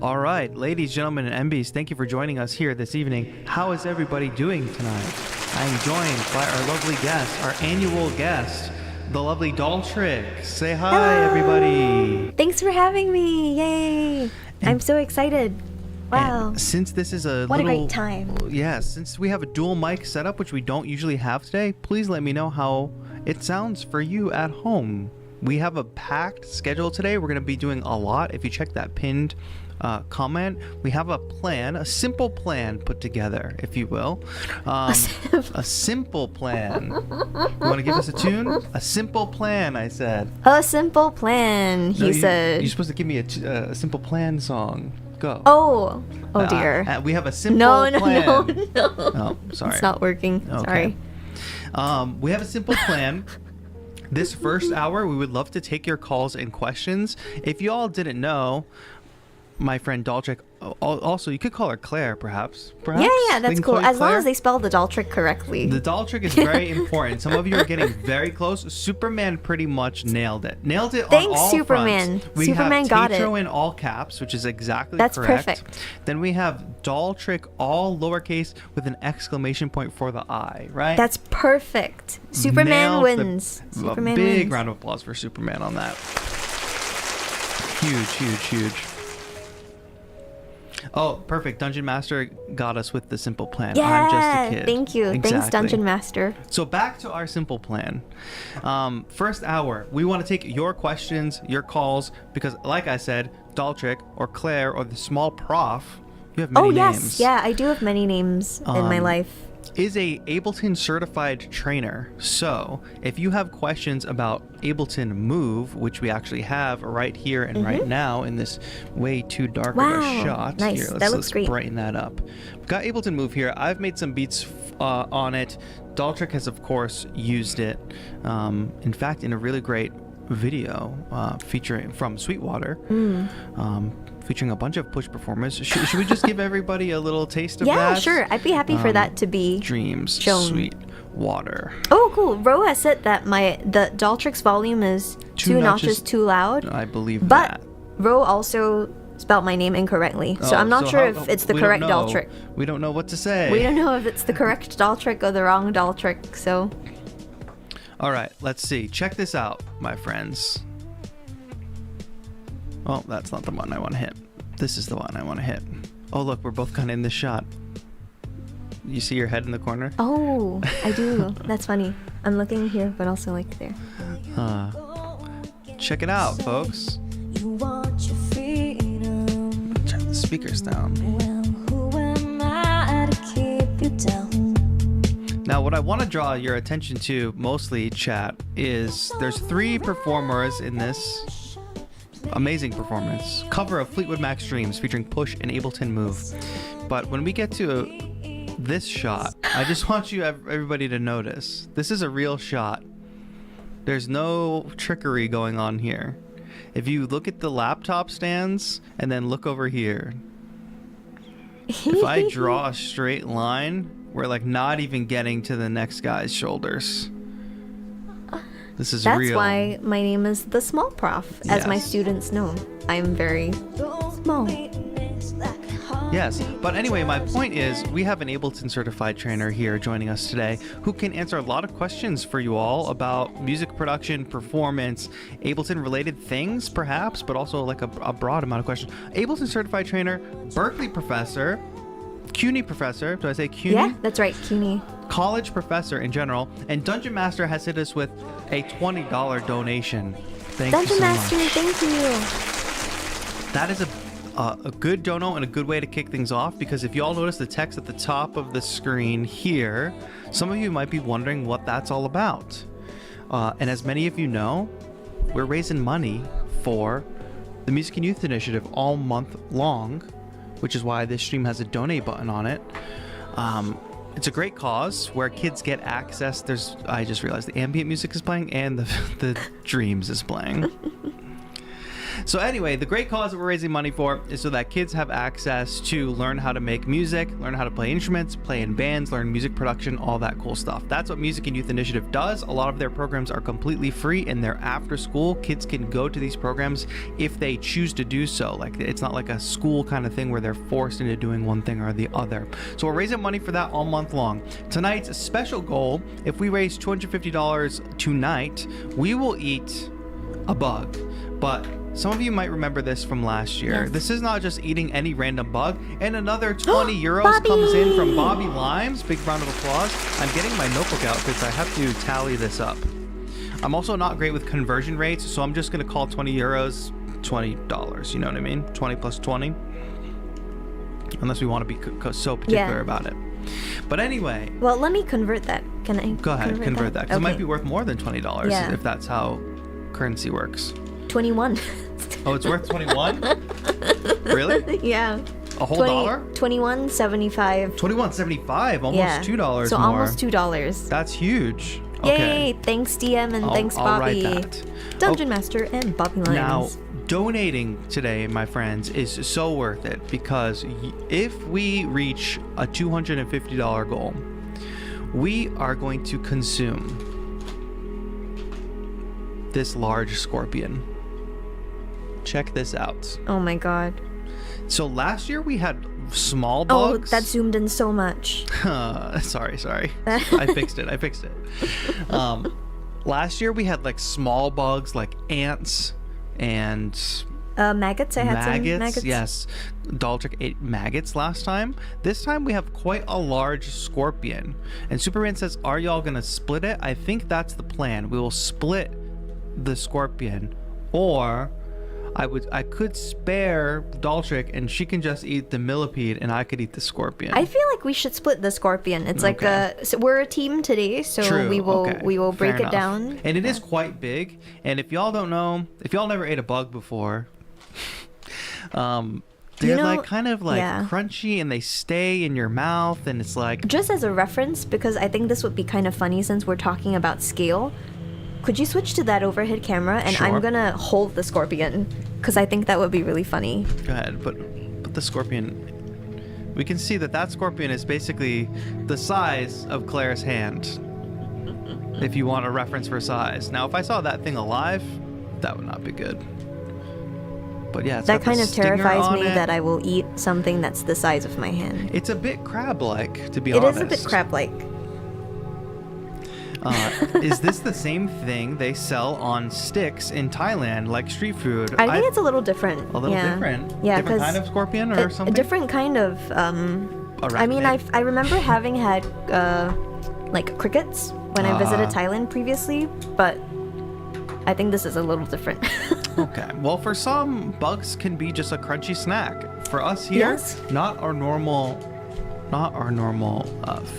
All right, ladies, gentlemen, and MBs, thank you for joining us here this evening. How is everybody doing tonight? I am joined by our lovely guest, our annual guest, the lovely Daltrick. Say hi, Hello. everybody. Thanks for having me. Yay. I'm so excited. Wow. And since this is What a great time. Yeah, since we have a dual mic setup, which we don't usually have today, please let me know how it sounds for you at home. We have a packed schedule today. We're going to be doing a lot. If you check that pinned comment, we have a plan, a simple plan put together, if you will. A simple plan. You want to give us a tune? A simple plan, I said. A simple plan, he said. You're supposed to give me a simple plan song. Go. Oh dear. We have a simple plan. No. Oh, sorry. It's not working. Okay. Sorry. We have a simple plan. This first hour, we would love to take your calls and questions. If you all didn't know, my friend Daltrick, also, you could call her Claire, perhaps. Yeah, that's cool. As long as they spell the Daltrick correctly. The Daltrick is very important. Some of you are getting very close. Superman pretty much nailed it. Thanks, on all Superman. fronts. We Superman have got TAETRO it. in all caps, which is exactly That's correct. perfect. Then we have Daltrick all lowercase with an exclamation point for the I, right? That's perfect. Superman wins. Superman big wins. round of applause for Superman on that. Huge. Oh, perfect. Dungeon Master got us with the simple plan. Yeah, I'm just a kid. thank you. Exactly. Thanks, Dungeon Master. So back to our simple plan. First hour, we want to take your questions, your calls, because like I said, Daltrick or Claire or the small prof, you have many names. Yeah, I do have many names in my life. Is a Ableton Certified Trainer. So if you have questions about Ableton Move, which we actually have right here and right now in this way too dark of a shot. Nice. Here, That looks let's great. brighten that up. We've got Ableton Move here. I've made some beats on it. Daltrick has, of course, used it. In fact, in a really great video featuring from Sweetwater. Featuring a bunch of push performers. Should we just give everybody a little taste of that? Yeah, sure. I'd be happy for that to be Dreams, shown. Sweet Water. Oh, cool. Ro has said that the Daltrick's volume is two notches too loud. I believe but that. Ro also spelled my name incorrectly, so I'm not sure if it's the correct Daltrick. We don't know what to say. We don't know if it's the correct Daltrick or the wrong Daltrick, so... All right, let's see. Check this out, my friends. Oh, that's not the one I want to hit. This is the one I want to hit. Oh, look, we're both kind of in this shot. You see your head in the corner? Oh, I do. That's funny. I'm looking here, but also like there. Check it out, folks. You want your freedom. Turn the speakers down. Well, who am I to keep you down? Now, what I want to draw your attention to, mostly, chat, is there's 3 performers in this amazing performance. Cover of Fleetwood Mac's Dreams featuring Push and Ableton Move. But when we get to this shot, I just want you everybody to notice. This is a real shot. There's no trickery going on here. If you look at the laptop stands and then look over here, if I draw a straight line, we're like not even getting to the next guy's shoulders. This is That's real. why my name is the Small Prof, as my Yes. students know. I'm very small. Yes, but anyway, my point is we have an Ableton Certified Trainer here joining us today who can answer a lot of questions for you all about music production, performance, Ableton-related things perhaps, but also like a broad amount of questions. Ableton Certified Trainer, Berkeley professor, CUNY professor, do I say CUNY? Yeah, that's right, CUNY. College professor in general, and Dungeon Master has hit us with a $20 donation. Thank you Dungeon so Master, much. thank you. That is a good dono and a good way to kick things off, because if you all notice the text at the top of the screen here, some of you might be wondering what that's all about. And as many of you know, we're raising money for the Music and Youth Initiative all month long, which is why this stream has a donate button on it. It's a great cause where kids get access. I just realized the ambient music is playing and the Dreams is playing. So anyway, the great cause that we're raising money for is so that kids have access to learn how to make music, learn how to play instruments, play in bands, learn music production, all that cool stuff. That's what Music and Youth Initiative does. A lot of their programs are completely free and they're after school. Kids can go to these programs if they choose to do so. Like, it's not like a school kind of thing where they're forced into doing one thing or the other. So we're raising money for that all month long. Tonight's special goal, if we raise $250 tonight, we will eat a bug. But some of you might remember this from last year. Yes. This is not just eating any random bug. And another 20 euros Bobby! comes in from Bobby Limes. Big round of applause. I'm getting my notebook out because I have to tally this up. I'm also not great with conversion rates, so I'm just going to call 20 euros $20. You know what I mean? 20 plus 20. Unless we want to be so particular about it. But anyway. Well, let me convert that. Can I? Go ahead, convert that. Because it might be worth more than $20 Yeah. if that's how currency works. 21. Oh, it's worth 21? Really? Yeah. A whole dollar? 21.75. 21.75, almost $2 so more. almost $2. That's huge. Okay. Yay! Thanks DM and thanks I'll Bobby. write that. Dungeon Master and Bobby Limes. Now, donating today, my friends, is so worth it because if we reach a $250 goal, we are going to consume this large scorpion. Check this out. Oh my god. So last year we had small Oh, bugs. that zoomed in so much. Sorry. I fixed it. Last year we had like small bugs like ants and Maggots. I had some maggots. Yes. Daltric ate maggots last time. This time we have quite a large scorpion. And Superman says, are y'all gonna split it? I think that's the plan. We will split the scorpion, or I could spare Daltric and she can just eat the millipede and I could eat the scorpion. I feel like we should split the scorpion. It's like Okay. so we're a team today, so True. we will Okay. we will break Fair it enough. down. And it is quite big. And if y'all don't know, if y'all never ate a bug before, they're like kind of like crunchy and they stay in your mouth and it's like Just as a reference, because I think this would be kind of funny since we're talking about scale, could you switch to that overhead camera and Sure. I'm gonna hold the scorpion because I think that would be really funny. Go ahead, but the scorpion. We can see that scorpion is basically the size of Claire's hand. If you want a reference for size. Now, if I saw that thing alive, that would not be good. But yeah, it's That got the kind of stinger terrifies on me it. that I will eat something that's the size of my hand. It's a bit crab-like, to be It honest. is a bit crab-like. Is this the same thing they sell on sticks in Thailand, like street food? I think it's a little different. A little different? Yeah, Different 'cause kind of scorpion or something? A different kind of. I mean, Arachnid? I remember having had like crickets when I visited Thailand previously, but I think this is a little different. Okay. Well, for some, bugs can be just a crunchy snack. For us here, Yes. not our normal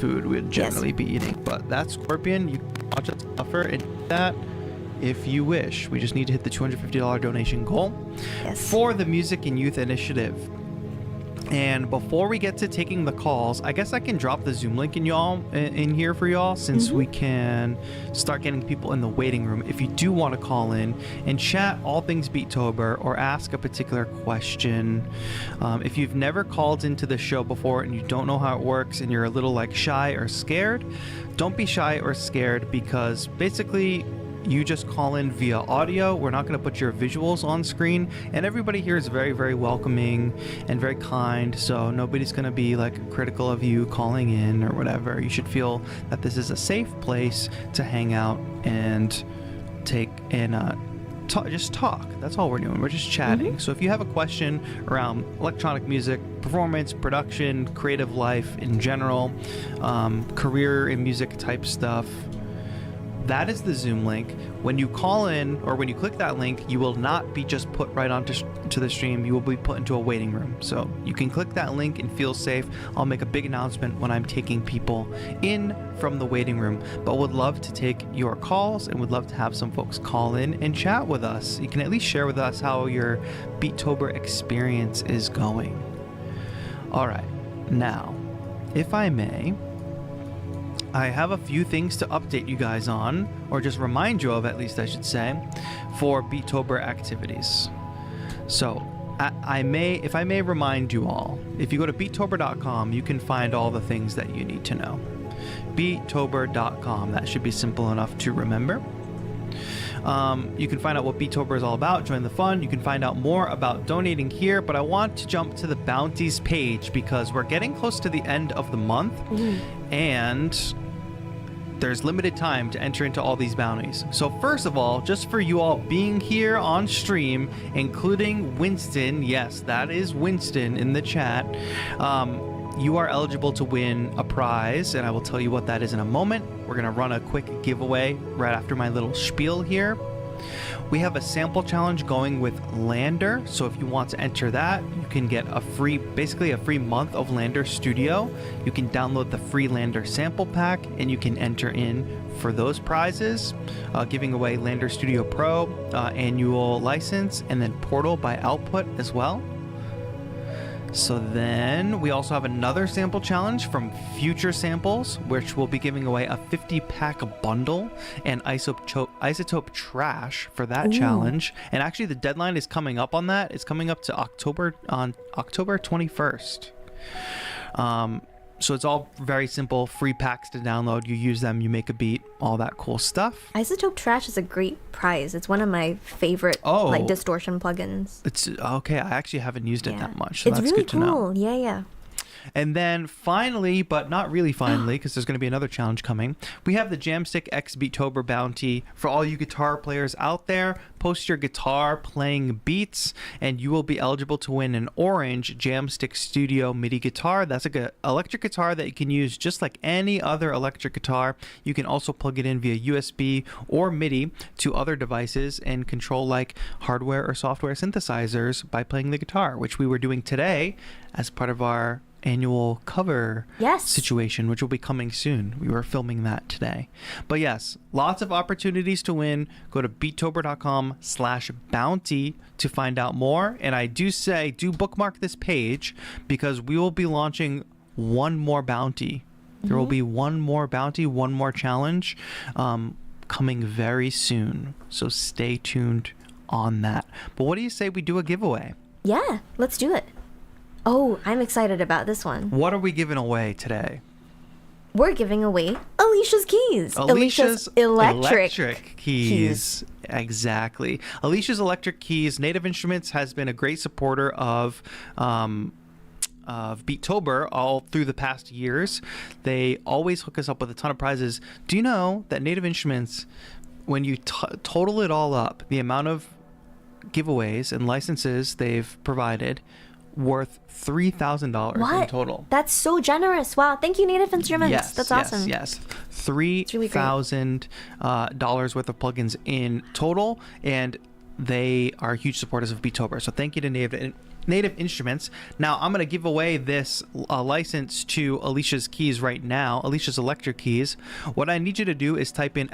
food we'd generally be eating. But that scorpion, you can just offer and eat that if you wish. We just need to hit the $250 donation goal Yes. for the Music and Youth Initiative. And before we get to taking the calls, I guess I can drop the Zoom link in here for y'all, since we can start getting people in the waiting room. If you do want to call in and chat all things Beattober or ask a particular question, if you've never called into the show before and you don't know how it works and you're a little like shy or scared, don't be shy or scared, because basically you just call in via audio. We're not going to put your visuals on screen, and everybody here is very, very welcoming and very kind, so nobody's going to be like critical of you calling in or whatever. You should feel that this is a safe place to hang out and just talk. That's all we're doing. We're just chatting. So if you have a question around electronic music, performance, production, creative life in general, career in music type stuff, that is the Zoom link. When you call in or when you click that link, you will not be just put right onto to the stream. You will be put into a waiting room. So you can click that link and feel safe. I'll make a big announcement when I'm taking people in from the waiting room, but would love to take your calls and would love to have some folks call in and chat with us. You can at least share with us how your Beattober experience is going. All right, now, if I may, I have a few things to update you guys on, or just remind you of, at least I should say, for Beattober activities. So if I may remind you all, if you go to beattober.com, you can find all the things that you need to know. beattober.com, that should be simple enough to remember. You can find out what Beattober is all about, join the fun. You can find out more about donating here, but I want to jump to the Bounties page because we're getting close to the end of the month, and there's limited time to enter into all these bounties. So first of all, just for you all being here on stream, including Winston, yes, that is Winston in the chat, you are eligible to win a prize, and I will tell you what that is in a moment. We're going to run a quick giveaway right after my little spiel here. We have a sample challenge going with Lander, so if you want to enter that, you can get basically a free month of Lander Studio. You can download the free Lander sample pack, and you can enter in for those prizes, giving away Lander Studio Pro annual license, and then Portal by Output as well. So then we also have another sample challenge from Future Samples, which will be giving away a 50-pack bundle and isotope trash for that challenge. And actually the deadline is coming up on that. It's coming up to October 21st. So it's all very simple, free packs to download. You use them, you make a beat, all that cool stuff. Isotope Trash is a great prize. It's one of my favorite distortion plugins. It's okay. I actually haven't used it that much, so it's that's really good to know. cool. Yeah. And then finally, but not really finally, because there's going to be another challenge coming, we have the Jamstick X Beattober bounty for all you guitar players out there. Post your guitar playing beats, and you will be eligible to win an orange Jamstick Studio MIDI guitar. That's like an electric guitar that you can use just like any other electric guitar. You can also plug it in via USB or MIDI to other devices and control like hardware or software synthesizers by playing the guitar, which we were doing today as part of our annual cover situation, which will be coming soon. We were filming that today. But yes, lots of opportunities to win. Go to beattober.com/bounty to find out more. And I do bookmark this page because we will be launching one more bounty. There will be one more bounty, one more challenge coming very soon. So stay tuned on that. But what do you say we do a giveaway? Yeah, let's do it. Oh, I'm excited about this one. What are we giving away today? We're giving away Alicia's keys. Alicia's electric keys. Exactly. Alicia's Electric Keys. Native Instruments has been a great supporter of Beattober all through the past years. They always hook us up with a ton of prizes. Do you know that Native Instruments, when you total it all up, the amount of giveaways and licenses they've provided, worth $3,000 in total. That's so generous. Wow. Thank you, Native Instruments. That's awesome. Yes. $3,000 worth of plugins in total, and they are huge supporters of Beattober. So thank you to Native Instruments. Now I'm going to give away this license to Alicia's keys right now, Alicia's Electric Keys. What I need you to do is type in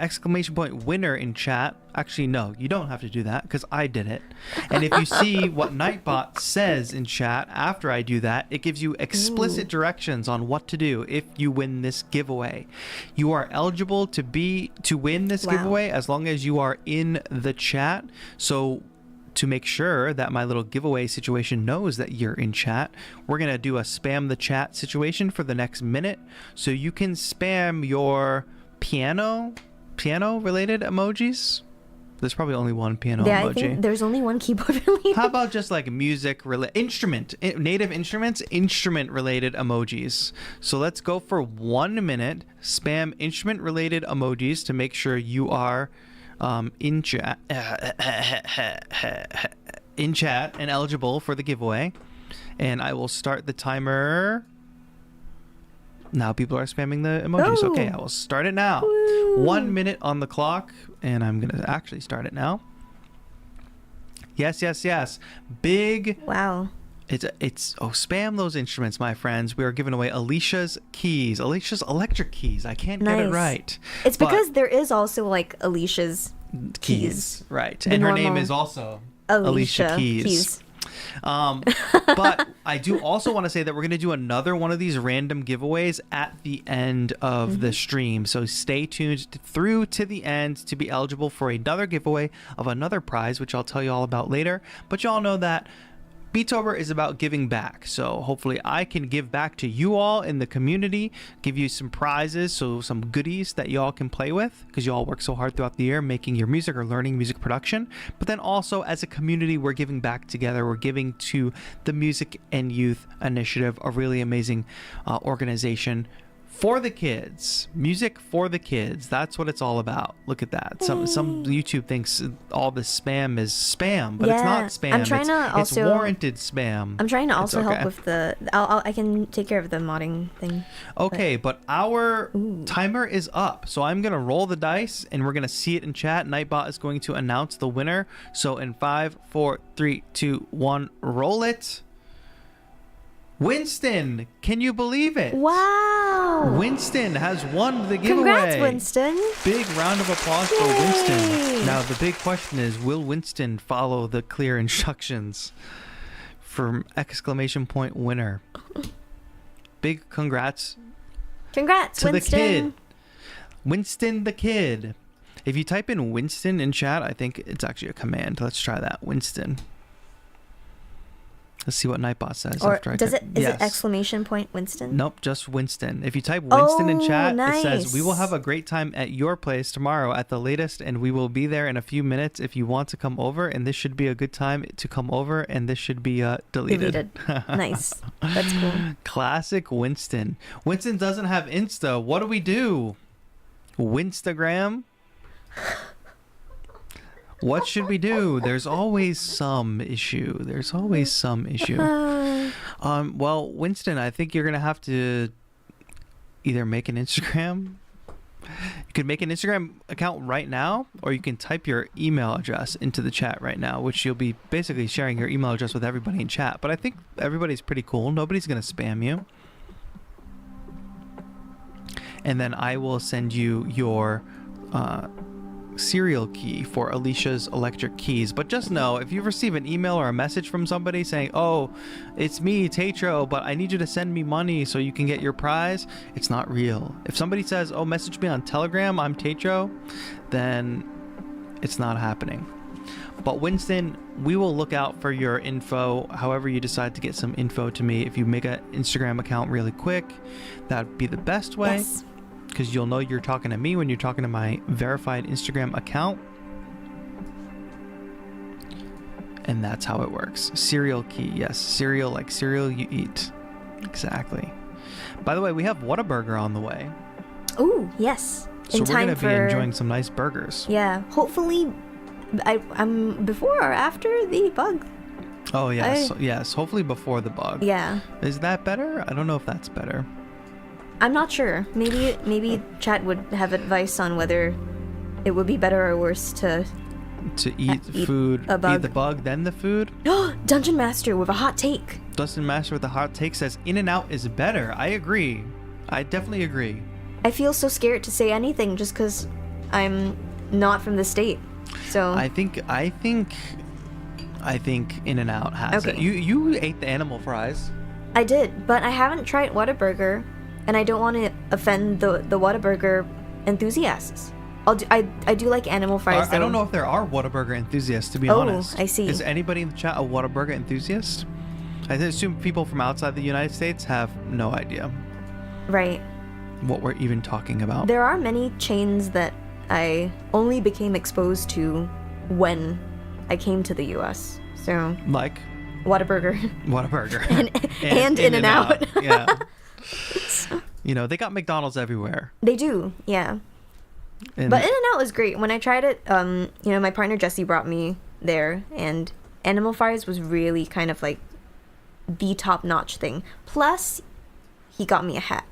!winner in chat. Actually, no, you don't have to do that because I did it. And if you see what Nightbot says in chat after I do that, it gives you explicit directions on what to do if you win this giveaway. You are eligible to win this giveaway as long as you are in the chat. So to make sure that my little giveaway situation knows that you're in chat, we're going to do a spam the chat situation for the next minute. So you can spam your piano related emojis. There's probably only one piano emoji. I think there's only one keyboard related. How about just like Native Instruments instrument related emojis? So let's go for 1 minute. Spam instrument related emojis to make sure you are in chat and eligible for the giveaway. And I will start the timer. Now people are spamming the emojis. Okay, I will start it now. 1 minute on the clock, and I'm gonna actually start it now. Yes. Big. Wow. It's spam those instruments, my friends. We are giving away Alicia's keys, Alicia's Electric Keys. I can't get it right. It's because there is also like Alicia's keys. Right. And her name is also Alicia Keys. But I do also want to say that we're going to do another one of these random giveaways at the end of the stream. So stay tuned through to the end to be eligible for another giveaway of another prize, which I'll tell you all about later. But y'all know that Beatober is about giving back, so hopefully I can give back to you all in the community, give you some prizes, so some goodies that y'all can play with, because you all work so hard throughout the year making your music or learning music production. But then also as a community, we're giving back together. We're giving to the Music and Youth Initiative, a really amazing organization for the kids. Music for the kids. That's what it's all about. Look at that. Some YouTube thinks all this spam is spam, but it's not spam. I'm trying it's warranted spam. I'm trying to also help with the. I can take care of the modding thing. Okay, but our timer is up, so I'm gonna roll the dice, and we're gonna see it in chat. Nightbot is going to announce the winner. So in 5, 4, 3, 2, 1, roll it. Winston, can you believe it? Wow. Winston has won the giveaway. Congrats, Winston. Big round of applause for Winston. Now, the big question is, will Winston follow the clear instructions from exclamation point winner? Big congrats. Congrats, to Winston. The kid. Winston the kid. If you type in Winston in chat, I think it's actually a command. Let's try that. Winston. Let's see what Nightbot says. Or after is it yes. exclamation point Winston? Nope, just Winston. If you type Winston in chat, nice. It says, we will have a great time at your place tomorrow at the latest, and we will be there in a few minutes if you want to come over, and this should be a good time to come over, and this should be deleted. Nice. That's cool. Classic Winston. Winston doesn't have Insta. What do we do? Winstagram? What should we do? There's always some issue. Well, Winston, I think you're going to have to either make an Instagram. You could make an Instagram account right now, or you can type your email address into the chat right now, which you'll be basically sharing your email address with everybody in chat. But I think everybody's pretty cool. Nobody's going to spam you. And then I will send you your serial key for Alicia's electric keys. But just know, if you receive an email or a message from somebody saying, oh, it's me, TAETRO, but I need you to send me money so you can get your prize, it's not real. If somebody says, oh, message me on Telegram, I'm TAETRO, then it's not happening. But Winston, we will look out for your info, however you decide to get some info to me. If you make an Instagram account really quick, that'd be the best way. Yes. Because you'll know you're talking to me when you're talking to my verified Instagram account. And that's how it works. Cereal key. Yes, cereal like cereal you eat. Exactly. By the way, we have Whataburger on the way. Ooh, yes. So we're going to be enjoying some nice burgers. Yeah, hopefully I'm before or after the bug. Oh, yes. Yes, hopefully before the bug. Yeah. Is that better? I don't know if that's better. I'm not sure. Maybe chat would have advice on whether it would be better or worse to eat food, a bug. Eat the bug, then the food. Dungeon Master with a hot take. Dungeon Master with a hot take says In-N-Out is better. I agree. I definitely agree. I feel so scared to say anything just because I'm not from the state. So I think In-N-Out has it. You ate the animal fries. I did, but I haven't tried Whataburger. And I don't want to offend the Whataburger enthusiasts. I do like animal fries, though. I don't know if there are Whataburger enthusiasts, to be honest. I see. Is anybody in the chat a Whataburger enthusiast? I assume people from outside the United States have no idea. Right. What we're even talking about. There are many chains that I only became exposed to when I came to the U.S. So. Like? Whataburger. and In-N-Out. Yeah. You know, they got McDonald's everywhere. They do, yeah. But In-N-Out was great. When I tried it, my partner Jesse brought me there, and animal fries was really kind of like the top-notch thing. Plus, he got me a hat.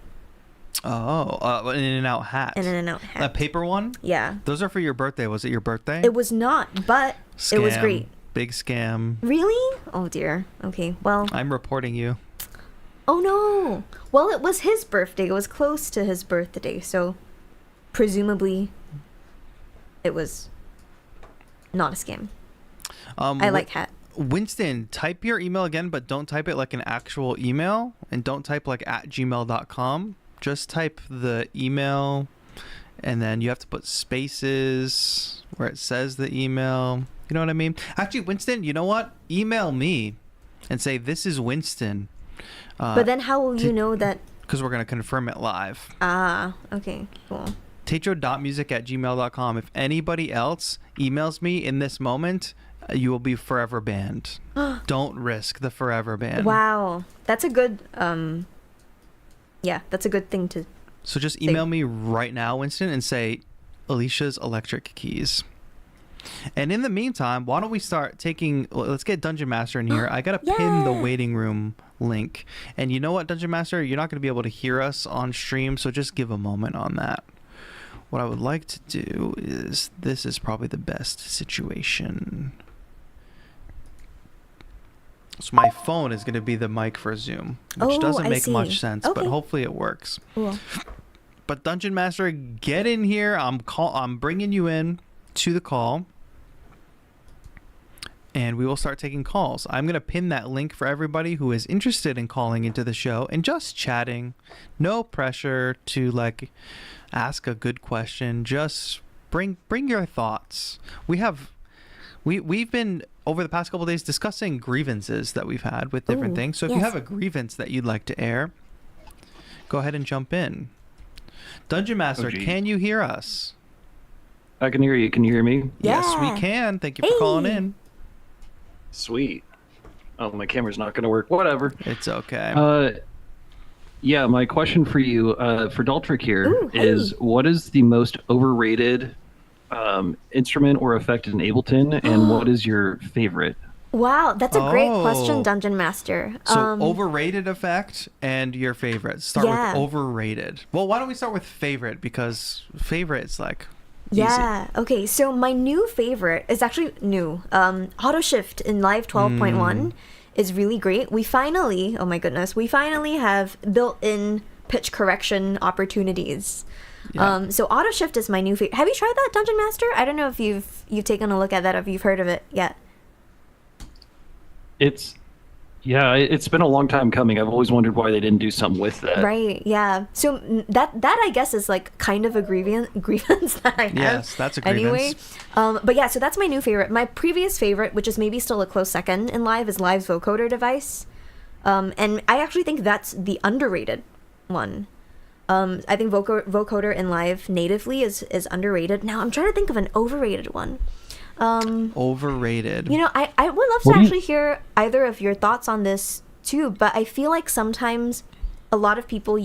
Oh, an In-N-Out hat. An In-N-Out hat. A paper one? Yeah. Those are for your birthday. Was it your birthday? It was not, but Scam. It was great. Big scam. Really? Oh, dear. Okay, well. I'm reporting you. Oh, no. Well, it was his birthday. It was close to his birthday, so presumably it was not a scam. I like hat. Winston, type your email again, but don't type it like an actual email, and don't type like @gmail.com. Just type the email, and then you have to put spaces where it says the email. You know what I mean? Actually, Winston, you know what? Email me and say, this is Winston. But then how will you know that? Because we're going to confirm it live. Ah, okay, cool. TAETRO.music@gmail.com. If anybody else emails me in this moment, you will be forever banned. Don't risk the forever ban. Wow. That's a good, that's a good thing to... So just email me right now, Winston, and say, Alicia's Electric Keys. And in the meantime, why don't we start taking... Let's get Dungeon Master in here. I got to pin the waiting room link. And you know what, Dungeon Master? You're not going to be able to hear us on stream, so just give a moment on that. What I would like to do is... This is probably the best situation. So my phone is going to be the mic for Zoom, which doesn't make much sense, but hopefully it works. Cool. But Dungeon Master, get in here. I'm bringing you in to the call, and we will start taking calls. I'm going to pin that link for everybody who is interested in calling into the show and just chatting. No pressure to like ask a good question. Just bring your thoughts. We've been over the past couple of days discussing grievances that we've had with different things. So if you have a grievance that you'd like to air, go ahead and jump in. Dungeon Master, can you hear us? I can hear you. Can you hear me? Yeah. Yes, we can. Thank you for calling in. Sweet. Oh, my camera's not going to work. Whatever. It's okay. Yeah, my question for you, for Daltric here, is what is the most overrated instrument or effect in Ableton, and what is your favorite? Wow, that's a great question, Dungeon Master. So overrated effect and your favorite. Start with overrated. Well, why don't we start with favorite, because favorite's like easy. Okay, so my new favorite is actually new. Auto Shift in Live 12.1 is really great. We finally have built-in pitch correction opportunities. So Auto Shift is my new favorite. Have you tried that, Dungeon Master? I don't know if you've taken a look at that, or if you've heard of it yet. It's been a long time coming. I've always wondered why they didn't do something with that. Right, yeah. So that I guess is like kind of a grievance that I have. Yes, that's a grievance. Anyway, but yeah, so that's my new favorite. My previous favorite, which is maybe still a close second in Live, is Live's vocoder device. And I actually think that's the underrated one. I think vocoder in Live natively is underrated. Now I'm trying to think of an overrated one. Overrated. You know, I would love to actually hear either of your thoughts on this too, but I feel like sometimes a lot of people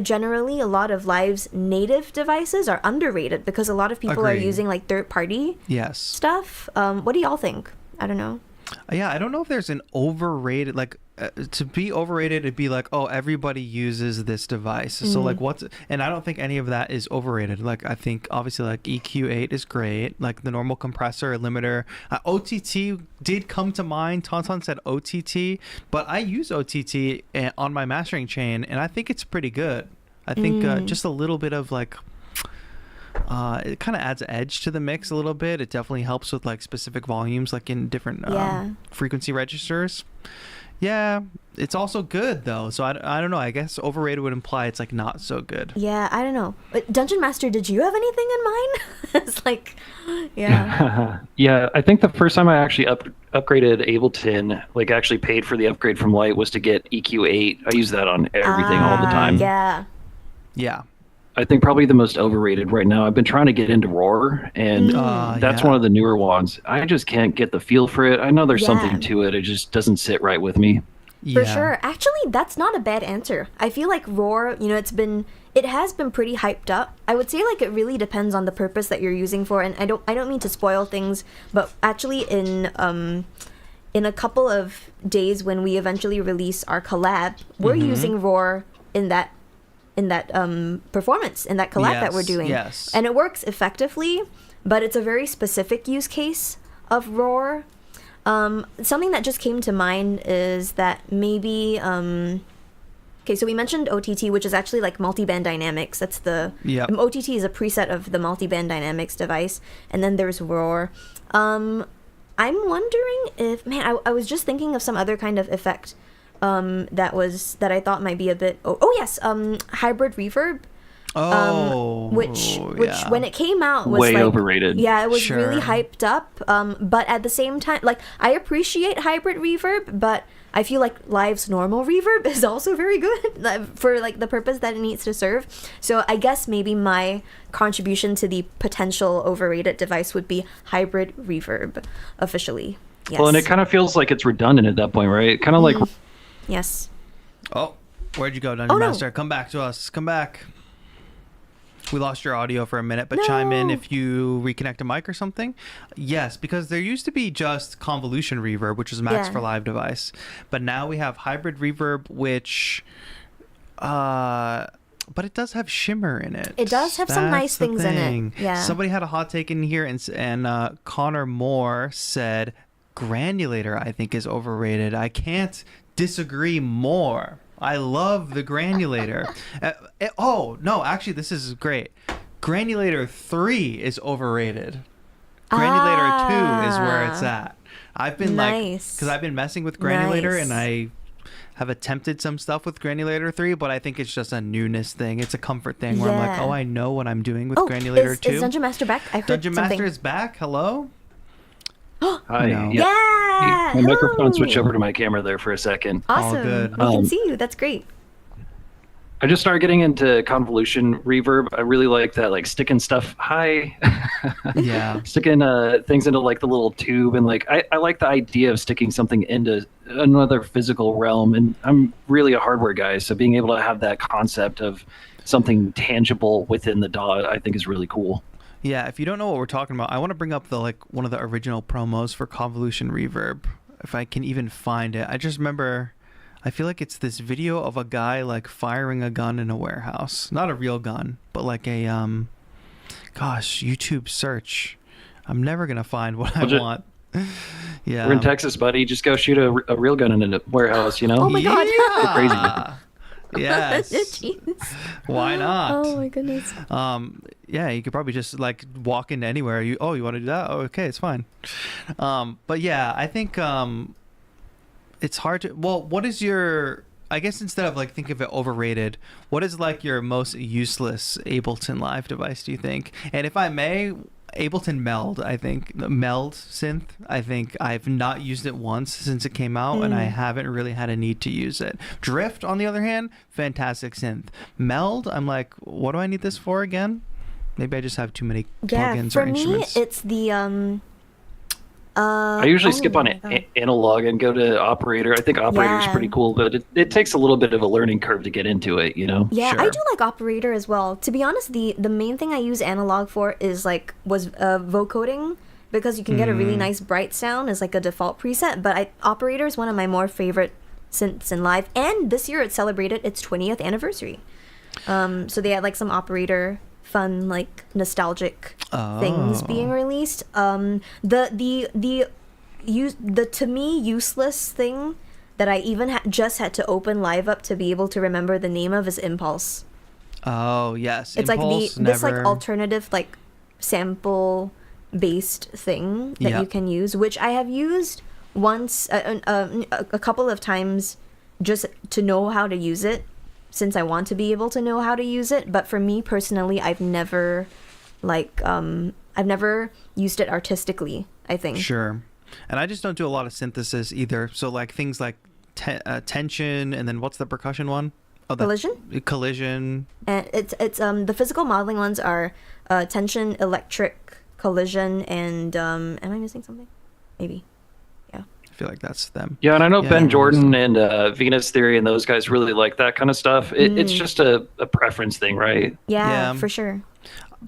generally a lot of Live's native devices are underrated because a lot of people are using like third-party stuff. What do y'all think? I don't know. Yeah, I don't know if there's an overrated, like, to be overrated, it'd be like, oh, everybody uses this device. So, like, and I don't think any of that is overrated. Like, I think, obviously, like, EQ8 is great. Like, the normal compressor, limiter. OTT did come to mind. Tauntaun said OTT, but I use OTT on my mastering chain, and I think it's pretty good. I think just a little bit of, like... it kind of adds edge to the mix a little bit. It definitely helps with like specific volumes, like in different frequency registers. Yeah, it's also good though. So I don't know. I guess overrated would imply it's like not so good. Yeah, I don't know. But Dungeon Master, did you have anything in mind? It's like, yeah. Yeah, I think the first time I actually upgraded Ableton, like actually paid for the upgrade from Lite, was to get EQ8. I use that on everything all the time. Yeah. Yeah. I think probably the most overrated right now. I've been trying to get into Roar, and that's one of the newer ones. I just can't get the feel for it. I know there's something to it. It just doesn't sit right with me. For sure. Actually, that's not a bad answer. I feel like Roar, you know, it has been pretty hyped up. I would say like it really depends on the purpose that you're using for. And I don't mean to spoil things, but actually in a couple of days when we eventually release our collab, we're using Roar in that performance, in that collab that we're doing. Yes. And it works effectively, but it's a very specific use case of Roar. Something that just came to mind is that maybe... okay, so we mentioned OTT, which is actually like multiband dynamics. That's the... OTT is a preset of the multiband dynamics device. And then there's Roar. I'm wondering if, man, I was just thinking of some other kind of effect that I thought might be a bit. Oh yes, hybrid reverb. Which yeah. when it came out was Way like, overrated. Yeah, it was Sure. really hyped up. But at the same time, like I appreciate hybrid reverb, but I feel like Live's normal reverb is also very good for like the purpose that it needs to serve. So I guess maybe my contribution to the potential overrated device would be hybrid reverb officially. Yes. Well, and it kind of feels like it's redundant at that point, right? Kind of like Yes. Oh, where'd you go, Dungeon no. Master? Come back to us. Come back. We lost your audio for a minute, but chime in No. if you reconnect a mic or something. Yes, because there used to be just convolution reverb, which was max Yeah. for live device. But now we have hybrid reverb, which but it does have shimmer in it. It does have some nice the things in it. thing. Yeah. Somebody had a hot take in here, and Connor Moore said granulator, I think, is overrated. I can't disagree more. I love the granulator. Oh, no, actually, this is great. Granulator 3 is overrated. Granulator 2 is where it's at. I've been Nice. because I've been messing with granulator Nice. and I have attempted some stuff with granulator 3, but I think it's just a newness thing. It's a comfort thing where I'm like, Yeah. oh, I know what I'm doing with Oh, granulator is 2. Dungeon Master back? I heard Dungeon something. Master is back. Hello? hi. No. Yeah. Yeah. My microphone switched hello. over to my camera there for a second. Awesome. good. We can Um, see you. That's great. I just started getting into convolution reverb. I really like that, like sticking stuff high, Yeah. sticking things into like the little tube, and like I like the idea of sticking something into another physical realm. And I'm really a hardware guy, so being able to have that concept of something tangible within the DAW, I think is really cool. Yeah, if you don't know what we're talking about, I want to bring up the one of the original promos for convolution reverb, if I can even find it. I just remember, I feel like it's this video of a guy like firing a gun in a warehouse, not a real gun, but like a gosh, YouTube search. I'm never gonna find what I want. Yeah, We're in Texas, buddy. Just go shoot a real gun in a warehouse, you know? Oh my God. Yeah. Crazy. Yes. Jeez. Why not? Oh my goodness. Yeah, you could probably just like walk into anywhere. You want to do that? Oh, okay, it's fine. But yeah, I think it's hard to. Well, what is your? I guess instead of like think of it overrated, what is like your most useless Ableton Live device? Do you think? And if I may, Ableton Meld. I think the Meld synth. I think I've not used it once since it came out, and I haven't really had a need to use it. Drift, on the other hand, fantastic synth. Meld, I'm like, what do I need this for again? Maybe I just have too many Yeah, plugins for or me, instruments. it's the I usually skip on my God. analog and go to operator. I think operator is Yeah. pretty cool, but it takes a little bit of a learning curve to get into it, you know? Yeah, I Sure. do like operator as well. To be honest, the main thing I use analog for was vocoding, because you can get a really nice bright sound as like a default preset. But operator is one of my more favorite synths in Live, and this year it celebrated its 20th anniversary. So they had like some operator fun, like nostalgic things being released. The to me useless thing that I even just had to open Live up to be able to remember the name of is Impulse. Oh yes, It's Impulse, like this like never- alternative like sample based thing that Yeah. you can use, which I have used once a couple of times just to know how to use it, since I want to be able to know how to use it. But for me personally, I've never used it artistically, I think. Sure. And I just don't do a lot of synthesis either. So like things like tension, and then what's the percussion one? Oh, Collision? Collision. And it's the physical modeling ones are tension, electric, collision, and am I missing something? Maybe. I feel like that's them. Yeah, and I know Yeah, Ben that Jordan and Venus Theory and those guys really like that kind of stuff. It's just a preference thing, right? Yeah, Yeah. for sure.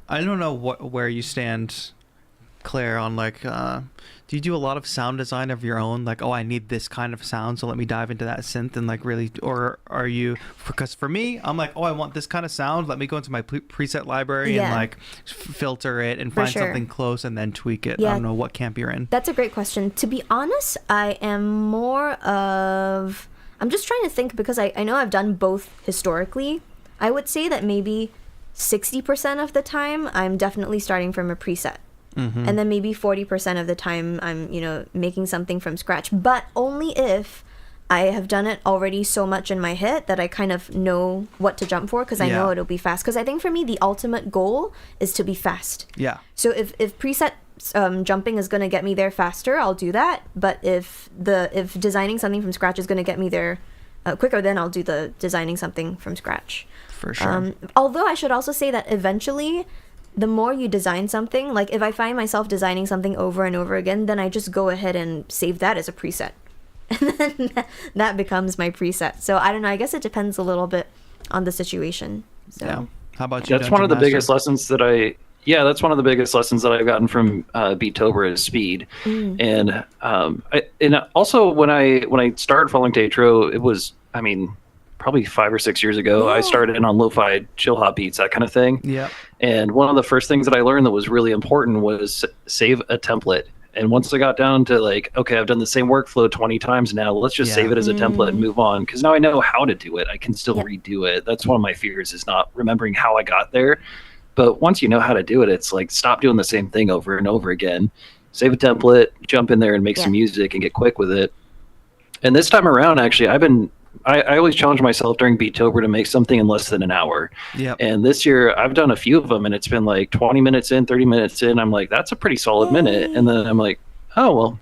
I don't know where you stand, Claire, on like, do you do a lot of sound design of your own? Like, oh, I need this kind of sound, so let me dive into that synth and like really, or are you, because for me, I'm like, oh, I want this kind of sound. Let me go into my preset library and Yeah. like filter it and For find sure. something close and then tweak it. I Yeah. don't know what camp you're in. That's a great question. To be honest, I am more of... I'm just trying to think, because I know I've done both historically. I would say that maybe 60% of the time, I'm definitely starting from a preset. and then maybe 40% of the time I'm, you know, making something from scratch, but only if I have done it already so much in my head that I kind of know what to jump for, because I know it'll be fast. Because I think for me, the ultimate goal is to be fast. Yeah. So if preset jumping is going to get me there faster, I'll do that. But if designing something from scratch is going to get me there quicker, then I'll do the designing something from scratch. For sure. Although I should also say that eventually, the more you design something, like if I find myself designing something over and over again, then I just go ahead and save that as a preset. And then that becomes my preset. So I don't know. I guess it depends a little bit on the situation. So. Yeah. How about you? That's one of the biggest lessons that that's one of the biggest lessons that I've gotten from Beattober is speed. And also when I started following TAETRO, it was, I mean, probably 5 or 6 years ago. I started in on lo-fi chill hop beats, that kind of thing. Yeah. And one of the first things that I learned that was really important was save a template. And once I got down to like, okay, I've done the same workflow 20 times now, let's just save it as a template and move on. Because now I know how to do it. I can still redo it. That's one of my fears, is not remembering how I got there. But once you know how to do it, it's like, stop doing the same thing over and over again. Save a template, jump in there and make some music and get quick with it. And this time around, actually, I always challenge myself during Beattober to make something in less than an hour. Yep. And this year I've done a few of them, and it's been like 20 minutes in, 30 minutes in. I'm like, that's a pretty solid minute. And then I'm like, oh, well,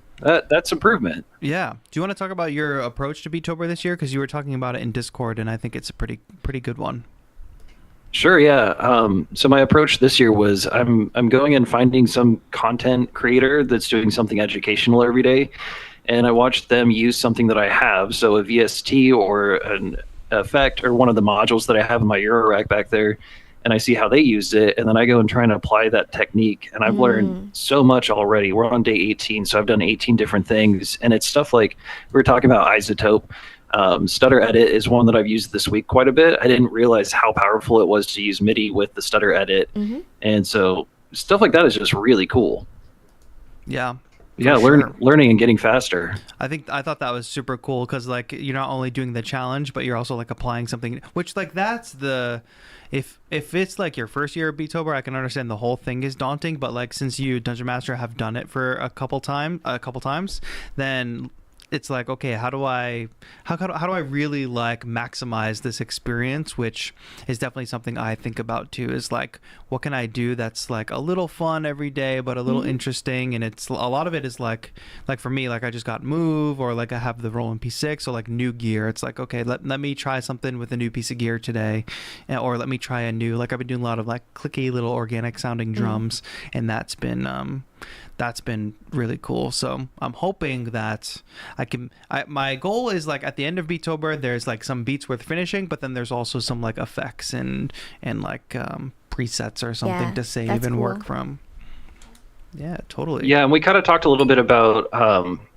that's improvement. Yeah. Do you want to talk about your approach to Beattober this year? Because you were talking about it in Discord, and I think it's a pretty good one. Sure, yeah. So my approach this year was I'm going and finding some content creator that's doing something educational every day. And I watched them use something that I have, so a VST or an effect or one of the modules that I have in my Euro rack back there, and I see how they used it, and then I go and try and apply that technique. And I've learned so much already. We're on day 18, so I've done 18 different things, and it's stuff like we were talking about isotope. Stutter edit is one that I've used this week quite a bit. I didn't realize how powerful it was to use MIDI with the stutter edit, and so stuff like that is just really cool. Yeah. Yeah, learning and getting faster. I thought that was super cool, because like you're not only doing the challenge, but you're also like applying something, which like that's the if it's like your first year of Beattober, I can understand the whole thing is daunting, but like since you Dungeon Master have done it for a couple times, then it's like, okay, how do I really like maximize this experience, which is definitely something I think about too, is like, what can I do that's like a little fun every day but a little interesting. And it's a lot of it is like for me, like I just got Move, or like I have the Roland P6, so like new gear. It's like, okay, let me try something with a new piece of gear today, or let me try a new, like I've been doing a lot of like clicky little organic sounding drums, and that's been really cool. So I'm hoping that my goal is like at the end of Beattober, there's like some beats worth finishing, but then there's also some like effects and like presets or something to save and work from. Yeah, totally. Yeah, and we kind of talked a little bit about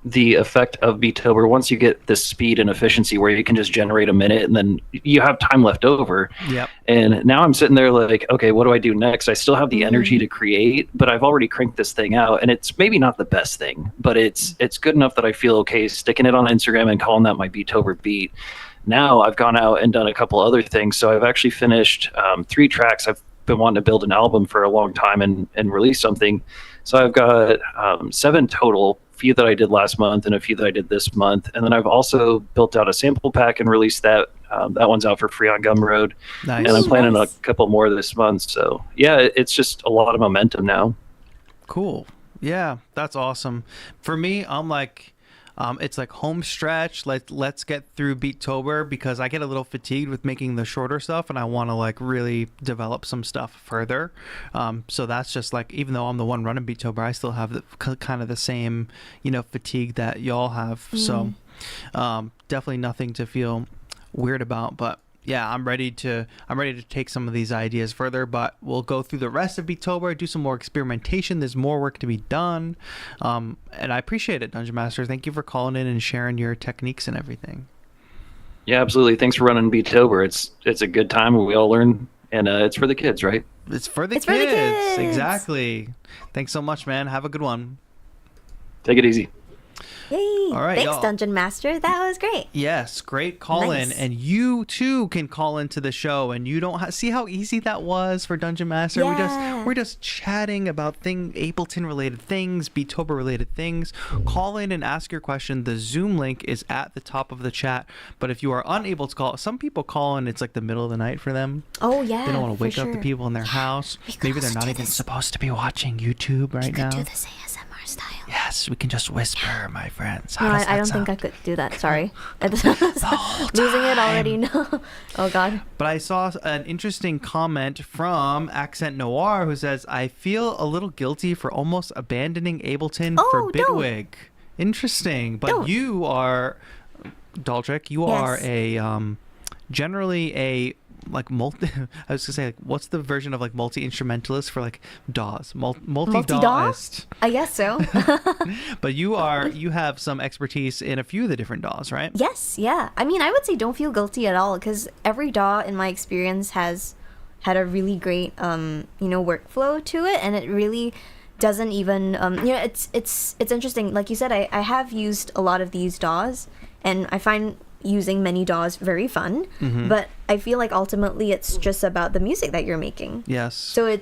the effect of Beattober. Once you get this speed and efficiency where you can just generate a minute and then you have time left over. Yep. And now I'm sitting there like, okay, what do I do next? I still have the energy to create, but I've already cranked this thing out. And it's maybe not the best thing, but it's good enough that I feel okay sticking it on Instagram and calling that my Beattober beat. Now I've gone out and done a couple other things. So I've actually finished 3 tracks. I've been wanting to build an album for a long time and release something. So I've got 7 total, a few that I did last month and a few that I did this month. And then I've also built out a sample pack and released that. That one's out for free on Gumroad. Nice. And I'm planning a couple more this month. So yeah, it's just a lot of momentum now. Cool. Yeah, that's awesome. For me, I'm like, it's like home stretch. Let's get through Beattober, because I get a little fatigued with making the shorter stuff, and I want to like really develop some stuff further. So that's just like, even though I'm the one running Beattober, I still have the kind of the same, fatigue that y'all have. So definitely nothing to feel weird about, but yeah, I'm ready to take some of these ideas further, but we'll go through the rest of Beattober, do some more experimentation. There's more work to be done. And I appreciate it, Dungeon Master. Thank you for calling in and sharing your techniques and everything. Yeah, absolutely. Thanks for running Beattober. It's a good time where we all learn, and it's for the kids, right? It's for the kids. Exactly. Thanks so much, man. Have a good one. Take it easy. Yay! All right, Thanks, y'all. Dungeon Master. That was great. Yes, great call in, Nice. and you too can call into the show. And you don't see how easy that was for Dungeon Master. Yeah. We're just chatting about Ableton related things, Beatober related things. Call in and ask your question. The Zoom link is at the top of the chat. But if you are unable to call, some people call in. It's like the middle of the night for them. Oh yeah. They don't want to for wake up the sure. people in their house. we could Maybe they're also not do even this. supposed to be watching YouTube right now. Do this ASMR style. Yes, we can just whisper, my friends. How No, does I that don't sound? think I could do that. Sorry. Losing it already. No. Oh God. But I saw an interesting comment from Accent Noir who says, I feel a little guilty for almost abandoning Ableton for Oh, don't. Bitwig. Interesting. But Don't. you are, Daldrick, you Yes. are a, generally a, like, multi, I was going to say, like, what's the version of, like, multi-instrumentalist for, like, DAWs? Multi-DAWist. I guess so. But you have some expertise in a few of the different DAWs, right? Yes, yeah. I mean, I would say don't feel guilty at all because every DAW in my experience has had a really great, workflow to it, and it really doesn't even, it's interesting. Like you said, I have used a lot of these DAWs, and I find using many DAWs very fun, but I feel like ultimately it's just about the music that you're making. Yes. So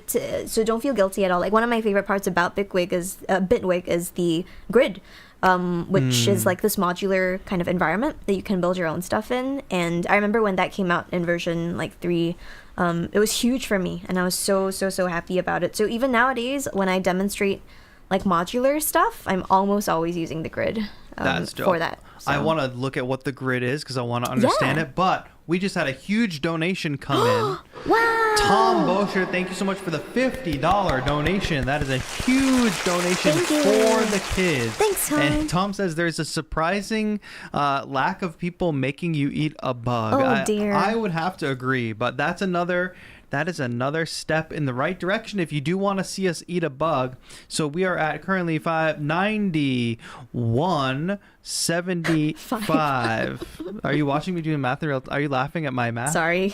so don't feel guilty at all. Like one of my favorite parts about Bitwig is the grid, which is like this modular kind of environment that you can build your own stuff in. And I remember when that came out in version like 3, it was huge for me, and I was so happy about it. So even nowadays, when I demonstrate like modular stuff, I'm almost always using the grid That's dope. for that. I So- want to look at what the grid is because I want to understand Yeah. it. But we just had a huge donation come in. Wow! Tom Bosher, thank you so much for the $50 donation. That is a huge donation Thank you. for the kids. Thanks, Tom. And Tom says there's a surprising lack of people making you eat a bug. Oh, dear. I would have to agree, but that is another step in the right direction if you do want to see us eat a bug. So we are at currently 591.75. Are you watching me doing math in real? Are you laughing at my math? Sorry.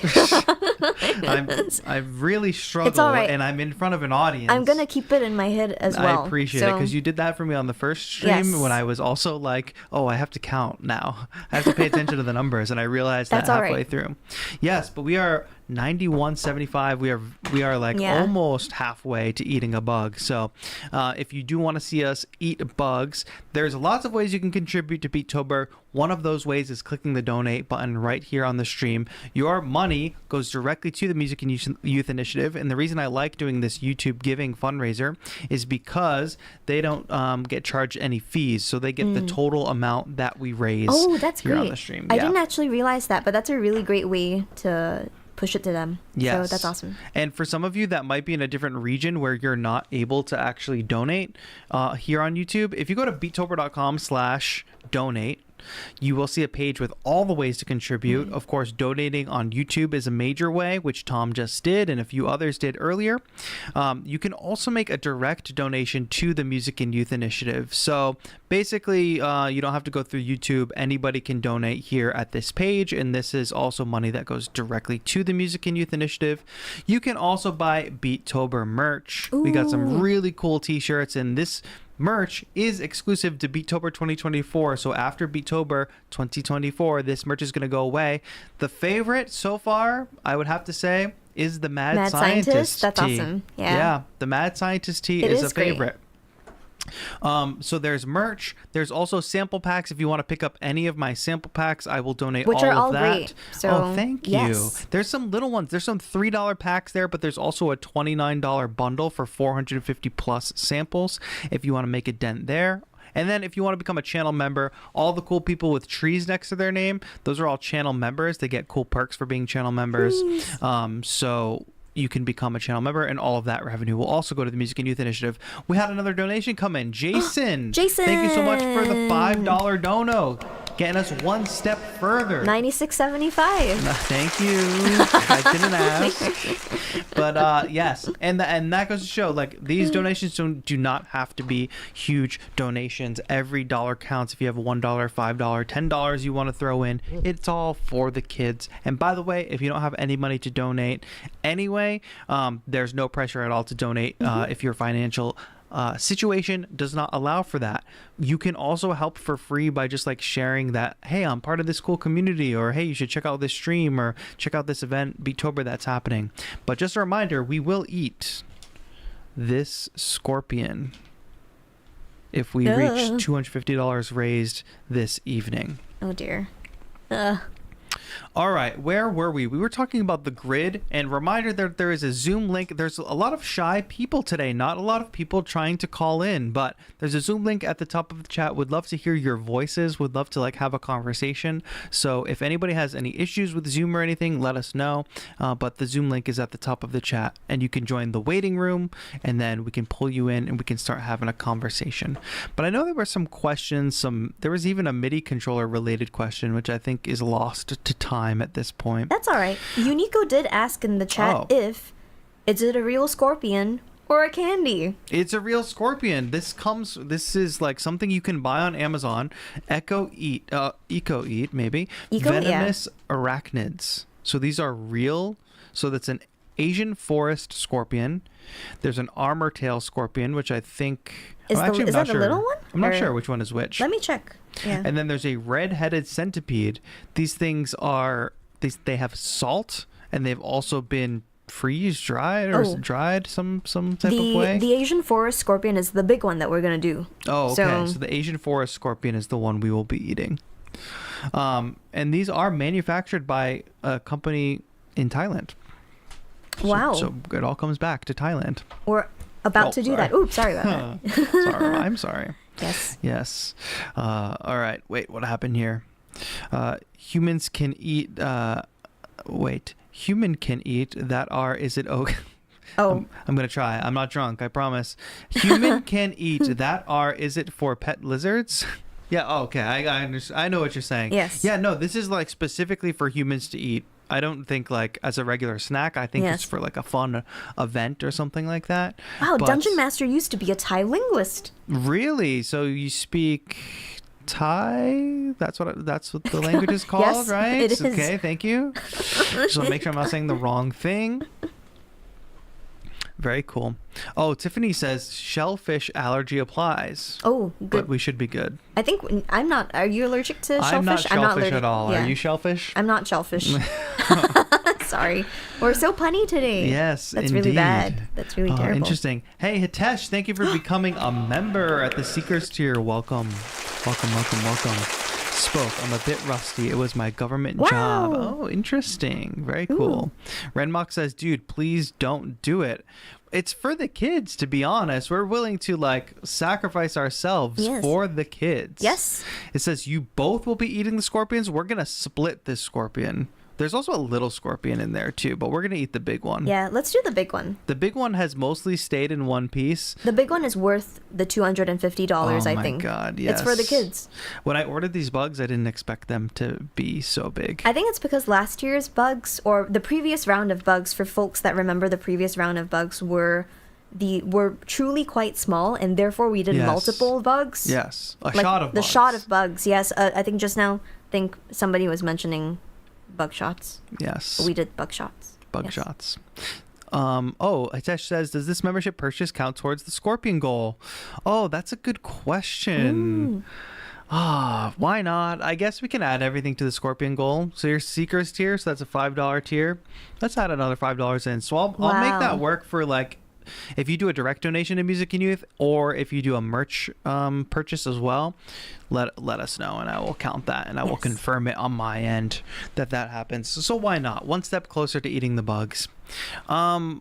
I really struggle, all right. and I'm in front of an audience. I'm gonna keep it in my head as well. I appreciate it because you did that for me on the first stream Yes. when I was also like, oh, I have to count now. I have to pay attention to the numbers, and I realized That's that all halfway right. through. Yes, but we are 91.75. We are like Yeah. almost halfway to eating a bug. So if you do want to see us eat bugs, there's lots of ways you can contribute to Beatober. One of those ways is clicking the donate button right here on the stream. Your money goes directly to the Music and Youth Initiative. And the reason I like doing this YouTube giving fundraiser is because they don't get charged any fees. So they get the total amount that we raise Oh, that's here great. on the stream. I Yeah. didn't actually realize that, but that's a really great way to push it to them. Yes. So that's awesome. And for some of you that might be in a different region where you're not able to actually donate here on YouTube, if you go to beatober.com/donate, you will see a page with all the ways to contribute. Of course, donating on YouTube is a major way, which Tom just did and a few others did earlier. You can also make a direct donation to the Music and Youth Initiative. So basically, you don't have to go through YouTube. Anybody can donate here at this page, and this is also money that goes directly to the Music and Youth Initiative. You can also buy Beatober merch. We got some really cool t-shirts, and this merch is exclusive to Beatober 2024. So after Beatober 2024, this merch is going to go away. The favorite so far, I would have to say, is the Mad Scientist That's tee. awesome. Yeah. Yeah, the Mad Scientist tee It is is a great. favorite. So there's merch. There's also sample packs. If you want to pick up any of my sample packs, I will donate Which all are of all that. great. So, oh, thank yes. you. There's some little ones. There's some $3 packs there, but there's also a $29 bundle for 450 plus samples if you want to make a dent there. And then if you want to become a channel member, all the cool people with trees next to their name, those are all channel members. They get cool perks for being channel members. So you can become a channel member, and all of that revenue will also go to the Music and Youth Initiative. We had another donation come in. Jason. Jason! Thank you so much for the $5 dono. Getting us one step further. $96.75. Thank you. I didn't ask. But yes, and that goes to show, like, these donations do not have to be huge donations. Every dollar counts. If you have $1, $5, $10 you want to throw in, it's all for the kids. And by the way, if you don't have any money to donate anyway, there's no pressure at all to donate if your financial situation does not allow for that. You can also help for free by just like sharing that, hey, I'm part of this cool community, or hey, you should check out this stream or check out this event Beatober that's happening. But just a reminder, we will eat this scorpion if we reach $250 raised this evening. Oh dear. All right, where were we? We were talking about the grid, and reminder that there is a Zoom link. There's a lot of shy people today, not a lot of people trying to call in, but there's a Zoom link at the top of the chat. Would love to hear your voices, would love to like have a conversation. So if anybody has any issues with Zoom or anything, let us know. But the Zoom link is at the top of the chat, and you can join the waiting room, and then we can pull you in and we can start having a conversation. But I know there were some questions, there was even a MIDI controller related question, which I think is lost to time at this point. That's all right. Unico did ask in the chat if is it a real scorpion or a candy? It's a real scorpion. This is like something you can buy on Amazon. Eco Eat maybe. Venomous arachnids. So these are real. So that's an Asian forest scorpion. There's an armor tail scorpion, which I think is that the little one? I'm not sure which one is which. Let me check. Yeah. And then there's a red-headed centipede. These things are they have salt, and they've also been dried some type of way. The Asian forest scorpion is the big one that we're gonna do. Oh, okay. So the Asian forest scorpion is the one we will be eating. And these are manufactured by a company in Thailand. Wow. So it all comes back to Thailand. We're about to do that. Oops, sorry about that. Sorry, I'm sorry. Yes. All right. Wait, what happened here? Humans can eat. Human can eat. That are. Is it okay? Oh. I'm gonna try. I'm not drunk. I promise. Human can eat. That are. Is it for pet lizards? Yeah. Oh, okay. I understand. I know what you're saying. Yes. Yeah. No. This is like specifically for humans to eat. I don't think like as a regular snack. I think it's for like a fun event or something like that. Wow, Dungeon Master used to be a Thai linguist. Really? So you speak Thai? That's what the language is called, yes, right? It is. Okay, thank you. Just want to make sure I'm not saying the wrong thing. Very cool. Oh, Tiffany says shellfish allergy applies. Oh, good. But we should be good. I think I'm not. Are you allergic to shellfish? I'm not shellfish at all. Yeah. Are you shellfish? I'm not shellfish. Sorry. We're so punny today. Yes, That's indeed. really bad. That's really terrible. Interesting. Hey, Hitesh, thank you for becoming a member at the Seekers tier. Welcome. Spoke. I'm a bit rusty. It was my government job. Oh, interesting. Very cool. Renmock says, dude, please don't do it. It's for the kids, to be honest. We're willing to like sacrifice ourselves for the kids. Yes. It says you both will be eating the scorpions. We're going to split this scorpion. There's also a little scorpion in there too, but we're going to eat the big one. Yeah, let's do the big one. The big one has mostly stayed in one piece. The big one is worth the $250, I think. Oh my God, yes. It's for the kids. When I ordered these bugs, I didn't expect them to be so big. I think it's because last year's bugs, or the previous round of bugs, for folks that remember the previous round of bugs, were truly quite small, and therefore we did multiple bugs. Yes, shot of bugs. The shot of bugs, yes. I think just now, somebody was mentioning bug shots. Yes. We did bug shots. Shots. Hitesh says, does this membership purchase count towards the scorpion goal? Oh, that's a good question. Why not? I guess we can add everything to the scorpion goal. So your Seekers tier, so that's a $5 tier. Let's add another $5 in. So I'll make that work for like, if you do a direct donation to Music and Youth, or if you do a merch purchase as well, let us know, and I will count that, and I will confirm it on my end that happens. So why not? One step closer to eating the bugs. I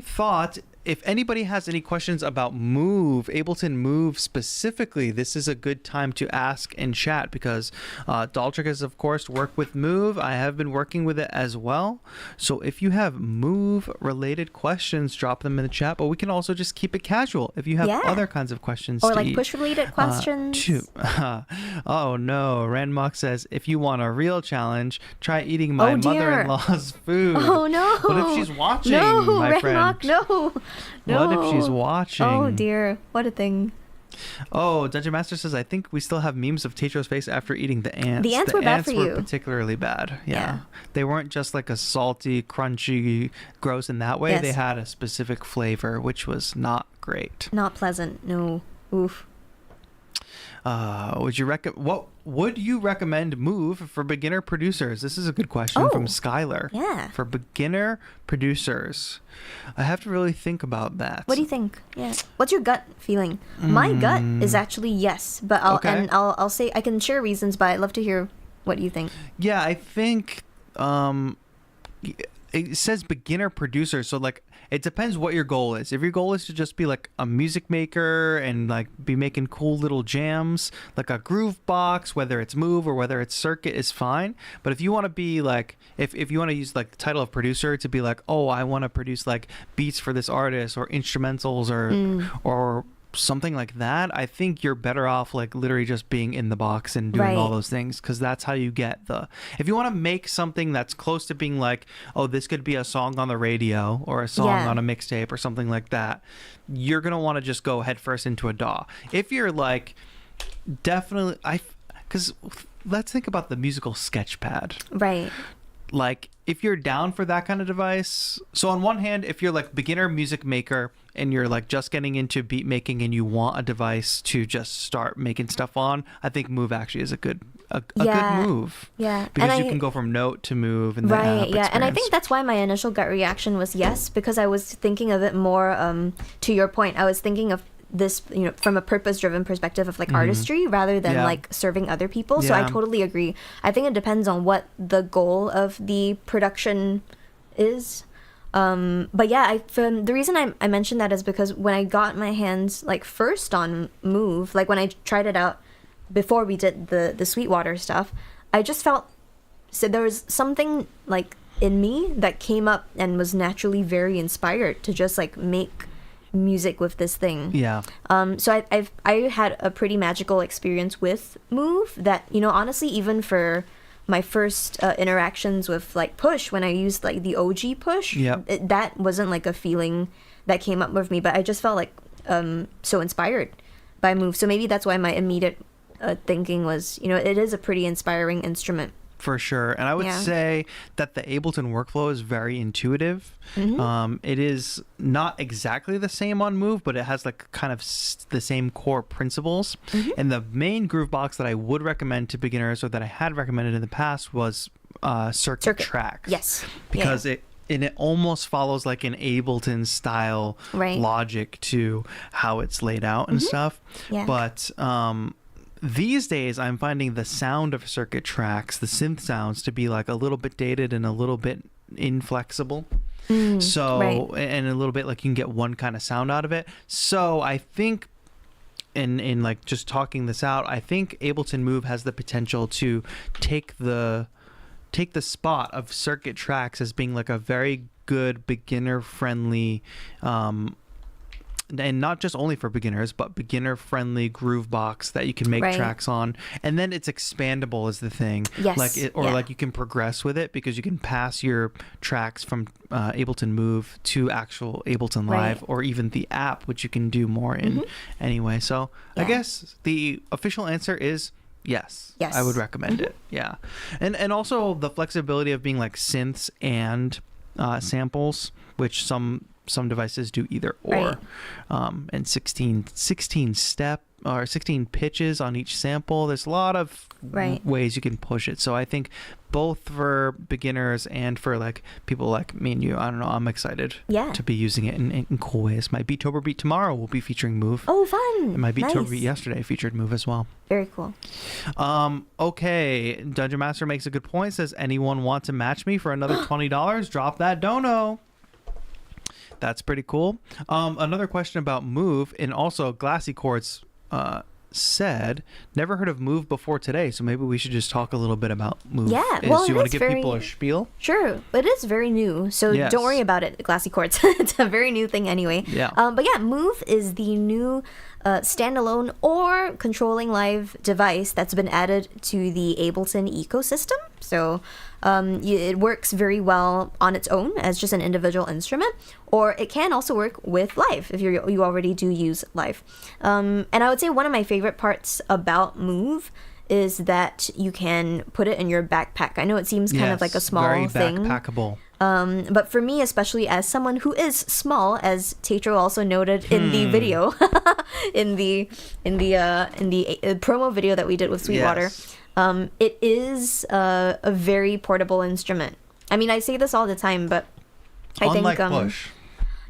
thought if anybody has any questions about Ableton Move specifically, this is a good time to ask in chat, because Daltrick has, of course, worked with Move. I have been working with it as well. So if you have Move-related questions, drop them in the chat. But we can also just keep it casual if you have other kinds of questions. Or like push-related questions. Oh, no. Randmock says, if you want a real challenge, try eating my mother-in-law's food. Oh, no. What if she's watching, my friend? No. What if she's watching? Oh dear, what a thing. Oh, Dungeon Master says, I think we still have memes of Tetro's face after eating the ants. The ants were bad for ants were you. particularly bad. Yeah. Yeah. They weren't just like a salty, crunchy, gross in that way. Yes. They had a specific flavor, which was not great. Not pleasant. No. Oof. What would you recommend Move for beginner producers? This is a good question from Skylar. Yeah. For beginner producers, I have to really think about that. What do you think? Yeah. What's your gut feeling? My gut is actually yes, but I'll say I can share reasons, but I'd love to hear what you think. Yeah, I think it says beginner producer, so like it depends what your goal is. If your goal is to just be like a music maker and like be making cool little jams, like a groove box, whether it's Move or whether it's Circuit is fine. But if you want to be like, if you want to use like the title of producer to be like, oh, I want to produce like beats for this artist or instrumentals or something like that, I think you're better off like literally just being in the box and doing all those things, because that's how you get the, if you want to make something that's close to being like, oh, this could be a song on the radio or a song on a mixtape or something like that, you're gonna want to just go headfirst into a DAW. If you're like, definitely, because let's think about the musical sketchpad. Right. Like if you're down for that kind of device, so on one hand, if you're like beginner music maker and you're like just getting into beat making and you want a device to just start making stuff on, I think Move actually is a good good move. Yeah. Because you can go from note to Move and the app yeah. experience. And I think that's why my initial gut reaction was yes, because I was thinking of it more to your point. I was thinking of this, you know, from a purpose-driven perspective of like artistry rather than like serving other people. So I totally agree. I think it depends on what the goal of the production is. But yeah, the reason I mentioned that is because when I got my hands like first on Move, like when I tried it out before we did the Sweetwater stuff, I just felt there was something like in me that came up and was naturally very inspired to just like make music with this thing. So I had a pretty magical experience with Move that, you know, honestly, even for my first interactions with like Push, when I used like the OG Push, that wasn't like a feeling that came up with me, but I just felt like so inspired by Move. So maybe that's why my immediate thinking was, you know, it is a pretty inspiring instrument. For sure. And I would say that the Ableton workflow is very intuitive. It is not exactly the same on Move, but it has like kind of the same core principles. And the main groove box that I would recommend to beginners, or that I had recommended in the past, was Circuit Tracks. Yes. Because it almost follows like an Ableton style logic to how it's laid out and stuff. But these days, I'm finding the sound of Circuit Tracks, the synth sounds, to be like a little bit dated and a little bit inflexible. And a little bit like you can get one kind of sound out of it. So I think, in like just talking this out, I think Ableton Move has the potential to take the spot of Circuit Tracks as being like a very good beginner friendly and not just only for beginners, but beginner friendly groove box that you can make tracks on, and then it's expandable is the thing. Like like you can progress with it, because you can pass your tracks from Ableton Move to actual Ableton Live or even the app, which you can do more in anyway. So I guess the official answer is yes. I would recommend it. And also the flexibility of being like synths and samples, which some devices do either or, and 16 step or 16 pitches on each sample. There's a lot of ways you can push it. So I think both for beginners and for like people like me and you, I don't know, I'm excited to be using it in cool ways. My Beattober beat tomorrow will be featuring Move. Oh, fun. And my Beattober beat yesterday featured Move as well. Very cool. Okay, Dungeon Master makes a good point. Says, anyone want to match me for another $20? Drop that dono. That's pretty cool. Another question about Move, and also Glassy Quartz said, never heard of Move before today, so maybe we should just talk a little bit about Move. Yeah, well, you want to give people a spiel? Sure, it is very new, so don't worry about it, Glassy Quartz. It's a very new thing anyway. But yeah, Move is the new standalone or controlling live device that's been added to the Ableton ecosystem. So it works very well on its own as just an individual instrument, or it can also work with Live if you already do use Live. And I would say one of my favorite parts about Move is that you can put it in your backpack. I know it seems kind of like a small very thing. backpackable. But for me, especially as someone who is small, as TAETRO also noted in the video, in the promo video that we did with Sweetwater, Yes. it is a very portable instrument. I mean, I say this all the time, but I Unlike think Push.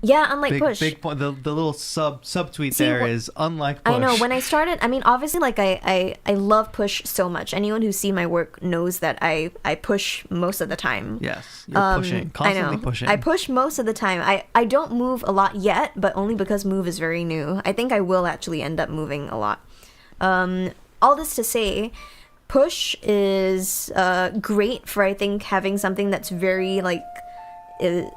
yeah, unlike Big, Push. big point. The little subtweet See, there is unlike Push. I know when I started, I mean, obviously, like I love Push so much. Anyone who's seen my work knows that I push most of the time. Yes, you're pushing, constantly I know. pushing. I push most of the time. I don't move a lot yet, but only because Move is very new. I think I will actually end up moving a lot. All this to say, Push is great for, I think, having something that's very like, it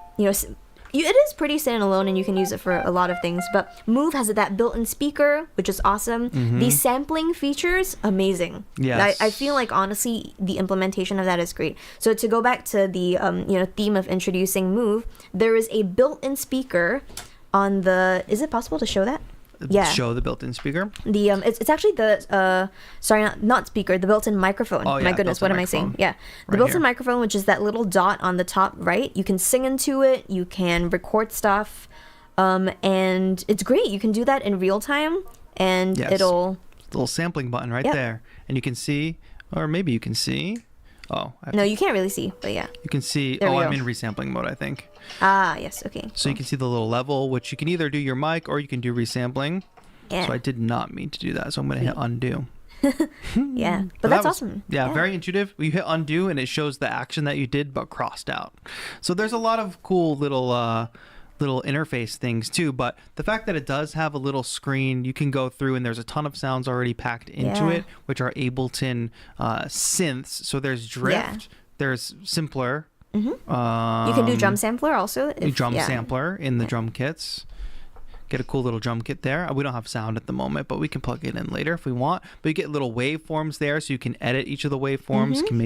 is pretty standalone and you can use it for a lot of things, but Move has that built-in speaker, which is awesome. The sampling features, amazing. Yes. I feel like honestly the implementation of that is great. So to go back to the theme of introducing Move, there is a built-in speaker on the, is it possible to show that? Yeah. Show the built-in speaker. The it's actually the not speaker, the built-in microphone. Oh, yeah, My goodness, what built-in am I saying? microphone. Yeah, the Right built-in here. microphone, which is that little dot on the top right. You can sing into it, you can record stuff, and it's great. You can do that in real time, and Yes. it'll. Little sampling button right Yep. there, and you can see, or maybe you can see. Oh, No, you can't really see, but yeah. you can see. There we I'm go. in resampling mode, I think. Ah, yes. Okay. So you can see the little level, which you can either do your mic or you can do resampling. Yeah. So I did not mean to do that, so I'm going to hit undo. Yeah, but that that's was- awesome. Yeah, very intuitive. You hit undo and it shows the action that you did, but crossed out. So there's a lot of cool little interface things too. But the fact that it does have a little screen, you can go through and there's a ton of sounds already packed into Yeah. it, which are Ableton synths. So there's drift, there's simpler. You can do drum sampler also. Drum yeah. sampler in the drum kits. Get a cool little drum kit there. We don't have sound at the moment, but we can plug it in later if we want. But you get little waveforms there, so you can edit each of the waveforms. You can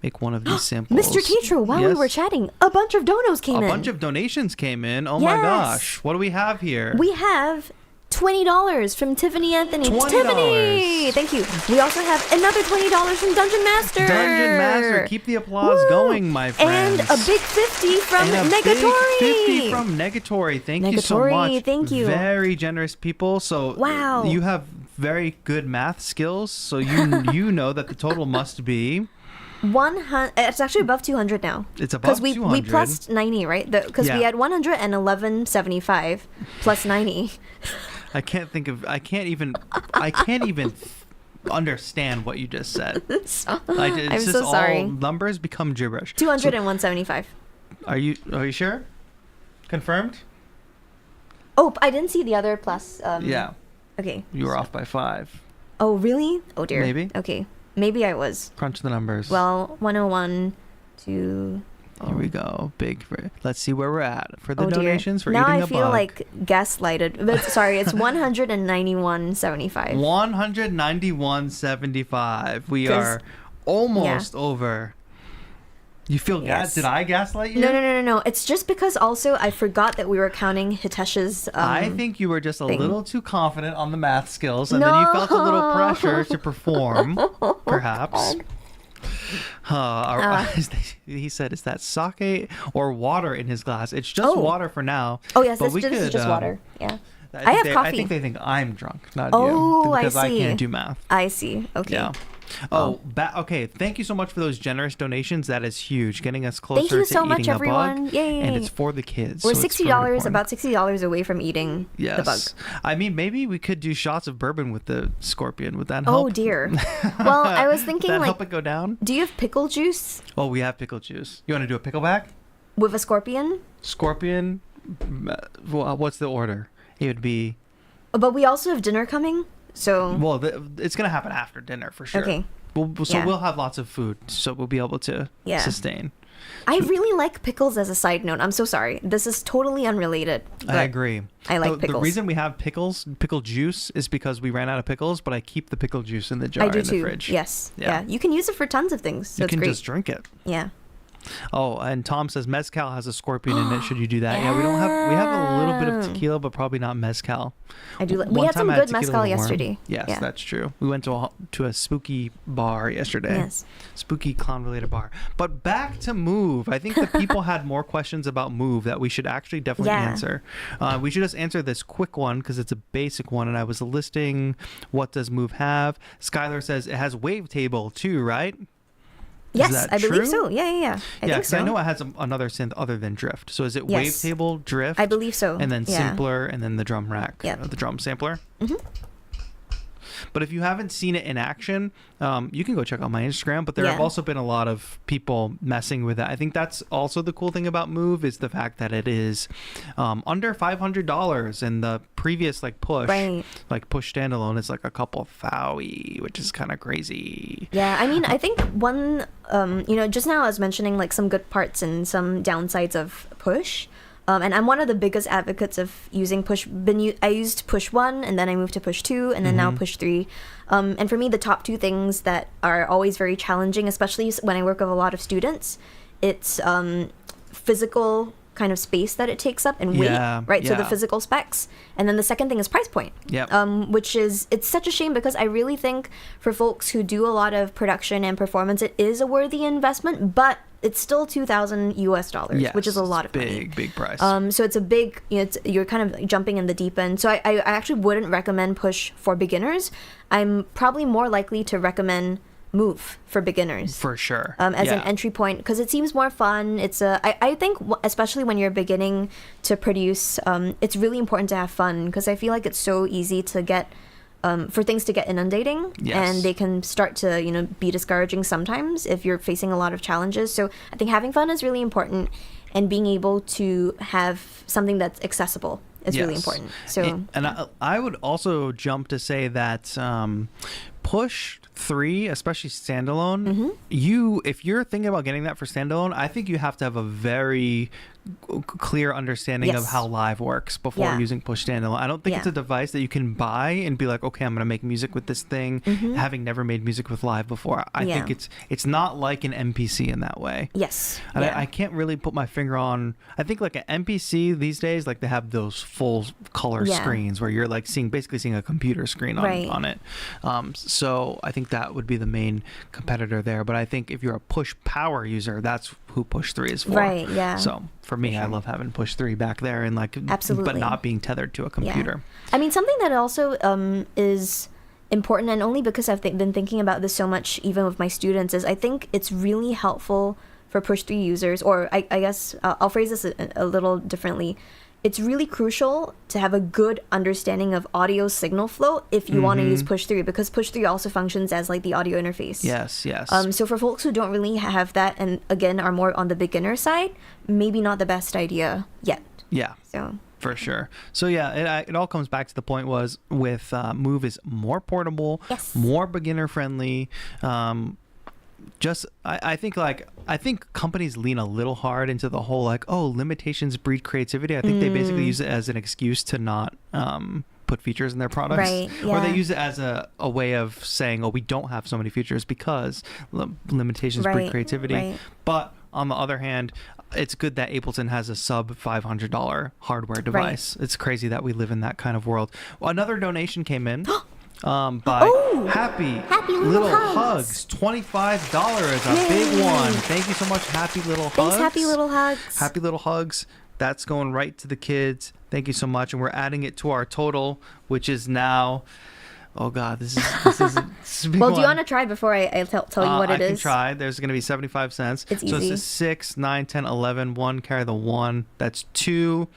make one of these samples. Mr. TAETRO, while we Yes? were chatting, a bunch of donos came A in. bunch of donations came in. Oh my Yes. gosh. What do we have here? We have $20 from Tiffany Anthony. $20. Tiffany! Thank you. We also have another $20 from Dungeon Master. Dungeon Master. Keep the applause Woo! going, my friends. And a big 50 from And a big Negatory. 50 from Negatory. Thank you so Negatory, much. thank you. Very generous people. So Wow. you have very good math skills. So you know that the total must be. 100. It's actually above 200 now. It's above we 200. plus 90, right? Because we Yeah. had 111.75 plus 90. I can't even understand what you just said. It's I'm just so sorry. all numbers become gibberish. 200 and 175. Are you sure? Confirmed? Oh, I didn't see the other plus. Yeah. Okay. You were off by 5. Oh, really? Oh, dear. Maybe. Okay. Maybe I was. Crunch the numbers. Well, 101 to... Here we go. Big. Let's see where we're at for the Oh, dear. donations for now eating I a feel bug. like gaslighted. But sorry, it's 191.75. 191.75. We 'Cause- are almost over. You feel Yes. Did I gaslight you? No. It's just because also I forgot that we were counting Hitesh's. I think you were just a thing. little too confident on the math skills, and then you felt a little pressure to perform, perhaps. He said, "Is that sake or water in his glass?" It's just Oh. water for now. Oh yes, but this is just water. Yeah. I have I coffee. think they think I'm drunk, not Oh, you, I because I see. can't do math. I see. Okay. Yeah. Okay. Thank you so much for those generous donations. That is huge, getting us closer Thank you to so eating much, a everyone. bug. Yay. And it's for the kids. We're so it's $60, very important. about $60 away from eating the bug. I mean, maybe we could do shots of bourbon with the scorpion. Would that help? Oh dear. Well, I was thinking Would that like, help it go down? do you have pickle juice Oh, we have pickle juice. You want to do a pickleback? with a scorpion? Scorpion. What's the order? It would be. But we also have dinner coming, so Well, it's gonna happen after dinner for sure. okay. We'll have lots of food, so we'll be able to sustain. I really like pickles as a side note. I'm so sorry. This is totally unrelated. I agree. I like pickles. The reason we have pickle juice, is because we ran out of pickles, but I keep the pickle juice in the jar in the fridge. Yes. Yeah. You can use it for tons of things. So you it's can great. just drink it. Yeah. Oh, and Tom says mezcal has a scorpion in it. Should you do that? Yeah, we have a little bit of tequila, but probably not mezcal. I do. We had some good mezcal yesterday. Yes, that's true. We went to a spooky bar yesterday. Yes. Spooky clown related bar. But back to Move. I think the people had more questions about Move that we should actually definitely answer. We should just answer this quick one because it's a basic one, and I was listing what does Move have. Skylar says it has wavetable too, right? Yes, I believe so. Yeah. I think so. I know it has another synth other than Drift. So is it wavetable, Drift? I believe so. And then Simpler, and then the drum rack, the drum sampler. Mm-hmm. But if you haven't seen it in action, you can go check out my Instagram. But there have also been a lot of people messing with it. I think that's also the cool thing about Move is the fact that it is under $500, and the previous push standalone is like a couple thousand, which is kind of crazy. Yeah, I mean, I think one, just now I was mentioning some good parts and some downsides of push. And I'm one of the biggest advocates of using push. I used push 1, and then I moved to push 2, and then now push 3. And for me, the top two things that are always very challenging, especially when I work with a lot of students, it's physical kind of space that it takes up and weight, right? So the physical specs. And then the second thing is price point, which is, it's such a shame because I really think for folks who do a lot of production and performance, it is a worthy investment, but it's still $2,000 which is a lot of money. Big price. So it's a big, you're kind of jumping in the deep end. So I actually wouldn't recommend push for beginners. I'm probably more likely to recommend Move for beginners. For sure. As an entry point, because it seems more fun. I think especially when you're beginning to produce, it's really important to have fun because I feel like it's so easy to get for things to get inundating, and they can start to be discouraging sometimes if you're facing a lot of challenges. So I think having fun is really important, and being able to have something that's accessible is really important. So I would also jump to say that push 3, especially standalone, if you're thinking about getting that for standalone, I think you have to have a very clear understanding of how live works before using push standalone. I don't think it's a device that you can buy and be like, okay, I'm going to make music with this thing, having never made music with live before. I think it's not like an MPC in that way. And I can't really put my finger on. I think like an MPC these days, they have those full color screens where you're basically seeing a computer screen on it. So I think that would be the main competitor there. But I think if you're a push power user, that's who push 3 is for. So for me, I love having push 3 back there and but not being tethered to a computer. I mean, something that also is important, and only because I've been thinking about this so much even with my students, is I think it's really helpful for push 3 users, or I guess I'll phrase this a little differently. It's really crucial to have a good understanding of audio signal flow if you want to use push 3, because push 3 also functions as the audio interface. Yes. So for folks who don't really have that, and again are more on the beginner side, maybe not the best idea yet. So for sure. So it all comes back to the point was with Move is more portable, more beginner friendly. I think companies lean a little hard into the whole limitations breed creativity. I think they basically use it as an excuse to not put features in their products, or they use it as a way of saying, oh, we don't have so many features because limitations breed creativity. But on the other hand, it's good that Ableton has a sub $500 hardware device. It's crazy that we live in that kind of world. Another donation came in. By Happy Little Hugs. $25, a big one. Thank you so much, Happy Little Hugs. Thanks, Happy Little Hugs. Happy Little Hugs. That's going right to the kids. Thank you so much. And we're adding it to our total, which is now, oh God, this is a big Well, one. do you want to try before I tell you what it is? I can try. There's going to be 75 cents. It's so easy. it's 6, 9, 10, 11. 1, carry the 1. That's 2.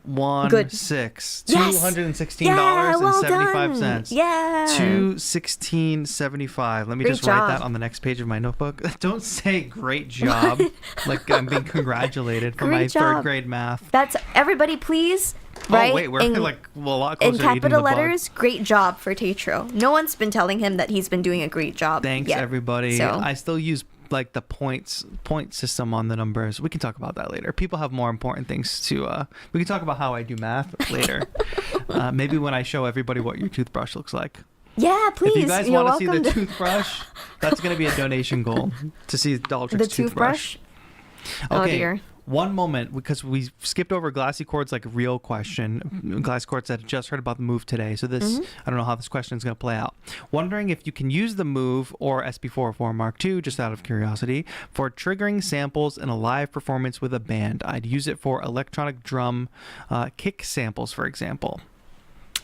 1 Good. 6 Yes. $216.75. Yeah. 216.75. Let me Great just write job. that on the next page of my notebook. Don't say great job like I'm being congratulated for Great my job. third grade math. That's everybody. Please Right? Oh wait, we're like a lot in closer to eating capital the bug. letters, great job for TAETRO. No one's been telling him that he's been doing a great job. Thanks yet. everybody. So. I still use like the point system on the numbers. We can talk about that later. People have more important things to we can talk about how I do math later. Maybe when I show everybody what your toothbrush looks like. Yeah, please. If you guys You're want to see the welcome toothbrush, that's going to be a donation goal to see Daltric's the toothbrush. Okay, Oh dear. one moment, because we skipped over Glassy Chord's like real question. Glassy Chord said, just heard about the move today. So this, I don't know how this question is going to play out. Wondering if you can use the move or SP404 Mark II, just out of curiosity, for triggering samples in a live performance with a band. I'd use it for electronic drum kick samples, for example.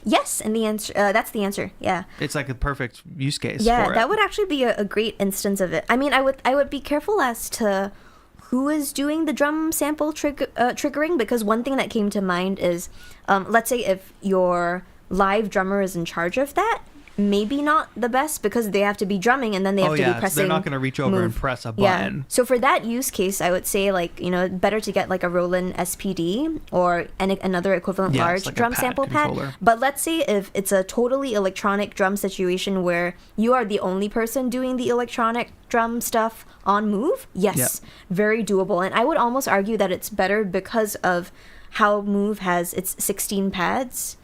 Yes, and the answer that's the answer. Yeah. It's like a perfect use case. Yeah, for that it. would actually be a great instance of it. I mean, I would be careful as to who is doing the drum sample triggering, because one thing that came to mind is, let's say if your live drummer is in charge of that, maybe not the best, because they have to be drumming and then they have to be pressing. They're not going to reach over and press a button. Yeah. So for that use case, I would say better to get like a Roland SPD or another equivalent large like drum a pad sample controller. pad. But let's say if it's a totally electronic drum situation where you are the only person doing the electronic drum stuff on Move, yes, very doable. And I would almost argue that it's better because of how Move has its 16 pads.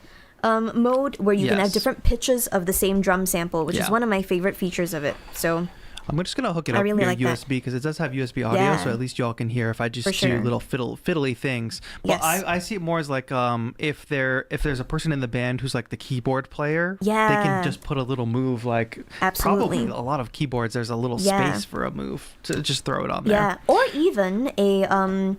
Mode where you can have different pitches of the same drum sample, which is one of my favorite features of it. So I'm just gonna hook it up really via like USB because it does have USB audio, so at least y'all can hear if I just do little fiddly things. Well, I see it more as like if there's a person in the band who's like the keyboard player, they can just put a little move like Absolutely. Probably a lot of keyboards there's a little space for a move to just throw it on there. Yeah, or even a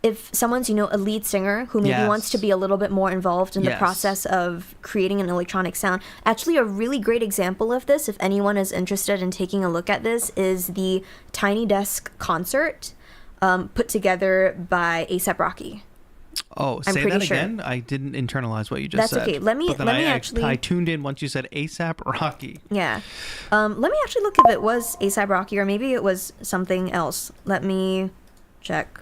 if someone's, a lead singer who maybe wants to be a little bit more involved in the process of creating an electronic sound. Actually, a really great example of this, if anyone is interested in taking a look at this, is the Tiny Desk concert put together by A$AP Rocky. Oh, I'm say pretty that sure. again? I didn't internalize what you just said. That's okay. Let me actually... I tuned in once you said A$AP Rocky. Yeah. Let me actually look if it was A$AP Rocky or maybe it was something else. Let me check.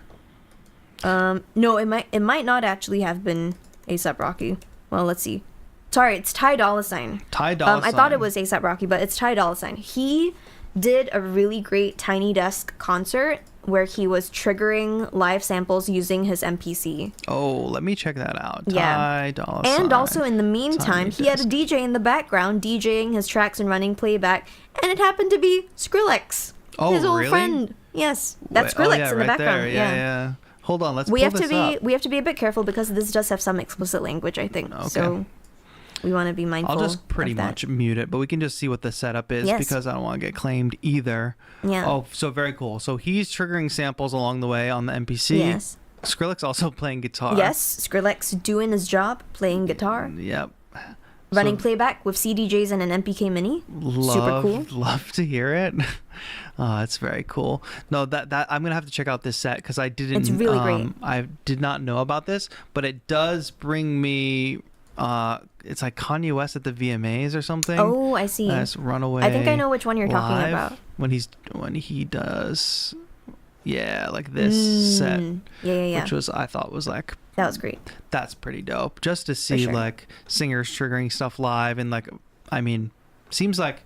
No, it might not actually have been A$AP Rocky. Well, let's see. Sorry, it's Ty Dolla $ign. Ty Dolla $ign. I thought it was A$AP Rocky, but it's Ty Dolla $ign. He did a really great Tiny Desk concert where he was triggering live samples using his MPC. Oh, let me check that out. Yeah. Ty Dolla $ign. And also in the meantime, he had a DJ in the background DJing his tracks and running playback, and it happened to be Skrillex. Oh, his old really? friend. Yes, that's Skrillex in the background. There. Yeah. Hold on, we have to be a bit careful because this does have some explicit language, I think. Okay. So we want to be mindful. I'll just pretty much mute it, but we can just see what the setup is because I don't want to get claimed either. Yeah. Oh, so very cool. So he's triggering samples along the way on the MPC. Yes. Skrillex also playing guitar. Yes, Skrillex doing his job, playing guitar. Yep. Running playback with CDJs and an MPK Mini. Super cool. Love to hear it. It's very cool. No, that I'm gonna have to check out this set because I didn't. It's really great. I did not know about this, but it does bring me. It's like Kanye West at the VMAs or something. Oh, I see. That's Runaway. I think I know which one you're talking about. When he does, like this set. Yeah. Which I thought was like. That was great. That's pretty dope. Just to see like singers triggering stuff live and like, I mean, seems like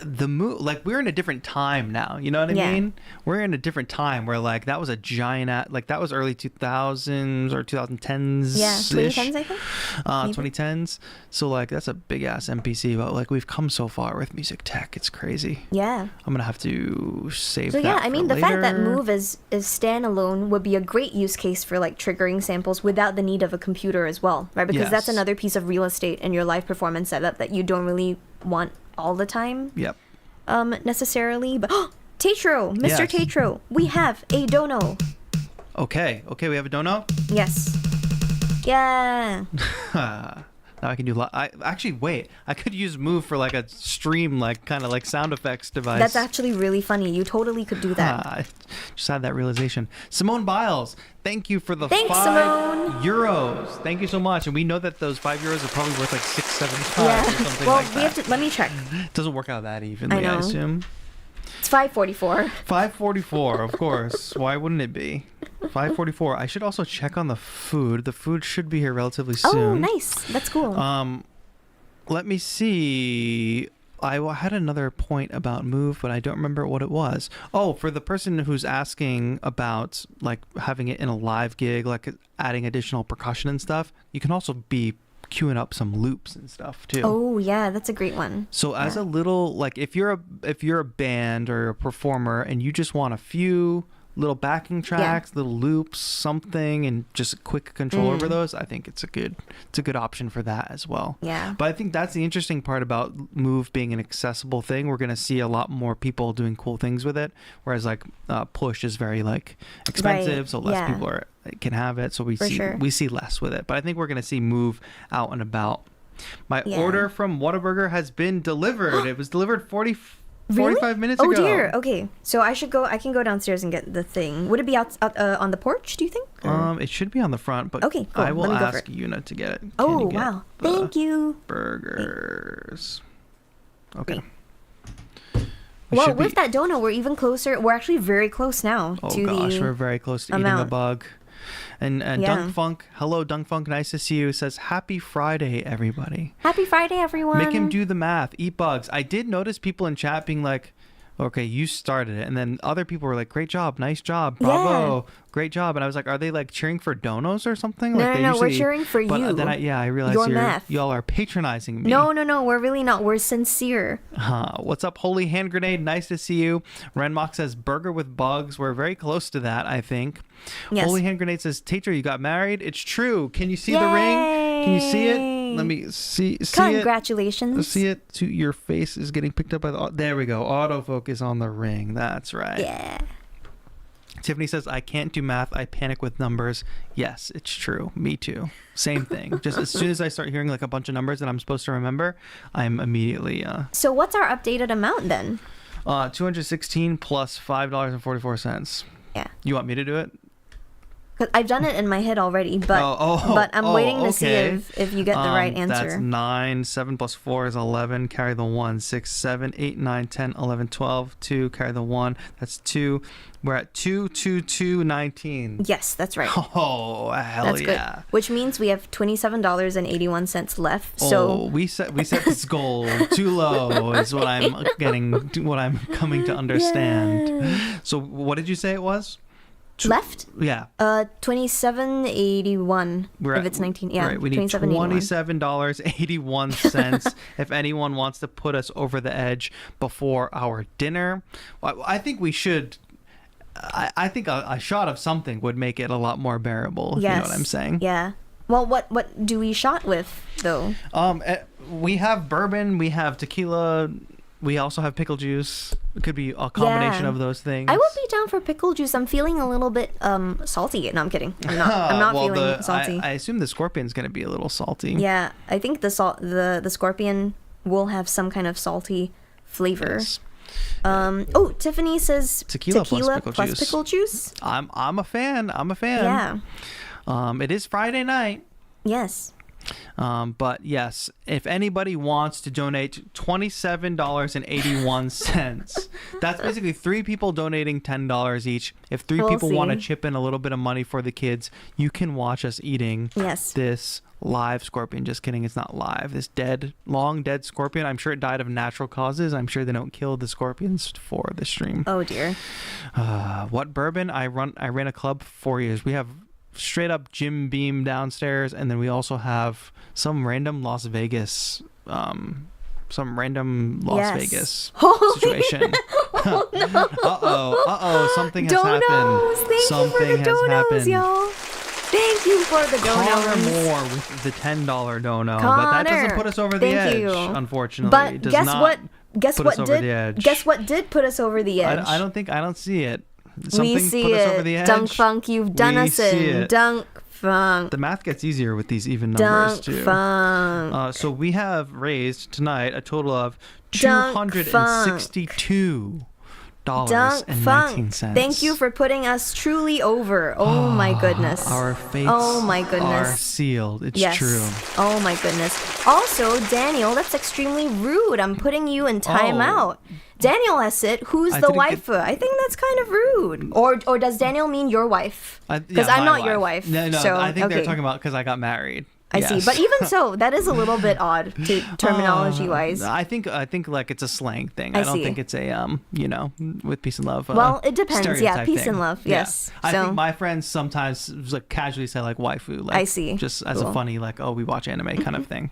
the move, like we're in a different time now. You know what I mean? We're in a different time where like that was a giant, like that was early 2000s or 2010s. Yeah, 2010s I think. 2010s. So like that's a big ass MPC, but like we've come so far with music tech. It's crazy. Yeah. I'm gonna have to save. So that yeah, I mean for the fact that later. Move is standalone would be a great use case for like triggering samples without the need of a computer as well, right? Because that's another piece of real estate in your live performance setup that you don't really want all the time. Yep. Necessarily, but TAETRO, Mr. TAETRO, we have a dono. Okay, we have a dono. Yes. Yeah. Now I can do. I could use Move for like a stream, like kind of like sound effects device. That's actually really funny. You totally could do that. I just had that realization. Simone Biles, thank you for the Thanks, €5. Thank you so much. And we know that those €5 are probably worth like $6.75 or something well, like that. we have to. Let me check. It doesn't work out that evenly, I know. I assume. It's $5.44. $5.44, of course. Why wouldn't it be? 5:44. I should also check on the food. The food should be here relatively Oh, soon. nice. That's cool. Let me see. I had another point about Move, but I don't remember what it was. Oh, for the person who's asking about like having it in a live gig, like adding additional percussion and stuff, you can also be queuing up some loops and stuff too. Oh yeah, that's a great one. So as a little, like if you're a band or a performer and you just want a few little backing tracks, little loops, something, and just a quick control over those, I think it's a good option for that as well. Yeah. But I think that's the interesting part about Move being an accessible thing. We're gonna see a lot more people doing cool things with it, whereas like Push is very like expensive, so less people can have it. So we see less with it. But I think we're gonna see Move out and about. My order from Whataburger has been delivered. It was delivered 45 minutes ago. Oh dear. Okay, so I can go downstairs and get the thing. Would it be out on the porch, do you think? It should be on the front, but okay, cool. I will ask Yuna to get it. Oh wow, thank you. Burgers. Okay. Well, with that donut, we're even closer. We're actually very close now. Oh gosh, we're very close to eating a bug. And Dunk Funk, hello Dunk Funk, nice to see you, says happy Friday everybody. Happy Friday everyone. Make him do the math, eat bugs. I did notice people in chat being like, okay, you started it, and then other people were like, great job, nice job, bravo, great job. And I was like, are they like cheering for donos or something? No, like no, we're cheering for but you. Then I realized y'all are patronizing me. No, we're really not. We're sincere. What's up, Holy Hand Grenade? Nice to see you. Renmock says burger with bugs. We're very close to that, I think. Yes. Holy Hand Grenade says, TAETRO, you got married? It's true. Can you see the ring? Can you see it? Let me see Congratulations. See it. Your face is getting picked up by the... There we go. Autofocus on the ring. That's right. Yeah. Tiffany says, I can't do math. I panic with numbers. Yes, it's true. Me too. Same thing. Just as soon as I start hearing like a bunch of numbers that I'm supposed to remember, I'm immediately... So what's our updated amount then? 216 plus $5.44. Yeah. You want me to do it? I've done it in my head already, but I'm waiting to see if you get the right answer. That's 9. 7 plus 4 is 11. Carry the 1. 6, 7, 8, 9, 10, 11, 12. 2. Carry the 1. That's 2. We're at 2, 2, 2, 19. Yes, that's right. Oh, hell that's yeah. Good. Which means we have $27.81 left. So we set this goal too low is what I'm coming to understand. Yeah. So what did you say it was? Left? Yeah. $27.81. If it's 19, yeah. Right. We need $27.81 if anyone wants to put us over the edge before our dinner. I think we should. I think a shot of something would make it a lot more bearable. If you know what I'm saying? Yeah. Well, what do we shot with though? We have bourbon. We have tequila. We also have pickle juice. It could be a combination of those things. I would be down for pickle juice. I'm feeling a little bit salty. No, I'm kidding. I'm not feeling salty. I assume the scorpion's going to be a little salty. Yeah, I think the scorpion will have some kind of salty flavor. Yes. Tiffany says tequila plus pickle juice. I'm a fan. Yeah. It is Friday night. Yes. But yes, if anybody wants to donate $27.81, that's basically 3 people donating $10 each. If 3 people want to chip in a little bit of money for the kids, you can watch us eating this live scorpion. Just kidding, it's not live. This long dead scorpion. I'm sure it died of natural causes. I'm sure they don't kill the scorpions for the stream. Oh dear. What bourbon? I ran a club for 4 years. We have straight up Jim Beam downstairs, and then we also have some random Las Vegas situation. Something has happened. Something has happened. Y'all. Thank you for the donos. Connor Moore with the $10 dono, but that doesn't put us over the edge, unfortunately. But it does guess not what? Guess what did put us over the edge? I don't see it. We see it. Dunk Funk, you've done us in. Dunk Funk. The math gets easier with these even numbers too. Funk. So we have raised tonight a total of $262. Dunk Funk. Thank you for putting us truly over. Oh my goodness. Our fates are sealed. It's true. Oh my goodness. Also, Daniel, that's extremely rude. I'm putting you in timeout. Daniel has it. Who's the waifu? I think that's kind of rude. Or does Daniel mean your wife? Because I'm not your wife. No, so, I think they're talking about because I got married. I see, but even so, that is a little bit odd to terminology-wise. I think like it's a slang thing. I don't think it's a with peace and love. Well, it depends. Yeah, peace and love. Yes. Yeah. I think my friends sometimes like casually say like waifu. Like, I see. Just as a funny like, oh, we watch anime kind of thing.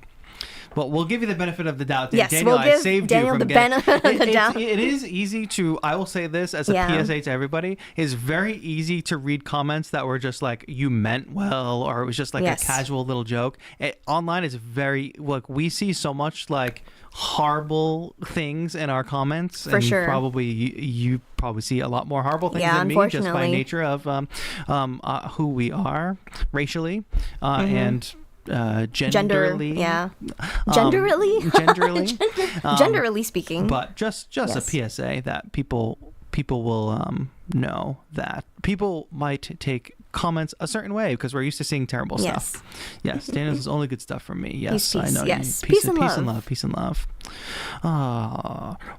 Well, we'll give you the benefit of the doubt. Yes, Daniel, we'll give I saved Daniel you from the benefit of the doubt. It is easy to, I will say this as a PSA to everybody, it's very easy to read comments that were just like, you meant well, or it was just like a casual little joke. Online is very, like, we see so much like horrible things in our comments. For sure. Probably, you probably see a lot more horrible things than me just by nature of who we are racially and genderly, genderly speaking. But just a PSA that people will know that people might take comments a certain way because we're used to seeing terrible stuff. Yes, Daniel's is only good stuff from me. Yes, peace, I know. Yes, peace and love.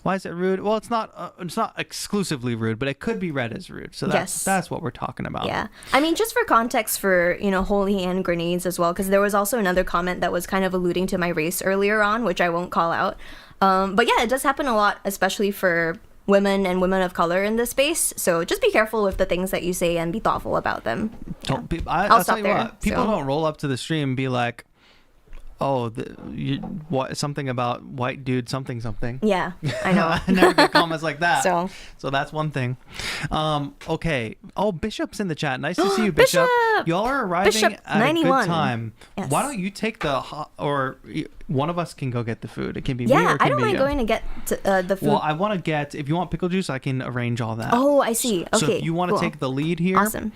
Why is it rude? Well, it's not exclusively rude, but it could be read as rude. So that's what we're talking about. Yeah, I mean, just for context for holy hand grenades as well, because there was also another comment that was kind of alluding to my race earlier on, which I won't call out. But yeah, it does happen a lot, especially for women and women of color in this space. So just be careful with the things that you say and be thoughtful about them. I'll tell you what, people don't roll up to the stream and be like, oh, something about white dude something. Yeah, I know. I never get comments like that. So that's one thing. Okay. Oh, Bishop's in the chat. Nice to see you, Bishop. Y'all are arriving at 91. A good time. Yes. Why don't you take or one of us can go get the food. It can be me or it can be you. Yeah, I don't mind going to get the food. Well, I want to get, if you want pickle juice, I can arrange all that. Oh, I see. Okay, so if you want to take the lead here, awesome.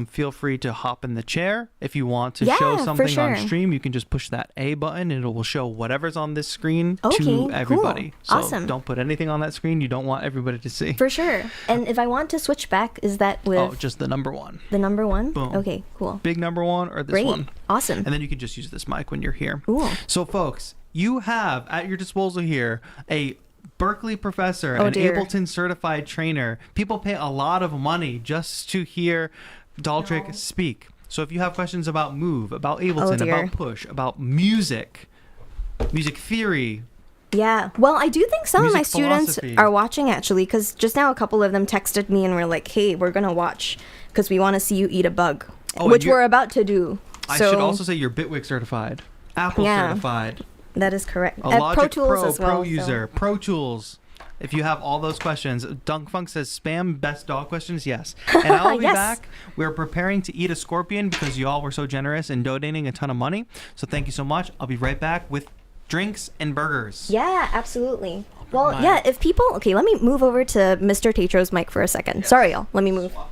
Feel free to hop in the chair. If you want to show something on stream, you can just push that A button and it will show whatever's on this screen to everybody. Cool. So don't put anything on that screen you don't want everybody to see. For sure. And if I want to switch back, is that with... Oh, just the number one. The number one? Boom. Okay, cool. Big number one or this one. Awesome. And then you can just use this mic when you're here. Cool. So folks, you have at your disposal here a Berkeley professor and Ableton Certified Trainer. People pay a lot of money just to hear Daltrick speak. So if you have questions about Move, about Ableton, about Push, about music theory. Yeah. Well, I do think some of my students are watching actually, because just now a couple of them texted me and were like, hey, we're going to watch because we want to see you eat a bug, which we're about to do. I should also say you're Bitwig certified, Apple certified. That is correct. A Logic Pro Tools as well. Pro user, Pro Tools. If you have all those questions, Dunk Funk says spam best dog questions. Yes. And I'll be back. We're preparing to eat a scorpion because y'all were so generous in donating a ton of money. So thank you so much. I'll be right back with drinks and burgers. Yeah, absolutely. Well, if people... Okay, let me move over to Mr. TAETRO's mic for a second. Yes. Sorry, y'all. Let me move. I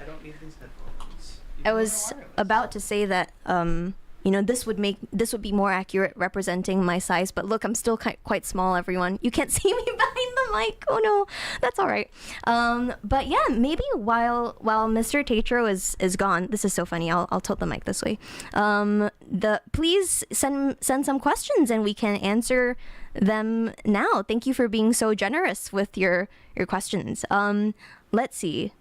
don't need these headphones. I was about to say that... this would be more accurate representing my size, but look, I'm still quite small, everyone. You can't see me behind the mic. Oh no, that's all right. But yeah, maybe while Mr. TAETRO is gone, this is so funny. I'll tilt the mic this way. Please send some questions and we can answer them now. Thank you for being so generous with your questions. Let's see.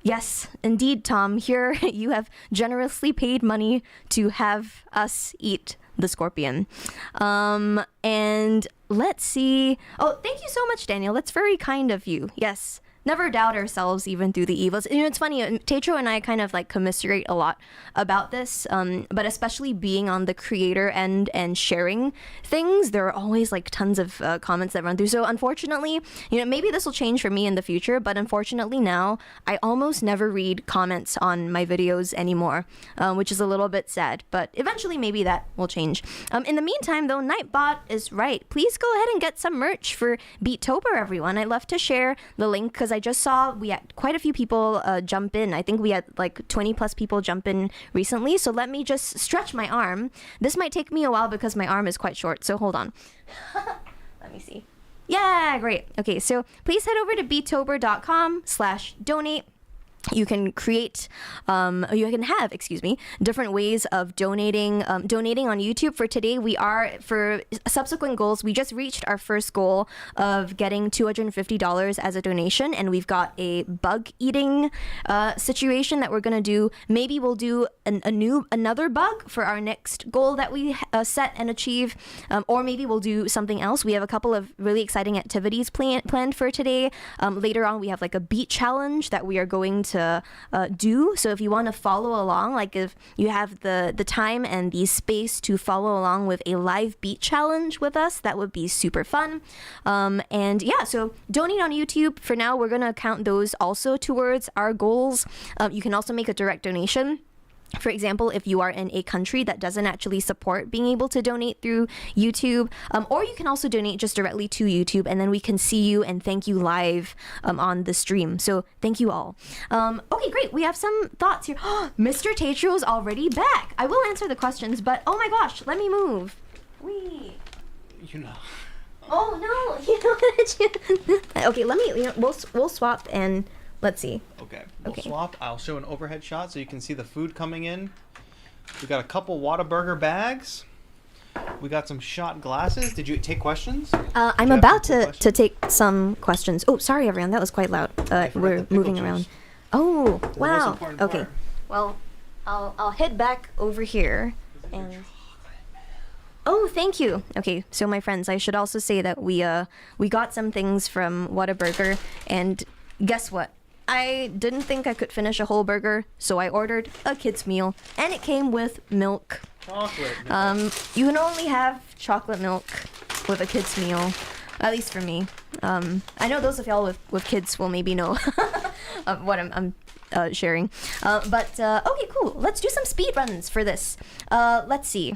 Yes, indeed, Tom. Here you have generously paid money to have us eat the scorpion. And let's see. Oh, thank you so much, Daniel. That's very kind of you. Yes. Never doubt ourselves even through the evils. It's funny, TAETRO and I kind of like commiserate a lot about this, but especially being on the creator end and sharing things, there are always like tons of comments that run through. So unfortunately, maybe this will change for me in the future, but unfortunately now I almost never read comments on my videos anymore, which is a little bit sad, but eventually maybe that will change. In the meantime though, Nightbot is right. Please go ahead and get some merch for Beattober, everyone. I'd love to share the link because I just saw we had quite a few people jump in. I think we had like 20 plus people jump in recently. So let me just stretch my arm. This might take me a while because my arm is quite short. So hold on. Let me see. Yeah, great. Okay, so please head over to beatober.com/donate. You can different ways of donating on YouTube. For today, for subsequent goals, we just reached our first goal of getting $250 as a donation, and we've got a bug eating situation that we're going to do. Maybe we'll do another bug for our next goal that we set and achieve, or maybe we'll do something else. We have a couple of really exciting activities planned for today. Later on, we have like a beat challenge that we are going to do. So if you want to follow along, like if you have the time and the space to follow along with a live beat challenge with us, that would be super fun. And yeah, so donate on YouTube. For now, we're going to count those also towards our goals. You can also make a direct donation. For example, if you are in a country that doesn't actually support being able to donate through YouTube, or you can also donate just directly to YouTube, and then we can see you and thank you live on the stream. So thank you all. Okay, great. We have some thoughts here. Mr. TAETRO is already back. I will answer the questions, but oh my gosh, let me move. Wee. You know. Oh no! Okay, let me. We'll swap and. Let's see. Okay. We'll swap. I'll show an overhead shot so you can see the food coming in. We got a couple Whataburger bags. We got some shot glasses. Did you take questions? I'm about to take some questions. Oh, sorry, everyone. That was quite loud. We're moving around. Oh, wow. Okay. Well, I'll head back over here. And oh, thank you. Okay, so my friends, I should also say that we got some things from Whataburger, and guess what? I didn't think I could finish a whole burger, so I ordered a kid's meal, and it came with milk. Chocolate milk. You can only have chocolate milk with a kid's meal, at least for me. I know those of y'all with kids will maybe know of what I'm sharing. But okay, cool. Let's do some speed runs for this. Let's see.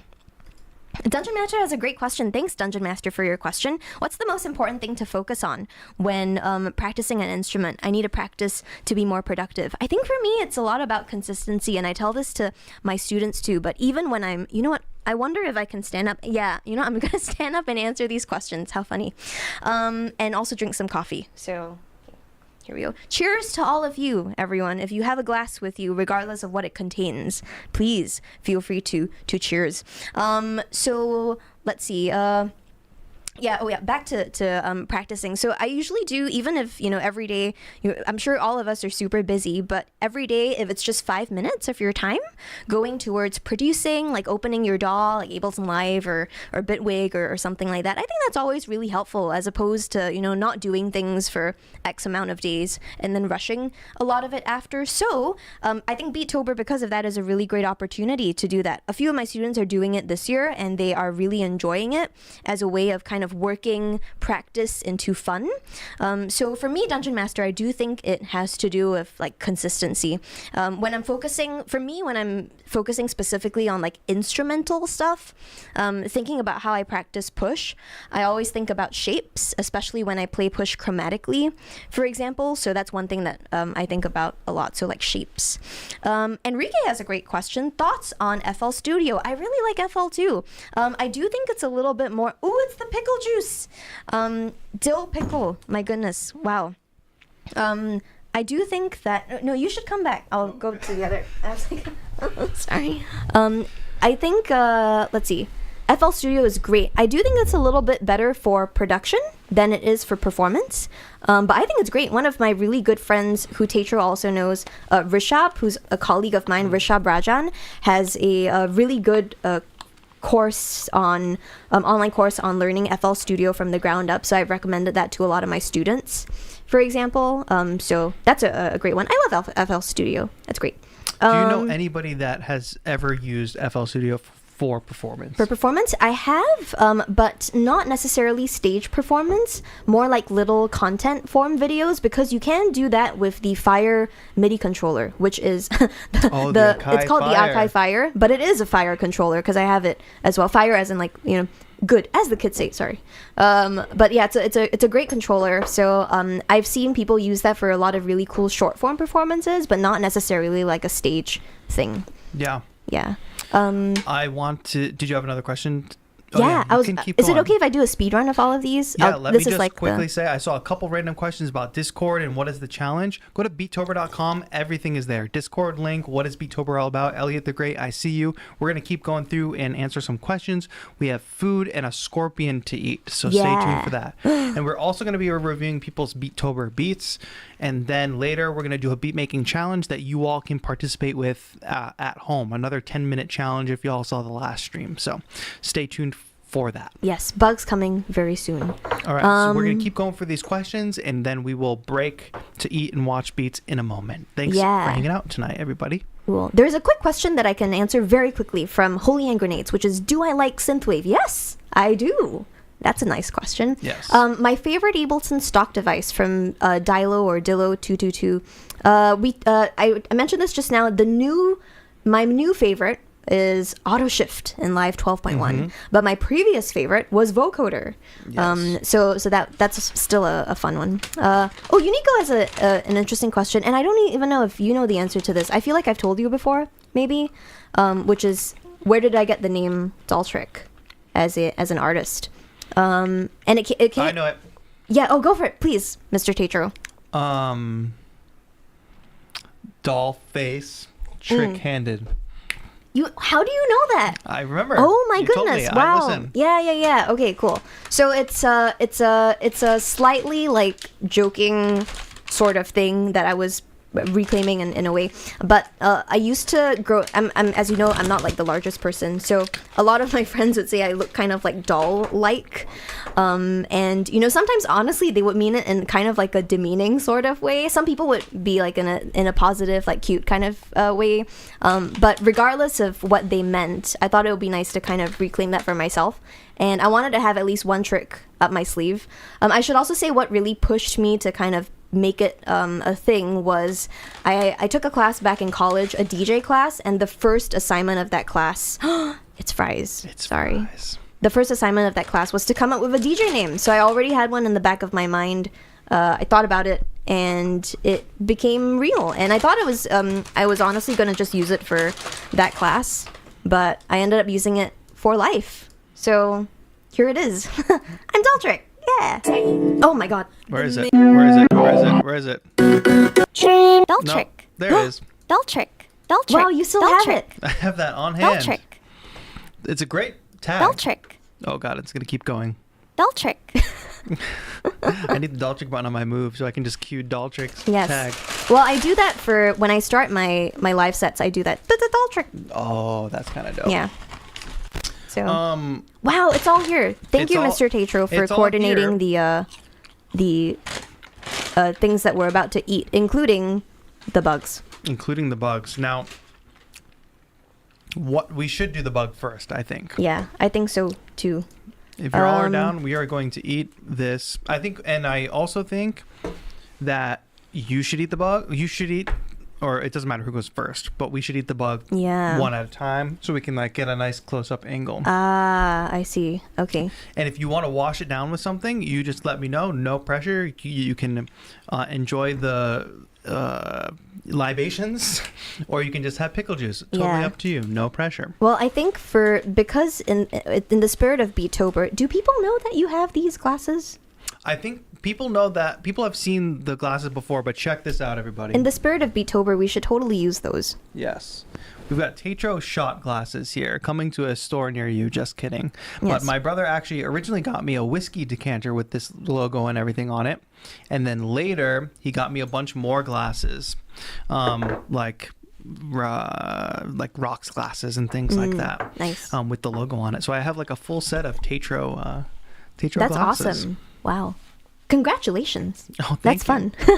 Dungeon Master has a great question. Thanks, Dungeon Master, for your question. What's the most important thing to focus on when practicing an instrument? I need to practice to be more productive. I think for me, it's a lot about consistency, and I tell this to my students too. But even when you know what? I wonder if I can stand up. Yeah, I'm going to stand up and answer these questions. How funny. And also drink some coffee. So here we go. Cheers to all of you, everyone. If you have a glass with you, regardless of what it contains, please feel free to cheers. So let's see. Back to practicing. So I usually do, even if, every day, I'm sure all of us are super busy, but every day, if it's just 5 minutes of your time going towards producing, like opening your DAW, like Ableton Live or Bitwig or something like that, I think that's always really helpful, as opposed to, not doing things for X amount of days and then rushing a lot of it after. So I think Beatober, because of that, is a really great opportunity to do that. A few of my students are doing it this year, and they are really enjoying it as a way of kind of working practice into fun. So for me, Dungeon Master, I do think it has to do with like consistency. When I'm focusing specifically on like instrumental stuff, thinking about how I practice push, I always think about shapes, especially when I play push chromatically, for example. So that's one thing that I think about a lot. So like shapes. Enrique has a great question. Thoughts on FL Studio? I really like FL too. I do think it's a little bit more. Ooh, it's the pickle juice. Dill pickle. My goodness. Wow. I do think that no, you should come back. I'll go to the other. I was like, sorry. I think let's see. FL Studio is great. I do think it's a little bit better for production than it is for performance. But I think it's great. One of my really good friends, who TAETRO also knows, Rishabh, who's a colleague of mine, Rishabh Rajan, has a really good course on online course on learning FL Studio from the ground up. So I've recommended that to a lot of my students, for example. So that's a great one. I love FL Studio. That's great. Do you know anybody that has ever used FL Studio for performance? For performance, I have, but not necessarily stage performance, more like little content form videos, because you can do that with the Fire MIDI controller, which is it's called the Akai Fire, but it is a Fire controller because I have it as well. Fire as in like, good, as the kids say, sorry. But yeah, it's a great controller. So I've seen people use that for a lot of really cool short form performances, but not necessarily like a stage thing. Yeah. Yeah. I want to. Did you have another question? Yeah, you can keep Is it going. okay if I do a speed run of all of these? Yeah, let me this is just like quickly say I saw a couple random questions about Discord and what is the challenge. Go to beattober.com. Everything is there. Discord link. What is Beattober all about? Elliot the Great, I see you. We're going to keep going through and answer some questions. We have food and a scorpion to eat, so stay tuned for that. And we're also going to be reviewing people's Beattober beats. And then later we're going to do a beat making challenge that you all can participate with at home. Another 10-minute challenge if you all saw the last stream. So stay tuned for that. Yes, bugs coming very soon. All right, so we're going to keep going for these questions, and then we will break to eat and watch beats in a moment. Thanks for hanging out tonight, everybody. Cool. There's a quick question that I can answer very quickly from Holy Hand Grenades, which is, do I like synthwave? Yes, I do. That's a nice question. Yes. My favorite Ableton stock device from Dilo or Dilo 222. I mentioned this just now. My new favorite is Auto Shift in Live 12.1, but my previous favorite was Vocoder. Yes. So that's still a fun one. Unico has an interesting question, and I don't even know if you know the answer to this. I feel like I've told you before, maybe, which is, where did I get the name Daltrick as an artist? And it came. I know it. Yeah. Oh, go for it, please, Mr. TAETRO. Doll face, trick-handed. How do you know that? I remember. Oh my You told me. goodness! I Wow. listen. Yeah. Okay, cool. So it's a slightly like joking sort of thing that I was reclaiming in a way, but I used to grow. I'm as you know, I'm not like the largest person, so a lot of my friends would say I look kind of like doll like, and sometimes honestly they would mean it in kind of like a demeaning sort of way. Some people would be like in a positive, like cute kind of way, but regardless of what they meant, I thought it would be nice to kind of reclaim that for myself. And I wanted to have at least one trick up my sleeve. I should also say what really pushed me to kind of make it a thing was I took a class back in college, a DJ class, and the first assignment of that class, it's Fries. Sorry. Fries. The first assignment of that class was to come up with a DJ name. So I already had one in the back of my mind. I thought about it, and it became real. And I thought it was, I was honestly going to just use it for that class, but I ended up using it for life. So here it is. I'm Daltrick. Yeah. Oh my god. Where is it? Where is it? Where is it? Where is it? Daltrick. No, there it is. Daltrick. Daltrick. Wow, you still have it. I have that on hand. Daltrick. It's a great tag. Daltrick. Oh god, it's gonna keep going. Daltrick. I need the Daltrick button on my move so I can just cue Daltrick's Yes. tag. Well, I do that for when I start my live sets. I do that. Daltrick. Oh, that's kind of dope. Yeah. So. Um, Wow, it's all here. Thank it's you, all- Mr. TAETRO, for it's all coordinating the things that we're about to eat, including the bugs. including the bugs. Now, what we should do the bug first, I think. Yeah, I think so too. If you all are down, we are going to eat this. I think, and I also think that you should eat the bug. You should eat, or it doesn't matter who goes first, but we should eat the bug Yeah. one at a time so we can like get a nice close-up angle. Ah, I see. Okay. And if you want to wash it down with something, you just let me know. No pressure. You can enjoy the libations, or you can just have pickle juice. Totally Yeah. up to you. No pressure. Well, I think because in the spirit of Beattober, do people know that you have these glasses? I think people know that. People have seen the glasses before, but check this out, everybody. In the spirit of Beattober, we should totally use those. Yes. We've got TAETRO shot glasses here coming to a store near you. Just kidding. But Yes. my brother actually originally got me a whiskey decanter with this logo and everything on it. And then later he got me a bunch more glasses, like rocks glasses and things like that. Nice. With the logo on it. So I have like a full set of TAETRO That's glasses. awesome. Wow. Congratulations. Oh, That's thank fun.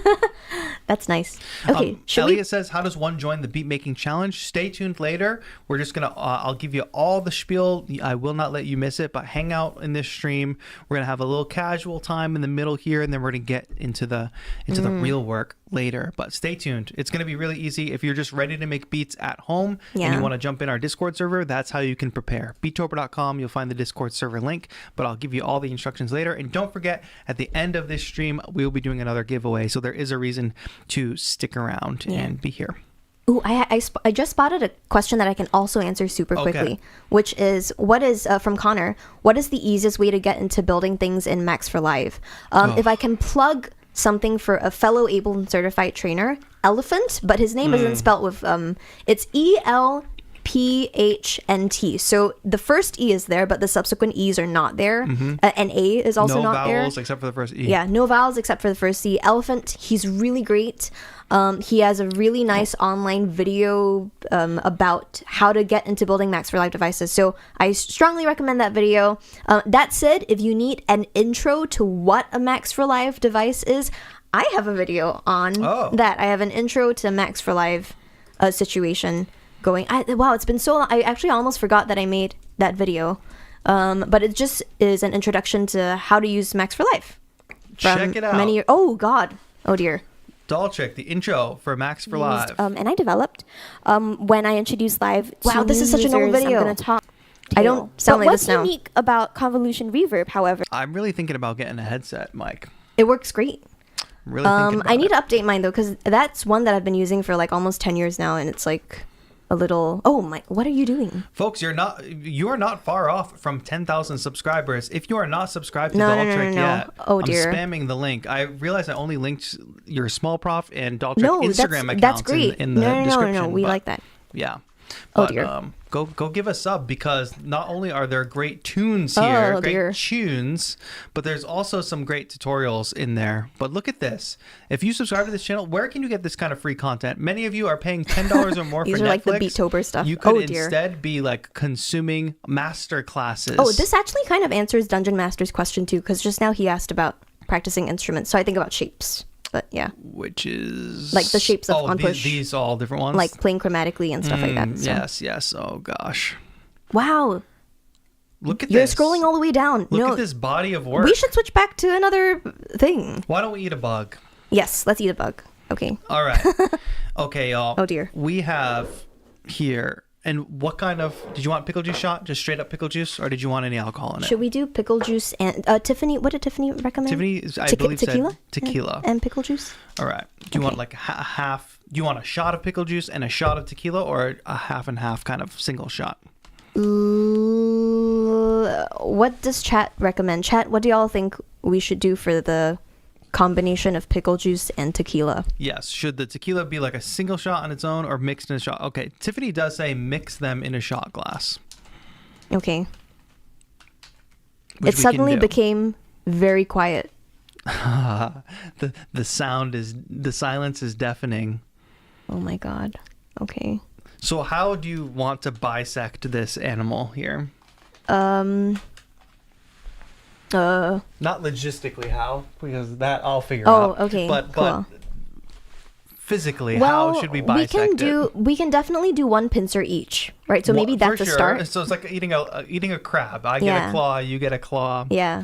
That's nice. Okay, should Elliot we? says, how does one join the beat making challenge? Stay tuned later. We're just going to, I'll give you all the spiel. I will not let you miss it, but hang out in this stream. We're going to have a little casual time in the middle here, and then we're going to get into the real work later. But stay tuned. It's going to be really easy. If you're just ready to make beats at home and Yeah. you want to jump in our Discord server, that's how you can prepare. Beattober.com, you'll find the Discord server link, but I'll give you all the instructions later. And don't forget, at the end of this stream, we will be doing another giveaway. So there is a reason to stick around and be here. Ooh, I just spotted a question that I can also answer super Okay. quickly, which is from Connor. What is the easiest way to get into building things in Max for Live? If I can plug something for a fellow Ableton Certified Trainer, Elephant, but his name isn't spelled with it's ELPHNT. So the first E is there, but the subsequent E's are not there. And A is also No not there. vowels except for the first E. Yeah, no vowels except for the first E. Elephant, he's really great. He has a really nice online video about how to get into building Max for Live devices. So I strongly recommend that video. That said, if you need an intro to what a Max for Live device is, I have a video on that. I have an intro to Max for Live situation going. Wow, it's been so long. I actually almost forgot that I made that video. But it just is an introduction to how to use Max for Live. Check it out. Oh, God. Oh, dear. Doll Chick, the intro for Max for Live. And I developed when I introduced live. Wow, to this is such an old users, video. I'm gonna talk. I don't sound like What's this now. unique about convolution reverb, however? I'm really thinking about getting a headset, Mike. It works great. I'm really thinking about I need it. to update mine though, because that's one that I've been using for like almost 10 years now, and it's like a little. Oh my! What are you doing? Folks, you are not far off from 10,000 subscribers. If you are not subscribed to No, Doll no, no, Trick no, no. yet, Oh, dear. I'm spamming the link. I realized I only linked your Small Prof and Doll Trick No, Instagram accounts that's great. in the no, description. We but- like that. Yeah. Oh, But, dear. go give a sub, because not only are there great tunes here, Oh, great dear. tunes, but there's also some great tutorials in there. But look at this. If you subscribe to this channel, where can you get this kind of free content? Many of you are paying $10 or more These for are Netflix. like the Beattober stuff. You could Oh, dear. instead be like consuming master classes. Oh, this actually kind of answers Dungeon Master's question too, because just now he asked about practicing instruments. So I think about shapes. But yeah, which is like the shapes of on push. These all different ones. like playing chromatically and stuff like that. So. Yes. Oh gosh. Wow. Look at You're this. scrolling all the way down. Look no, at this body of work. we should switch back to another thing. Why don't we eat a bug? Yes, let's eat a bug. Okay. All right. Okay, y'all. Oh, dear. We have here. And what kind of, did you want pickle juice shot? Just straight up pickle juice, or did you want any alcohol in it? Should we do pickle juice and Tiffany? What did Tiffany recommend? Tiffany, is, I Tequi- believe, tequila said tequila. and pickle juice. All right. Do you want like a half? Do you want a shot of pickle juice and a shot of tequila, or a half and half kind of single shot? What does chat recommend? Chat, what do y'all think we should do for the combination of pickle juice and tequila? Yes. Should the tequila be like a single shot on its own, or mixed in a shot? Okay. Tiffany does say mix them in a shot glass. Okay. which It we can suddenly do. became very quiet. the silence is deafening. Oh my god. Okay. So how do you want to bisect this animal here? Not logistically how, because that I'll figure out. Oh, okay, But cool. physically, how should we bisect we can definitely do one pincer each, right? So maybe Well, that's for a sure. start. So it's like eating a crab. I get Yeah. a claw, you get a claw. Yeah.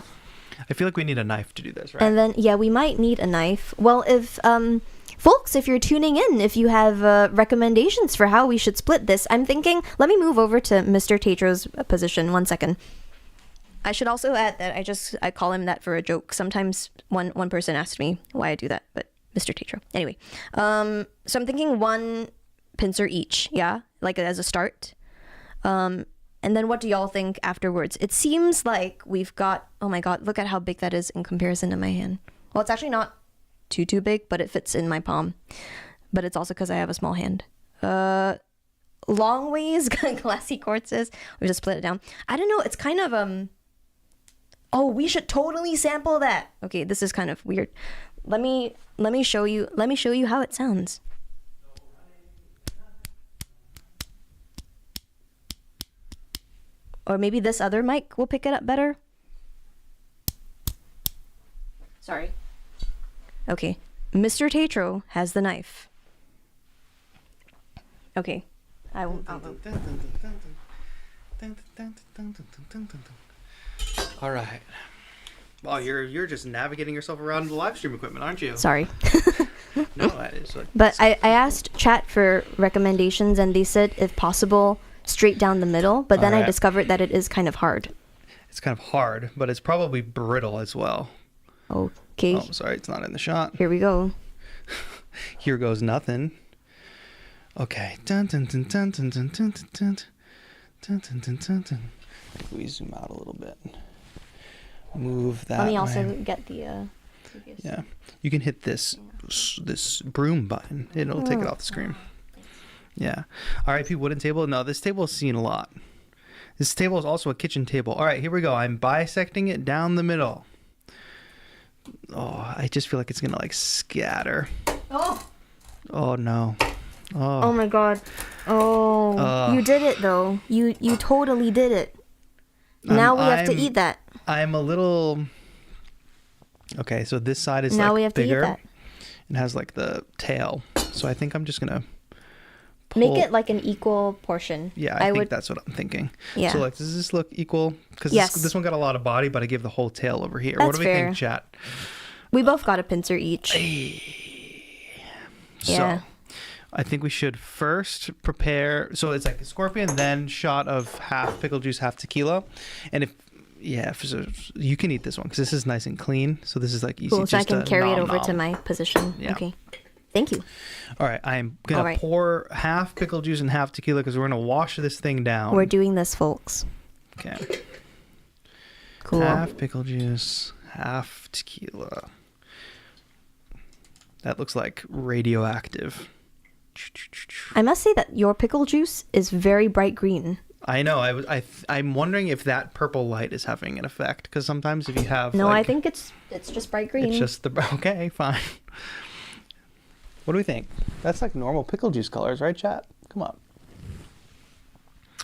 I feel like we need a knife to do this, right? And then we might need a knife. Well, if folks, if you're tuning in, if you have recommendations for how we should split this, I'm thinking, let me move over to Mr. TAETRO's position 1 second. I should also add that I call him that for a joke. Sometimes one person asked me why I do that, but Mr. TAETRO. Anyway, so I'm thinking one pincer each, yeah, like as a start. And then what do y'all think afterwards? It seems like we've got, oh my god, look at how big that is in comparison to my hand. Well, it's actually not too big, but it fits in my palm. But it's also because I have a small hand. Long ways, glassy quartzes. We just split it down. I don't know. It's kind of oh, we should totally sample that. Okay, this is kind of weird. Let me show you. Let me show you how it sounds. Or maybe this other mic will pick it up better. Sorry. Okay. Mr. TAETRO has the knife. Okay. All right. Well, you're just navigating yourself around the live stream equipment, aren't you? Sorry. No, that is like, But I asked chat for recommendations, and they said, if possible, straight down the middle. But then I Alright. discovered that it is kind of hard. it's kind of hard, but it's probably brittle as well. Okay. Oh, sorry, it's not in the shot. Here we go. Here goes nothing. Okay. Dun, dun, dun, dun, dun, dun, dun, dun, dun, dun, dun, dun, dun. We zoom out a little bit. Move that. Let me also way. get the previous. Yeah. You can hit this broom button. It'll take it off the screen. Yeah. RIP wooden table. No, this table is seen a lot. This table is also a kitchen table. All right, here we go. I'm bisecting it down the middle. Oh, I just feel like it's gonna like scatter. Oh no. Oh my god. Oh, you did it though. You totally did it. Now we have to eat that. I'm a little. Okay, so this side is Now like we have bigger. to eat that. It has like the tail. So I think I'm just gonna Make it like an equal portion. Yeah, I think would. that's what I'm thinking. Yeah. So like, does this look equal? Because Yes. this one got a lot of body, but I gave the whole tail over here. That's What do we fair. think, chat? We both got a pincer each. Yeah. So I think we should first prepare. So it's like a scorpion, then shot of half pickle juice, half tequila. And so you can eat this one because this is nice and clean. So this is like easy. Cool. So I just can a carry it over nom to nom. my position. Yeah. Okay. Thank you. All right, I'm gonna All right. pour half pickle juice and half tequila because we're gonna wash this thing down. We're doing this, folks. Okay. Cool. Half pickle juice, half tequila. That looks like radioactive. I must say that your pickle juice is very bright green. I know. I'm wondering if that purple light is having an effect because sometimes if you have No, like, I think it's just bright green. it's just the okay, fine. What do we think? That's like normal pickle juice colors, right, chat? Come on.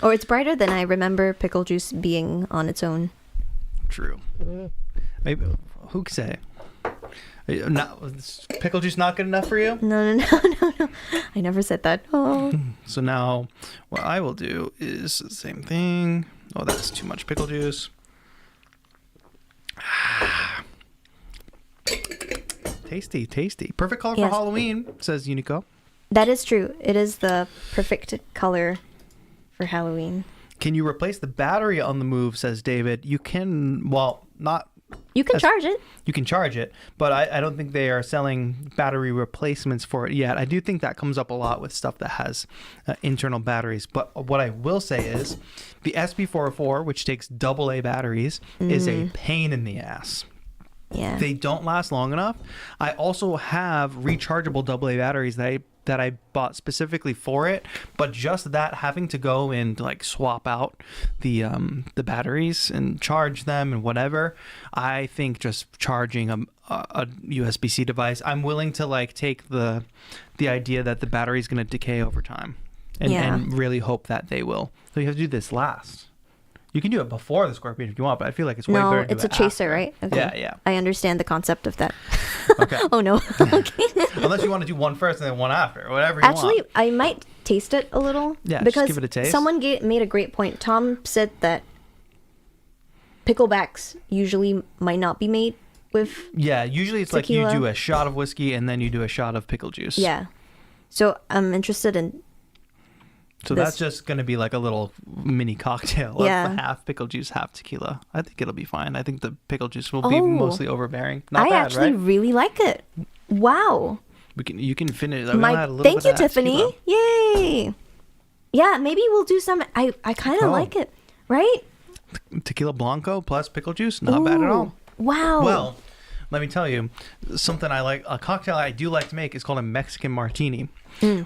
Or it's brighter than I remember pickle juice being on its own. True. Maybe who could say? Not is pickle juice not good enough for you? No. I never said that. Oh. So now what I will do is the same thing. Oh, that's too much pickle juice. Tasty, tasty. Perfect color for Yes. Halloween, says Unico. That is true. It is the perfect color for Halloween. Can you replace the battery on the Move, says David. You can, well, not, You can charge it. you can charge it, but I don't think they are selling battery replacements for it yet. I do think that comes up a lot with stuff that has internal batteries. But what I will say is the SB404, which takes AA batteries, is a pain in the ass. Yeah. They don't last long enough. I also have rechargeable AA batteries that I bought specifically for it, but just that having to go and like swap out the batteries and charge them and whatever, I think just charging a USB-C device, I'm willing to like take the idea that the battery is going to decay over time and really hope that they will. So you have to do this last. You can do it before the Scorpion if you want, but I feel like it's way better to do it's a it chaser, after. right? Okay. Yeah. I understand the concept of that. Okay. Oh no. Okay. Unless you want to do one first and then one after, whatever you Actually, want. I might taste it a little. Yeah, just because give it a taste. someone made a great point. Tom said that picklebacks usually might not be made with. Yeah, usually it's like tequila. you do a shot of whiskey and then you do a shot of pickle juice. Yeah. So I'm interested in. So this. that's just going to be like a little mini cocktail Yeah. of half pickle juice, half tequila. I think it'll be fine. I think the pickle juice will be Oh. mostly overbearing. Not I bad, actually right? really like it. Wow. You can finish. I'm gonna add a little Thank bit you, of that Tiffany. tequila. Yay. Yeah, maybe we'll do some. I kind of Oh. like it. Right? Tequila Blanco plus pickle juice, not bad at all. Wow. Well, let me tell you, something I like, a cocktail I do like to make is called a Mexican martini,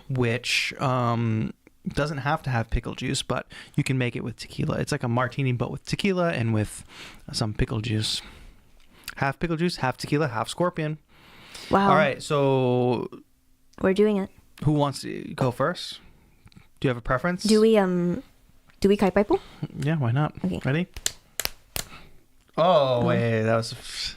which doesn't have to have pickle juice, but you can make it with tequila. It's like a martini, but with tequila and with some pickle juice. Half pickle juice, half tequila, half Scorpion. Wow. All right, so We're doing it. who wants to go first? Do you have a preference? Do we kai paipu? Yeah, why not? Okay. Ready? Oh, wait, that was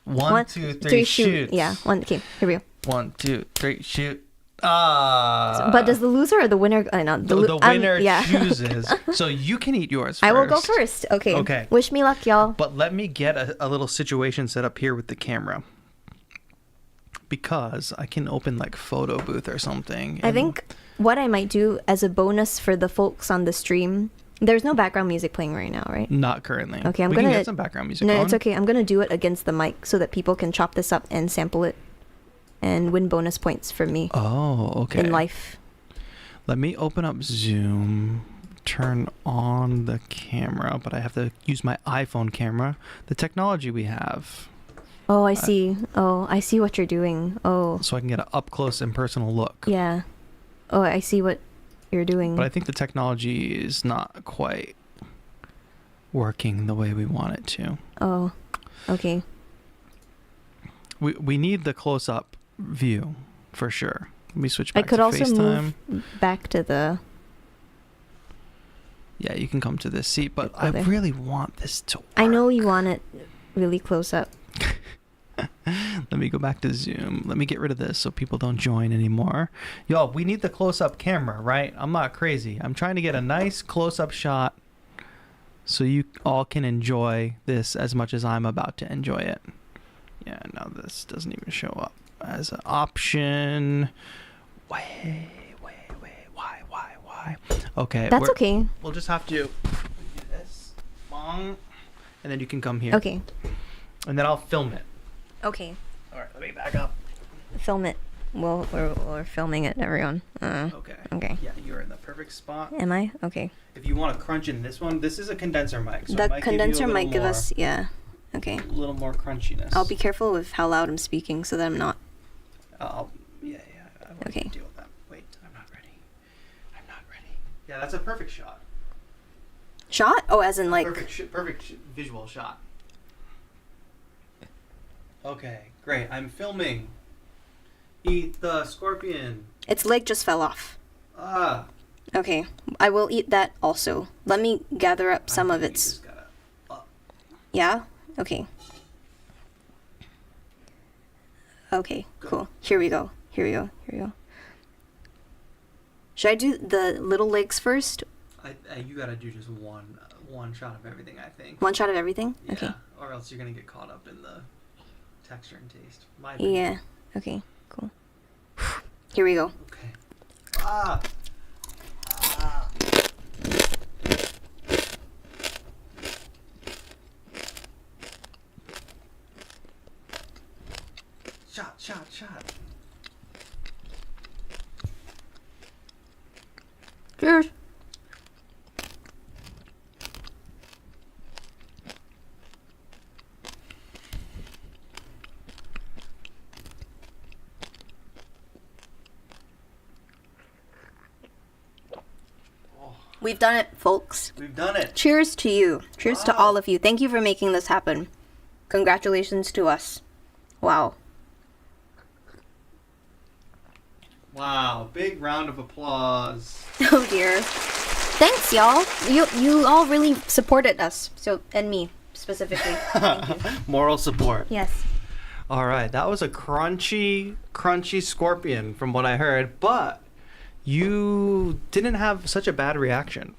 one, two, three, shoot. Yeah. Okay. Here we go. 1, 2, 3, shoot. Ah. But does the loser or the winner? The winner yeah. chooses. So you can eat yours first. I will go first. Okay. Okay. Wish me luck, y'all. But let me get a little situation set up here with the camera. Because I can open like photo booth or something. I think what I might do as a bonus for the folks on the stream, there's no background music playing right now, right? Not currently. Okay, we can get some background music No, on. it's okay. I'm gonna do it against the mic so that people can chop this up and sample it, and win bonus points from me Oh, okay. in life. Let me open up Zoom, turn on the camera, but I have to use my iPhone camera. The technology we have. Oh, I see. I see what you're doing. Oh. So I can get an up close and personal look. Yeah. Oh, I see what you're doing. But I think the technology is not quite working the way we want it to. Oh, okay. We need the close up view for sure. Let me switch back I could to also FaceTime. move back to the... Yeah, you can come to this seat, but I there. really want this to work. I know you want it really close up. Let me go back to Zoom. Let me get rid of this so people don't join anymore. Yo, we need the close-up camera, right? I'm not crazy. I'm trying to get a nice close-up shot so you all can enjoy this as much as I'm about to enjoy it. Yeah, no, this doesn't even show up as an option. Why? Okay. That's okay. We'll just have to do this. Bong. And then you can come here. Okay. And then I'll film it. Okay. All right, let me back up. Film it. Well, we're filming it, everyone. Okay. Okay. Yeah, you're in the perfect spot. Am I? Okay. If you want to crunch in this one, this is a condenser mic. So it The might condenser give you a might give little us, yeah. Okay. a little more crunchiness. I'll be careful with how loud I'm speaking so that I'm not... Yeah. I won't Okay. deal with that. Wait, I'm not ready. Yeah, that's a perfect shot. Shot? Oh, as in like... Perfect visual shot. Okay, great. I'm filming. Eat the scorpion. Its leg just fell off. Ah. Okay. I will eat that also. Let me gather up some of its... Yeah? Okay. Okay, cool. Here we go. Should I do the little legs first? You gotta do just one shot of everything, I think. One shot of everything? Yeah, Okay. or else you're gonna get caught up in the texture and taste. My opinion. Yeah. Okay, cool. Here we go. Okay. Ah. Shot. Cheers. We've done it, folks. We've done it. Cheers to you. Cheers to all of you. Thank you for making this happen. Congratulations to us. Wow. Wow, big round of applause. Oh dear. Thanks, y'all. You all really supported us. So, and me specifically. Thank you. Moral support. Yes. All right, that was a crunchy scorpion from what I heard, but you didn't have such a bad reaction.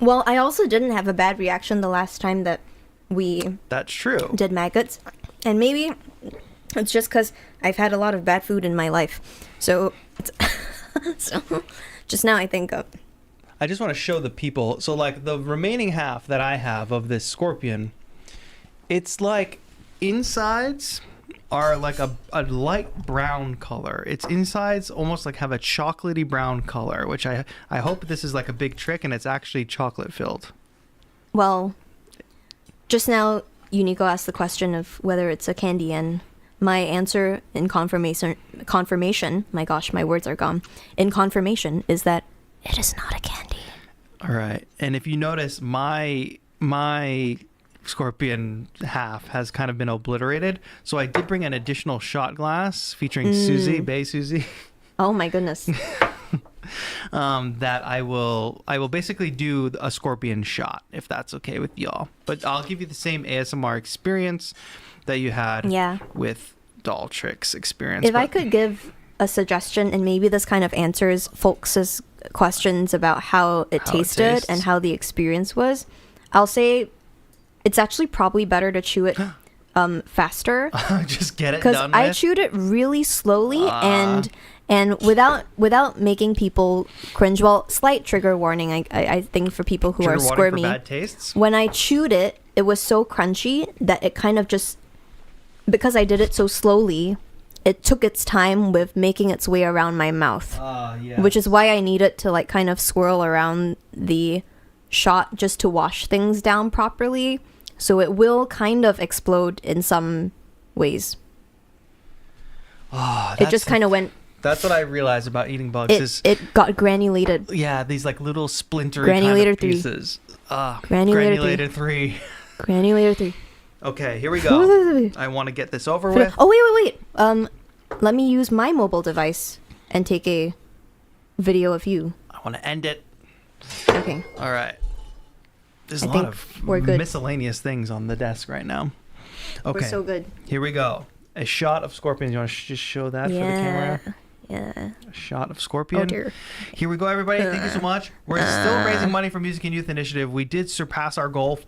Well, I also didn't have a bad reaction the last time that we That's true. did maggots. And maybe it's just because I've had a lot of bad food in my life. So, it's so just now I think of... I just want to show the people. So, like, the remaining half that I have of this scorpion, it's like insides are like a light brown color. Its insides almost like have a chocolatey brown color, which I hope this is like a big trick and it's actually chocolate filled. Well, just now Unico asked the question of whether it's a candy, and my answer in confirmation, my gosh, my words are gone, in confirmation is that it is not a candy. All right. And if you notice, my scorpion half has kind of been obliterated. So I did bring an additional shot glass featuring Susie, Bay Susie. Oh my goodness. That I will basically do a scorpion shot, if that's okay with y'all. But I'll give you the same ASMR experience that you had with Doll Tricks experience. If I could give a suggestion, and maybe this kind of answers folks' questions about how it tasted and how the experience was, I'll say it's actually probably better to chew it faster. Just get it done Because with. I chewed it really slowly and without making people cringe. Well, slight trigger warning, I think, for people who Trigger are warning squirmy. for bad tastes? When I chewed it, it was so crunchy that it kind of just, because I did it so slowly, it took its time with making its way around my mouth. Yeah. Which is why I need it to like kind of swirl around the shot just to wash things down properly. So it will kind of explode in some ways. It just kind of went. That's what I realized about eating bugs It got granulated. yeah, these like little splintery Granulator kind of 3. pieces. Granulator 3. Granulator 3. Okay, here we go. I want to get this over with. Oh wait. Let me use my mobile device and take a video of you. I want to end it. Okay. All right. There's a I lot think of we're good. miscellaneous things on the desk right now. Okay. We're so good. Here we go. A shot of scorpions. You want to just show that for the camera? Yeah. A shot of scorpion. Oh dear. Here we go, everybody. Thank you so much. We're still raising money for Music and Youth Initiative. We did surpass our goal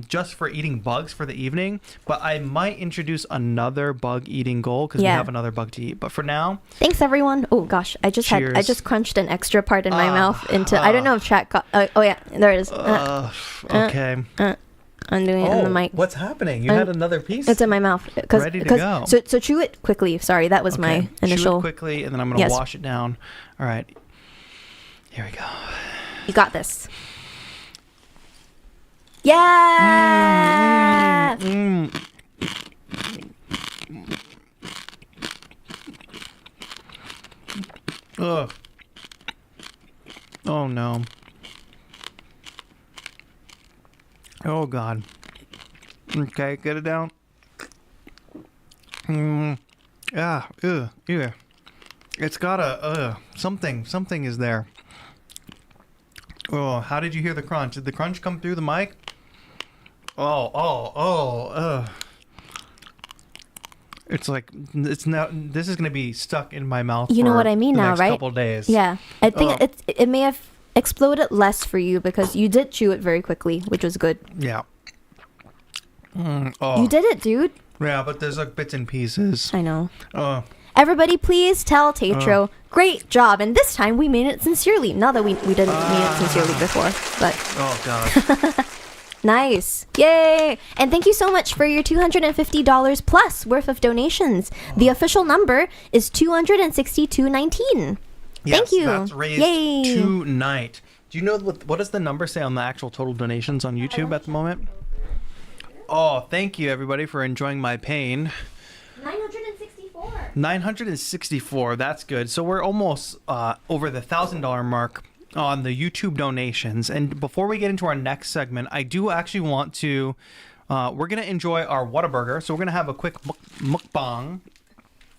just for eating bugs for the evening, but I might introduce another bug eating goal because we have another bug to eat. But for now, Thanks everyone. Oh gosh, I just Cheers. crunched an extra part in my mouth into. I don't know if chat got. Oh yeah, there it is. okay. I'm doing it in the mic. What's happening? You had another piece? It's in my mouth. Ready to go. So chew it quickly. Sorry, that was my initial. Chew it quickly, and then I'm going to wash it down. All right. Here we go. You got this. Yeah. Ugh. Oh no. Oh god. Okay, get it down. Yeah. Yeah. It's got a something is there. Oh, how did you hear the crunch? Did the crunch come through the mic? It's like it's now. This is gonna be stuck in my mouth. You know what I mean the now, next right? Couple days. Yeah, I think it may have exploded less for you because you did chew it very quickly, which was good. Yeah. You did it, dude. Yeah, but there's like bits and pieces. I know. Oh. Everybody, please tell TAETRO, great job. And this time we made it sincerely. Not that we didn't mean it sincerely before, but Oh god. nice. Yay. And thank you so much for your $250 plus worth of donations. The official number is $262.19. Thank you. That's raised Yay. tonight. Do you know what does the number say on the actual total donations on YouTube at the moment? Oh, thank you everybody for enjoying my pain. 964. 964. That's good. So we're almost over the $1,000 mark on the YouTube donations. And before we get into our next segment, I do actually want to. We're gonna enjoy our Whataburger. So we're gonna have a quick mukbang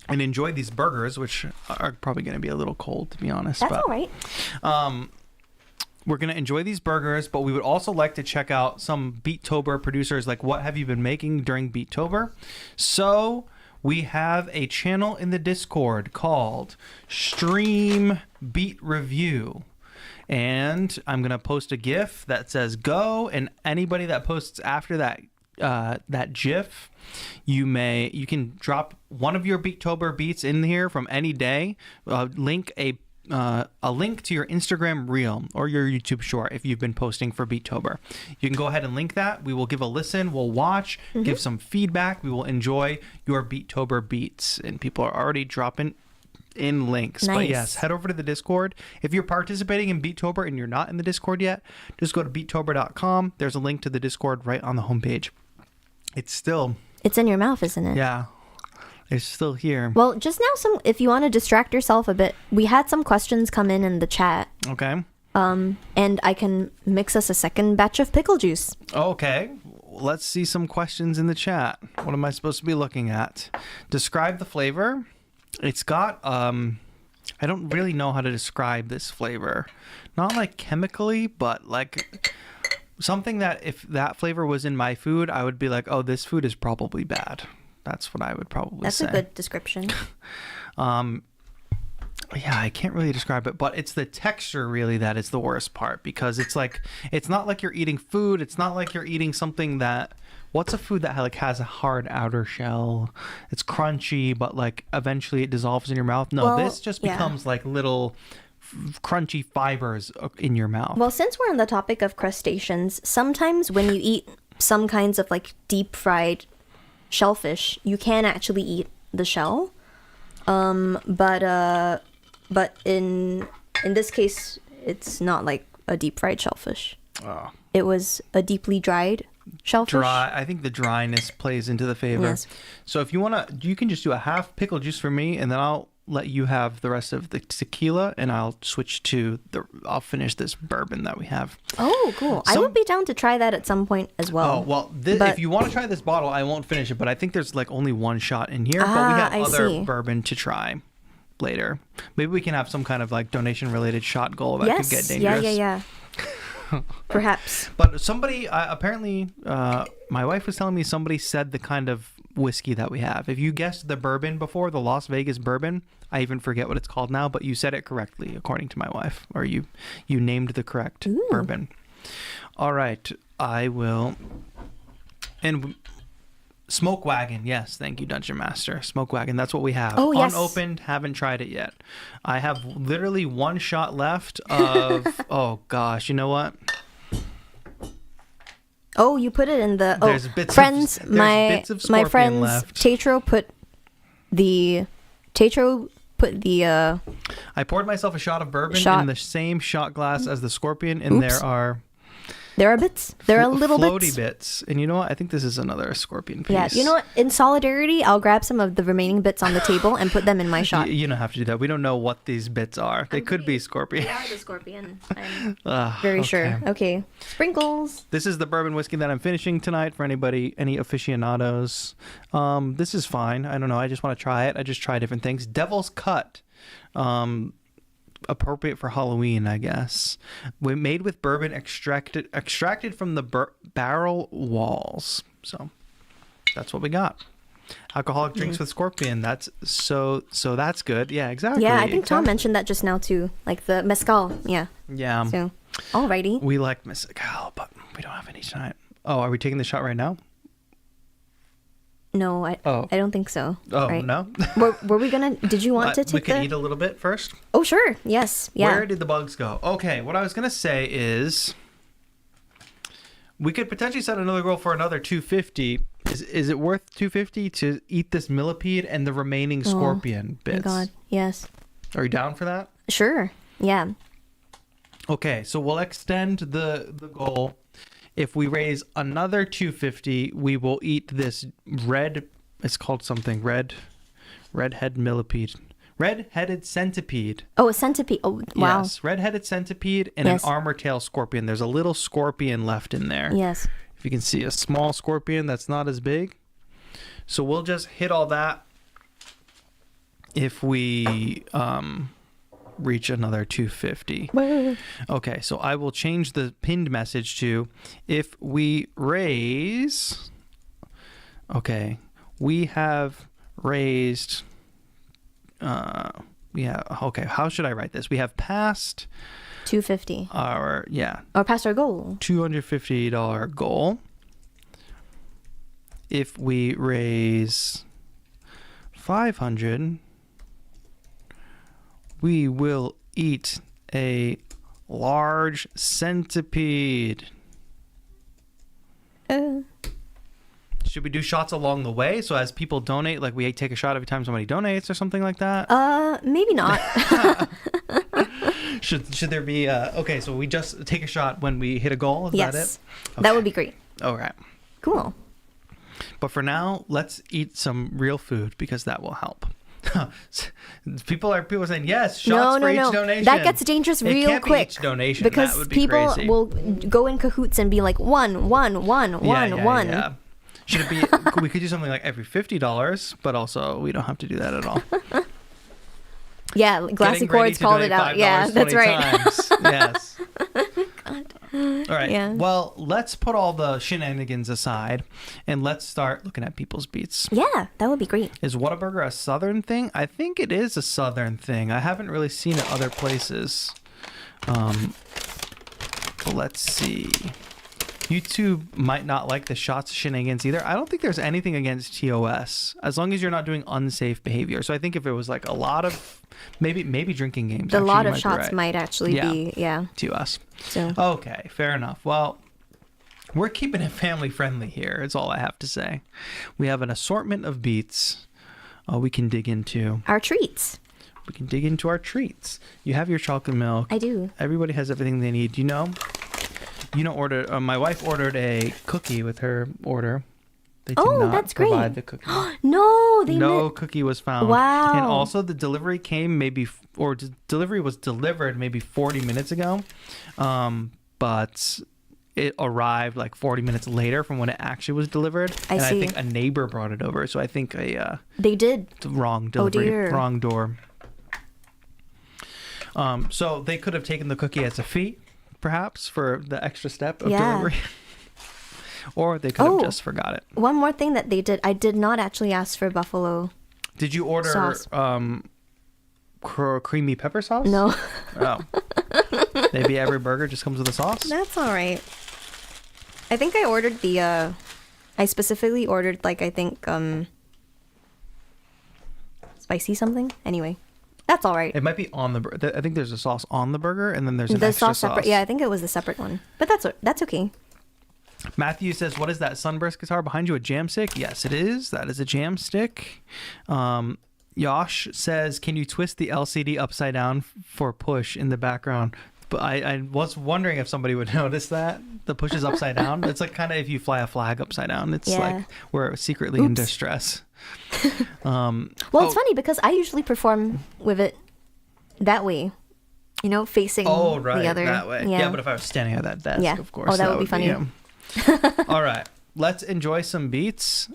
and enjoy these burgers, which are probably gonna be a little cold, to be honest. That's but, all right. We're going to enjoy these burgers, but we would also like to check out some Beattober producers, like what have you been making during Beattober? So we have a channel in the Discord called Stream Beat Review. And I'm going to post a GIF that says go, and anybody that posts after that GIF, you can drop one of your Beattober beats in here from any day, link a link to your Instagram reel or your YouTube short if you've been posting for Beattober. You can go ahead and link that. We will give a listen. We'll watch, give some feedback. We will enjoy your Beattober beats. And people are already dropping in links. Nice. But yes, head over to the Discord. If you're participating in Beattober and you're not in the Discord yet, just go to beattober.com. There's a link to the Discord right on the homepage. It's in your mouth, isn't it? Yeah. It's still here. Well, just now, if you want to distract yourself a bit, we had some questions come in the chat. Okay. And I can mix us a second batch of pickle juice. Okay. Let's see some questions in the chat. What am I supposed to be looking at? Describe the flavor. It's got, I don't really know how to describe this flavor. Not like chemically, but like something that if that flavor was in my food, I would be like, oh, this food is probably bad. That's what I would probably say. That's a good description. Yeah, I can't really describe it, but it's the texture really that is the worst part, because it's like, it's not like you're eating food. It's not like you're eating something that, what's a food that like has a hard outer shell? It's crunchy, but like eventually it dissolves in your mouth. No, Well, this just becomes like little crunchy fibers in your mouth. Well, since we're on the topic of crustaceans, sometimes when you eat some kinds of like deep fried shellfish, you can actually eat the shell. But in this case, it's not like a deep fried shellfish. Oh. It was a deeply dried shellfish. Dry. I think the dryness plays into the favor. Yes. So if you want to, you can just do a half pickle juice for me, and then I'll let you have the rest of the tequila, and I'll switch to I'll finish this bourbon that we have. Oh, cool. I would be down to try that at some point as well. Oh, well, if you want to try this bottle, I won't finish it, but I think there's like only one shot in here, but we have I other see. bourbon to try later. Maybe we can have some kind of like donation related shot goal that could get dangerous. Yeah. Perhaps. But somebody, apparently, my wife was telling me somebody said the kind of whiskey that we have. If you guessed the bourbon before, the Las Vegas bourbon, I even forget what it's called now, but you said it correctly, according to my wife, or you named the correct bourbon. All right, I will. And Smoke Wagon, yes, thank you, Dungeon Master. Smoke Wagon, that's what we have. Oh, yes. Unopened, haven't tried it yet. I have literally one shot left of, oh gosh, you know what? Oh, you put it in the. Oh, There's bits friends, of, my bits of my Scorpion friends, left. TAETRO put the. I poured myself a shot of bourbon Shot. in the same shot glass as the Scorpion, and Oops. there are bits. There are little floaty bits. And you know what? I think this is another Scorpion piece. Yeah, you know what? In solidarity, I'll grab some of the remaining bits on the table and put them in my shot. You don't have to do that. We don't know what these bits are. They could be Scorpion. They are the scorpion. I'm Ah, very okay. sure. Okay. Sprinkles. This is the bourbon whiskey that I'm finishing tonight for any aficionados. This is fine. I don't know. I just want to try it. I just try different things. Devil's Cut. Appropriate for Halloween, I guess. We made with bourbon extracted from the barrel walls. So that's what we got. Alcoholic drinks with Scorpion. That's so that's good. Yeah, exactly. Yeah, I think Tom mentioned that just now too. Like the mezcal. Yeah. Yeah. So, alrighty. We like mezcal, but we don't have any tonight. Oh, are we taking the shot right now? No, I don't think so. Oh, right? no? were we gonna? Did you want to take we could the? eat a little bit first. Oh, sure. Yes. Yeah. Where did the bugs go? Okay, what I was gonna say is we could potentially set another goal for another 250. Is it worth 250 to eat this millipede and the remaining Scorpion bits? Oh my God. Yes. Are you down for that? Sure. Yeah. Okay, so we'll extend the goal. If we raise another 250, we will eat this it's called something, redhead millipede. Red-headed centipede. Oh, a centipede. Oh, wow. Yes, red-headed centipede and Yes. an armor tail scorpion. There's a little scorpion left in there. Yes. If you can see a small scorpion that's not as big. So we'll just hit all that if we reach another 250. Okay, so I will change the pinned message to if we raise. Okay, we have raised. Okay, how should I write this? We have passed 250. our Or past our goal. $250 goal. If we raise 500, we will eat a large centipede. Should we do shots along the way? So as people donate, like we take a shot every time somebody donates or something like that? Maybe not. Should there be okay, so we just take a shot when we hit a goal? Is Yes. that it? That would be great. All right. Cool. But for now, let's eat some real food because that will help. people are saying yes, shots for each donation. That gets dangerous It real can't be quick each donation. because That would be people crazy. will go in cahoots and be like one. Yeah. Should it be? We could do something like every $50, but also we don't have to do that at all. Yeah, Glassy Getting ready Chords to called it donate out. $5 Yeah, that's 20 right. times. Yes. All right. Yeah. Well, let's put all the shenanigans aside and let's start looking at people's beats. Yeah, that would be great. Is Whataburger a Southern thing? I think it is a Southern thing. I haven't really seen it other places. Let's see. YouTube might not like the shots shenanigans either. I don't think there's anything against TOS as long as you're not doing unsafe behavior. So I think if it was like a lot of maybe drinking games, A actually, lot you of might be shots right. might actually be, yeah. TOS. So Okay, fair enough. Well, we're keeping it family friendly here. It's all I have to say. We have an assortment of beats. we can dig into. Our treats. We can dig into our treats. You have your chocolate milk. I do. Everybody has everything they need. You know, my wife ordered a cookie with her order. They did not that's provide great. the cookie. No, cookie was found. Wow. And also the delivery came delivery was delivered maybe 40 minutes ago. But it arrived like 40 minutes later from when it actually was delivered. I see. I think a neighbor brought it over. So I think they did. Wrong delivery. Oh dear. Wrong door. So they could have taken the cookie as a fee, perhaps, for the extra step of delivery. Or they could have just forgot it. One more thing that they did. I did not actually ask for buffalo. Did you order sauce. Creamy pepper sauce? No. Oh. Maybe every burger just comes with a sauce? That's all right. I think I ordered I specifically ordered, like, I think, spicy something. Anyway, that's all right. It might be on the burger. I think there's a sauce on the burger, and then there's an The extra sauce separate. Yeah, I think it was the separate one. But that's okay. Matthew says, what is that Sunburst guitar behind you? A jam stick? Yes, it is. That is a jam stick. Yosh says, can you twist the LCD upside down for push in the background? But I was wondering if somebody would notice that. The push is upside down. It's like kind of if you fly a flag upside down. It's like we're secretly in distress. Well, it's funny because I usually perform with it that way. You know, facing the other. That way. Yeah, but if I was standing at that desk, of course. Oh, that would be funny. All right. Let's enjoy some beats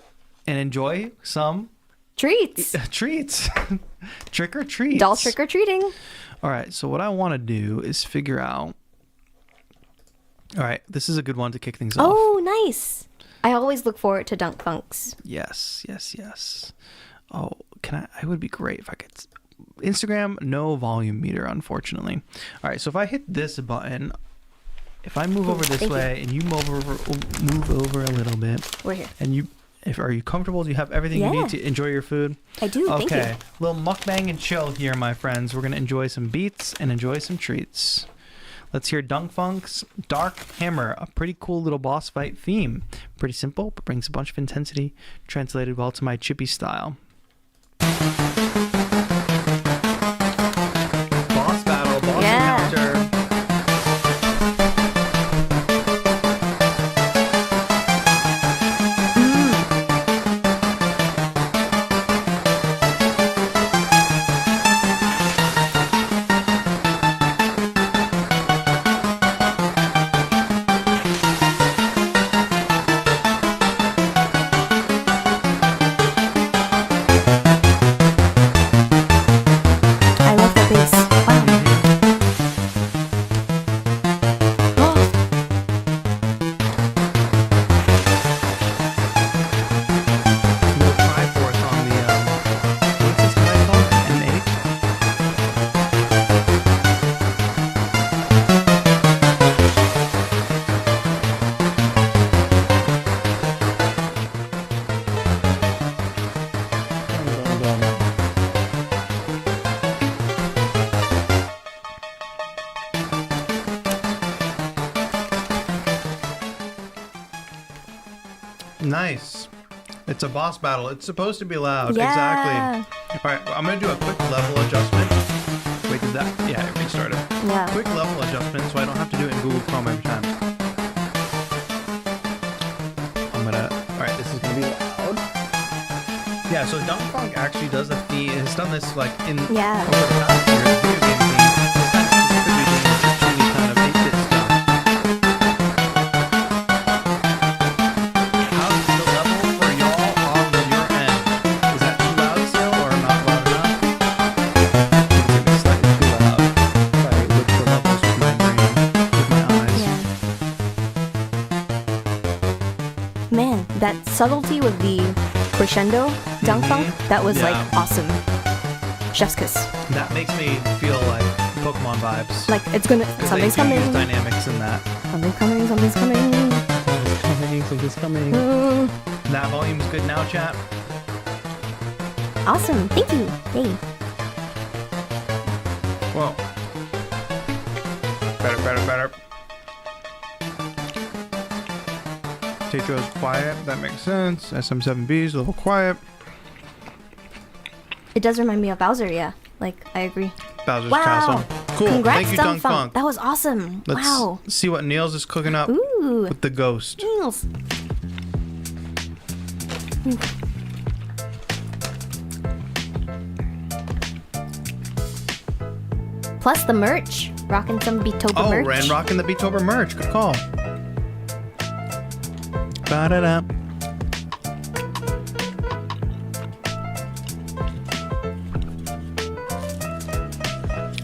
and enjoy some treats. Treats. Trick or treats. Doll trick or treating. All right. So what I want to do is figure out. All right. This is a good one to kick things off. Oh, nice. I always look forward to Dunk Funks. Yes. Oh, it would be great if I could. Instagram, no volume meter, unfortunately. All right. So if I hit this button, if I move over this way and you move over a little bit. We're here. And are you comfortable? Do you have everything you need to enjoy your food? I do. Okay. Thank you. Little mukbang and chill here, my friends. We're going to enjoy some beats and enjoy some treats. Let's hear Dunk Funk's Dark Hammer, a pretty cool little boss fight theme. Pretty simple, but brings a bunch of intensity, translated well to my chippy style. Boss battle, boss encounter. Nice. It's a boss battle. It's supposed to be loud. Yeah. Exactly. All right, I'm going to do a quick level adjustment. Wait, did that? Yeah, it restarted. Yeah. Quick level adjustment so I don't have to do it in Google Chrome every time. All right, this is going to be loud. Yeah, so Dunk Funk actually does a theme. It's done this like over the past years, video game theme. This time it's specifically doing this truly kind of 8-bit stuff. How's the level for y'all on your end? Is that too loud still or not loud enough? It's slightly too loud. If I look at the levels with my brain, with my eyes. Yeah. Man, that subtlety with the crescendo Dunk Funk, that was like awesome. Chef's kiss. That makes me feel like Pokemon vibes. Like it's gonna, something's coming. Use dynamics in that. Something's coming. Something's coming. That volume's good now, chat. Awesome. Thank you. Yay. Whoa. Better. TAETRO's quiet. That makes sense. SM7B's a little quiet. It does remind me of Bowser, yeah. Like, I agree. Bowser's Wow. Castle. Cool. Congrats, Thank you, Dumb Dunk Funk. That was awesome. Let's wow. see what Niels is cooking up Ooh. with the ghost. Niels. Plus the merch. Rocking some Beetober merch. Oh, Ran rocking the Beetober merch. Good call. Ba-da-da.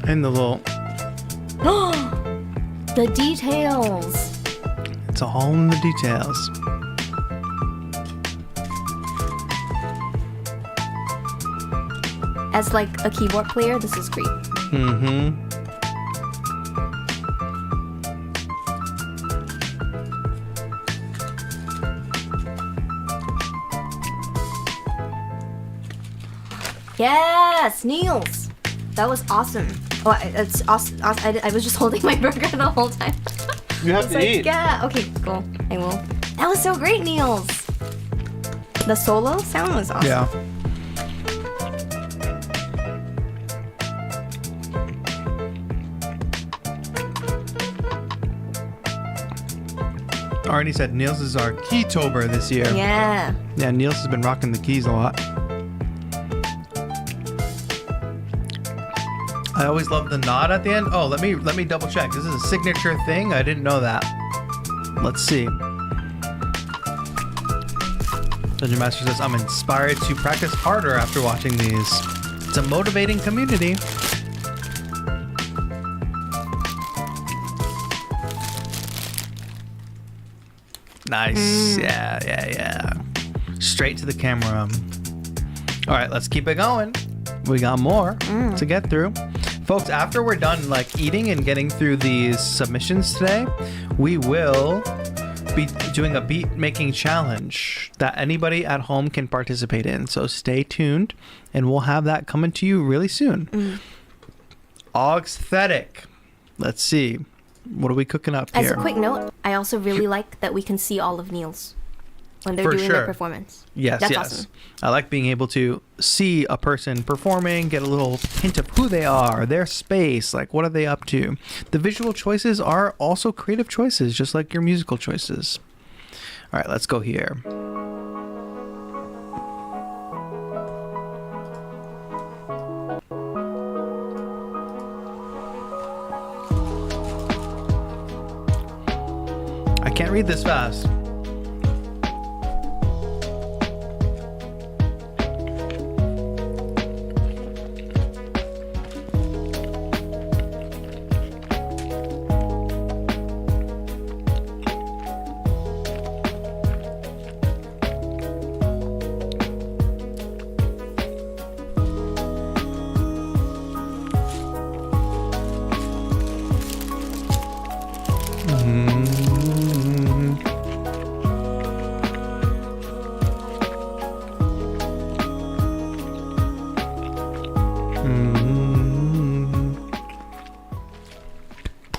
And the little... The details. It's all in the details. As like a keyboard player, this is great. Mm-hmm. Yes, Niels. That was awesome. Oh, it's awesome. I was just holding my burger the whole time. You have It's to like, eat. yeah. Okay, cool. I will. That was so great, Niels. The solo sound was awesome. Yeah. Already said Niels is our keytober this year. Yeah. Yeah, Niels has been rocking the keys a lot. I always love the nod at the end. Oh, let me double check. This is a signature thing. I didn't know that. Let's see. Dungeon Master says, I'm inspired to practice harder after watching these. It's a motivating community. Nice. Yeah. Straight to the camera. All right, let's keep it going. We got more to get through. Folks, after we're done like eating and getting through these submissions today, we will be doing a beat making challenge that anybody at home can participate in. So stay tuned and we'll have that coming to you really soon. Aesthetic. Let's see. What are we cooking up As here? a quick note, I also really like that we can see all of Niels when they're For doing sure. their performance. Yes, That's yes. awesome. I like being able to see a person performing, get a little hint of who they are, their space, like what are they up to. The visual choices are also creative choices, just like your musical choices. All right, let's go here. I can't read this fast.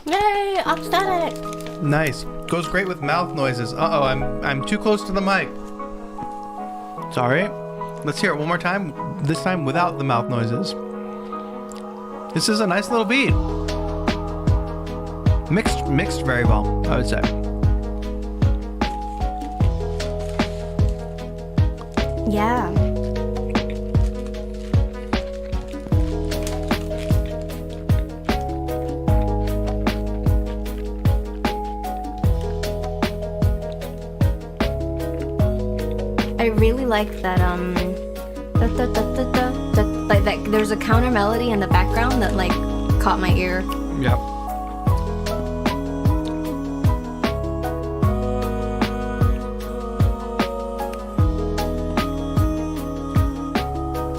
Yay, aesthetic. Nice. Goes great with mouth noises. Uh-oh, I'm too close to the mic. Sorry. Let's hear it one more time. This time without the mouth noises. This is a nice little beat. Mixed very well, I would say. Yeah. I really like that like that there's a counter melody in the background that like caught my ear. Yep.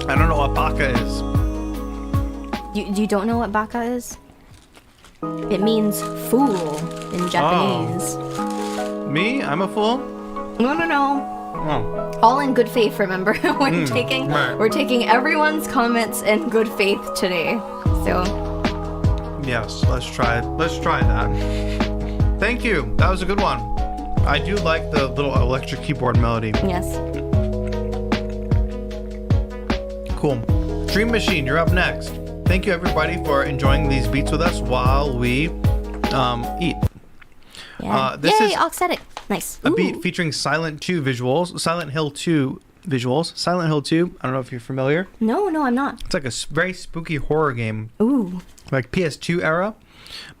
I don't know what baka is. You don't know what baka is? It means fool in Japanese. Me? I'm a fool? No. Oh. All in good faith, remember? we're right. we're taking everyone's comments in good faith today. So Yes, let's try that. Thank you. That was a good one. I do like the little electric keyboard melody. yes. Cool. Dream Machine, you're up next. Thank you everybody for enjoying these beats with us while we eat. Yeah. This Yay, is aesthetic. Nice. a beat Ooh. featuring Silent Hill 2 visuals. Silent Hill 2, I don't know if you're familiar. No, I'm not. It's like a very spooky horror game, Ooh, like PS2 era,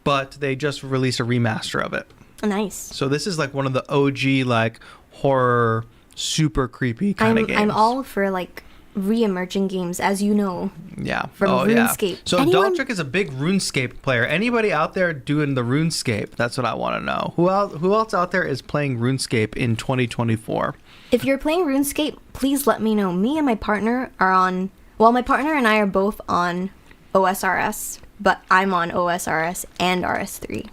but they just released a remaster of it. nice. So this is like one of the OG like horror, super creepy kind of games. I'm all for like re-emerging games, as you know. Yeah. From RuneScape. So Anyone- Daltrick is a big RuneScape player. Anybody out there doing the RuneScape? That's what I want to know. Who else out there is playing RuneScape in 2024? If you're playing RuneScape, please let me know. Me and my partner are on. Well, my partner and I are both on OSRS, but I'm on OSRS and RS3.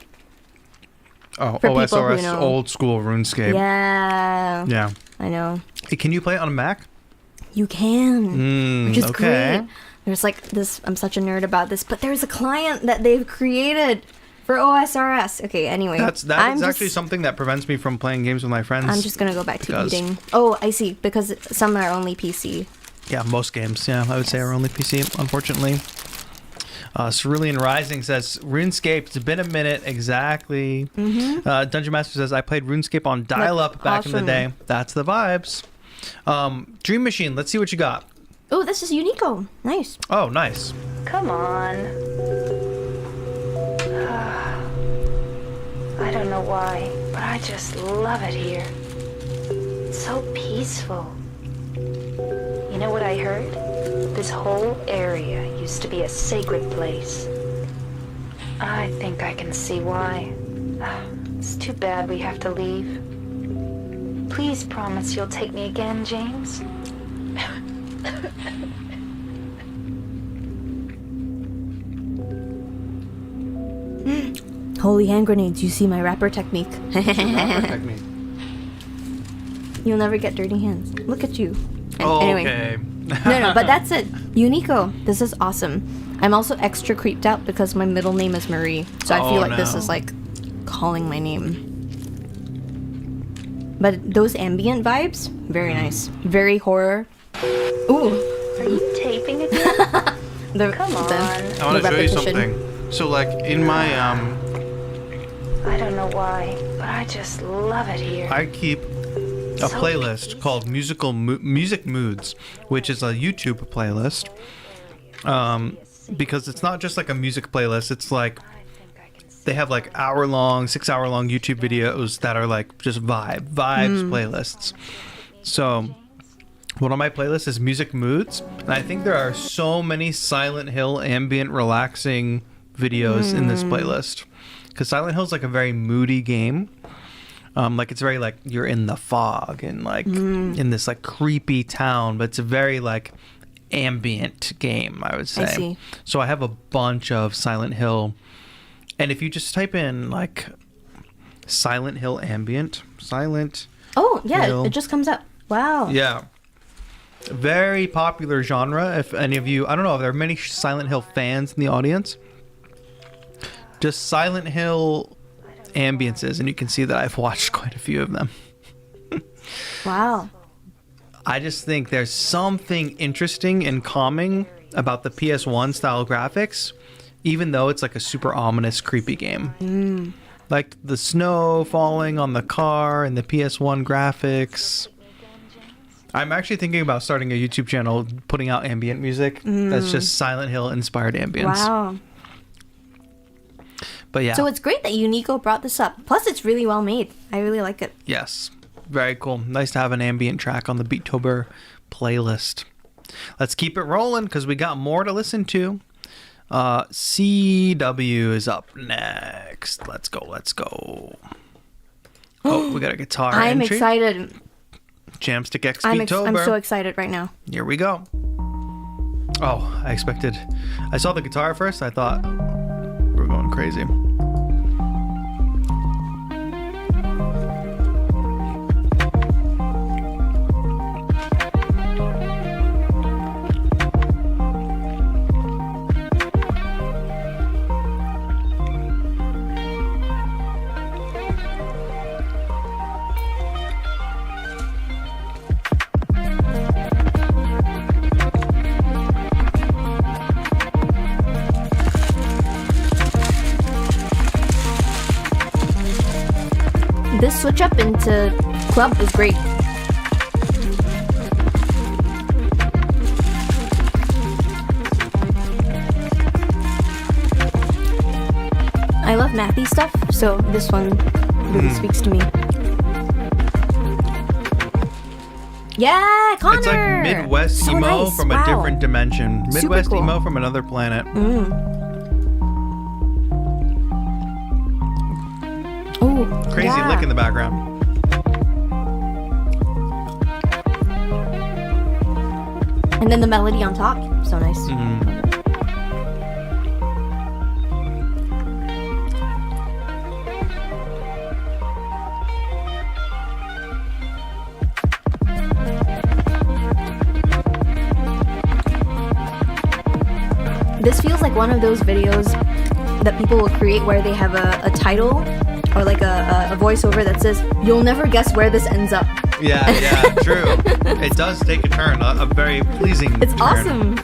Oh, For people who OSRS, know. old school RuneScape. Yeah. Yeah. I know. Hey, can you play it on a Mac? You can. Which is okay. great. There's like this. I'm such a nerd about this, but there's a client that they've created for OSRS. Okay, anyway. That is actually something that prevents me from playing games with my friends. I'm just gonna go back to because- eating. Oh, I see. Because some are only PC. Yeah, most games. Yeah, I would say are only PC, unfortunately. Cerulean Rising says, RuneScape, it's been a minute, exactly. Dungeon Master says, I played RuneScape on dial-up back in the awesome. day. That's the vibes. Dream Machine, let's see what you got. Oh, this is Unico. Nice. Oh, nice. Come on. I don't know why, but I just love it here. It's so peaceful. You know what I heard? This whole area used to be a sacred place. I think I can see why. It's too bad we have to leave. Please promise you'll take me again, James. Holy hand grenades. You see my rapper technique. Technique. You'll never get dirty hands. Look at you. Oh, Anyway. okay. No, but that's it. Unico. This is awesome. I'm also extra creeped out because my middle name is Marie. So I feel Oh, like this no. is like calling my name. But those ambient vibes, very nice. Very horror. Ooh. Are you taping again? Come on. I want to show you something. So, like, in my, I don't know why, but I just love it here. I keep a playlist called Music Moods, which is a YouTube playlist. Because it's not just like a music playlist. It's like they have like 6-hour-long YouTube videos that are like just vibes playlists. So one of my playlists is Music Moods, and I think there are so many Silent Hill ambient relaxing videos in this playlist. Because Silent Hill is like a very moody game. Like it's very like you're in the fog and like in this like creepy town, but it's a very like ambient game, I would say. I see. So I have a bunch of Silent Hill, and if you just type in like Silent Hill ambient, Oh, yeah. Hill. It just comes up. Wow. Yeah. Very popular genre. If any of you, I don't know if there are many Silent Hill fans in the audience. Just Silent Hill ambiences, and you can see that I've watched quite a few of them. Wow. I just think there's something interesting and calming about the PS1 style graphics, even though it's like a super ominous, creepy game. Like the snow falling on the car and the PS1 graphics. I'm actually thinking about starting a YouTube channel putting out ambient music that's just Silent Hill inspired ambience. Wow. But yeah. So it's great that Unico brought this up. Plus, it's really well made. I really like it. Yes. Very cool. Nice to have an ambient track on the Beattober playlist. Let's keep it rolling because we got more to listen to. CW is up next. Let's go. Oh, we got a guitar I'm entry. excited. Jamstick X I'm Beattober. so excited right now. Here we go. Oh, I saw the guitar first. I thought we were going crazy. This switch up into club is great. I love mathy stuff, so this one really speaks to me. Yeah, Connor! It's like Midwest So emo nice. from a Wow. different dimension. Super Midwest cool. emo from another planet. Oh, Crazy yeah. lick in the background. And then the melody on top, so nice. This feels like one of those videos that people will create where they have a title or like a voiceover that says, "You'll never guess where this ends up." Yeah, true. It does take a turn, a very pleasing It's turn. awesome.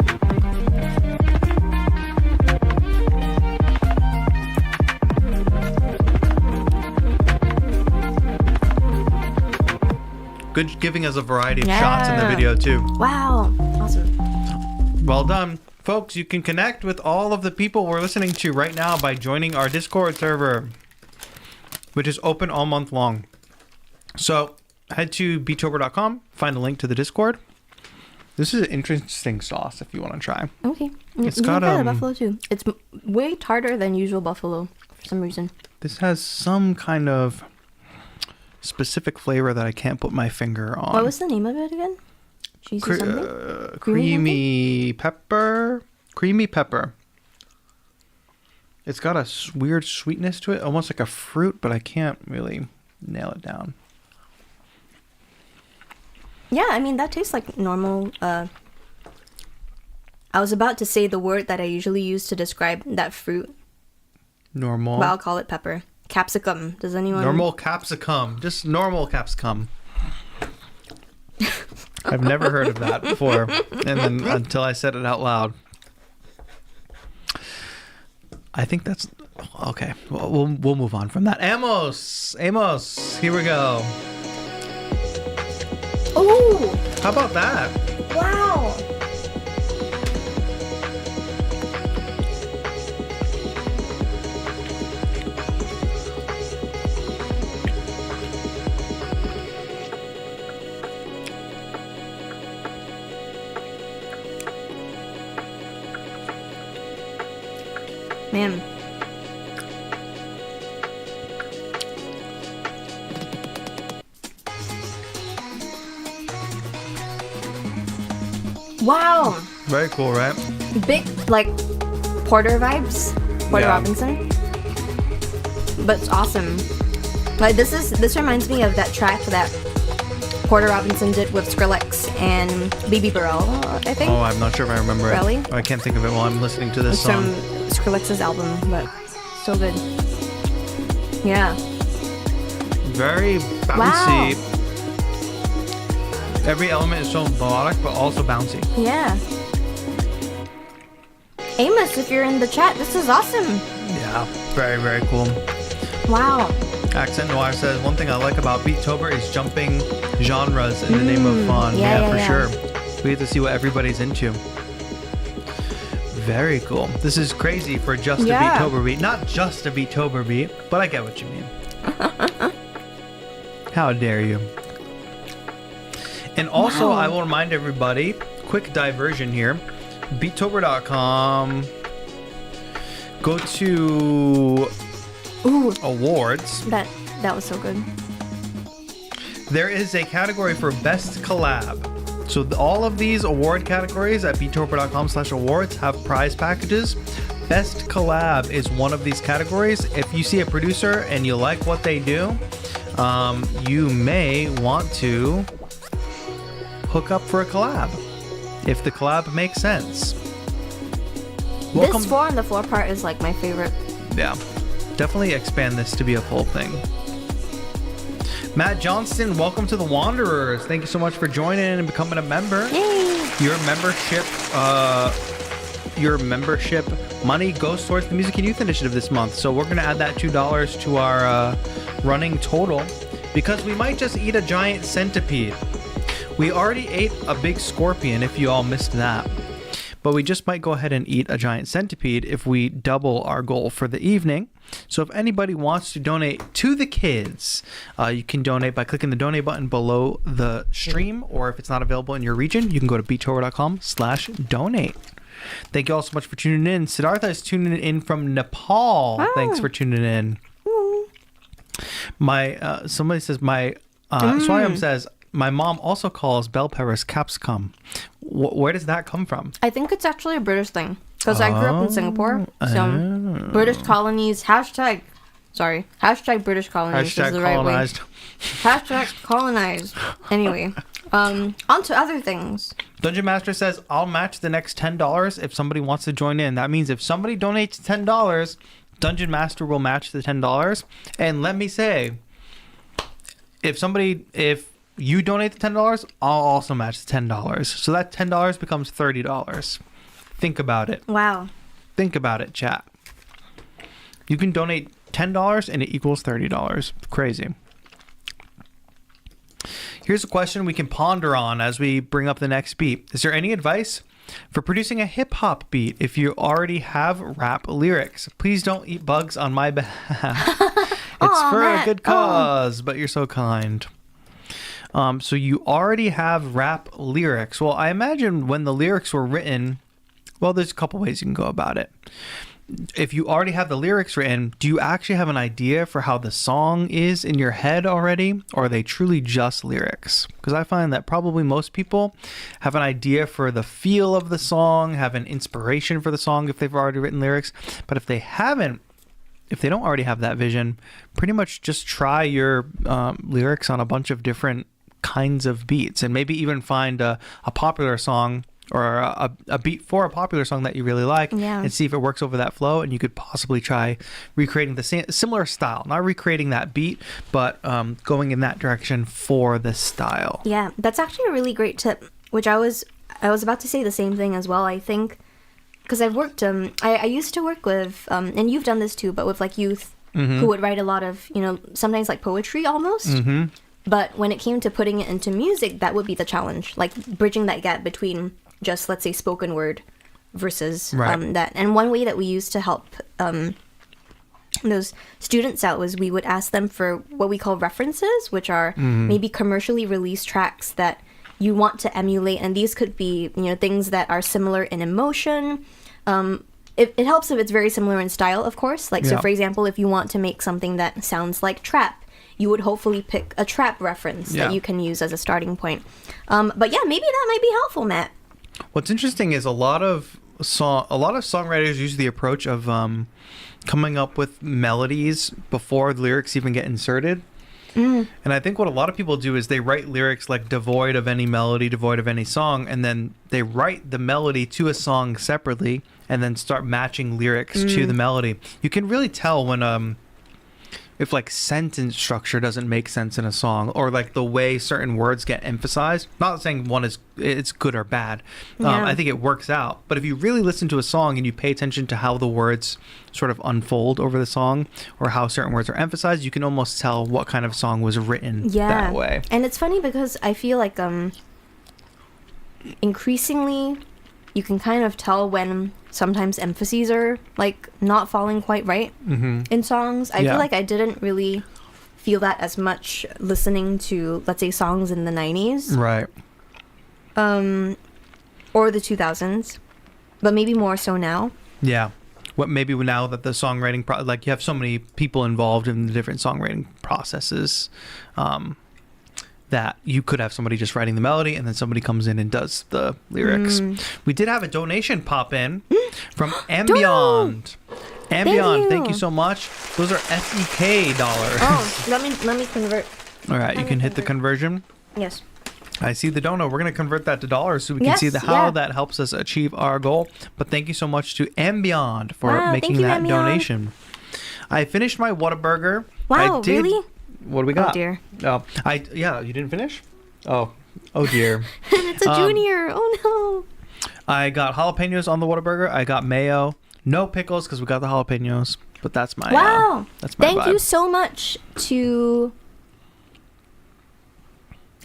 Good, giving us a variety of shots in the video too. Wow. Awesome. Well done. Folks, you can connect with all of the people we're listening to right now by joining our Discord server, which is open all month long. So head to beachtober.com, find a link to the Discord. This is an interesting sauce if you want to try. Okay. It's You can got, try the buffalo too. It's way tartar than usual buffalo for some reason. This has some kind of specific flavor that I can't put my finger on. What was the name of it again? Cheesy something? Creamy pepper. Creamy pepper. It's got a weird sweetness to it, almost like a fruit, but I can't really nail it down. Yeah, I mean, that tastes like normal. I was about to say the word that I usually use to describe that fruit, Normal. but I'll call it pepper. Capsicum. Does anyone? Normal capsicum. Just normal capsicum. I've never heard of that before, and then until I said it out loud. I think that's okay. We'll move on from that. Amos, here we go. Oh, How about that? wow. Man. Wow. Very cool, right? Big, like, Porter vibes. Porter Yeah. Robinson. But it's awesome. Like, this reminds me of that track that Porter Robinson did with Skrillex and BB Burrell, I think. Oh, I'm not sure if I remember Really? it. I can't think of it while I'm listening to this It's from song. Skrillex's album, but so good. Yeah. Very bouncy. Every element is so melodic, but also bouncy. Yeah. Amos, if you're in the chat, this is awesome. Yeah, very, very cool. Wow. Accent Noir says, one thing I like about Beattober is jumping genres in the name of fun. yeah, For yeah. sure. We get to see what everybody's into. Very cool. This is crazy for just Yeah. a Beattober beat. Not just a Beattober beat, but I get what you mean. How dare you. And also, Wow. I will remind everybody, quick diversion here, beattober.com, go to Ooh, awards. that was so good. There is a category for best collab. So all of these award categories at beattober.com/awards have prize packages. Best collab is one of these categories. If you see a producer and you like what they do, you may want to hook up for a collab if the collab makes sense. Welcome. This 4 on the floor part is like my favorite. Yeah, definitely expand this to be a full thing. Matt Johnston, welcome to the Wanderers. Thank you so much for joining and becoming a member. Yay! Your membership your membership money goes towards the Music and Youth Initiative this month. So we're going to add that $2 to our running total because we might just eat a giant centipede. We already ate a big scorpion, if you all missed that. But we just might go ahead and eat a giant centipede if we double our goal for the evening. So if anybody wants to donate to the kids, you can donate by clicking the donate button below the stream, or if it's not available in your region, you can go to beachtoro.com/donate. Thank you all so much for tuning in. Siddhartha is tuning in from Nepal. Oh. Thanks for tuning in. Somebody says Swayam says, my mom also calls bell peppers capsicum. Where does that come from? I think it's actually a British thing because I grew up in Singapore. So British colonies, hashtag British colonies is the right way. Hashtag colonized. Anyway, on to other things. Dungeon Master says, I'll match the next $10 if somebody wants to join in. That means if somebody donates $10, Dungeon Master will match the $10. And let me say, if you donate the $10, I'll also match the $10. So that $10 becomes $30. Think about it. Wow. Think about it, chat. You can donate $10 and it equals $30. Crazy. Here's a question we can ponder on as we bring up the next beat. Is there any advice for producing a hip-hop beat if you already have rap lyrics? Please don't eat bugs on my behalf. It's for a good cause, but you're so kind. So you already have rap lyrics. Well, I imagine when the lyrics were written, well, there's a couple ways you can go about it. If you already have the lyrics written, do you actually have an idea for how the song is in your head already? Or are they truly just lyrics? Because I find that probably most people have an idea for the feel of the song, have an inspiration for the song if they've already written lyrics. But if they don't already have that vision, pretty much just try your lyrics on a bunch of different kinds of beats, and maybe even find a popular song or a beat for a popular song that you really like, and see if it works over that flow. And you could possibly try recreating the similar style, not recreating that beat, but going in that direction for the style. Yeah, that's actually a really great tip, which I was about to say the same thing as well. I think because I've worked I used to work with and you've done this too, but with like youth who would write a lot of, sometimes like poetry almost. But when it came to putting it into music, that would be the challenge, like bridging that gap between just, let's say, spoken word versus that. And one way that we used to help those students out was we would ask them for what we call references, which are maybe commercially released tracks that you want to emulate. And these could be, things that are similar in emotion. It helps if it's very similar in style, of course. Like, so for example, if you want to make something that sounds like trap, you would hopefully pick a trap reference that you can use as a starting point. But yeah, maybe that might be helpful, Matt. What's interesting is a lot of songwriters use the approach of coming up with melodies before the lyrics even get inserted. And I think what a lot of people do is they write lyrics like devoid of any melody, devoid of any song, and then they write the melody to a song separately and then start matching lyrics to the melody. You can really tell when if like sentence structure doesn't make sense in a song, or like the way certain words get emphasized. Not saying it's good or bad. I think it works out. But if you really listen to a song and you pay attention to how the words sort of unfold over the song, or how certain words are emphasized, you can almost tell what kind of song was written that way. And it's funny because I feel like increasingly you can kind of tell when sometimes emphases are like not falling quite right in songs. I feel like I didn't really feel that as much listening to, let's say, songs in the 90s. Right. Or the 2000s, but maybe more so now. Yeah. What maybe now that the songwriting like you have so many people involved in the different songwriting processes, that you could have somebody just writing the melody and then somebody comes in and does the lyrics. We did have a donation pop in from Ambient. Ambient, thank you so much. Those are SEK dollars. Oh, let me convert. All right, you can hit the conversion. Yes. I see the dono. We're going to convert that to dollars so we can see how that helps us achieve our goal. But thank you so much to Ambient for making that donation. I finished my Whataburger. Wow, really? What do we got? Oh dear. Oh, you didn't finish? Oh dear. And it's a junior. Oh I got jalapenos on the Whataburger. I got mayo. No pickles because we got the jalapenos. But that's my Wow. that's my Thank vibe. you so much to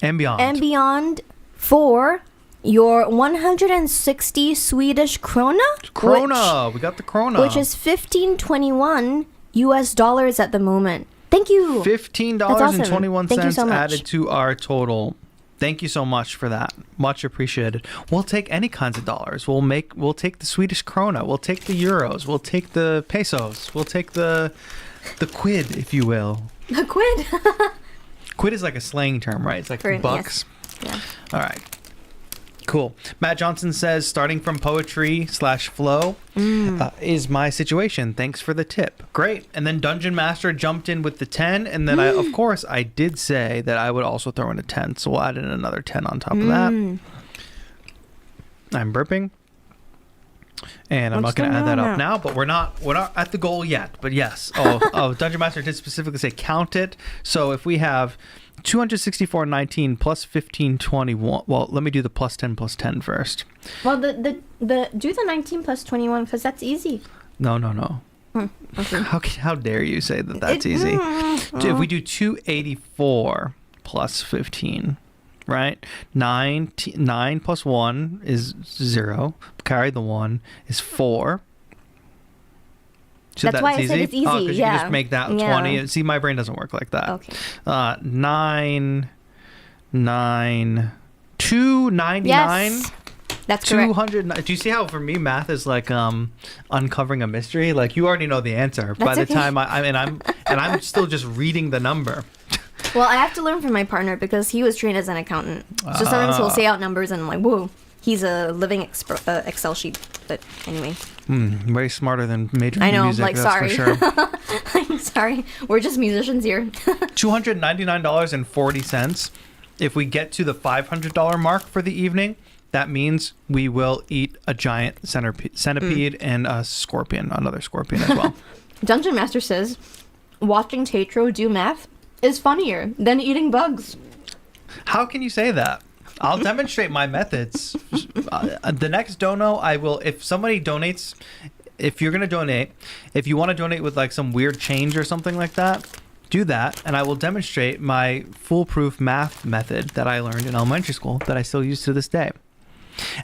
And beyond. and beyond for your 160 Swedish krona. Krona. We got the krona. Which is 1521 US dollars at the moment. Thank you. $15.21 Thank you so much. added to our total. Thank you so much for that. Much appreciated. We'll take any kinds of dollars. We'll take the Swedish krona. We'll take the euros. We'll take the pesos. We'll take the quid, if you will. A quid. Quid is like a slang term, right? It's like For- bucks. Yeah. All right. Cool. Matt Johnson says, starting from poetry/flow is my situation. Thanks for the tip. Great. And then Dungeon Master jumped in with the 10. And then of course, I did say that I would also throw in a 10. So we'll add in another 10 on top of that. I'm burping. And I'm not going to add that up now, but we're not at the goal yet. But yes. Oh, Dungeon Master did specifically say count it. So if we have 264.19 plus 1521. Well, let me do the plus 10 first. Well, the do the 19 plus 21 because that's easy. No. Okay. How dare you say that that's easy? If we do 284 plus 15, right? 9 plus 1 is 0. Carry the 1 is 4. So That's why I said it's easy. Oh, because yeah. you can just make that 20. See, my brain doesn't work like that. Okay. 299. Yes. That's correct. 200. Do you see how for me math is like uncovering a mystery? Like you already know the answer by the okay. time I'm still just reading the number. Well, I have to learn from my partner because he was trained as an accountant. So sometimes he'll say out numbers and I'm like, whoa, he's a living Excel sheet. But anyway. Very smarter than majoring I know, in music. like, that's sorry. for sure. I'm sorry. We're just musicians here. $299.40. If we get to the $500 mark for the evening, that means we will eat a giant centipede and a scorpion, another scorpion as well. Dungeon Master says, watching TAETRO do math is funnier than eating bugs. How can you say that? I'll demonstrate my methods. The next dono, I will. If somebody donates, if you're gonna donate, if you want to donate with like some weird change or something like that, do that, and I will demonstrate my foolproof math method that I learned in elementary school that I still use to this day.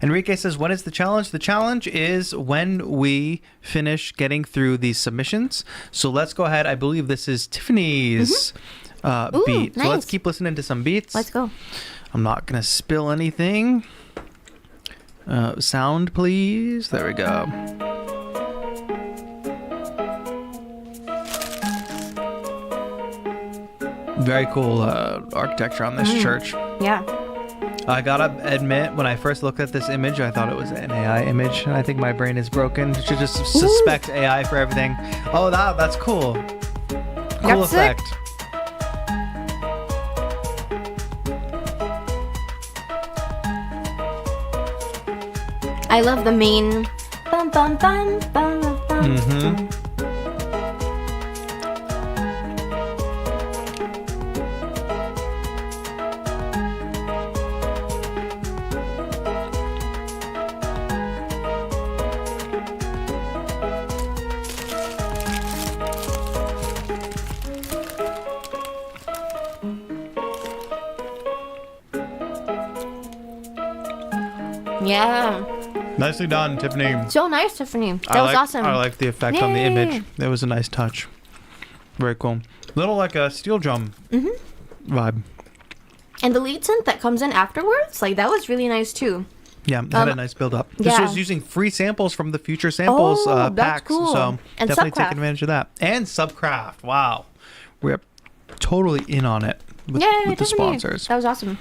Enrique says, when is the challenge? The challenge is when we finish getting through these submissions. So let's go ahead. I believe this is Tiffany's beat. Nice. So let's keep listening to some beats. Let's go. I'm not going to spill anything. Sound, please. There we go. Very cool architecture on this church. Yeah. I gotta admit, when I first looked at this image, I thought it was an AI image. And I think my brain is broken. Should just suspect AI for everything. Oh, that's cool. Cool That's sick. effect. I love the main. Bum, bum, bum, bum, bum, bum. Yeah. Nicely done, Tiffany. So nice, Tiffany. That was awesome. I like the effect on the Yay. image. That was a nice touch. Very cool. Little like a steel drum vibe. And the lead synth that comes in afterwards, like that was really nice too. Yeah, it had a nice build up. This yeah. was using free samples from the Future Samples that's packs. cool. So And definitely Subcraft. take advantage of that. And Subcraft. Wow. We're totally in on it with, Yay, with the Tiffany. sponsors. That was awesome.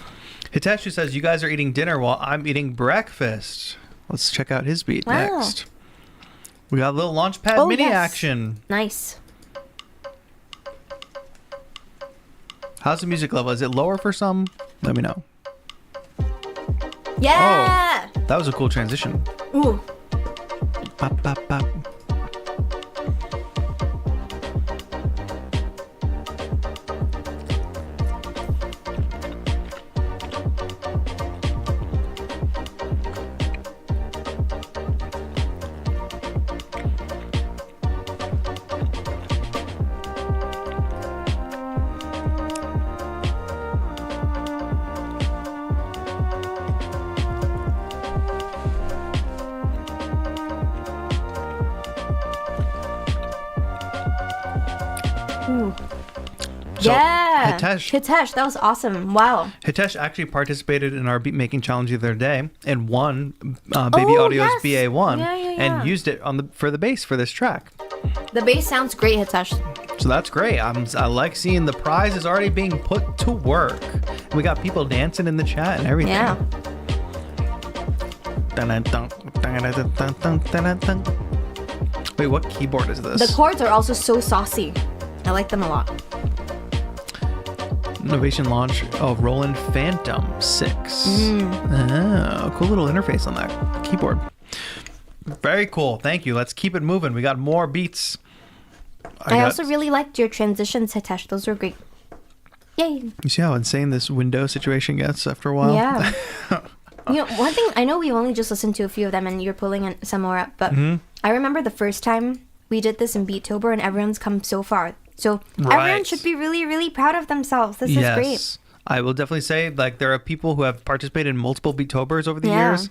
Hiteshi says, you guys are eating dinner while I'm eating breakfast. Let's check out his beat Wow. next. We got a little Launchpad mini yes. action. Nice. How's the music level? Is it lower for some? Let me know. Yeah. That was a cool transition. Ooh. Bop, bop, bop. Ooh. So, Yeah. Hitesh, that was awesome. Wow. Hitesh actually participated in our beat making challenge the other day and won Baby Audio's yes. BA1 Yeah. and used it for the bass for this track. The bass sounds great, Hitesh. So that's great. I like seeing the prize is already being put to work. We got people dancing in the chat and everything. Yeah. Wait, what keyboard is this? The chords are also so saucy. I like them a lot. Innovation launch of Roland Phantom 6. Oh, cool little interface on that keyboard. Very cool. Thank you. Let's keep it moving. We got more beats. I also really liked your transitions, Hitesh. Those were great. Yay. You see how insane this window situation gets after a while? Yeah. One thing, I know we only just listened to a few of them and you're pulling some more up, but I remember the first time we did this in Beattober and everyone's come so far. So everyone should be really, really proud of themselves. This is great. I will definitely say, like, there are people who have participated in multiple Beatobers over the years.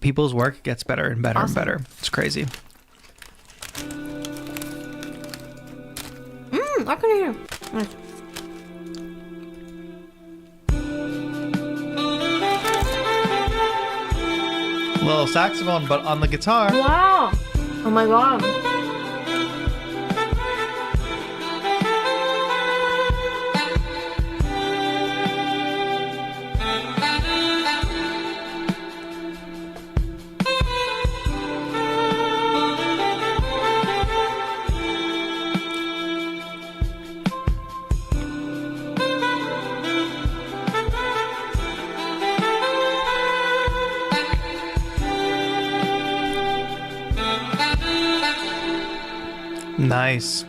People's work gets better and better and better. It's crazy. I can hear. Little saxophone, but on the guitar. Wow. Oh my god. Nice.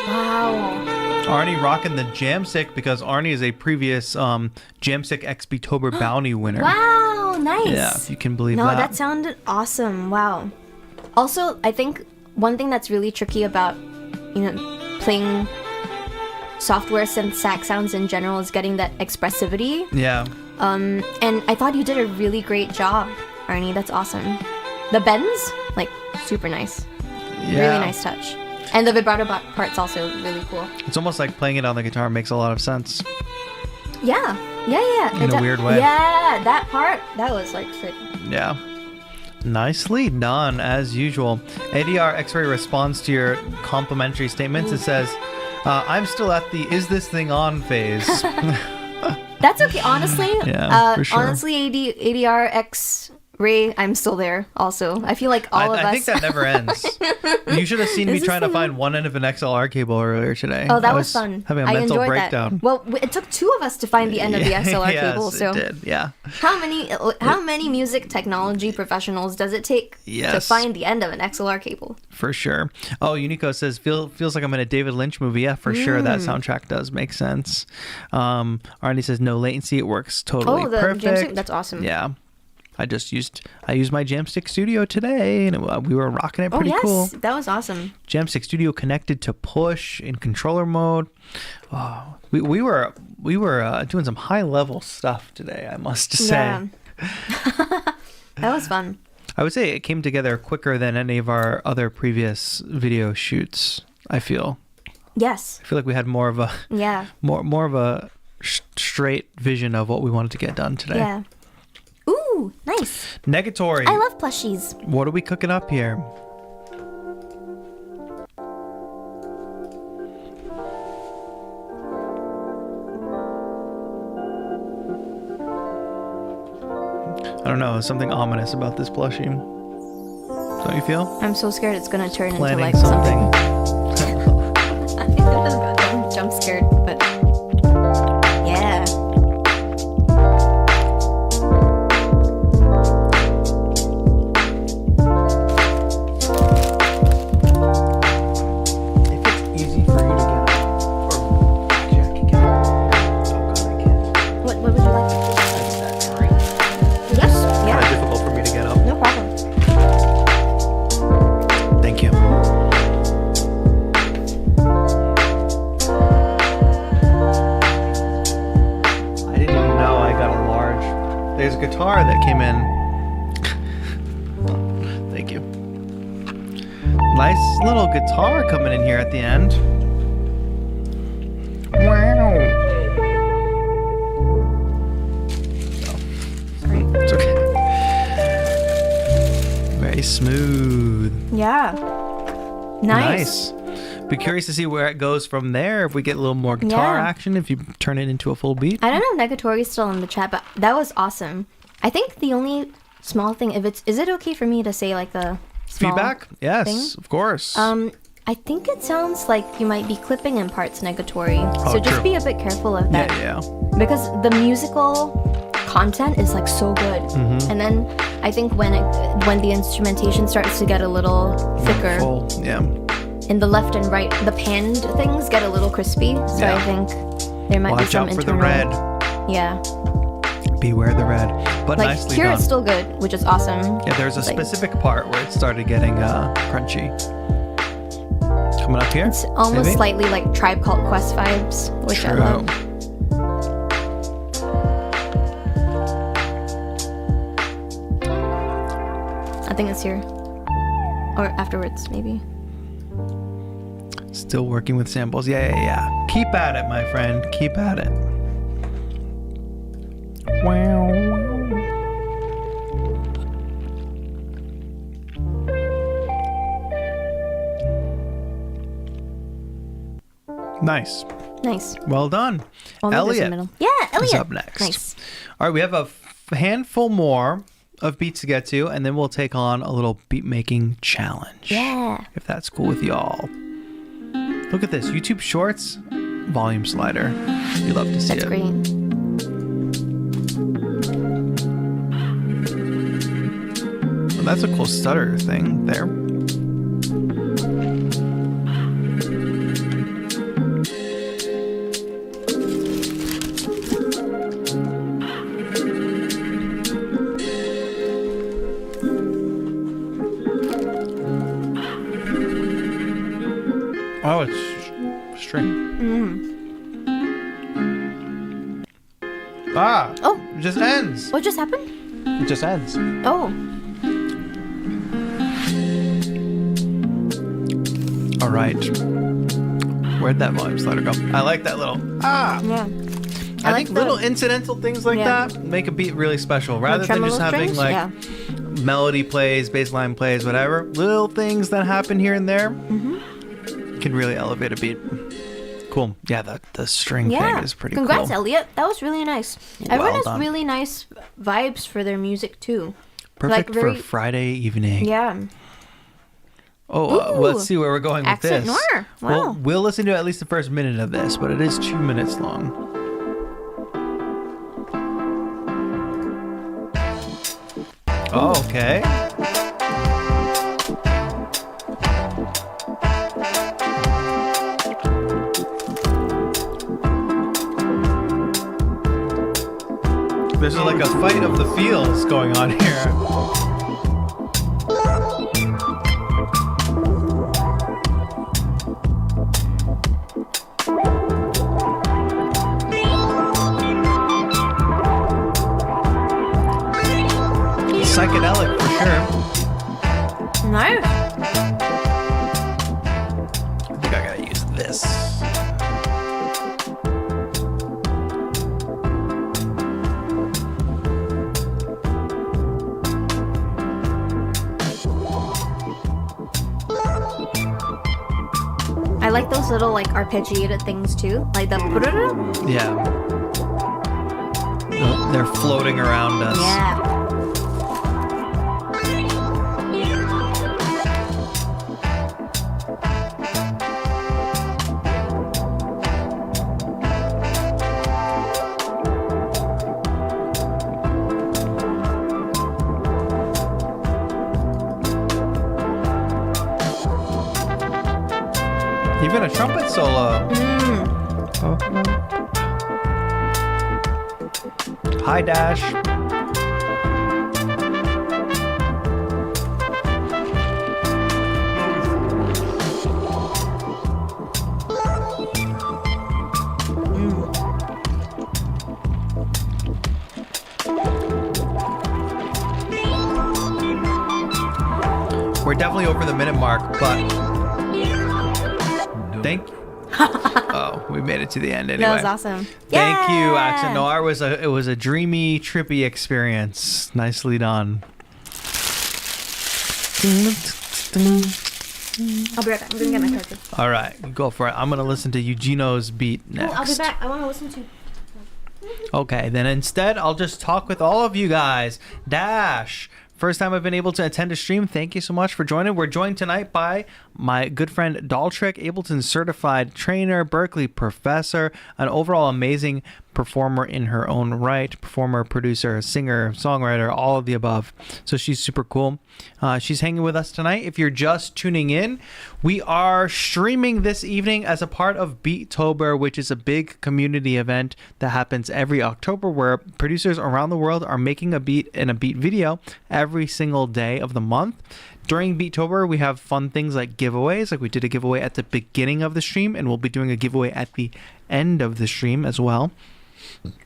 Wow. Arnie rocking the Jamstick because Arnie is a previous Jamstick X Beatober Bounty winner. Wow, nice. Yeah, if you can believe that. No, that sounded awesome. Wow. Also, I think one thing that's really tricky about, playing software synth sax sounds in general is getting that expressivity. Yeah. And I thought you did a really great job, Arnie. That's awesome. The bends, like, super nice. Yeah. Really nice touch. And the vibrato part's also really cool. It's almost like playing it on the guitar makes a lot of sense. Yeah. In a weird way. Yeah, that part, that was like sick. Yeah. Nicely done, as usual. ADR X-Ray responds to your complimentary statements and says, I'm still at the is this thing on phase. That's okay, honestly. Yeah, for sure. Honestly, ADR X-Ray, I'm still there also. I feel like all of us. I think that never ends. You should have seen me trying to find one end of an XLR cable earlier today. Oh, that was fun. Having a mental breakdown. That. Well, it took two of us to find the end of the XLR cable. So it did. Yeah. How many music technology professionals does it take to find the end of an XLR cable? For sure. Oh, Unico says feels like I'm in a David Lynch movie. Yeah, for sure. That soundtrack does make sense. Arnie says no latency. It works totally perfect. Jamstick, that's awesome. Yeah. I used my Jamstick Studio today, and we were rocking it pretty cool. That was awesome. Jamstick Studio connected to push in controller mode. Oh, we were doing some high level stuff today, I must say. Yeah. That was fun. I would say it came together quicker than any of our other previous video shoots. I feel. Yes. I feel like we had more of a more of a straight vision of what we wanted to get done today. Yeah. Ooh, nice. Negatory. I love plushies. What are we cooking up here? I don't know. There's something ominous about this plushie. Don't you feel? I'm so scared it's gonna turn Planning into like something. something. I'm jump scared, but yeah. little guitar coming in here at the end. Wow. Sorry. It's okay. Very smooth. Yeah. Nice. Be curious to see where it goes from there. If we get a little more guitar Yeah. action, if you turn it into a full beat. I don't know if Negatori's still in the chat, but that was awesome. I think the only small thing, is it okay for me to say like the small Feedback? Yes, thing? of course. I think it sounds like you might be clipping in parts Negatory. Oh, So just true. be a bit careful of that. yeah. Because the musical content is like so good. Mm-hmm. And then I think when the instrumentation starts to get a little thicker, Full. Yeah. in the left and right, the panned things get a little crispy. So Yeah. I think there might be Watch some out for the internal. red. Yeah. Beware the red. But Like nicely here done. it's still good, which is awesome. Yeah, there's a Like, specific part where it started getting crunchy. Coming up here. It's almost maybe? slightly like Tribe Called Quest vibes, which I True. love. I think it's here. Or afterwards, maybe. Still working with samples. Yeah. Keep at it, my friend. Keep at it. Wow. Nice. Nice. Well done. Only this in the Elliot middle. Yeah, Elliot. is up next. Nice. All right, we have a handful more of beats to get to, and then we'll take on a little beat making challenge. Yeah. If that's cool with y'all. Look at this. YouTube Shorts volume slider. You love to see That's it. great. Well, that's a cool stutter thing there. Oh, it's string. Ah! Oh. It just ends. What just happened? It just ends. Oh. All right. Where'd that volume slider go? I like that little Yeah. I like think the- little incidental things like Yeah. that make a beat really special. Rather than just tremolo having strings? like Yeah. melody plays, bass line plays, whatever. Little things that happen here and there can really elevate a beat. Cool. Yeah, the string Yeah. thing is pretty Congrats, cool. Elliot. That was really nice. Everyone has done. really nice vibes for their music too. Perfect like very- for Friday evening. Yeah. Oh, Ooh. let's see where we're going with Accent this. noir. Well, Wow. we'll listen to at least the first minute of this, but it is 2 minutes long. Oh, okay. There's like a fight of the fields going on here. Psychedelic for sure. Nice. I think I gotta use this. I like those little like arpeggiated things too, like the. Yeah. They're floating around us. Yeah. Even a trumpet solo. Hi, Dash. We're definitely over the minute mark, but Thank you. Oh, we made it to the end anyway. That was awesome. Thank you, Yeah! Accent Noir. It was a dreamy, trippy experience. Nicely done. I'll be right back. I'm gonna get my charger. All right, go for it. I'm gonna listen to Eugenio's beat next. Oh, I'll be back. I want to listen to. Okay, then instead I'll just talk with all of you guys. Dash, first time I've been able to attend a stream. Thank you so much for joining. We're joined tonight by my good friend Daltrick, Ableton Certified Trainer, Berkeley Professor, an overall amazing performer in her own right. Performer, producer, singer, songwriter, all of the above. So she's super cool. She's hanging with us tonight. If you're just tuning in, we are streaming this evening as a part of Beattober, which is a big community event that happens every October where producers around the world are making a beat and a beat video every single day of the month. During Beattober, we have fun things like giveaways. Like we did a giveaway at the beginning of the stream, and we'll be doing a giveaway at the end of the stream as well.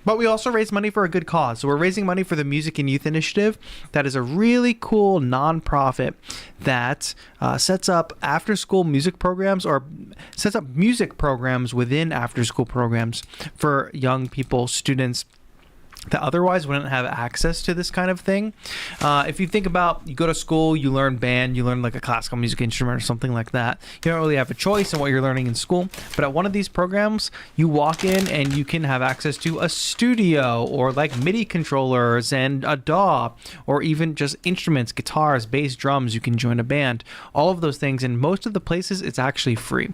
But we also raise money for a good cause. So we're raising money for the Music and Youth Initiative. That is a really cool nonprofit that sets up after-school music programs, or sets up music programs within after-school programs for young people, students that otherwise wouldn't have access to this kind of thing. If you think about, you go to school, you learn band, you learn like a classical music instrument or something like that. You don't really have a choice in what you're learning in school. But at one of these programs, you walk in and you can have access to a studio, or like MIDI controllers and a DAW, or even just instruments, guitars, bass, drums. You can join a band, all of those things. And most of the places, it's actually free.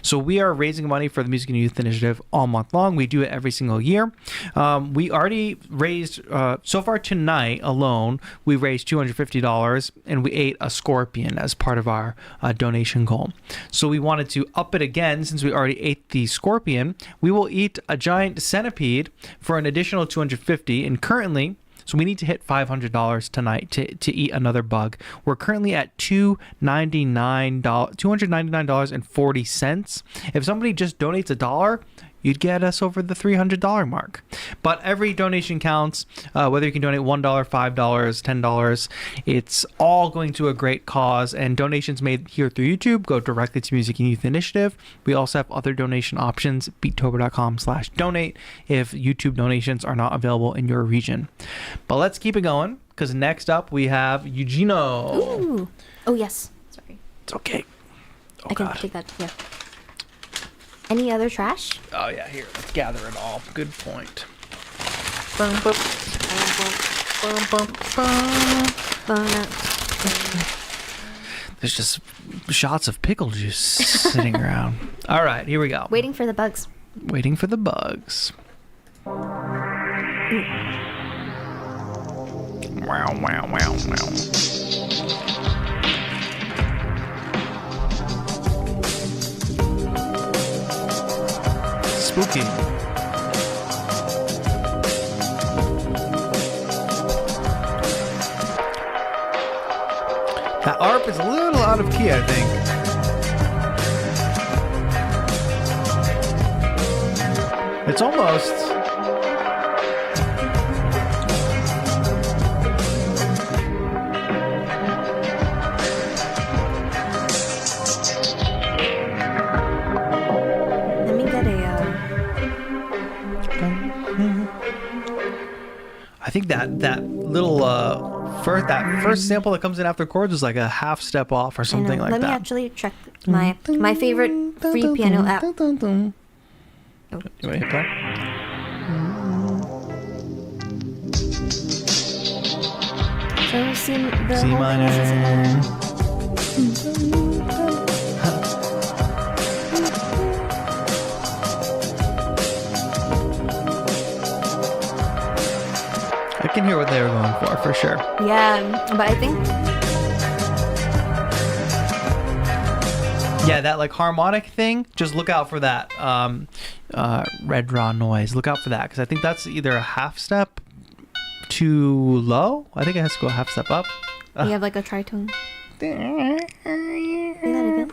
So we are raising money for the Music and Youth Initiative all month long. We do it every single year. We already raised, so far tonight alone, we raised $250, and we ate a scorpion as part of our donation goal. So we wanted to up it again. Since we already ate the scorpion, we will eat a giant centipede for an additional $250. And currently, so we need to hit $500 tonight to eat another bug. We're currently at $299.40. If somebody just donates $1, you'd get us over the $300 mark. But every donation counts, whether you can donate $1, $5, $10. It's all going to a great cause, and donations made here through YouTube go directly to Music and Youth Initiative. We also have other donation options, beattober.com/donate, if YouTube donations are not available in your region. But let's keep it going, because next up we have Eugenio. Ooh. Oh, yes. Sorry. It's okay. Oh, I can God. take that. Yeah. Any other trash? Oh, yeah, here. Let's gather it all. Good point. There's just shots of pickle juice sitting around. All right, here we go. Waiting for the bugs. Waiting for the bugs. Wow, wow, wow, wow. Spooky. That ARP is a little out of key, I think. It's almost... Let me get a. I think that little first sample that comes in after chords is like a half step off or something like Let that. me actually check my favorite free piano app. Oh, You want to hit play? so C the C whole thing is I can hear what they were going for sure. yeah, but I think Yeah, that like harmonic thing, just look out for that red raw noise. Look out for that, because I think that's either a half step too low. I think it has to go a half step up. you have like a tritone. Say that again.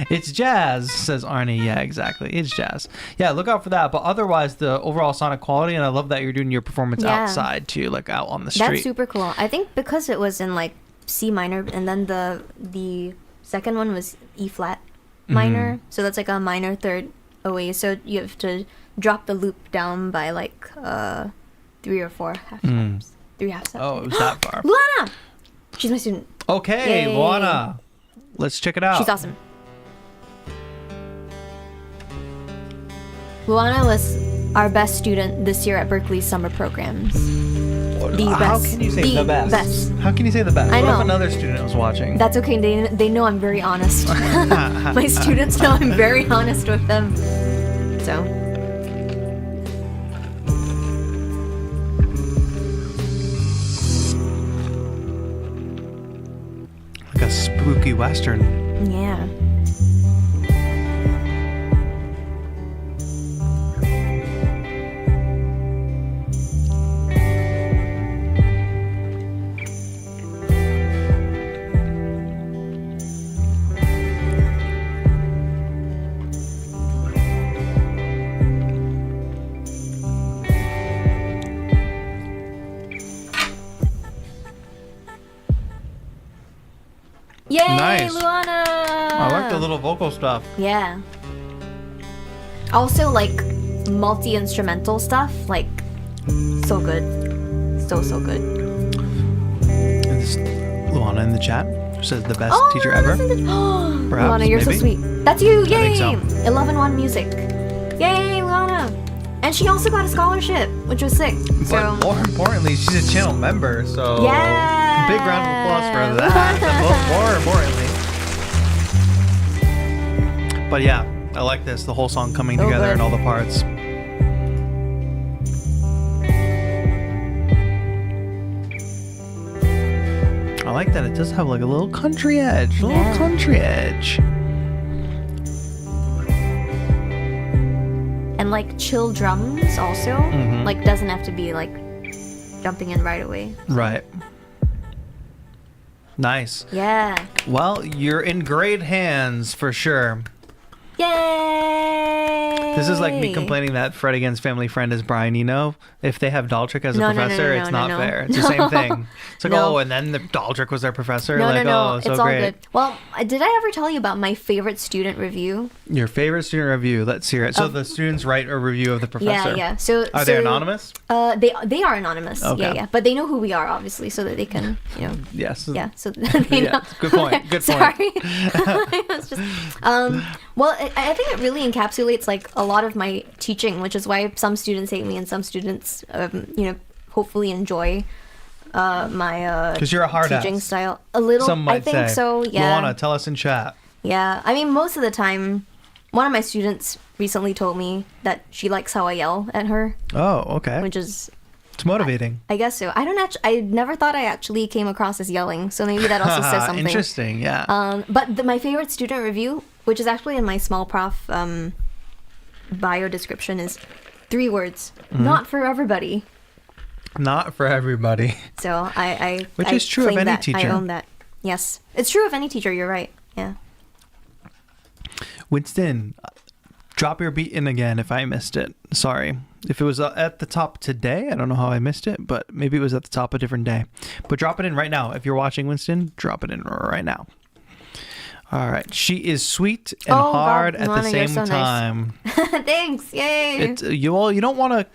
It's jazz, says Arnie. Yeah, exactly. It's jazz. Yeah, look out for that. But otherwise, the overall sonic quality, and I love that you're doing your performance Yeah. outside too, like out on the street. That's super cool. I think because it was in like C minor, and then the second one was E flat. minor. So that's like a minor third away. So you have to drop the loop down by like 3 or 4 half steps. 3 half steps. Oh, it was that far. Luana! She's my student. Okay, Yay. Luana. Let's check it out. She's awesome. Luana was our best student this year at Berkeley's summer programs. The How best. can you say the best? How can you say the best? I What know. if another student was watching? That's okay. They know I'm very honest. My students know I'm very honest with them. So. Like a spooky western. Yeah. Yay, Nice. Luana! I like the little vocal stuff. Yeah. Also, like, multi-instrumental stuff, like, so good. So good. And this Luana in the chat says the best teacher ever. Perhaps, Luana, you're so maybe? sweet. That's you! Yay! think so. 11-1 music. Yay, Luana! And she also got a scholarship, which was sick. But So, more importantly, she's a channel member, so yeah! big round of applause for that. But more importantly. But yeah, I like this. The whole song coming So together good. and all the parts. I like that it does have like a little country edge. A little Yeah. country edge. And, like, chill drums also. Mhm. Like, doesn't have to be, like, jumping in right away. Right. Nice. Yeah. Well, you're in great hands for sure. Yay! This is like me complaining that Fred against Family Friend is Brian Eno. If they have Daltrek as a No, no, no, professor, no, it's no, not no. fair. It's the same thing. It's like, No. oh, and then the Daltrek was their professor. No, like, no, oh, so it's all great. good. Well, did I ever tell you about my favorite student review? Your favorite student review. Let's hear it. So the students write a review of the professor. Yeah, yeah. So Are they anonymous? They are anonymous. Okay. Yeah, yeah. But they know who we are, obviously, so that they can, you know. Yes. Yeah. So they know. Yeah, good point, good point. Sorry. It's just, well, I think it really encapsulates like a lot of my teaching, which is why some students hate me and some students, you know, hopefully enjoy my 'Cause you're a hard teaching ass. style. A little. Some might I think say. so. Yeah. Luana, tell us in chat. Yeah, I mean, most of the time, one of my students recently told me that she likes how I yell at her, Oh, okay. which is, It's motivating. I guess so. I never thought I actually came across as yelling, so maybe that also says something. Interesting, yeah. But my favorite student review, which is actually in my small prof bio description, is 3 words: Mm-hmm. not for everybody. Not for everybody. So Which I is true of claim any that. teacher. I own that. Yes, it's true of any teacher. You're right. Yeah. Winston, drop your beat in again if I missed it. Sorry. If it was at the top today, I don't know how I missed it, but maybe it was at the top a different day. But drop it in right now. If you're watching, Winston, drop it in right now. All right. She is sweet and Oh, God, hard at the Luana, you're same so nice. time. Thanks. Yay. You don't want a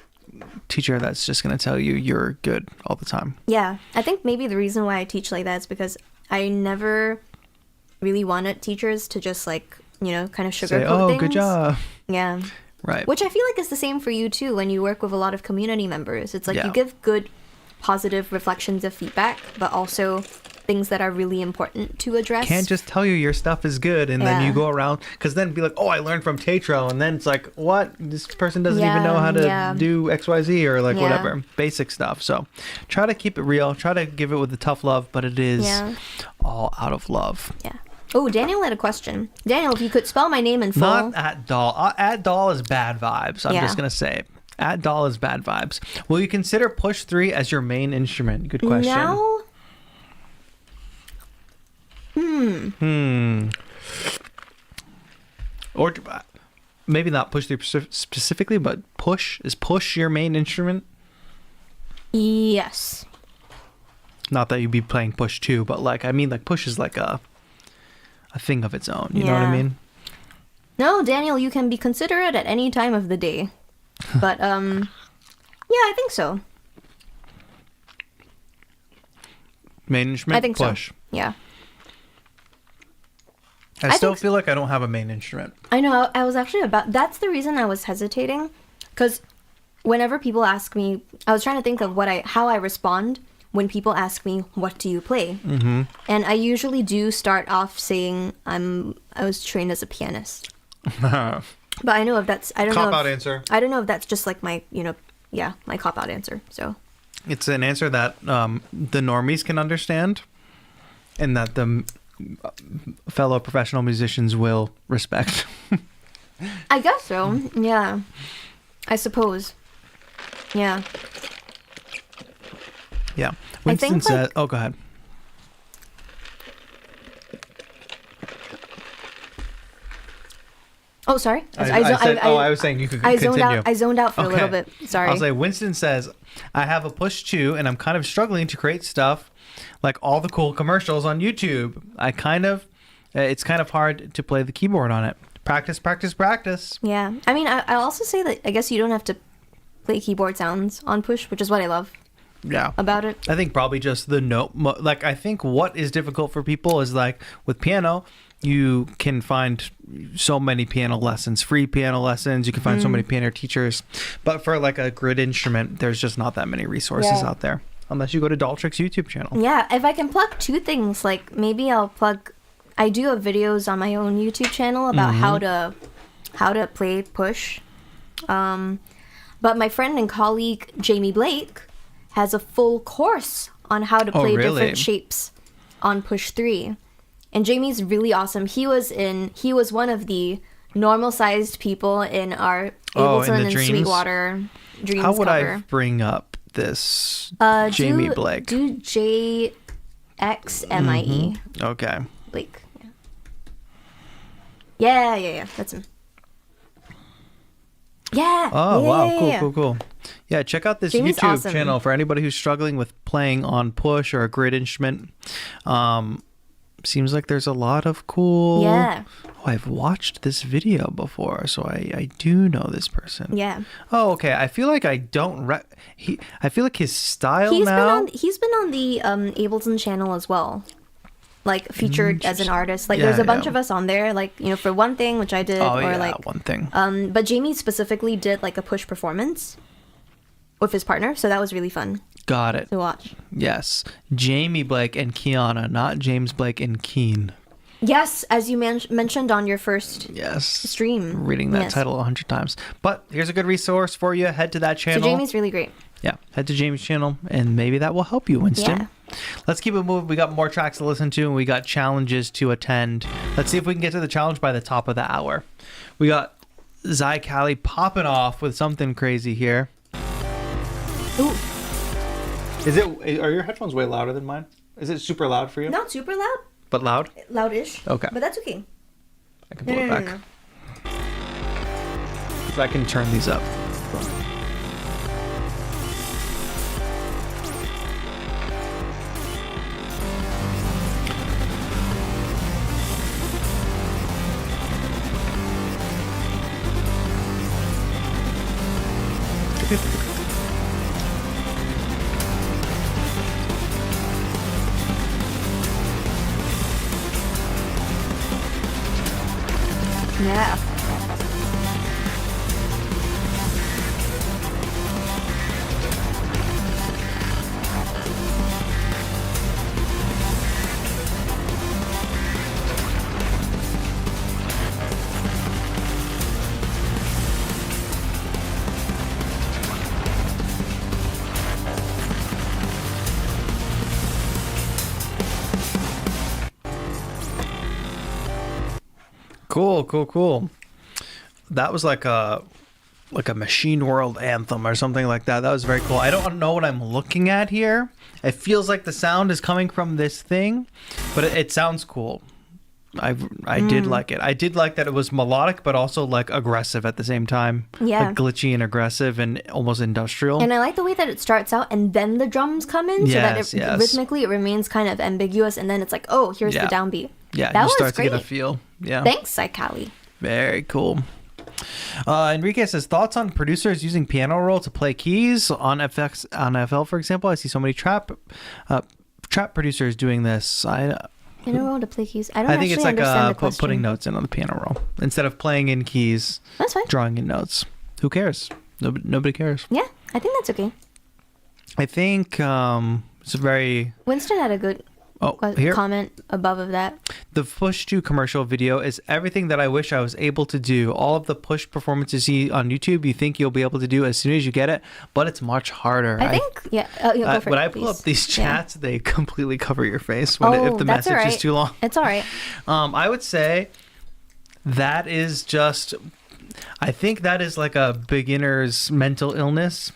teacher that's just going to tell you you're good all the time. Yeah, I think maybe the reason why I teach like that is because I never really wanted teachers to just like, you know, kind of sugarcoat Say, oh, things. good job. Yeah. Right. Which I feel like is the same for you too when you work with a lot of community members. It's like Yeah. you give good, positive reflections of feedback, but also things that are really important to address. Can't just tell you your stuff is good and then Yeah. you go around because then be like, oh, I learned from TAETRO, and then it's like, what, this person doesn't even know how to Yeah. do XYZ or like Yeah. whatever basic stuff. So try to keep it real, try to give it with the tough love, but it is Yeah. all out of love. Yeah. Oh, Daniel had a question. Daniel, if you could spell my name in full. Not at doll. At doll is bad vibes. I'm Yeah. just gonna say it. At doll is bad vibes. Will you consider push 3 as your main instrument? Good question. No. Or maybe not push 3 specifically, but push. Is push your main instrument? Yes. Not that you'd be playing push 2, but like, I mean, like push is like a thing of its own. You know what I Yeah. mean? No, Daniel, you can be considerate at any time of the day. But, yeah, I think so. Main instrument, I think push. so. Yeah. I still feel like I don't have a main instrument. I know. I was actually that's the reason I was hesitating. Because whenever people ask me, I was trying to think of how I respond when people ask me, what do you play? Mm-hmm. And I usually do start off saying I was trained as a pianist. But I know if that's, I don't know. Cop-out answer. I don't know if that's just like my, my cop-out answer. So It's an answer that the normies can understand and that the fellow professional musicians will respect. I guess so. Yeah. I suppose. Yeah. Yeah. Winston said, oh, go ahead. Oh, sorry. I was saying you could continue. I zoned out for a little bit. Sorry. I'll say Winston says, I have a push too, and I'm kind of struggling to create stuff like all the cool commercials on YouTube. It's kind of hard to play the keyboard on it. Practice, practice, practice. Yeah. I mean, I'll also say that I guess you don't have to play keyboard sounds on push, which is what I love. Yeah. About it. I think probably just the note. Like, I think what is difficult for people is like with piano, you can find so many piano lessons, free piano lessons. You can find so many piano teachers. But for like a grid instrument, there's just not that many resources out there. Unless you go to Daltric's YouTube channel. Yeah, if I can plug two things, like maybe I do have videos on my own YouTube channel about how to play push. But my friend and colleague Jamie Blake has a full course on how to play different shapes on push 3. And Jamie's really awesome. He was one of the normal-sized people in our Ableton and Sweetwater Dreams How would cover. I bring up this Jamie Blake? Do JXMIE. Okay. Blake. Yeah. That's him. Yeah. Oh, yeah, wow. yeah, Cool. Yeah, check out this Jamie's YouTube awesome. channel for anybody who's struggling with playing on push or a grid instrument. Seems like there's a lot of cool... Yeah. Oh, I've watched this video before, so I do know this person. Yeah. Oh, okay. I feel like I don't... I feel like his style He's now... been on the Ableton channel as well. Like, featured as an artist. Like, there's a bunch of us on there. Like, for One Thing, which I did. One Thing. But Jamie specifically did, like, a push performance with his partner. So that was really fun. Got it. To watch. Yes. Jamie Blake and Kiana, not James Blake and Keen. Yes, as you mentioned on your first stream. Reading that title 100 times. But here's a good resource for you. Head to that channel. So Jamie's really great. Yeah. Head to Jamie's channel, and maybe that will help you, Winston. Yeah. Let's keep it moving. We got more tracks to listen to, and we got challenges to attend. Let's see if we can get to the challenge by the top of the hour. We got Zai Kali popping off with something crazy here. Ooh. Are your headphones way louder than mine? Is it super loud for you? Not super loud. But loud? Loudish. Okay. But that's okay. I can pull it back. No. So I can turn these up. Yeah. Cool. That was like a Machine World anthem or something like that. That was very cool. I don't know what I'm looking at here. It feels like the sound is coming from this thing, but it sounds cool. I did like it. I did like that it was melodic, but also like aggressive at the same time. Yeah. Like glitchy and aggressive and almost industrial. And I like the way that it starts out and then the drums come in, so that rhythmically it remains kind of ambiguous, and then it's like, oh, here's the downbeat. Yeah, that you was start great. to get a feel. Yeah. Thanks, Zai Kali. Very cool. Enrique says, thoughts on producers using piano roll to play keys on FL, for example. I see so many trap producers doing this. Piano roll to play keys. I think it's like understand the question. putting notes in on the piano roll instead of playing in keys. That's fine. Drawing in notes. Who cares? Nobody cares. Yeah, I think that's okay. I think it's a very... Winston had a good comment above of that. The push to commercial video is everything that I wish I was able to do. All of the push performances you see on YouTube, you think you'll be able to do as soon as you get it, but it's much harder. I think, go for when it, I pull please. up these chats, they completely cover your face if the that's message all is right. too long. It's all right. I would say that is just... I think that is like a beginner's mental illness,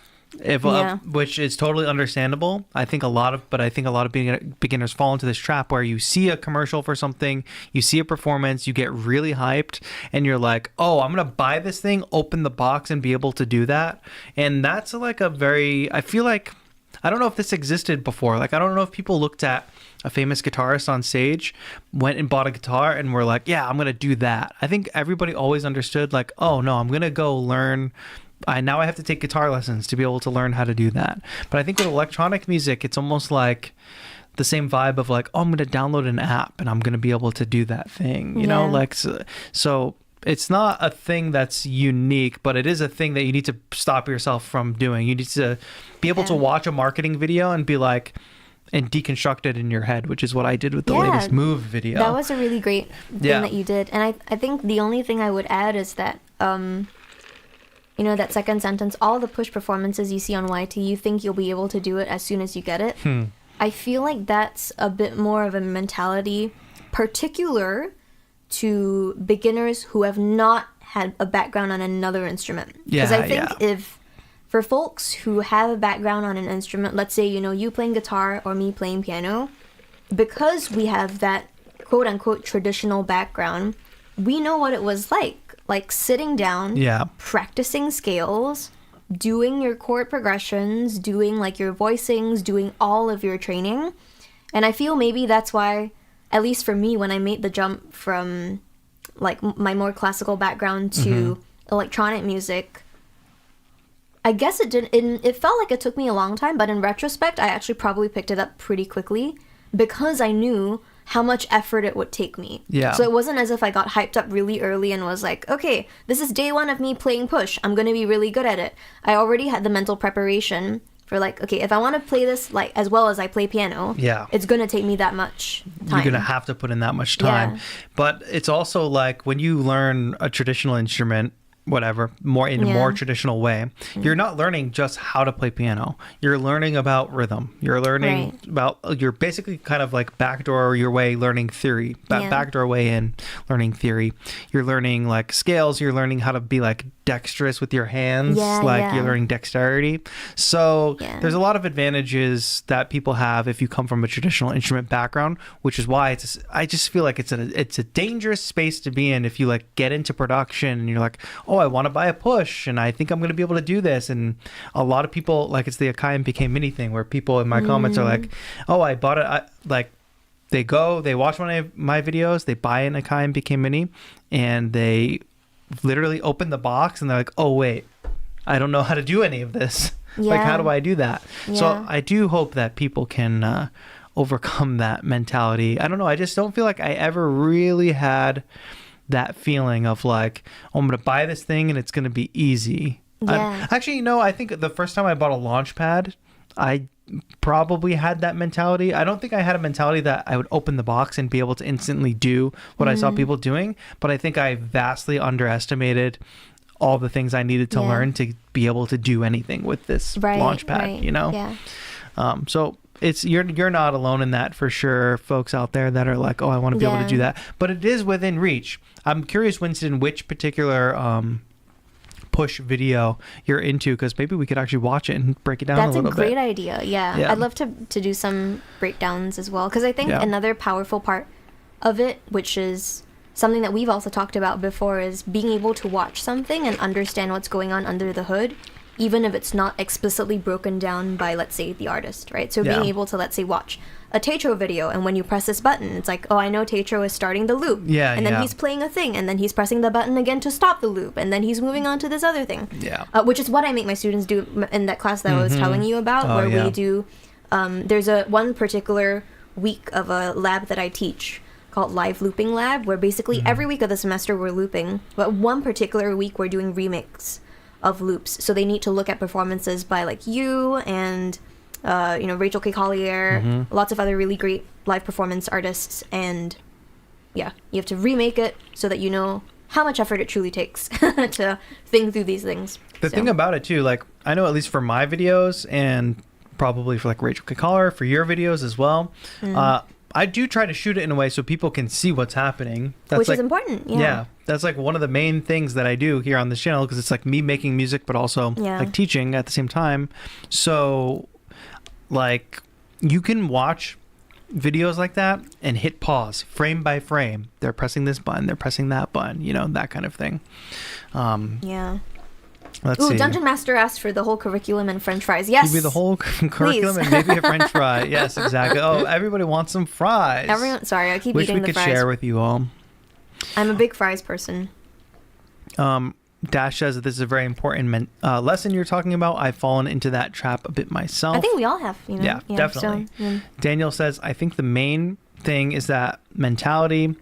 which is totally understandable. I think a lot of beginners fall into this trap where you see a commercial for something, you see a performance, you get really hyped, and you're like, oh, I'm going to buy this thing, open the box, and be able to do that. And that's like I feel like, I don't know if this existed before. Like, I don't know if people looked at a famous guitarist on stage, went and bought a guitar, and were like, yeah, I'm going to do that. I think everybody always understood, like, oh, no, I'm going to go learn. Now I have to take guitar lessons to be able to learn how to do that. But I think with electronic music, it's almost like the same vibe of like, oh, I'm going to download an app, and I'm going to be able to do that thing, you know? Like, so it's not a thing that's unique, but it is a thing that you need to stop yourself from doing. You need to be able to watch a marketing video and be like, and deconstruct it in your head, which is what I did with the latest Move video. That was a really great thing that you did. And I think the only thing I would add is that, that second sentence, all the push performances you see on YT, you think you'll be able to do it as soon as you get it. I feel like that's a bit more of a mentality particular to beginners who have not had a background on another instrument. Because I think if... For folks who have a background on an instrument, let's say, you playing guitar or me playing piano, because we have that quote-unquote traditional background, we know what it was like sitting down, practicing scales, doing your chord progressions, doing like your voicings, doing all of your training. And I feel maybe that's why, at least for me, when I made the jump from like my more classical background to electronic music, I guess it felt like it took me a long time, but in retrospect, I actually probably picked it up pretty quickly because I knew how much effort it would take me. Yeah. So it wasn't as if I got hyped up really early and was like, okay, this is day one of me playing push. I'm going to be really good at it. I already had the mental preparation for like, okay, if I want to play this like as well as I play piano, it's going to take me that much time. You're going to have to put in that much time. Yeah. But it's also like when you learn a traditional instrument, whatever, more in a more traditional way, you're not learning just how to play piano. You're learning about rhythm. You're learning about, you're basically kind of like backdoor your way learning theory, backdoor way in learning theory. You're learning like scales. You're learning how to be like dexterous with your hands, you're learning dexterity. So there's a lot of advantages that people have if you come from a traditional instrument background, which is why I just feel like it's a dangerous space to be in if you like get into production and you're like, oh, I want to buy a push and I think I'm going to be able to do this. And a lot of people, like, it's the Akai and BK Mini thing where people in my comments are like, oh, I bought it. They watch one of my videos, they buy an Akai and BK Mini, and they literally open the box and they're like, oh, wait, I don't know how to do any of this. Like, how do I do that? So I do hope that people can overcome that mentality. I don't know. I just don't feel like I ever really had that feeling of like, oh, I'm going to buy this thing and it's going to be easy. Actually, I think the first time I bought a launch pad, I probably had that mentality. I don't think I had a mentality that I would open the box and be able to instantly do what I saw people doing, but I think I vastly underestimated all the things I needed to learn to be able to do anything with this launch pad, so it's you're not alone in that for sure, folks out there that are like, oh, I want to be able to do that, but it is within reach. I'm curious, Winston, which particular push video you're into, because maybe we could actually watch it and break it down a little bit. That's a great idea. I'd love to do some breakdowns as well, because I think another powerful part of it, which is something that we've also talked about before, is being able to watch something and understand what's going on under the hood. even if it's not explicitly broken down by, let's say, the artist, right? So being Yeah. able to, let's say, watch a TAETRO video, and when you press this button, it's like, oh, I know TAETRO is starting the loop. Yeah, And then yeah. he's playing a thing, and then he's pressing the button again to stop the loop, and then he's moving on to this other thing. Yeah. Which is what I make my students do in that class that I was telling you about, Oh, where yeah. we do, there's one particular week of a lab that I teach called Live Looping Lab, where basically every week of the semester we're looping, but one particular week we're doing remix of loops. So they need to look at performances by like you and Rachel K. Collier, lots of other really great live performance artists, and yeah, you have to remake it so that you know how much effort it truly takes to think through these things. The thing about it too, like I know at least for my videos and probably for like Rachel K. Collier, for your videos as well, I do try to shoot it in a way so people can see what's happening. That's Which like, is important, yeah. Yeah, that's like one of the main things that I do here on this channel, because it's like me making music but also Yeah. like teaching at the same time. So like you can watch videos like that and hit pause frame by frame. They're pressing this button, they're pressing that button, that kind of thing. Yeah. Let's Ooh, see. Dungeon Master asked for the whole curriculum and French fries. Yes. Give me the whole curriculum and maybe a French fry. Yes, exactly. Oh, everybody wants some fries. Everyone, sorry, I keep Wish eating we the could fries. share with you all. I'm a big fries person. Dash says that this is a very important lesson you're talking about. I've fallen into that trap a bit myself. I think we all have, Yeah, definitely. So, yeah. Daniel says, I think the main thing is that mentality,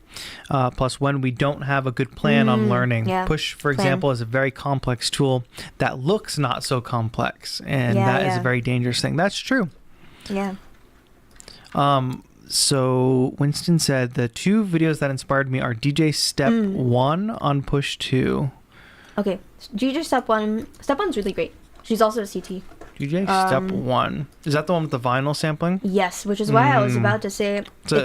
plus when we don't have a good plan on learning. yeah. Push, for Plan. example, is a very complex tool that looks not so complex, and Yeah, that is a yeah. very dangerous thing. That's true. Yeah. So Winston said the two videos that inspired me are DJ Step 1 on Push 2. Okay. DJ Step 1. Step 1's really great. She's also a CT. DJ Step 1. Is that the one with the vinyl sampling? Yes, which is why I was about to say So-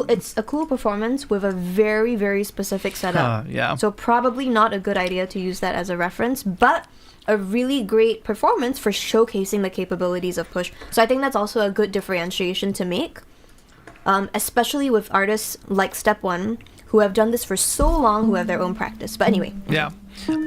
it's a cool performance with a very, very specific setup. Yeah. So probably not a good idea to use that as a reference, but a really great performance for showcasing the capabilities of Push. So I think that's also a good differentiation to make, especially with artists like Step 1 who have done this for so long, who have their own practice. But anyway. Yeah.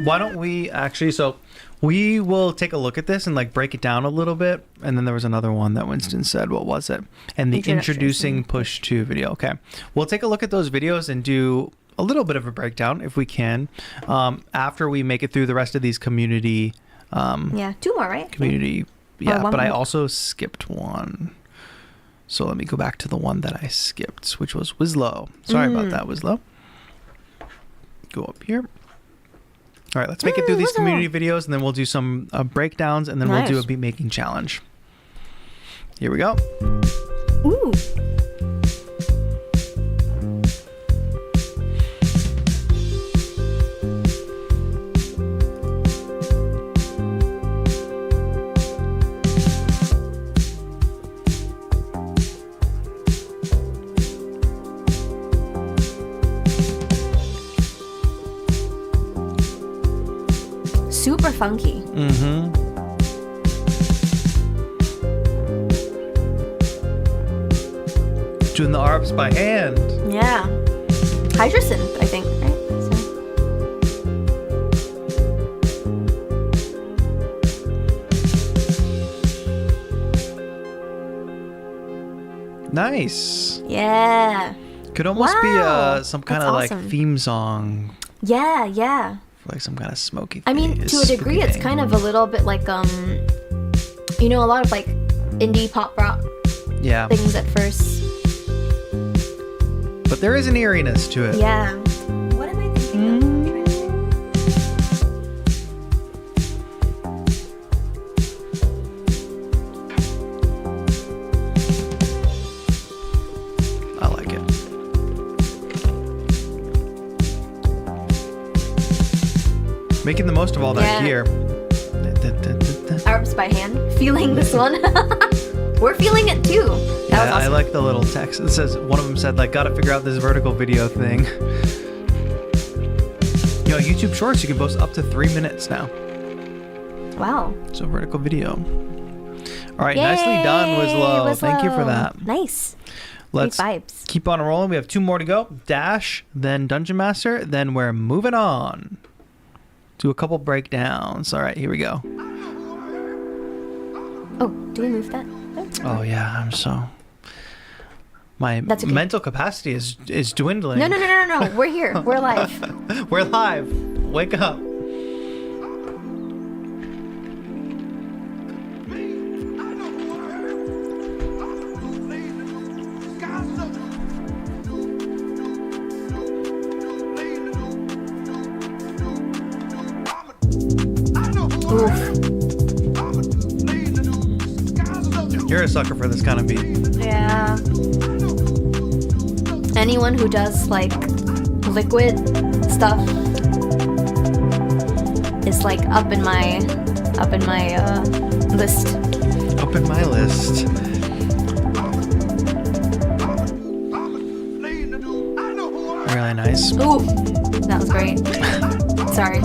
Why don't we actually, so we will take a look at this and like break it down a little bit. And then there was another one that Winston said. What was it? And the introducing Push 2 video. Okay. We'll take a look at those videos and do a little bit of a breakdown if we can, after we make it through the rest of these community. Yeah, 2 more, right? Community. Yeah. one But I more. also skipped one. So let me go back to the one that I skipped, which was Wislow. Sorry about that, Wislow. Go up here. All right, let's make it through these Wislow. community videos, and then we'll do some breakdowns, and then we'll do a Nice. beat making challenge. Here we go. Ooh. Super funky. Mm-hmm. Doing the arps by hand. Yeah. Hydrosynth, I think, right? Nice. Yeah. Could almost Wow, be some kind that's of like awesome. theme song Yeah, yeah. for like some kind of smoky. I mean, to a degree, spooky it's thing. kind of a little bit like, a lot of like indie pop rock Yeah, things at first. but there is an eeriness to it. Yeah. What am I thinking of? I like it. Making the most of all that Yeah. gear. Arps by hand. Feeling this one. We're feeling it too. That Yeah, was I awesome. like the little text. It says, one of them said, like, gotta figure out this vertical video thing. YouTube Shorts, you can post up to 3 minutes now. Wow. So vertical video. All right, nicely done, Wislow. Thank you for that. Nice. Let's Great vibes. keep on rolling. We have 2 more to go. Dash, then Dungeon Master, then we're moving on. Do a couple breakdowns. All right, here we go. Oh, do we move that? Oh yeah, I'm so. My That's okay. mental capacity is dwindling. No. We're here. We're live. We're live. Wake up. You're a sucker for this kind of beat. Yeah. Anyone who does like liquid stuff is like up in my list. Up in my list. Really nice. Ooh, that was great. Sorry.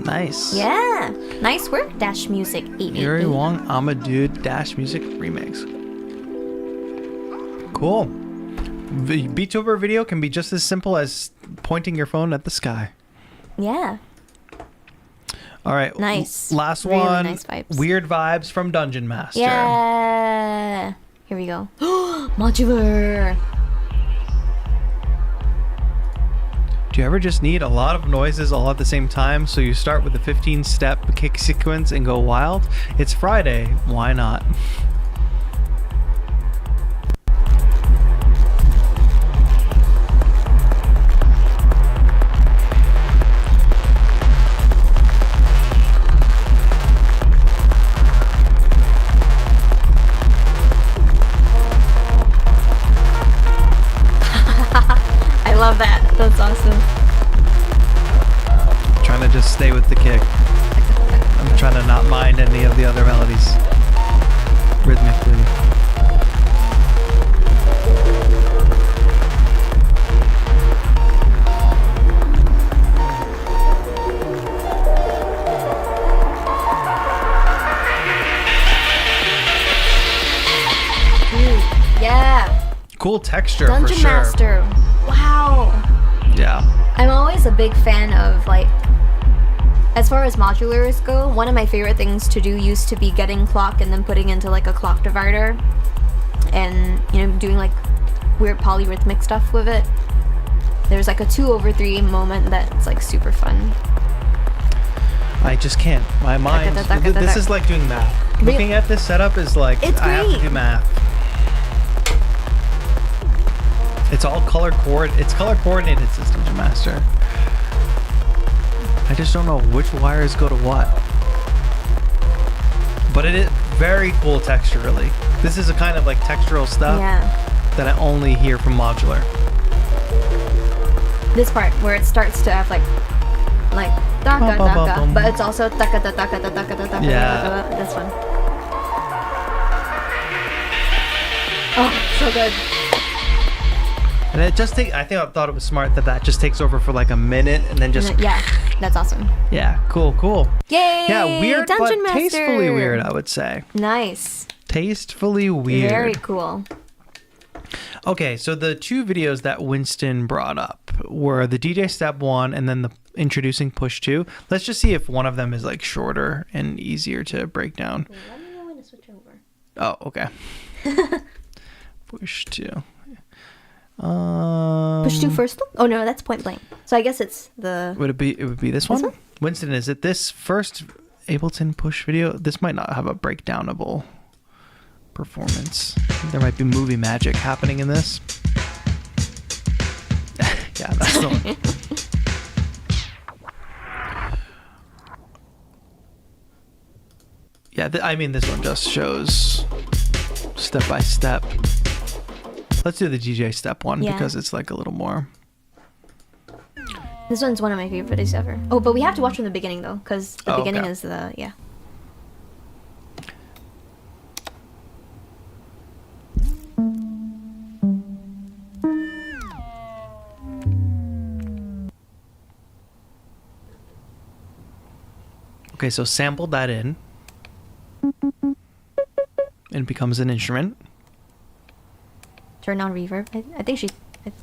Nice. Yeah. Nice work, Dash Music 888. Yuri Wong Amadou Dash Music Remix. Cool. The Beattuber video can be just as simple as pointing your phone at the sky. Yeah. All right. Nice. Last Really one. nice vibes. Weird vibes from Dungeon Master. Yeah. Here we go. Modular. Do you ever just need a lot of noises all at the same time, so you start with a 15-step kick sequence and go wild? It's Friday. Why not? I love that. That's awesome. Trying to just stay with the kick. I'm trying to not mind any of the other melodies rhythmically. Yeah. Cool texture Dungeon for sure. Master. Wow. Yeah. I'm always a big fan of, like, as far as modulars go, one of my favorite things to do used to be getting clock and then putting into like a clock divider and, you know, doing like weird polyrhythmic stuff with it. There's like a 2/3 moment that's like super fun. I just can't. My mind. This is like doing math. Looking at this setup is like It's I have to great. do math. It's all color coordinated systems, Master. I just don't know which wires go to what. But it is very cool texturally. This is a kind of like textural stuff that I only hear from modular. This part where it starts to have like taka taka, but it's also taka taka taka taka taka. Yeah. This one. Oh, so good. And it just I thought it was smart that just takes over for like a minute and then just Yeah, that's awesome. Yeah, cool. Yay! Yeah, weird Dungeon but Master. tastefully weird, I would say. Nice. Tastefully weird. Very cool. Okay, so the two videos that Winston brought up were the DJ Step 1 and then the introducing Push 2. Let's just see if one of them is like shorter and easier to break down. Let me know when to switch over. Oh, okay. Push 2. Push 2 first? Oh no, that's Point Blank. So I guess it's the... It would be this one? Winston, is it this first Ableton Push video? This might not have a breakdownable performance. There might be movie magic happening in this. Yeah, that's the one. Yeah, I mean, this one just shows step by step. Let's do the DJ Step 1 because it's like a little more. This one's one of my favorite videos ever. Oh, but we have to watch from the beginning though, because the beginning is the Okay, so sample that in. And it becomes an instrument. Turn on reverb. I think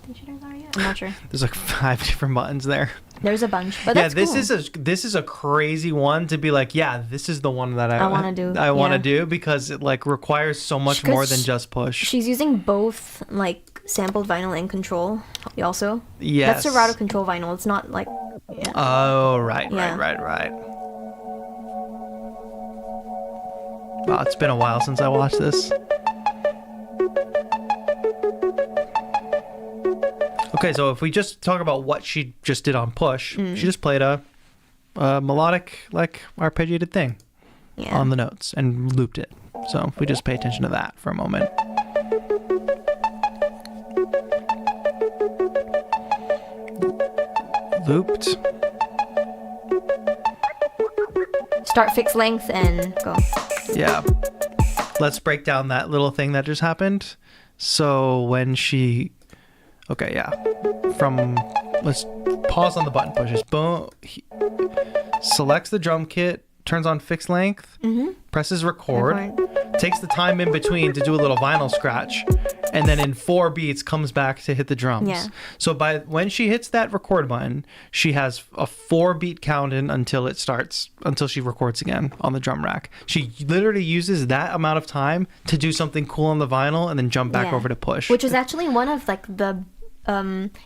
stationers are yet? I'm not sure. There's like 5 different buttons there. There's a bunch, but Yeah, that's this is a crazy one to be like, yeah, this is the one that I wanna do, I want to yeah. do because it like requires so much 'Cause more than just push. She's using both like sampled vinyl and control. Also, Yes. that's Serato control vinyl. It's not like yeah. Oh, right. Yeah. Wow, it's been a while since I watched this. Okay, so if we just talk about what she just did on push, she just played a melodic, like, arpeggiated thing Yeah. on the notes and looped it. So if we just pay attention to that for a moment. Looped. Start fixed length and go. Yeah. Let's break down that little thing that just happened. So when she... Okay, yeah. Let's pause on the button pushes. Boom. Selects the drum kit, turns on fixed length, presses record, takes the time in between to do a little vinyl scratch, and then in 4 beats comes back to hit the drums. Yeah. So when she hits that record button, she has a 4-beat count in until she records again on the drum rack. She literally uses that amount of time to do something cool on the vinyl and then jump back over to push. Which is actually one of like the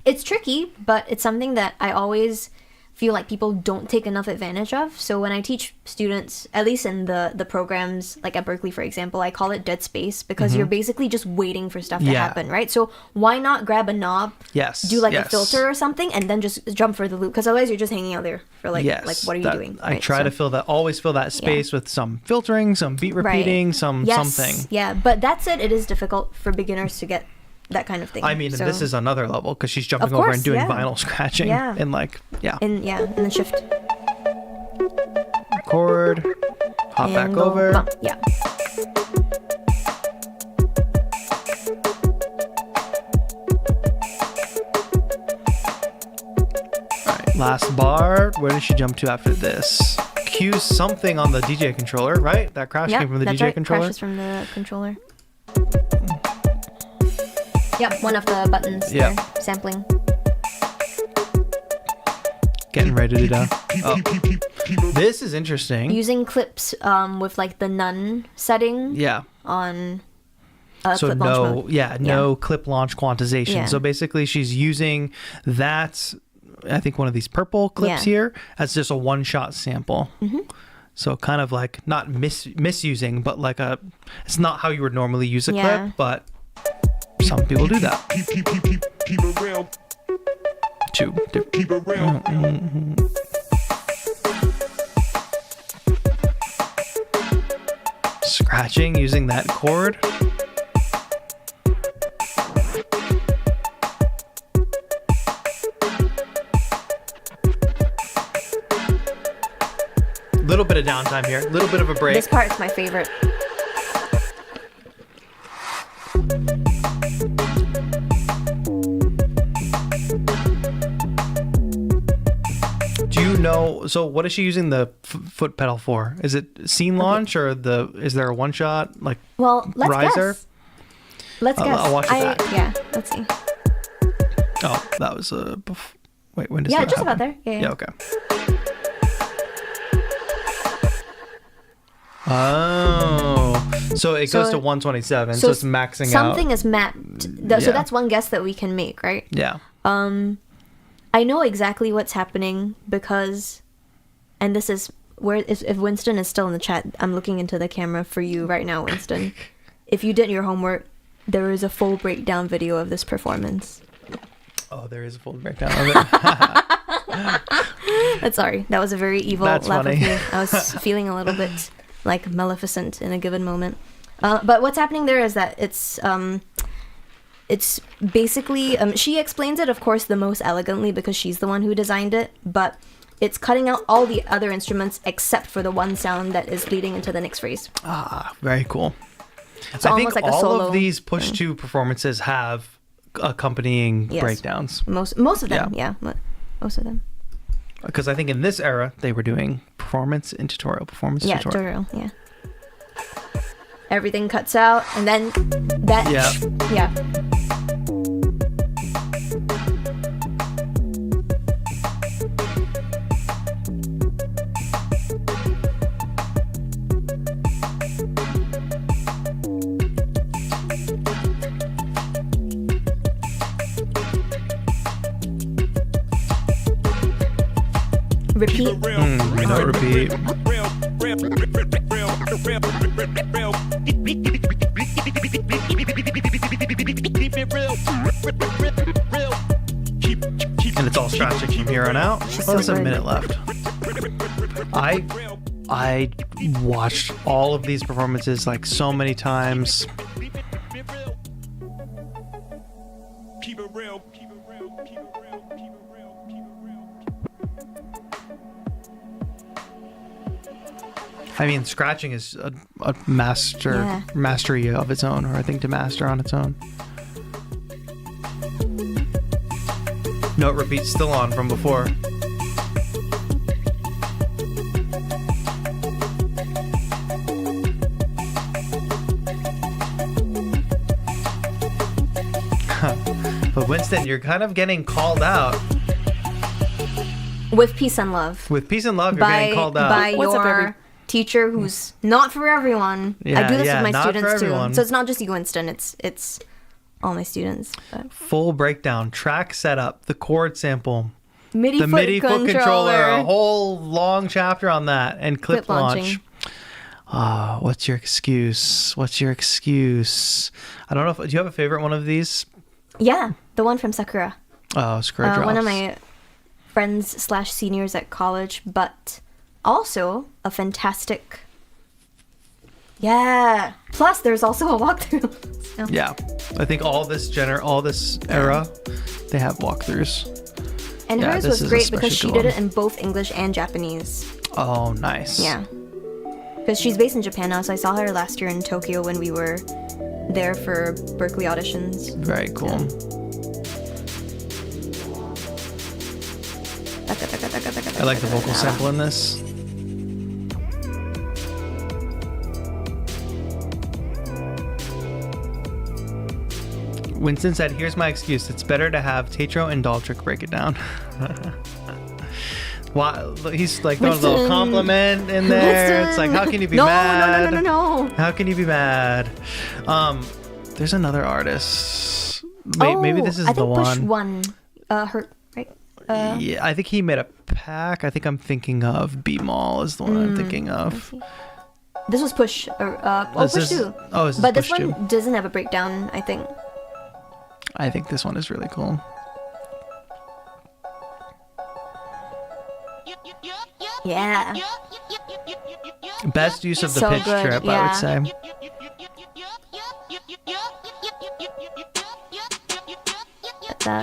it's tricky, but it's something that I always feel like people don't take enough advantage of. So when I teach students, at least in the programs, like at Berkeley, for example, I call it dead space because you're basically just waiting for stuff to happen, right? So why not grab a knob, do like a filter or something, and then just jump for the loop? Because otherwise you're just hanging out there for like what are you doing? I try to always fill that space with some filtering, some beat repeating, something. Yeah, but that's it. It is difficult for beginners to get that kind of thing. I mean, so, this is another level because she's jumping Of over course, and doing yeah. vinyl scratching and like, and then shift. Record, hop And back go over. bump. Yeah. All right, last bar. Where does she jump to after this? Cue something on the DJ controller, right? That crash came from the that's DJ right. controller. Crashes from the controller. Yep, one of the buttons. Yeah. There, sampling. Getting ready to do. Oh. This is interesting. Using clips with like the none setting Yeah. on So clip launch mode. no clip launch quantization. Yeah. So basically she's using that, I think one of these purple clips here, as just a one-shot sample. So kind of like not misusing, but like it's not how you would normally use a clip, but some people do that. Keep it real. Keep it real. Scratching using that chord. Little bit of downtime here. Little bit of a break. This part is my favorite. Do you know? So what is she using the foot pedal for? Is it scene launch or is there a one shot like? Well, let's riser? guess. Let's guess. I'll watch it back. Yeah, let's see. Oh, that was wait, when does Yeah, that just happen? about there. Yeah. Okay. Oh, so it goes to 127, so it's maxing something out. is mapped. So that's one guess that we can make, right? Yeah. I know exactly what's happening because, and this is where if Winston is still in the chat, I'm looking into the camera for you right now, Winston. If you did your homework, there is a full breakdown video of this performance. Oh, there is a full breakdown of it. Sorry, that was a very evil That's laugh funny. of me. I was feeling a little bit like Maleficent in a given moment. But what's happening there is that it's basically she explains it, of course, the most elegantly because she's the one who designed it, but it's cutting out all the other instruments except for the one sound that is leading into the next phrase. Ah, very cool. So I think almost like a all solo of these push to performances have accompanying breakdowns. Most of them, most of them. Because I think in this era they were doing performance tutorial. Tutorial, yeah. Everything cuts out, and then that. Yeah. repeat. No repeat. And it's all scratching from here on out. She's Well, there's so a good. minute left. I watched all of these performances like so many times. Keep it real. Keep it real. Keep it real. Keep it real. Keep it real. I mean, scratching is a mastery of its own, or a thing to master on its own. Note repeat still on from before. But Winston, you're kind of getting called out. With peace and love. With peace and love, you're getting called out. By What's up, your teacher who's not for everyone. Yeah, I do this yeah, with my not for students too. everyone. So it's not just you, Winston. It's all my students. But. Full breakdown, track setup, the chord sample, MIDI, the foot, MIDI foot controller, a controller. whole long chapter on that, and clip Clip launching. launch. What's your excuse? What's your excuse? I don't know if, do you have a favorite one of these? Yeah, the one from Sakura. Oh, Sakura Drops. One of my friends / seniors at college, but also a fantastic. Yeah. Plus, there's also a walkthrough. So. Yeah, I think all this era, they have walkthroughs. And Yeah, hers this was is great because especially she good did one. it in both English and Japanese. Oh, nice. Yeah. Because she's based in Japan now, so I saw her last year in Tokyo when we were there for Berkeley auditions. Very cool. I like the vocal sample in this. Winston said, "Here's my excuse. It's better to have TAETRO and Daltrick break it down." Why? He's like throwing a little Winston. compliment in there. It's like, how can you be mad? No. How can you be mad? There's another artist. Maybe this is I the think Push one. won. Her, right? Yeah, I think he made a pack. I think I'm thinking of B-Mall is the one I'm thinking of. This was Push. This Push is- 2. oh, this is But this Push one 2. doesn't have a breakdown, I think. I think this one is really cool. Yeah. Best use of the So pitch good, trip, I yeah. would say.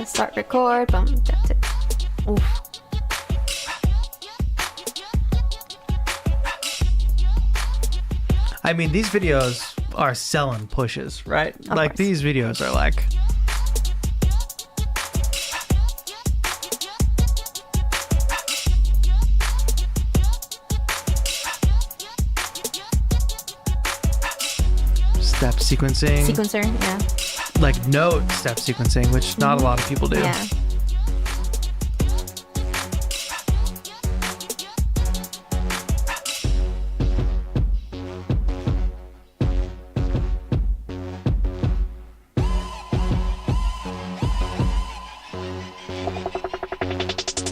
Start record. Boom. That's it. Oof. I mean, these videos are selling pushes, right? Of Like course. these videos are like. Step sequencing, Sequencer, yeah. like note step sequencing, which not a lot of people do. Yeah.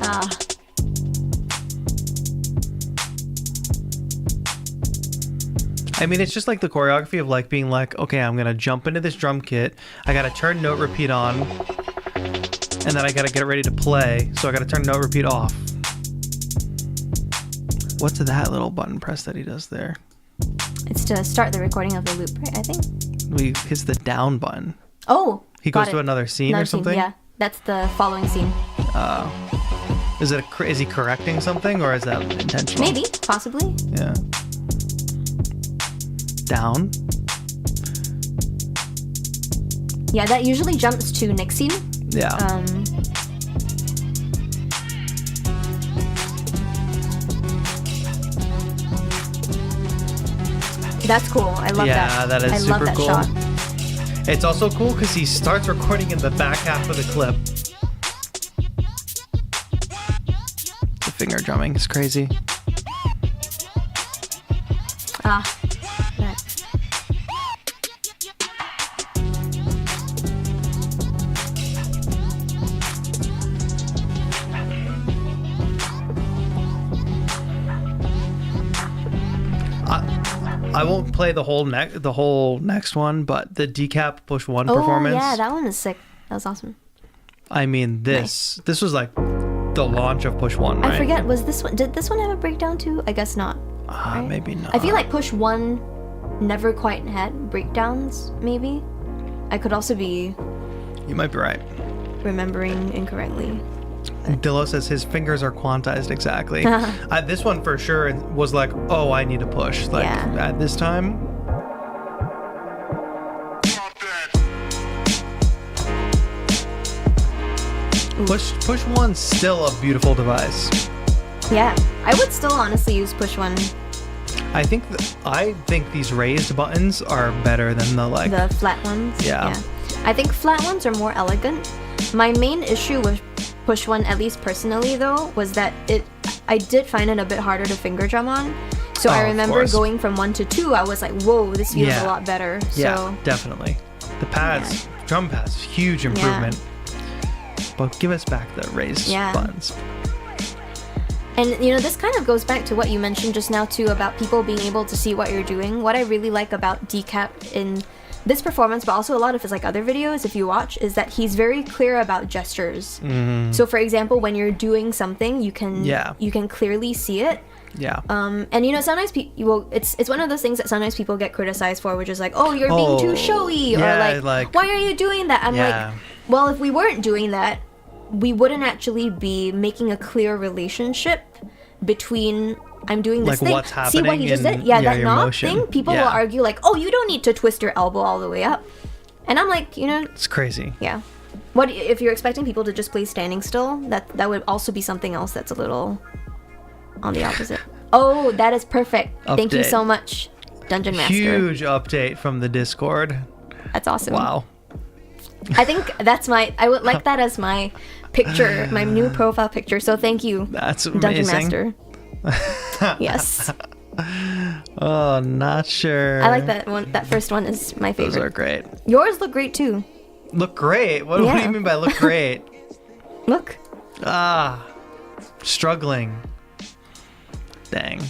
Ah. I mean, it's just like the choreography of like being like, okay, I'm gonna jump into this drum kit. I gotta turn note repeat on, and then I gotta get it ready to play. So I gotta turn note repeat off. What's that little button press that he does there? It's to start the recording of the loop, right? I think. He hits the down button. Oh, He got goes to it. another scene Another or something. Yeah, that's the following scene. Is he correcting something or is that intentional? Maybe, possibly. Yeah. Down. Yeah, that usually jumps to next scene. Yeah. That's cool. I love that. Yeah, that is I super love that cool. shot. It's also cool because he starts recording in the back half of the clip. The finger drumming is crazy. Ah. That. I won't play the whole next one, but the decap push one Oh, performance. yeah, that one is sick. That was awesome. I mean, this was like the launch of push one, right? I forget, did this one have a breakdown too? I guess not. Right? Maybe not. I feel like push one never quite had breakdowns, maybe. I could also be You might be right. remembering incorrectly. Dillo says his fingers are quantized exactly. This one for sure was like, oh, I need to push. Like Yeah. at this time. Push one's still a beautiful device. Yeah, I would still honestly use push one, I think these raised buttons are better than the the flat ones. Yeah. I think flat ones are more elegant. My main issue with push one, at least personally though, was that I did find it a bit harder to finger drum on. So I of remember course. going from 1 to 2, I was like, whoa, this feels Yeah. a lot better. Yeah, So definitely. The pads, drum pads, huge improvement. But give us back the raised Yeah. buttons. And this kind of goes back to what you mentioned just now too about people being able to see what you're doing. What I really like about Decap in this performance, but also a lot of his like other videos, if you watch, is that he's very clear about gestures. So for example, when you're doing something, you can clearly see it. Yeah. And sometimes it's one of those things that sometimes people get criticized for, which is like, oh, you're being too showy, yeah, or like, why are you doing that? I'm like, well, if we weren't doing that, we wouldn't actually be making a clear relationship between I'm doing this Like thing. what's See what happening you just in- did? Yeah, yeah, that your knock motion. thing. People Yeah. will argue like, oh, you don't need to twist your elbow all the way up. And I'm like, It's crazy. yeah. What if you're expecting people to just play standing still? That would also be something else that's a little on the opposite. Oh, that is perfect. Thank you Update. so much, Dungeon Master. Huge update from the Discord. That's awesome. Wow. I think I would like that as my picture, my new profile picture. So thank you, That's Dungeon amazing. Master. Yes, Oh, not sure. I like that one. That first one is my Those are favorite. great. Yours look great too. Look great. What do Yeah. you mean by look great? Look. Struggling. Dang.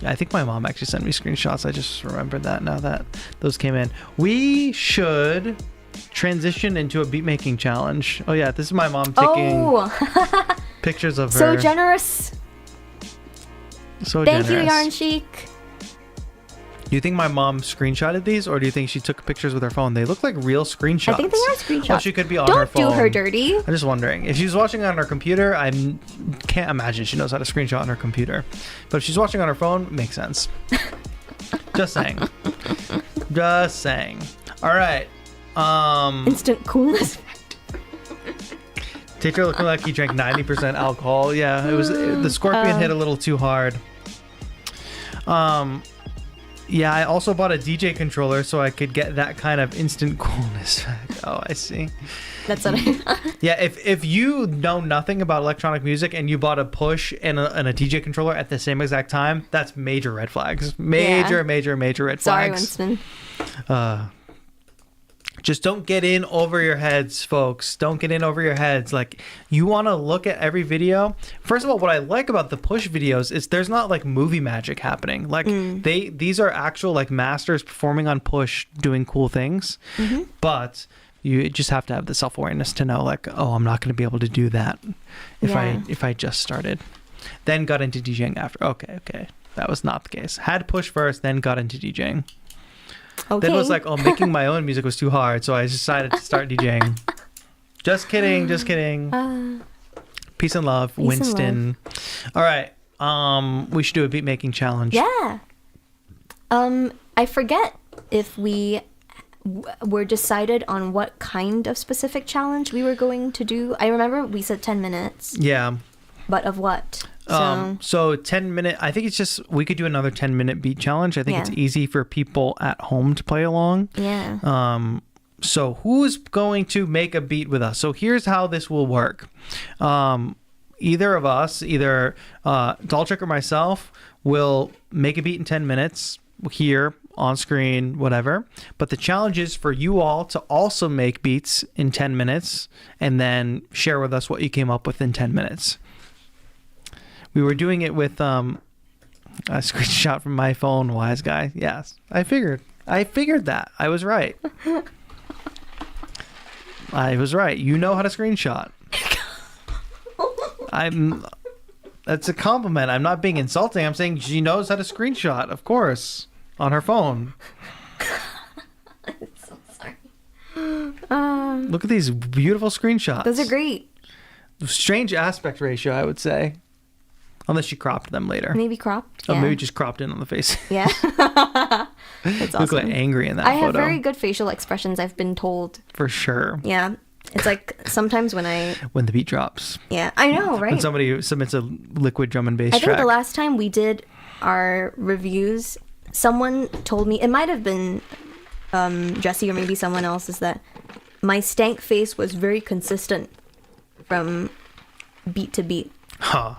I think my mom actually sent me screenshots. I just remembered that now that those came in. We should transition into a beat making challenge. Oh yeah, this is my mom taking Oh, pictures of her. so generous. So Thank you, generous. Yarn Chic. Do you think my mom screenshotted these, or do you think she took pictures with her phone? They look like real screenshots. I think they are screenshots. Or she could be on her Don't phone. do her dirty. I'm just wondering. If she's watching on her computer, I can't imagine she knows how to screenshot on her computer. But if she's watching on her phone, makes sense. Just saying. Just saying. All right. Instant coolness. TAETRO looking like he drank 90% alcohol. Yeah, it was the scorpion hit a little too hard. Yeah, I also bought a DJ controller so I could get that kind of instant coolness back. Oh, I see. That's what I. Yeah, if you know nothing about electronic music and you bought a push and a DJ controller at the same exact time, that's major red flags. Major red Sorry, flags. Winston. Just don't get in over your heads, folks. Don't get in over your heads. Like, you want to look at every video. First of all, what I like about the push videos is there's not like movie magic happening. Like these are actual like masters performing on push doing cool things. But you just have to have the self-awareness to know like, oh, I'm not going to be able to do that if I just started. Then got into DJing after. Okay. That was not the case. Had push first, then got into DJing. Okay. Then was like, oh, making my own music was too hard, so I decided to start DJing. Just kidding. Peace and love, and Winston. All right, we should do a beat making challenge. Yeah. I forget if we were decided on what kind of specific challenge we were going to do. I remember we said 10 minutes. Yeah. But of what? So 10-minute. I think it's just we could do another 10-minute beat challenge. I think it's easy for people at home to play along. Yeah. So who's going to make a beat with us? So here's how this will work. Either of us, either Daltrick or myself, will make a beat in 10 minutes here on screen, whatever. But the challenge is for you all to also make beats in 10 minutes and then share with us what you came up with in 10 minutes. We were doing it with A screenshot from my phone, wise guy. Yes, I figured that. I was right. I was right. You know how to screenshot. That's a compliment. I'm not being insulting. I'm saying she knows how to screenshot, of course, on her phone. I'm so sorry. Look at these beautiful screenshots. Those are great. Strange aspect ratio, I would say. Unless she cropped them later. Maybe cropped. Oh, Yeah. maybe just cropped in on the face. Yeah. That's Look like awesome. angry in that I photo. have very good facial expressions, I've been told. For sure. Yeah. It's like sometimes when When the beat drops. Yeah, I know, right? When somebody submits a liquid drum and bass I think track. the last time we did our reviews, someone told me, it might have been Jesse or maybe someone else, is that my stank face was very consistent from beat to beat. Huh.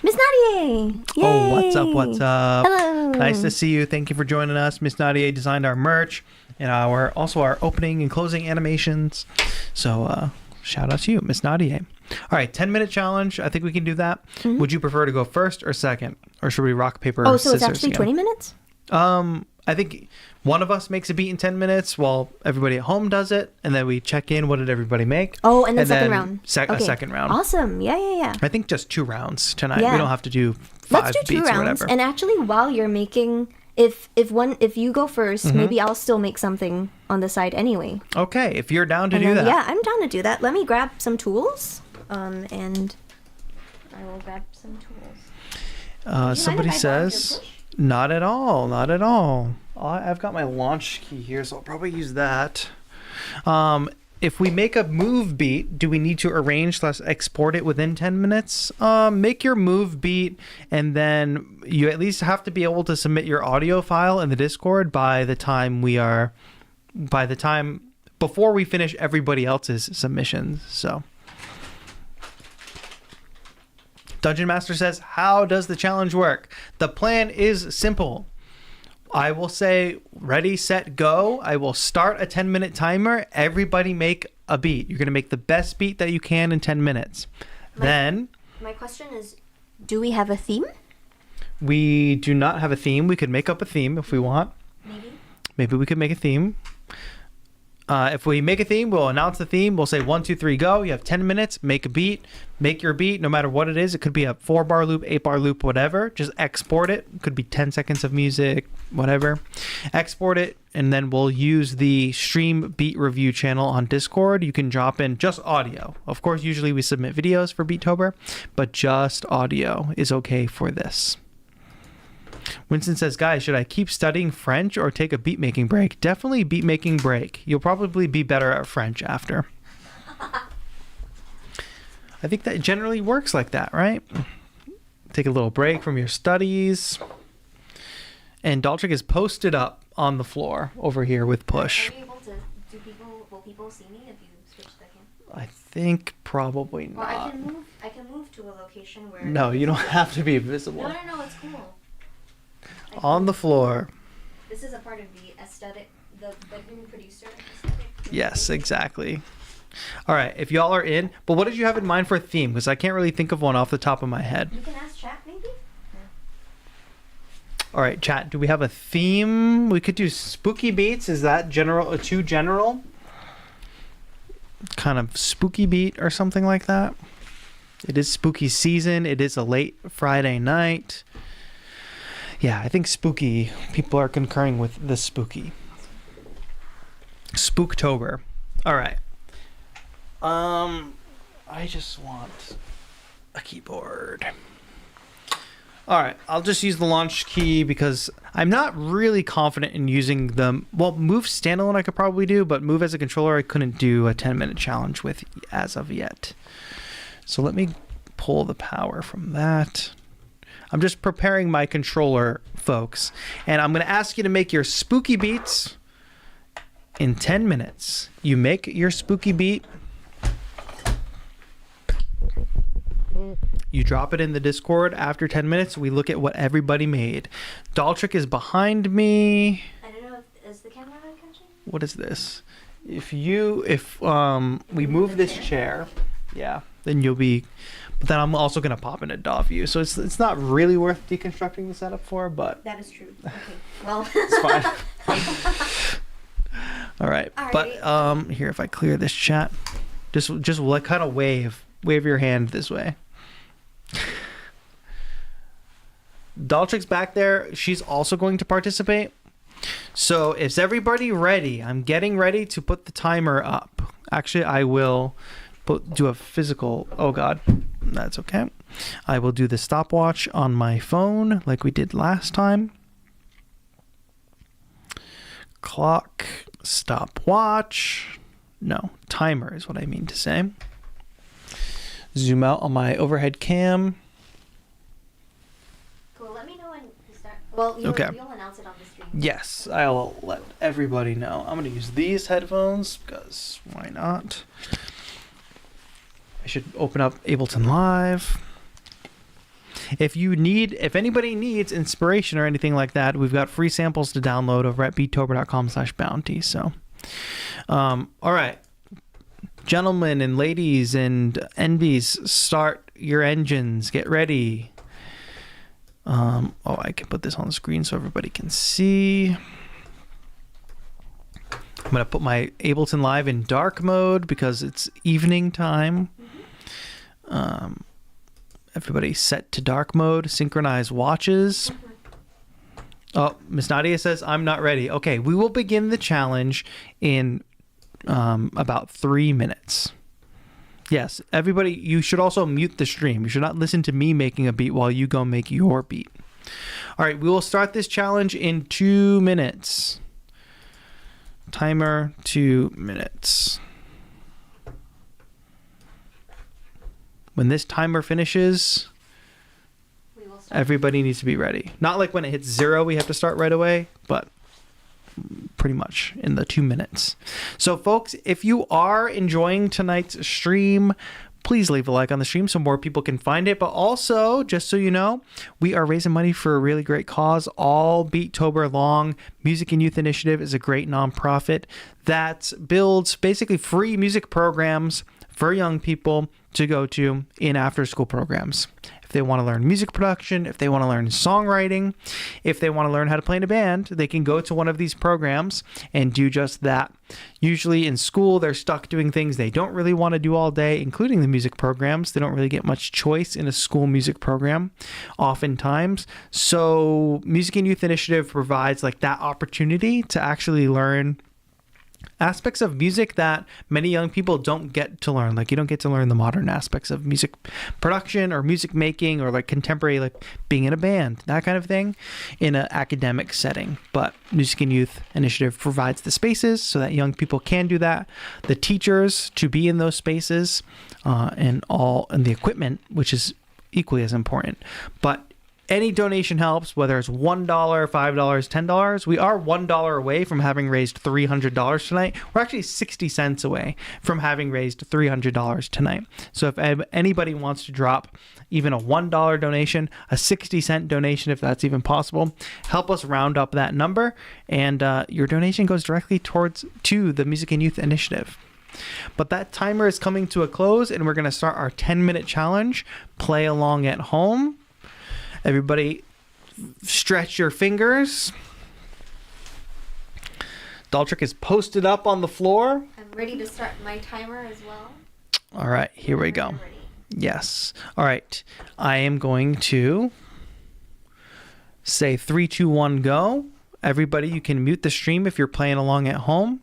Miss Nadia! Yay! Oh, what's up? What's up? Hello. Nice to see you. Thank you for joining us. Miss Nadia designed our merch and also our opening and closing animations. So shout out to you, Miss Nadia. All right, 10-minute challenge. I think we can do that. Mm-hmm. Would you prefer to go first or second? Or should we rock, paper, so scissors it's actually again? 20 minutes? I think one of us makes a beat in 10 minutes while everybody at home does it, and then we check in. What did everybody make? Oh, and then second round. A second round. Awesome. Yeah. I think just 2 rounds tonight. Yeah. We don't have to do 5 Let's do 2 beats or rounds. whatever. And actually, while you're making, if you go 1st, maybe I'll still make something on the side anyway. Okay, if you're down to And do then, that. Yeah, I'm down to do that. Let me grab some tools, and I will grab some tools. Somebody says, not at all, not at all. I've got my launch key here, so I'll probably use that. If we make a move beat, do we need to arrange / export it within 10 minutes? Make your move beat, and then you at least have to be able to submit your audio file in the Discord by the time before we finish everybody else's submissions. So Dungeon Master says, how does the challenge work? The plan is simple. I will say, ready, set, go. I will start a 10-minute timer. Everybody make a beat. You're going to make the best beat that you can in 10 minutes. My question is, do we have a theme? We do not have a theme. We could make up a theme if we want. Maybe we could make a theme. If we make a theme, we'll announce the theme. We'll say 1, 2, 3, go. You have 10 minutes. Make a beat. Make your beat, no matter what it is. It could be a 4-bar loop, 8-bar loop, whatever. Just export it. It could be 10 seconds of music, whatever. Export it, and then we'll use the stream beat review channel on Discord. You can drop in just audio. Of course, usually we submit videos for Beattober, but just audio is okay for this. Winston says, guys, should I keep studying French or take a beat making break? Definitely beat making break. You'll probably be better at French after. I think that generally works like that, right? Take a little break from your studies. And Daltrick is posted up on the floor over here with Push. Are you able to, will people see me if you switch the camera? I think probably not. Well, I can move to a location where... No, you don't have to be visible. No, it's cool. On the floor. This is a part of the aesthetic, the bedroom producer aesthetic. Yes, exactly. All right, if y'all are in, but what did you have in mind for a theme? Because I can't really think of one off the top of my head. You can ask chat, maybe? All right, chat, do we have a theme? We could do spooky beats. Is that too general? Kind of spooky beat or something like that. It is spooky season. It is a late Friday night. Yeah, I think spooky. People are concurring with the spooky. Spooktober. All right. I just want a keyboard. All right, I'll just use the launch key because I'm not really confident in using them. Well, Move standalone I could probably do, but Move as a controller I couldn't do a 10-minute challenge with as of yet. So let me pull the power from that. I'm just preparing my controller, folks, and I'm going to ask you to make your spooky beats in 10 minutes. You make your spooky beat. You drop it in the Discord. After 10 minutes, we look at what everybody made. Daltrick is behind me. I don't know, is the camera catching? What is this? If we move this chair, yeah, then you'll be But then I'm also gonna pop in a DAW view, so it's not really worth deconstructing the setup for, but That is true. Okay. Well. it's fine. All right. But here, if I clear this chat, just like kind of wave your hand this way. Daltric's back there. She's also going to participate. So is everybody ready? I'm getting ready to put the timer up. Actually, I will do a physical. Oh God, that's okay. I will do the stopwatch on my phone like we did last time. Clock, stopwatch. No, timer is what I mean to say. Zoom out on my overhead cam. Cool. Let me know when you start. Well, you'll announce it on the stream. Yes, I'll let everybody know. I'm going to use these headphones because why not? I should open up Ableton Live. If anybody needs inspiration or anything like that, we've got free samples to download over at beattober.com/bounty. So, all right, gentlemen and ladies and envies, start your engines. Get ready. I can put this on the screen so everybody can see. I'm going to put my Ableton Live in dark mode because it's evening time. Everybody set to dark mode. Synchronize watches. Oh, Miss Nadia says, I'm not ready. Okay, we will begin the challenge in about 3 minutes. Yes, everybody, you should also mute the stream. You should not listen to me making a beat while you go make your beat. All right, we will start this challenge in 2 minutes. Timer, 2 minutes. When this timer finishes, everybody needs to be ready. Not like when it hits 0, we have to start right away, but pretty much in the 2 minutes. So folks, if you are enjoying tonight's stream, please leave a like on the stream so more people can find it. But also, just so you know, we are raising money for a really great cause all Beattober long. Music and Youth Initiative is a great nonprofit that builds basically free music programs for young people to go to in after-school programs. If they want to learn music production, if they want to learn songwriting, if they want to learn how to play in a band, they can go to one of these programs and do just that. Usually in school, they're stuck doing things they don't really want to do all day, including the music programs. They don't really get much choice in a school music program, oftentimes. So Music and Youth Initiative provides like that opportunity to actually learn aspects of music that many young people don't get to learn. Like you don't get to learn the modern aspects of music production or music making or like contemporary, like being in a band, that kind of thing in an academic setting. But Music and Youth Initiative provides the spaces so that young people can do that, the teachers to be in those spaces, and the equipment, which is equally as important. But any donation helps, whether it's $1, $5, $10. We are $1 away from having raised $300 tonight. We're actually 60 cents away from having raised $300 tonight. So if anybody wants to drop even a $1 donation, a 60-cent donation, if that's even possible, help us round up that number. And your donation goes directly to the Music and Youth Initiative. But that timer is coming to a close, and we're going to start our 10-minute challenge. Play along at home. Everybody stretch your fingers. Daltric is posted up on the floor. I'm ready to start my timer as well. All right, here we go. Yes. All right. I am going to say 3, 2, 1, go. Everybody, you can mute the stream if you're playing along at home.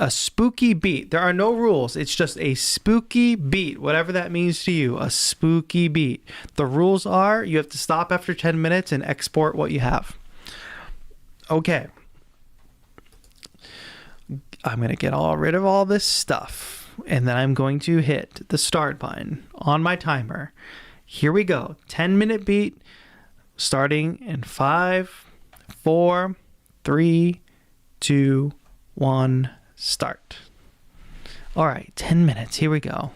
A spooky beat. There are no rules. It's just a spooky beat, whatever that means to you, a spooky beat. The rules are you have to stop after 10 minutes and export what you have. Okay. I'm going to get rid of all this stuff, and then I'm going to hit the start button on my timer. Here we go. 10-minute beat starting in 5, 4, 3, 2, 1. Start. All right, 10 minutes. Here we go.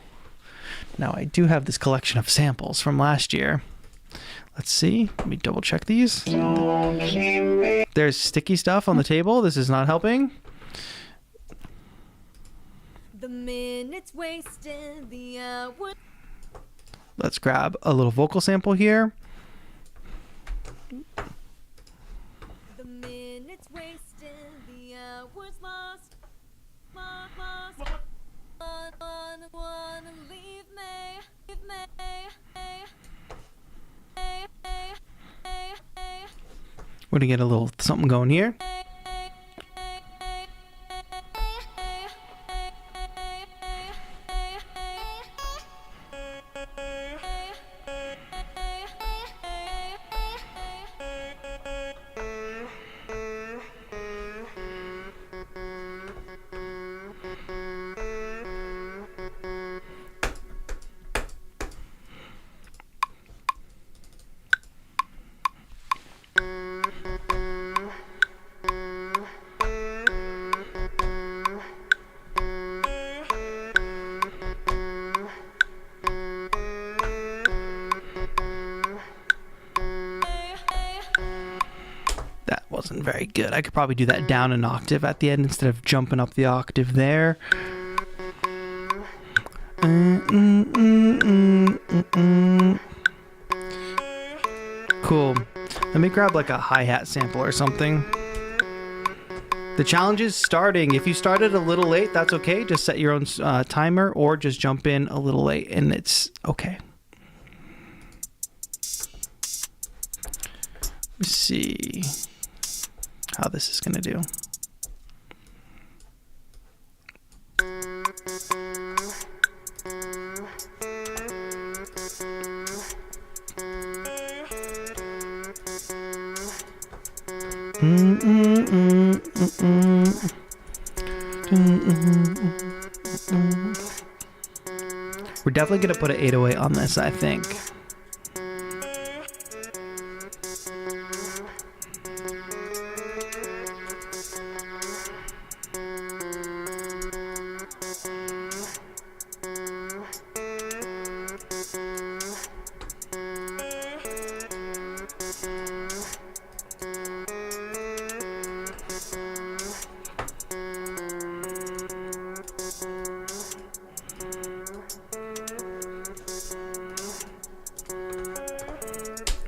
Now, I do have this collection of samples from last year. Let's see. Let me double check these. There's sticky stuff on the table. This is not helping. The minutes wasted, the hour. Let's grab a little vocal sample here. The minutes wasted, the hours lost. Wanna leave me, leave me. We're gonna get a little something going here. That wasn't very good. I could probably do that down an octave at the end instead of jumping up the octave there. Cool. Let me grab like a hi-hat sample or something. The challenge is starting. If you started a little late, that's okay. Just set your own timer or just jump in a little late and it's okay. Let's see how this is gonna do. We're definitely gonna put an 808 on this, I think.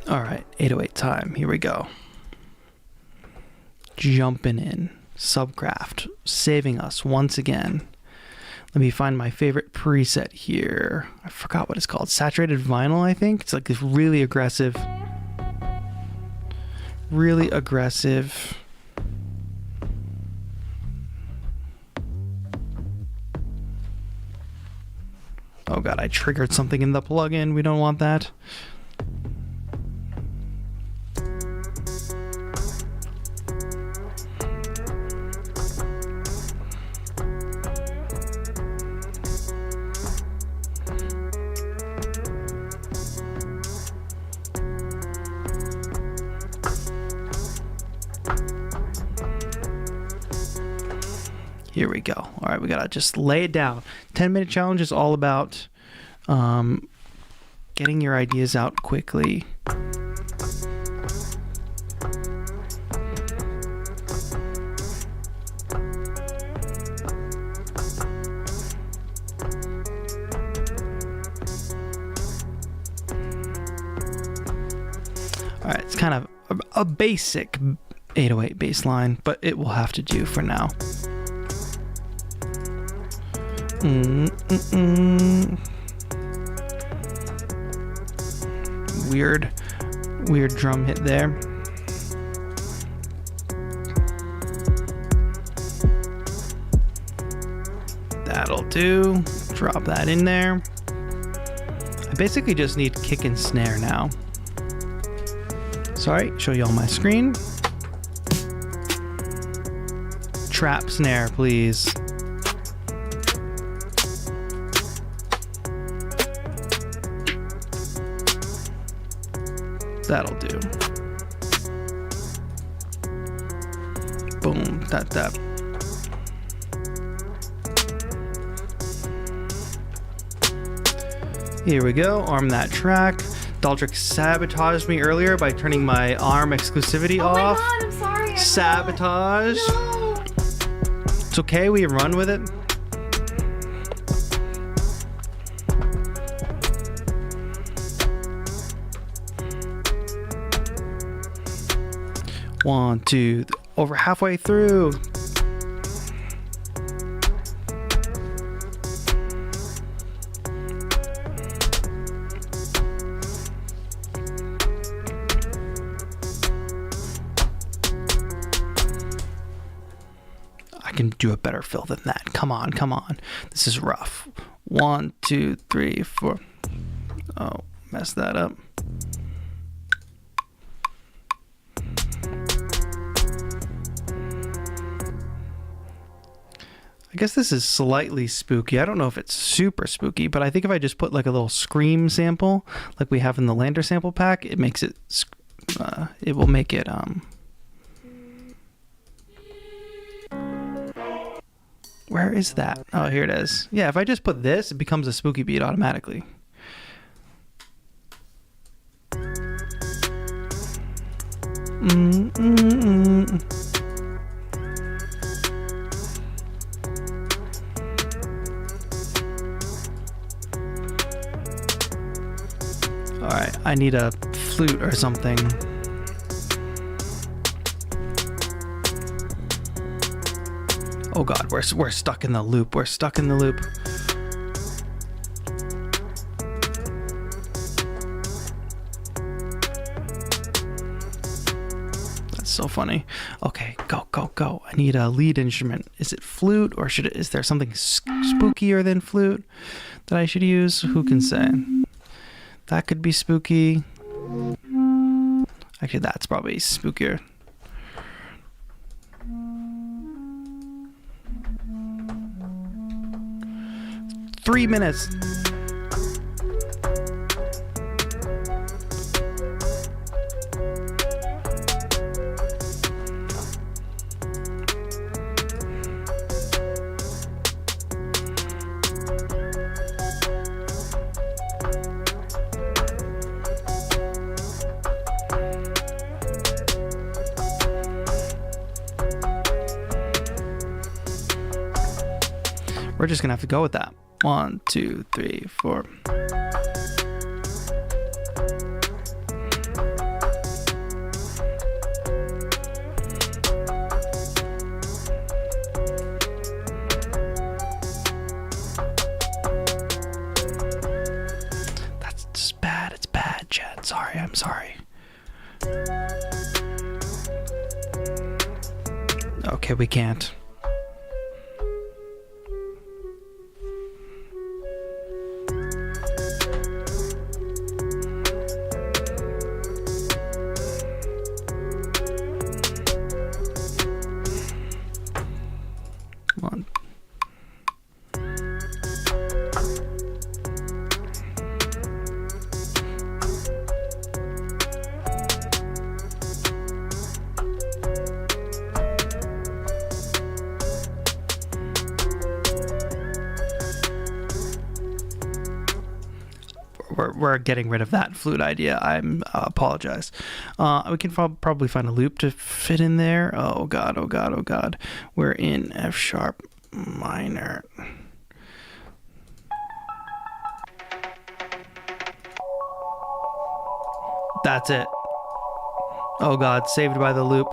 All right, 808 time. Here we go. Jumping in. Subcraft. Saving us once again. Let me find my favorite preset here. I forgot what it's called. Saturated vinyl, I think. It's like this really aggressive. Really aggressive. Oh god, I triggered something in the plugin. We don't want that. Here we go. All right, we gotta just lay it down. 10-minute challenge is all about getting your ideas out quickly. All right, it's kind of a basic 808 bass line, but it will have to do for now. Weird drum hit there. That'll do. Drop that in there. I basically just need kick and snare now. Sorry, show you all my screen. Trap snare, please. That'll do. Boom, that. Here we go, arm that track. Daldrick sabotaged me earlier by turning my arm exclusivity off. Oh my god, I'm sorry. Sabotage. No. It's okay, we run with it. 1, 2, over halfway through. I can do a better fill than that. Come on, come on. This is rough. 1, 2, 3, 4. Oh, messed that up. I guess this is slightly spooky. I don't know if it's super spooky, but I think if I just put like a little scream sample, like we have in the Lander sample pack, it makes it, it will make it, where is that? Oh, here it is. Yeah, if I just put this, it becomes a spooky beat automatically. Alright, I need a flute or something. Oh god, we're stuck in the loop. We're stuck in the loop. That's so funny. Okay, go, go, go. I need a lead instrument. Is it flute or is there something spookier than flute that I should use? Who can say? That could be spooky. Actually, that's probably spookier. 3 minutes. We're just gonna have to go with that. 1, 2, 3, 4. That's just bad. It's bad, Chad. Sorry, I'm sorry. Okay, we can't. One. We're getting rid of that flute idea. I'm apologize. We can probably find a loop to fit in there. Oh god, oh god, oh god. We're in F sharp minor. That's it. Oh god, saved by the loop.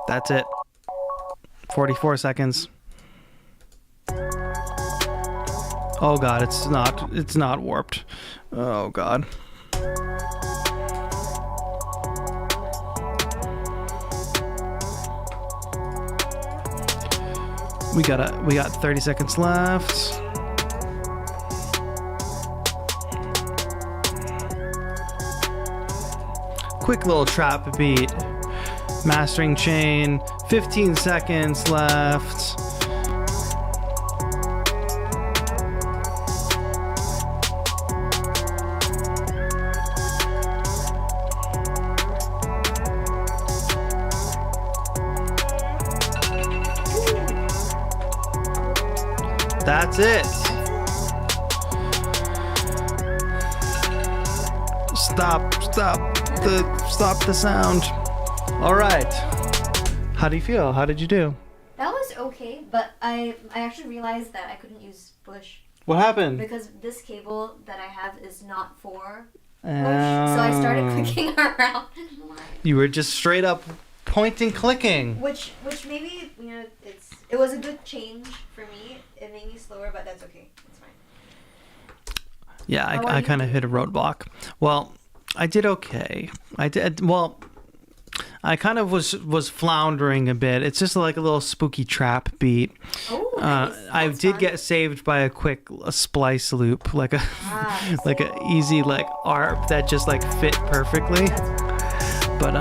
That's it. 44 seconds. Oh god, it's not warped. Oh god. We got 30 seconds left. Quick little trap beat. Mastering chain, 15 seconds left. That's it. Stop the sound. All right. How do you feel? How did you do? That was okay, but I actually realized that I couldn't use push What happened? because this cable that I have is not for So I started clicking around. You were just straight up pointing, clicking. Which maybe, it was a good change for me. It made me slower, but that's okay. It's fine. Yeah, How I are kind of you hit a roadblock. Well, I did okay. I kind of was floundering a bit. It's just like a little spooky trap beat. Oh, nice. I That's did fun. get saved by a splice loop, like a like a easy like ARP that just like fit perfectly. But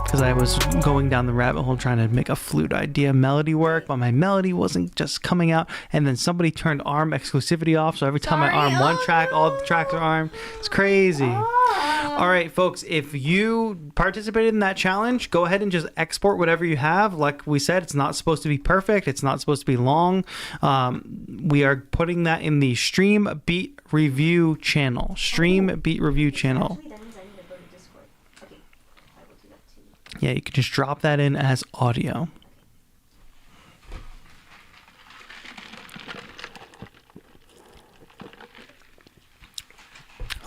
because I was going down the rabbit hole trying to make a flute idea melody work, but my melody wasn't just coming out. And then somebody turned ARM exclusivity off, so every time I arm one track, all the tracks are ARM. It's crazy. All right, folks, if you participated in that challenge, go ahead and just export whatever you have. Like we said, it's not supposed to be perfect. It's not supposed to be long. We are putting that in the Stream Beat Review channel. Stream Beat Review channel. Actually, that means I need to go to Discord. Okay, I will do that too. Yeah, you can just drop that in as audio.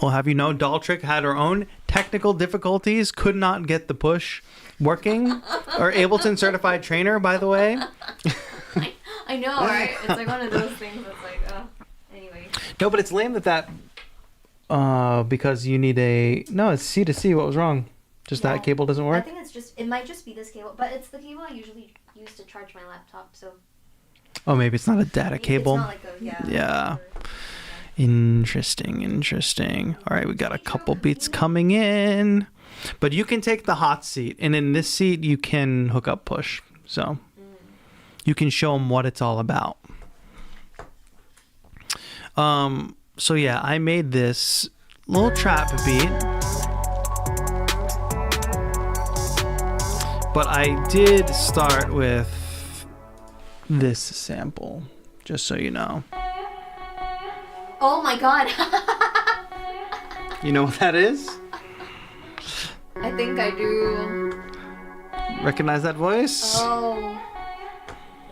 Well, have you know, Daltrick had her own technical difficulties, could not get the push working. Or Ableton Certified Trainer, by the way. I know, right? It's like one of those things that's like, anyway. No, but it's lame that because you need it's C to C. What was wrong? Just Yeah. that cable doesn't I work? think it might just be this cable, but it's the cable I usually use to charge my laptop, so. Oh, maybe it's not a data cable. It's not like a, Yeah. Interesting. All right, we got a couple beats coming in. But you can take the hot seat, and in this seat, you can hook up push. So you can show them what it's all about. So yeah, I made this little trap beat. But I did start with this sample, just so you know. Oh my god! You know what that is? I think I do. Recognize that voice? Oh.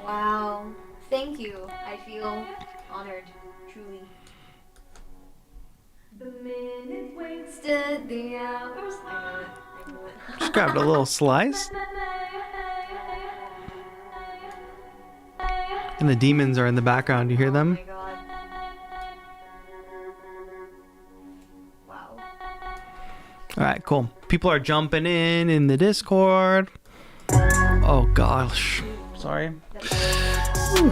Wow. Thank you. I feel honored, truly. The minutes wasted, the hours. I knew it. Just grabbed a little slice. And the demons are in the background. You hear them? Oh my god. Wow. All right, cool. People are jumping in the Discord. Oh gosh. Sorry. Whew.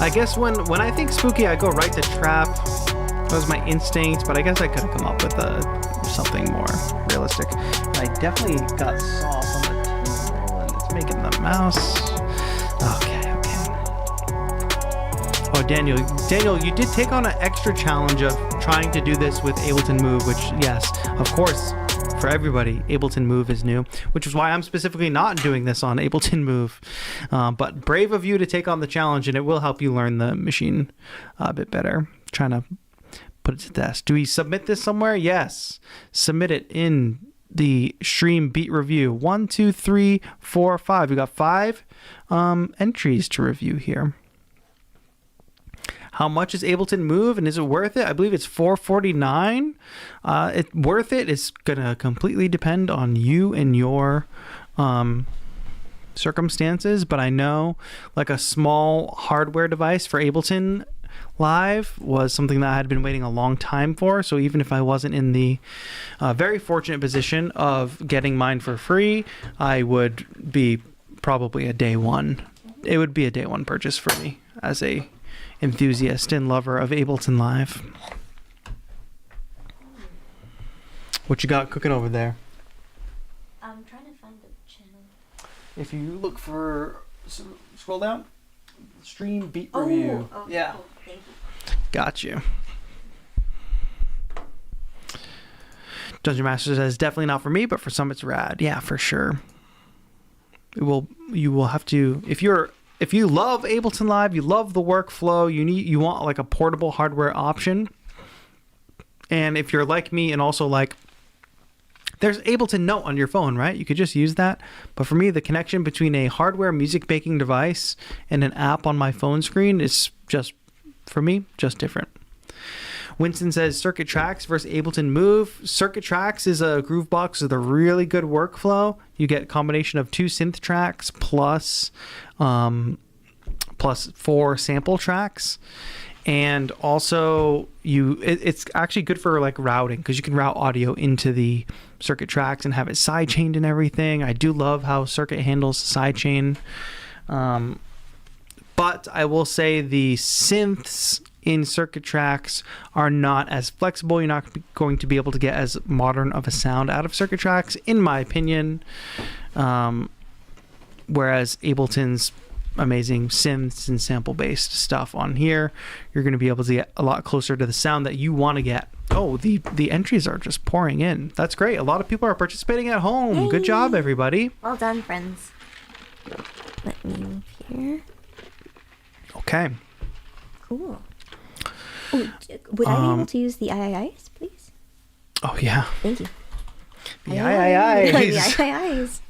I guess when I think spooky, I go right to trap. That was my instinct, but I guess I could have come up with something more realistic. And I definitely got sauce on the table, and it's making the mouse. Okay. Oh, Daniel, you did take on an extra challenge of trying to do this with Ableton Move, which, yes, of course, for everybody, Ableton Move is new, which is why I'm specifically not doing this on Ableton Move. But brave of you to take on the challenge, and it will help you learn the machine a bit better. Trying to put it to test. Do we submit this somewhere? Yes. Submit it in the Stream Beat Review. 1, 2, 3, 4, 5. We got 5 entries to review here. How much is Ableton Move, and is it worth it? I believe it's $449. Worth it is gonna completely depend on you and your circumstances. But I know like a small hardware device for Ableton Live was something that I had been waiting a long time for. So even if I wasn't in the very fortunate position of getting mine for free, I would be probably a day one. It would be a day one purchase for me as a enthusiast and lover of Ableton Live. What you got cooking over there? I'm trying to find the channel. If you look for, scroll down, Stream Beat Review. Oh, yeah. Cool. Thank you. Got you. Dungeon Master says definitely not for me, but for some it's rad. Yeah, for sure. You will have to, if you love Ableton Live, you love the workflow, you want like a portable hardware option. And if you're like me and also like, there's Ableton Note on your phone, right? You could just use that. But for me, the connection between a hardware music making device and an app on my phone screen is just, for me, just different. Winston says Circuit Tracks versus Ableton Move. Circuit Tracks is a groove box with a really good workflow. You get a combination of 2 synth tracks plus 4 sample tracks. And also it's actually good for like routing, because you can route audio into the Circuit Tracks and have it side chained and everything. I do love how Circuit handles sidechain. But I will say the synths in Circuit Tracks are not as flexible. You're not going to be able to get as modern of a sound out of Circuit Tracks, in my opinion. Whereas Ableton's amazing synths and sample-based stuff on here, you're going to be able to get a lot closer to the sound that you want to get. Oh, the entries are just pouring in. That's great. A lot of people are participating at home. Yay. Good job, everybody. Well done, friends. Let me move here. Okay. Cool. Oh, would I be able to use the IIIs, please? Oh, yeah. Thank you. The IIIs. The IIIs.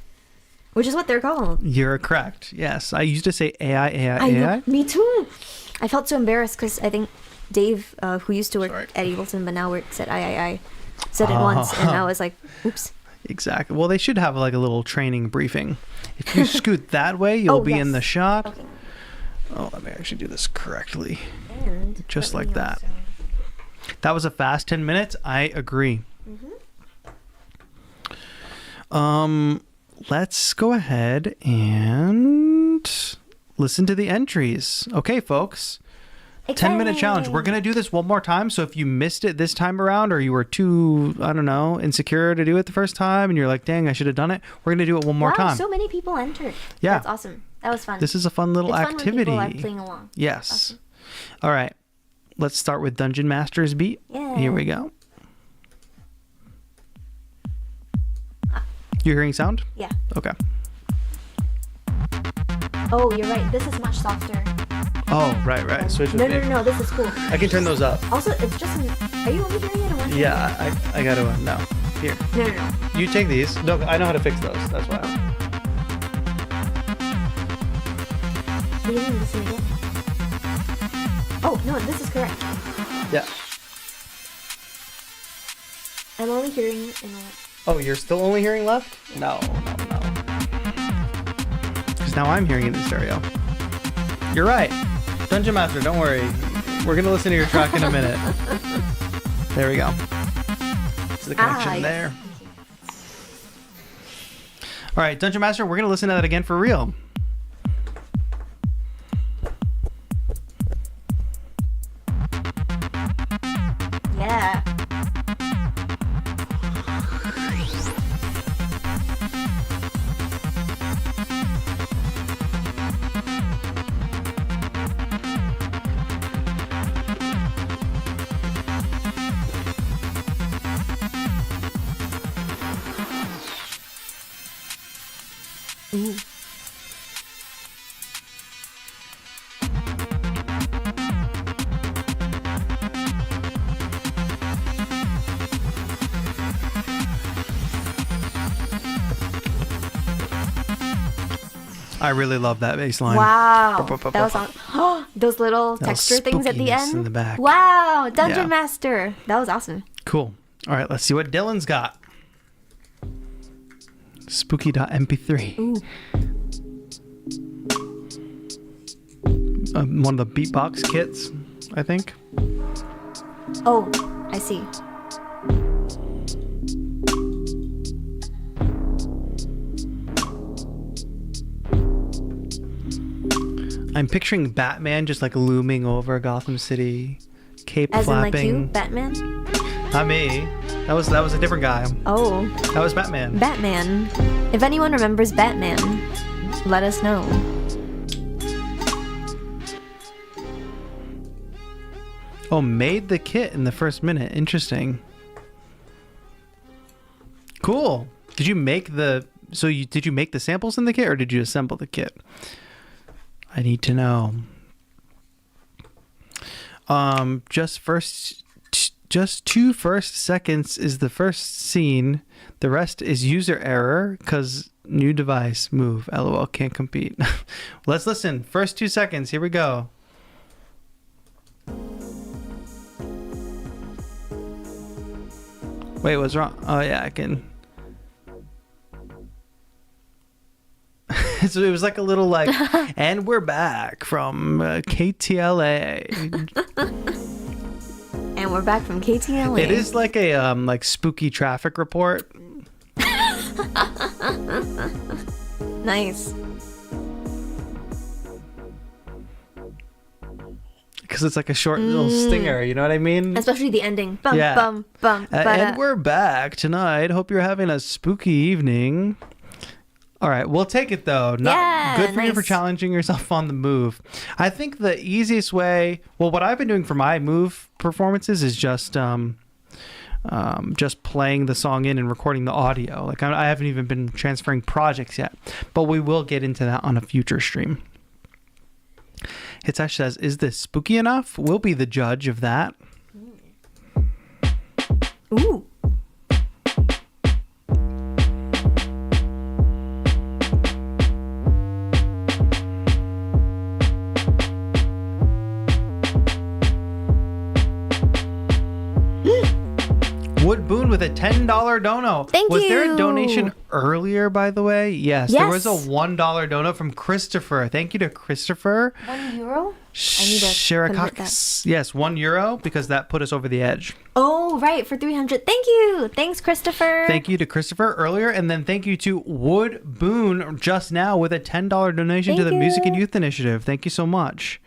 Which is what they're called. You're correct. Yes. I used to say AI. I know. Me too. I felt so embarrassed because I think Dave, who used to work at Ableton but now works at III, said it once, and I was like, oops. Exactly. Well, they should have like a little training briefing. If you scoot that way, you'll be in the shot. Okay. Oh, let me actually do this correctly. And just like that. That was a fast 10 minutes. I agree. Let's go ahead and listen to the entries. Okay, folks. 10-minute challenge. We're going to do this one more time. So if you missed it this time around, or you were too, I don't know, insecure to do it the first time, and you're like, dang, I should have done it, we're going to do it one more time. So many people entered. Yeah. That's awesome. That was fun. This is a fun little activity. Fun when people are playing along. Yes. Awesome. All right. Let's start with Dungeon Master's beat. Yeah. Here we go. You're hearing sound? Yeah. Okay. Oh, you're right. This is much softer. Oh, right. Switch with me. No. This is cool. I can turn those up. Also, it's just... Are you only hearing it in one? Yeah, I gotta... No. Here. No. You take these. No, I know how to fix those. That's why. Will you listen again? Oh, no, this is correct. Yeah. I'm only hearing in one. Oh, you're still only hearing left? No. Because now I'm hearing it in stereo. You're right. Dungeon Master, don't worry. We're going to listen to your track in a minute. There we go. That's the connection there. All right, Dungeon Master, we're going to listen to that again for real. Yeah. Ooh. I really love that bass line. Wow. That was on those little texture things at the end. In the back. Wow, Dungeon Master. That was awesome. Cool. All right, let's see what Dylan's got. Spooky.mp3. Ooh. One of the beatbox kits, I think. Oh, I see. I'm picturing Batman just like looming over Gotham City, cape As flapping. in like you, Batman? Not me. That was a different guy. Oh. That was Batman. Batman. If anyone remembers Batman, let us know. Oh, made the kit in the first minute. Interesting. Cool. Did you make the did you make the samples in the kit, or did you assemble the kit? I need to know. Just 2 first seconds is the first scene. The rest is user error because new device move. LOL, can't compete. Let's listen. First 2 seconds. Here we go. Wait, what's wrong? Oh yeah, I can. So it was like a little like, and we're back from KTLA. And we're back from KTLA. It is like a like spooky traffic report. Nice. Because it's like a short little stinger, you know what I mean? Especially the ending. Bum, Yeah. bum, bum. And we're back tonight. Hope you're having a spooky evening. All right, we'll take it though. Yeah, Good for you for nice. challenging yourself on the move. I think the easiest way, well, what I've been doing for my move performances is just playing the song in and recording the audio. Like I haven't even been transferring projects yet, but we will get into that on a future stream. Hitsash says, "Is this spooky enough? We'll be the judge of that." Ooh. Wood Boone with a $10 dono. Thank Was there a you. donation earlier, by the way? Yes. There was a Yes. $1 dono from Christopher. Thank you to Christopher. €1? I need to convert Shirakakis. Yes, €1 because that put us over the edge. Oh, right, for 300. Thank you. Thanks, Christopher. Thank you to Christopher earlier, and then thank you to Wood Boone just now with a $10 donation to Thank the Music and you. Youth Initiative. Thank you so much.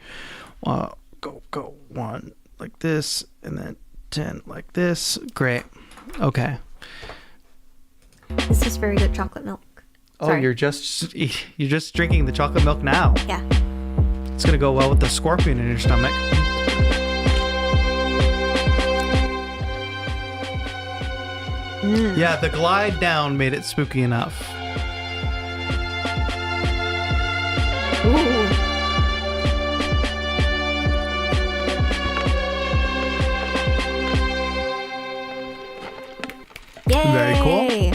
Go. 1 like this, and then 10 like this. Great. Okay. This is very good chocolate milk. Oh, Sorry. you're just drinking the chocolate milk now. Yeah. It's gonna go well with the scorpion in your stomach. Yeah, the glide down made it spooky enough. Ooh. Yay. Very cool.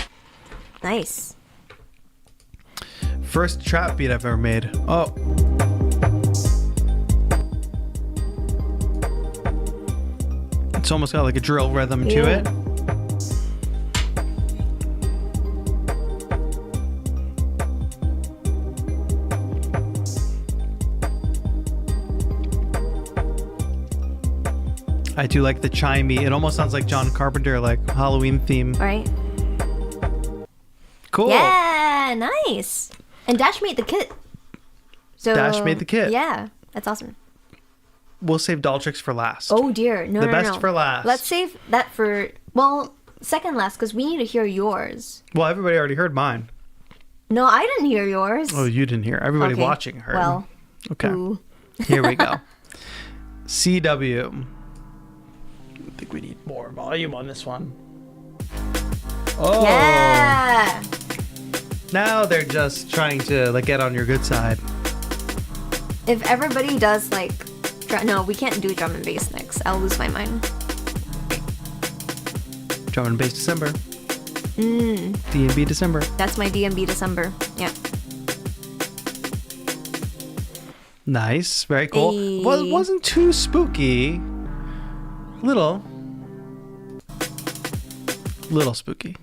Nice. First trap beat I've ever made. Oh. It's almost got like a drill rhythm to Yeah. it. I do like the chimey. It almost sounds like John Carpenter, like Halloween theme. Right. Cool. Yeah, nice. And Dash made the kit. So Dash made the kit. Yeah, that's awesome. We'll save doll tricks for last. Oh dear, no, The no, best no. for last. Let's save that for second last because we need to hear yours. Well, everybody already heard mine. No, I didn't hear yours. Oh, you didn't hear. Everybody Okay, watching heard. Well, Okay. ooh. Here we go. CW. I think we need more volume on this one. Oh. Yeah. Now they're just trying to like get on your good side. If everybody does like, no, we can't do drum and bass next. I'll lose my mind. Drum and bass December. D&B December. That's my DMB December. Yeah. Nice. Very cool. Ayy. Well, it wasn't too spooky. Little spooky.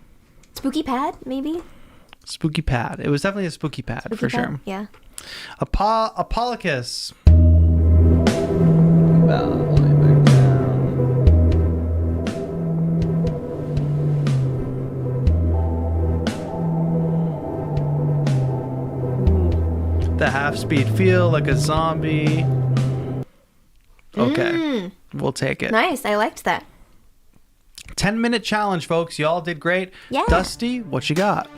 Spooky pad, maybe. Spooky pad. It was definitely a spooky pad Spooky for pad? sure. Yeah. Apolycus. The half-speed feel like a zombie. Okay. We'll take it. Nice. I liked that. 10-minute challenge, folks. You all did great. Yeah. Dusty, what you got?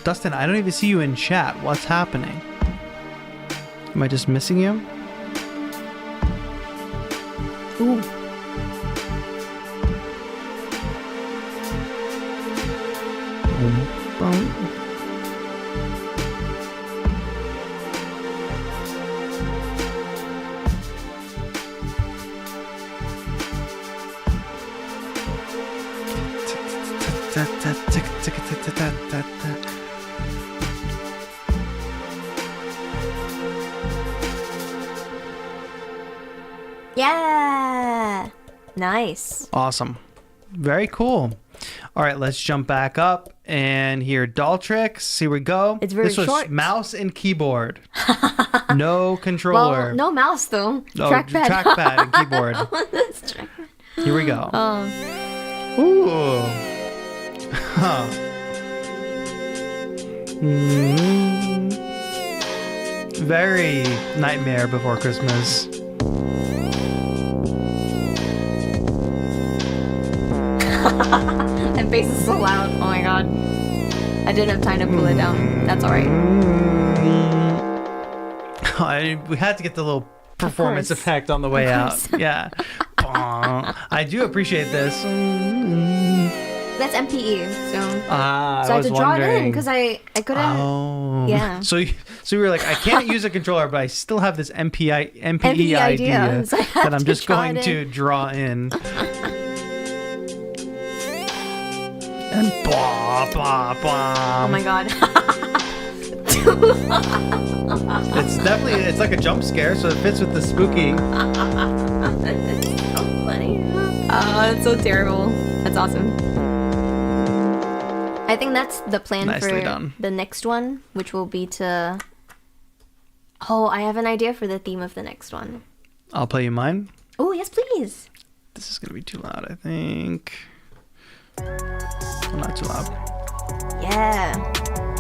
Dustin, I don't even see you in chat. What's happening? Am I just missing you? Ooh. Yeah. Nice. Awesome. Very cool. All right, let's jump back up and hear Daltrix. Here we go. It's very This was short. mouse and keyboard. No controller. Well, no mouse though. Oh, Trackpad. trackpad and keyboard. That's trackpad. Here we go. Oh. Ooh. Huh. Very Nightmare Before Christmas. And bass is so loud. Oh my god. I didn't have time to pull it down. That's alright. We had to get the little performance course. effect on the way Of out. course. Yeah. I do appreciate this. That's MPE. So I I had was to draw it in wondering. because I couldn't. Oh. Yeah. So you were like, I can't use a controller, but I still have this MPE MPE idea idea. So I have that I'm to just draw going it to in. draw in. And blah, blah, blah. Oh my god. It's like a jump scare, so it fits with the spooky. That's so funny. Oh, it's so terrible. That's awesome. I think that's the plan Nicely for done. the next one, which will be to. Oh, I have an idea for the theme of the next one. I'll play you mine. Oh, yes, please. This is gonna be too loud, I think. Not too loud. Yeah.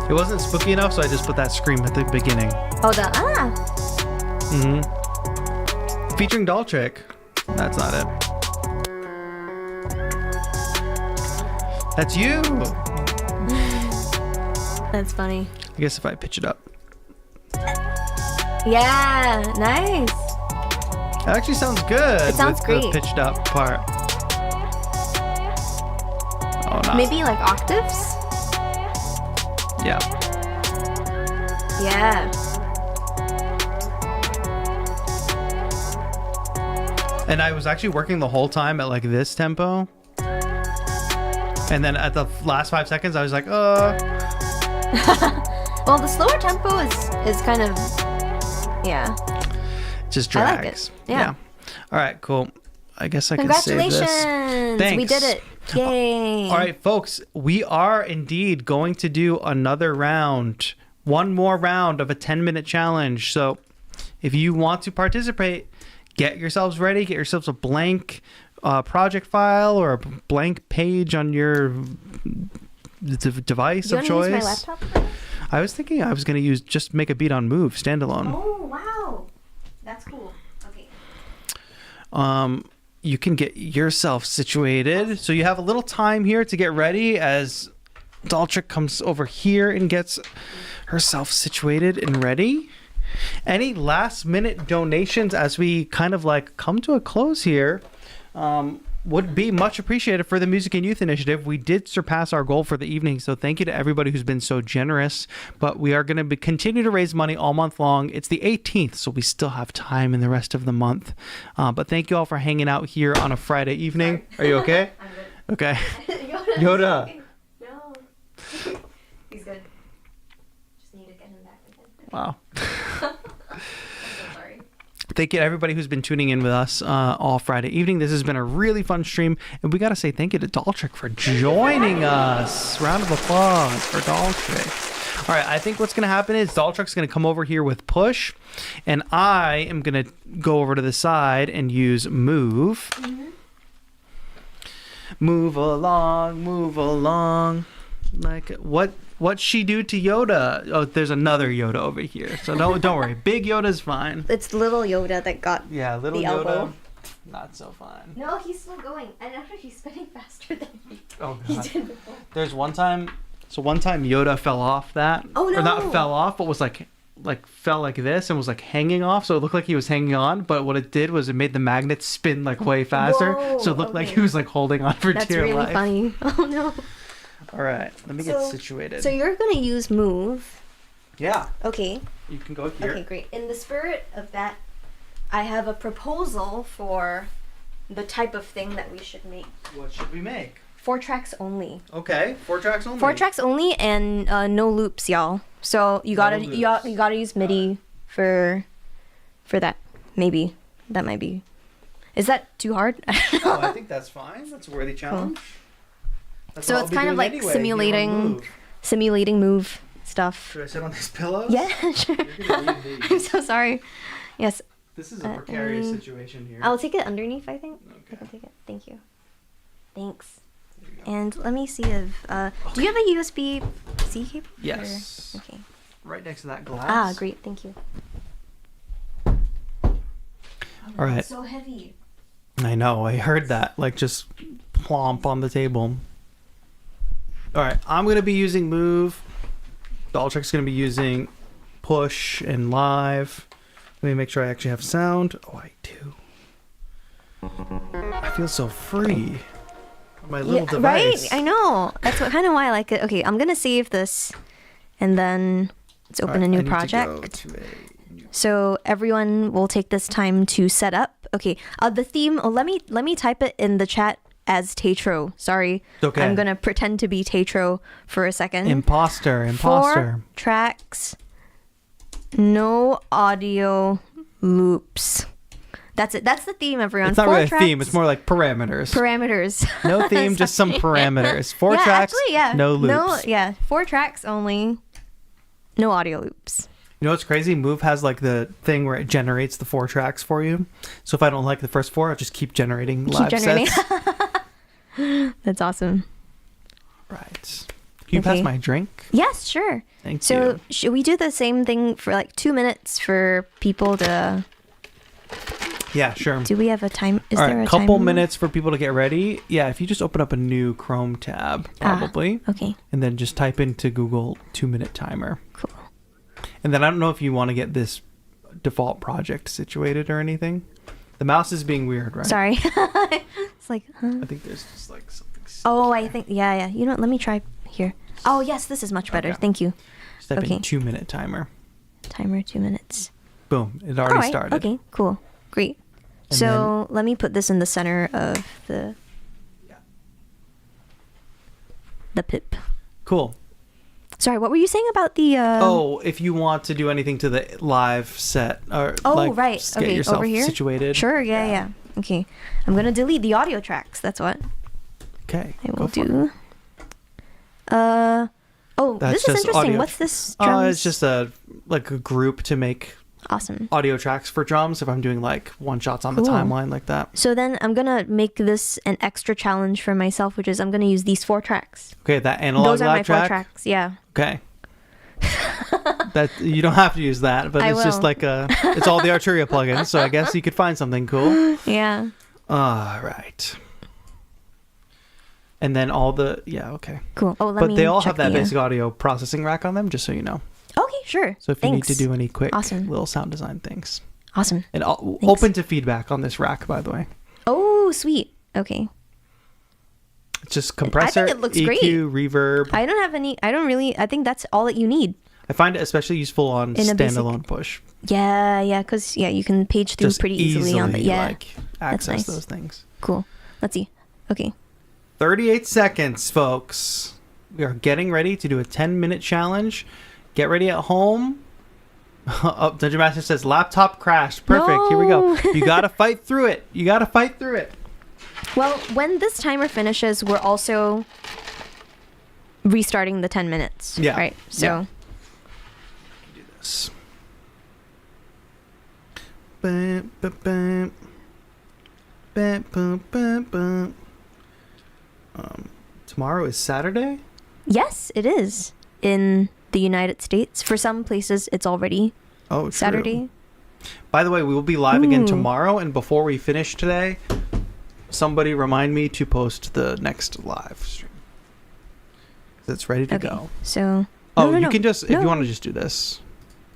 It wasn't spooky enough, so I just put that scream at the beginning. Oh, the. Featuring Daltrick. That's not it. That's you. That's funny. I guess if I pitch it up. Yeah, nice. That actually sounds good. It sounds with great. The pitched up part. Oh, no. Maybe like octaves? Yeah. Yeah. And I was actually working the whole time at like this tempo. And then at the last 5 seconds, I was like, Well, the slower tempo is kind of. Yeah. just I drags. like it. Yeah. All right, cool. I guess I can save this. Congratulations! We Thanks. did it. Yay. All right, folks, we are indeed going to do another round, one more round of a 10-minute challenge. So if you want to participate, get yourselves ready, get yourselves a blank project file or a blank page on your device Do you of want choice. to use my laptop? I was thinking I was going to use just make a beat on Move standalone. Oh, wow. That's cool. Okay. You can get yourself situated. So you have a little time here to get ready as Daltrick comes over here and gets herself situated and ready. Any last minute donations as we kind of like come to a close here would be much appreciated for the Music and Youth Initiative. We did surpass our goal for the evening, so thank you to everybody who's been so generous. But we are going to continue to raise money all month long. It's the 18th, so we still have time in the rest of the month. But thank you all for hanging out here on a Friday evening. Are you okay? I'm good. Okay. Yoda. Yoda. No. He's good. Just need to get him back again. Wow. I'm so sorry. Thank you to everybody who's been tuning in with us all Friday evening. This has been a really fun stream. And we got to say thank you to Daltrick for joining us. Round of applause for Daltrick. All right, I think what's going to happen is Daltrick's going to come over here with Push. And I am going to go over to the side and use Move. Move along. Like, what'd she do to Yoda? Oh, there's another Yoda over here. So don't worry. Big Yoda's fine. It's little Yoda that got. Yeah, little The Yoda, elbow. not so fine. No, he's still going. And actually, he's spinning faster than Oh he god. did before. There's one time Yoda fell off that. Oh, Or no. not fell off, but was like fell like this and was like hanging off, so it looked like he was hanging on, but what it did was it made the magnet spin like way faster. Whoa, So it looked like okay. he was like holding on for That's dear really life. funny. Oh no. All right, let me get situated. So you're gonna use Move. Yeah, Okay. you can go here. Okay, great. In the spirit of that, I have a proposal for the type of thing that we should make. What should we make? 4 tracks only. Okay, 4 tracks only. 4 tracks only and no loops, y'all. So you gotta you gotta use MIDI for that. Maybe that might be Is that too hard? Oh, I think that's fine. That's a worthy challenge. That's So what it's I'll be kind of doing like anyway. You simulating wanna move. simulating move stuff. Should I sit on these pillows? Yeah, sure. You're gonna need I'm these. so sorry. Yes, This is a precarious situation here. I'll take it underneath, I think. I Okay. can take it. Thank you. Thanks. And let me see if do you have a USB-C cable? Yes. Or- Okay. Right next to that glass. Ah, great. Thank you. All right. So heavy. I know. I heard that. Like just plomp on the table. All right. I'm gonna be using move. Daltrick's gonna be using push and live. Let me make sure I actually have sound. Oh, I do. I feel so free. My little device. Right? I know. That's what kind of why I like it. Okay, I'm gonna save this, and then let's open a new project. So everyone will take this time to set up. Okay. The theme. Oh, let me type it in the chat as TAETRO. Sorry. Okay. I'm gonna pretend to be TAETRO for a second. Imposter. 4 tracks. No audio loops. That's it. That's the theme, everyone. It's not 4 really a tracks, theme. It's more like parameters. parameters. No theme, just some parameters. 4 yeah, tracks, actually, yeah. no loops. No, yeah. 4 tracks only. No audio loops. You know what's crazy? Move has like the thing where it generates the 4 tracks for you. So if I don't like the first 4, I'll just keep generating live sets. That's awesome. Right. Can you pass Okay. my drink? Yes, sure. Thank So you. should we do the same thing for like 2 minutes for people to? Yeah, sure. Do we have a time? Is All there right, a couple time? minutes for people to get ready. Yeah, if you just open up a new Chrome tab, probably, Okay. and then just type into Google 2-minute timer. Cool. And then I don't know if you want to get this default project situated or anything. The mouse is being weird, right? Sorry. It's like, huh? I think there's just like something. Oh, I think, yeah. You know what? Let me try here. Oh, yes, this is much better. Okay. Thank you. Just type Okay. in 2-minute timer. Timer 2 minutes. Boom! It All already right. started. Okay, cool. Great. And So let me put this in the center of the pip. Cool. Sorry, what were you saying about the? Oh, if you want to do anything to the live set, or Oh, like, right. just get Okay, yourself over here? situated. Sure. Yeah. Okay. I'm gonna delete the audio tracks. That's what Okay. I go will for it. do. Oh, That's this is just interesting. audio. What's this? Oh, Drums? it's just a group to make awesome. audio tracks for drums. If I'm doing like one shots on the Cool. timeline like that. So then I'm gonna make this an extra challenge for myself, which is I'm gonna use these 4 tracks. Okay, that analog Those are live my 4 track. tracks. Yeah. Okay. That you don't have to use that, but I it's just will. like it's all the Arturia plugins. So I guess you could find something cool. Yeah. All right. And then okay. Cool. Oh, let But me. they all check have that the, basic audio processing rack on them, just so you know. Okay, sure. So if Thanks. you need to do any quick Awesome. little sound design things. Awesome. And open to feedback on this rack, by the way. Oh, sweet. Okay. It's just compressor, it looks EQ, great. reverb. I don't have any. I don't really. I think that's all that you need. I find it especially useful on In a basic- standalone push. Yeah, because you can page through Just pretty easily on the. Yeah. like, access nice. those things. Cool. Let's see. Okay. 38 seconds, folks. We are getting ready to do a 10-minute challenge. Get ready at home. Oh, Dungeon Master says laptop crashed. Perfect. Here we go. No. You got to fight through it. You got to fight through it. Well, when this timer finishes, we're also restarting the 10 minutes. Yeah. Right. So. Yeah. Do this. Bam, bam, bam. Bam, bam, bam, bam. Tomorrow is Saturday? Yes, it is in the United States. For some places, it's already Oh, true. Saturday. By the way, we will be live again Ooh. tomorrow, and before we finish today, somebody remind me to post the next live stream. It's ready to Okay. go. So. Oh, No, you no. can just, if No. you want to just do this.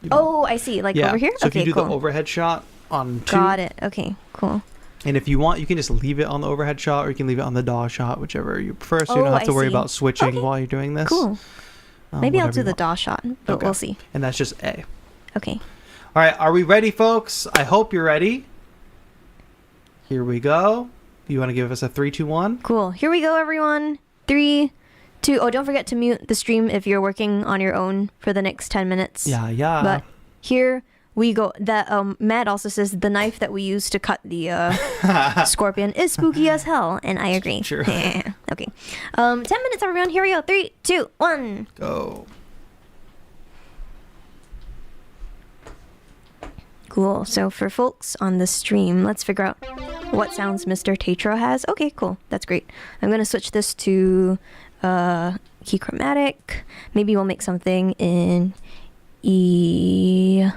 You don't- Oh, I see. Like yeah. over here? So okay, if you do cool. the overhead shot on 2, Got it. Okay, cool. and if you want, you can just leave it on the overhead shot, or you can leave it on the DAW shot, whichever you prefer, so you Oh, don't have to I worry see. about switching Okay. while you're doing this. Cool. Maybe I'll whatever do you the want. DAW shot, but Okay. we'll see. And that's just A. Okay. All right, are we ready, folks? I hope you're ready. Here we go. You want to give us a 3, 2, 1? Cool. Here we go, everyone. 3, 2. Oh, don't forget to mute the stream if you're working on your own for the next 10 minutes. Yeah, yeah. But here we go that Matt also says the knife that we use to cut the scorpion is spooky as hell, and I agree. Sure. Okay. 10 minutes everyone. Here we go. 3, 2, 1. Go. Cool. So for folks on the stream, let's figure out what sounds Mr. TAETRO has. Okay, cool. That's great. I'm gonna switch this to key chromatic. Maybe we'll make something in E.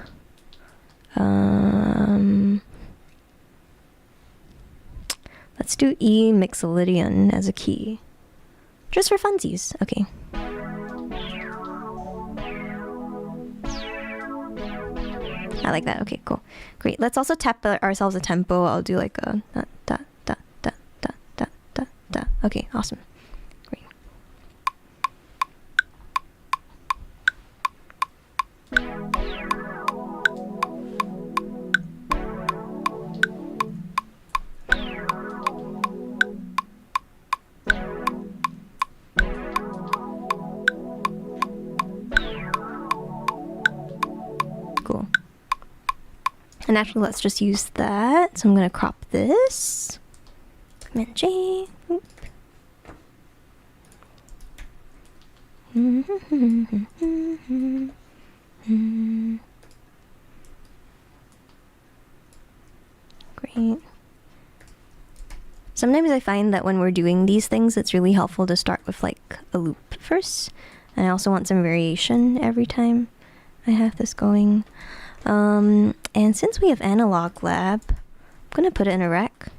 Let's do E Mixolydian as a key. Just for funsies. Okay. I like that. Okay, cool. Great. Let's also tap ourselves a tempo. I'll do like a da da da da da da da da. Okay, awesome. Great. Cool. And actually, let's just use that. So I'm going to crop this. Command J. Oop. Great. Sometimes I find that when we're doing these things, it's really helpful to start with like a loop first. And I also want some variation every time I have this going. And since we have Analog Lab, I'm gonna put it in a rec,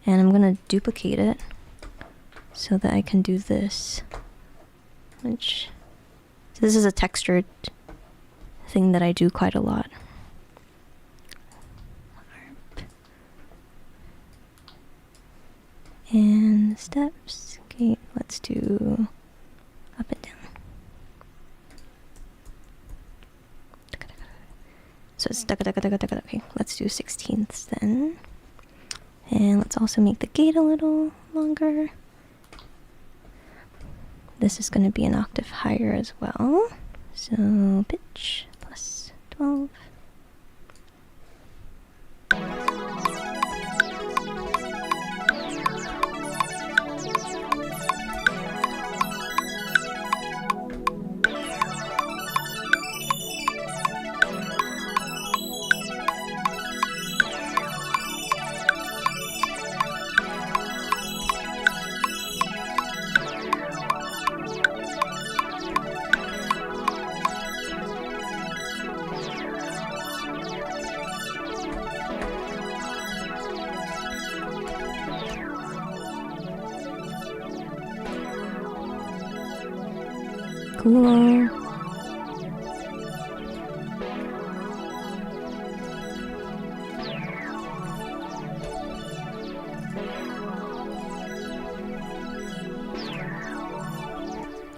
and I'm gonna duplicate it so that I can do this. So this is a textured thing that I do quite a lot. And steps. Okay, let's do up and down. So it's okay, let's do 16ths then. And let's also make the gate a little longer. This is going to be an octave higher as well. So pitch plus 12. Cool.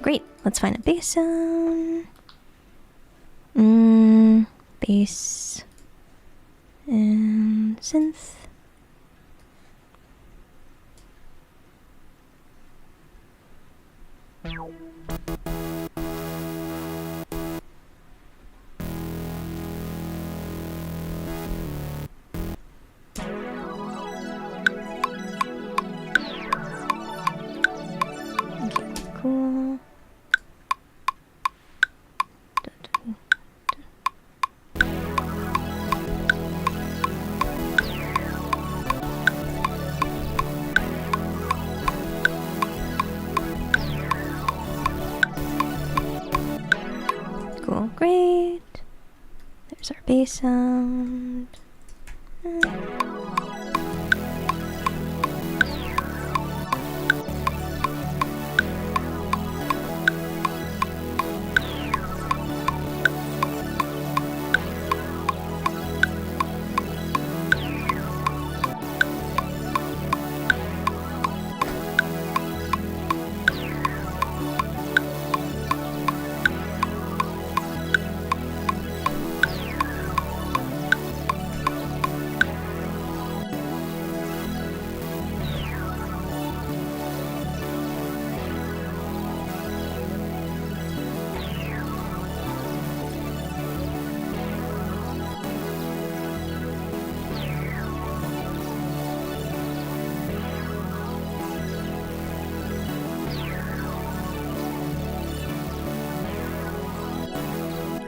Great. Let's find a bass sound. Bass and synth. Cool. Cool, great. There's our bass sound.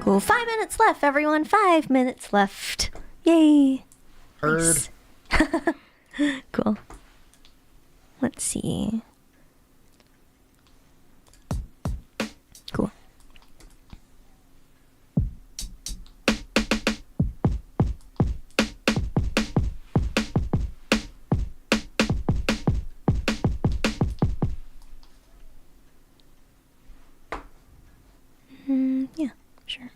Cool. 5 minutes left, everyone. 5 minutes left. Yay. Heard. Nice. Cool. Let's see. Cool. Yeah, sure.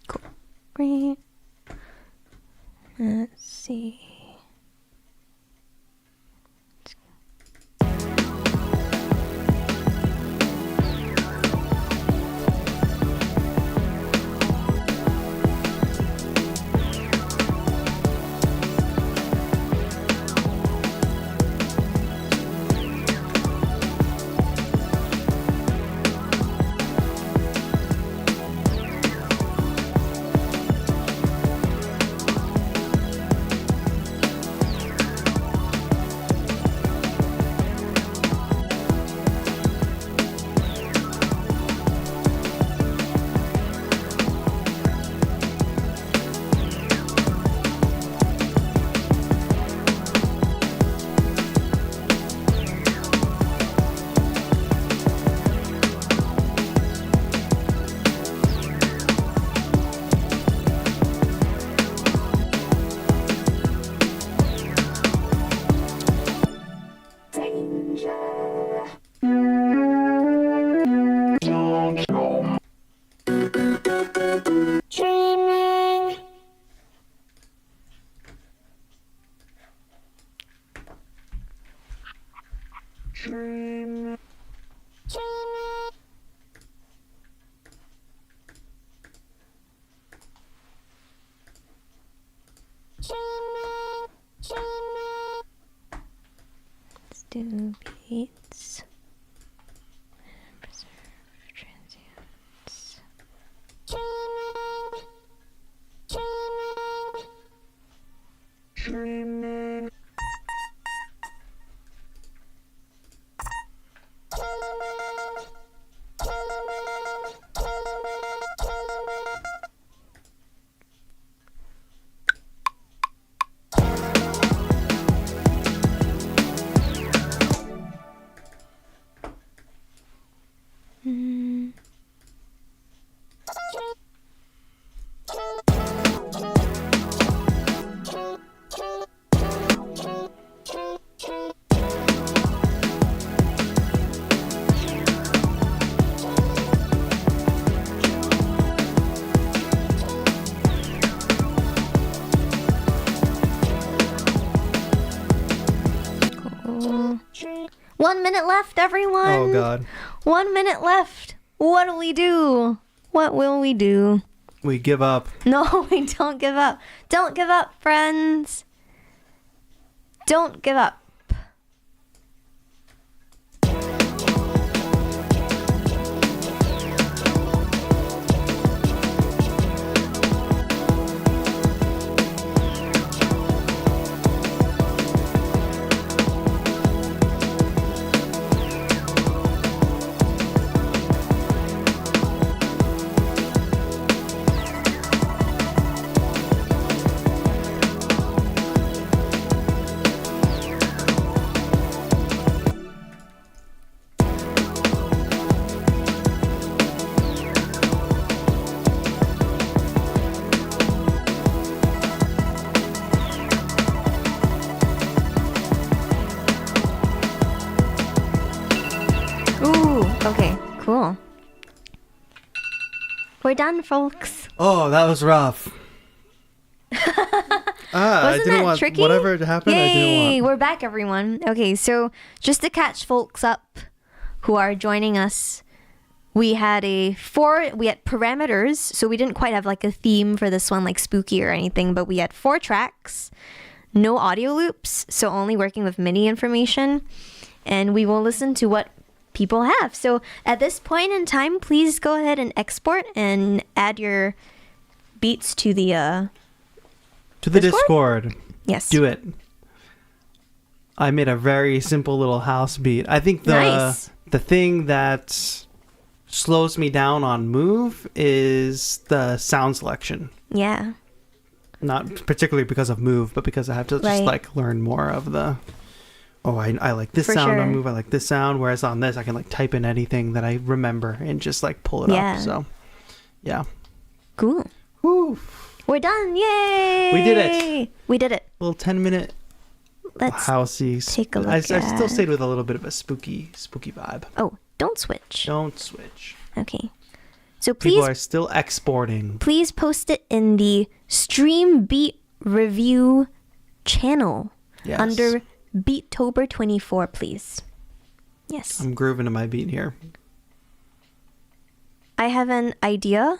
Cool. Great. Let's see. Let's do beats. Preserve transients. Cool. 1 minute left, everyone. Oh God. 1 minute left. What do we do? What will we do? We give up. No, we don't give up. Don't give up, friends. Don't give up. Cool. We're done, folks. Oh, that was rough. I Wasn't didn't that want tricky? whatever happened. I didn't Yay! want. We're back, everyone. Okay, so just to catch folks up who are joining us, we had parameters, so we didn't quite have like a theme for this one, like spooky or anything, but we had 4 tracks, no audio loops, so only working with MIDI information, and we will listen to what people have. So at this point in time, please go ahead and export and add your beats to the Discord. yes. Do it. I made a very simple little house beat. I think Nice. the thing that slows me down on Move is the sound selection. Yeah. Not particularly because of Move, but because I have to just Right. like learn more of the. Oh, I like this For sound sure. on Move. I like this sound. Whereas on this, I can like type in anything that I remember and just like pull it Yeah. up. So, yeah. Cool. Woo. We're done. Yay! We did it. We did it. Little 10-minute Let's housey. take a look I still at- stayed with a little bit of a spooky vibe. Oh, don't switch. Don't switch. Okay. So People please are still exporting. please post it in the Stream Beat Review channel Yes. under Beattober 24, please. Yes. I'm grooving to my beat here. I have an idea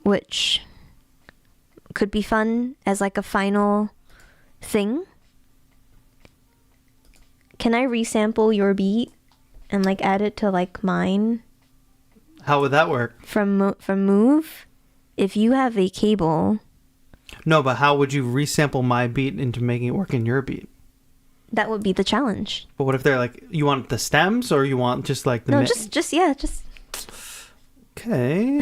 which could be fun as like a final thing. Can I resample your beat and like add it to like mine How would that work? from Move? If you have a cable, No, but how would you resample my beat into making it work in your beat? that would be the challenge. But what if they're like, you want the stems or you want just like the No, mi- just Okay.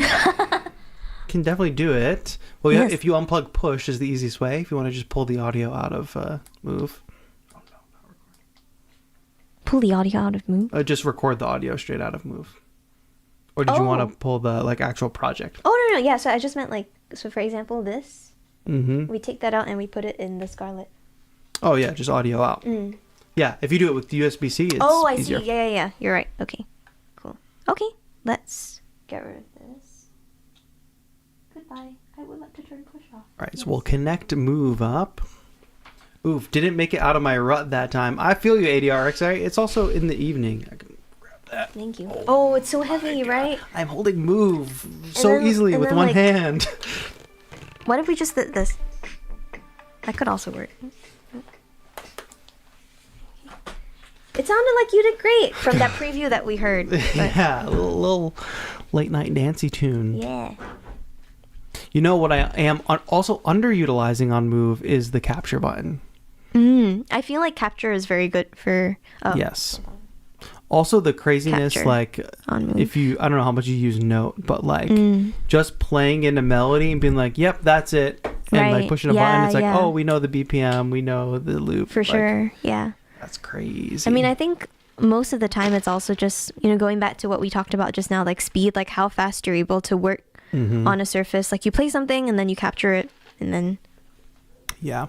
Can definitely do it. Well, yeah, Yes. if you unplug push is the easiest way. If you want to just pull the audio out of Move. pull the audio out of Move. Just record the audio straight out of Move. Or did you want Oh. to pull the like actual project? Oh no, yeah. So I just meant like, so for example, this Mm-hmm. we take that out and we put it in the Scarlett. Oh yeah, just audio out. Mm. Yeah, if you do it with USB-C, it's Oh, I easier. see. Yeah. You're right. Okay, cool. Okay, let's get rid of this. Goodbye. I would like to turn push off. All right, so we'll connect Move up. Oof, didn't make it out of my rut that time. I feel you, ADRX. It's also in the evening. I can grab that. Thank you. Oh, it's so heavy, right? I'm holding Move so then- easily and with then, one like- hand. What if we just did this? That could also work. It sounded like you did great from that preview that we heard. But Yeah, a little late night dancey tune. yeah. You know what I am also underutilizing on Move is the capture button. I feel like capture is very good for. Yes. Also the craziness, Capture like on Move. if you, I don't know how much you use Note, but like just playing in a melody and being like, yep, that's it. And like Right. pushing a Yeah, button, it's like, yeah. oh, we know the BPM, we know the loop. For Like, sure. Yeah. That's crazy. I mean, I think most of the time it's also just, going back to what we talked about just now, like speed, like how fast you're able to work Mm-hmm. on a surface. Like you play something and then you capture it and then. Yeah.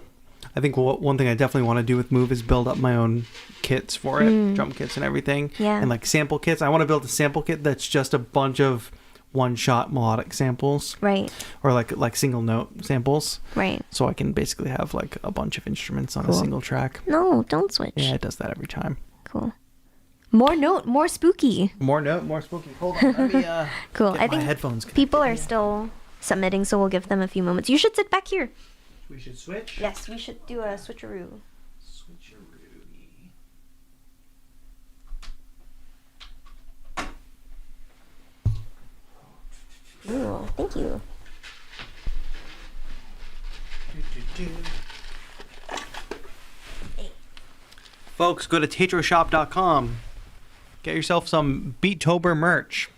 I think one thing I definitely want to do with Move is build up my own kits for it, drum kits and everything. Yeah. And like sample kits. I want to build a sample kit that's just a bunch of one-shot melodic samples Right. or like single note samples. Right. So I can basically have like a bunch of instruments on a Cool. single track. No, don't switch. Yeah, it does that every time. Cool. More note, more spooky. More note, more spooky. Hold on, let me Cool. get I my think headphones connected people are here. still submitting, so we'll give them a few moments. You should sit back here. We should switch. Yes, we should do a switcheroo. Switcheroo. Ooh, thank you. Folks, go to TAETROshop.com. Get yourself some Beattober merch.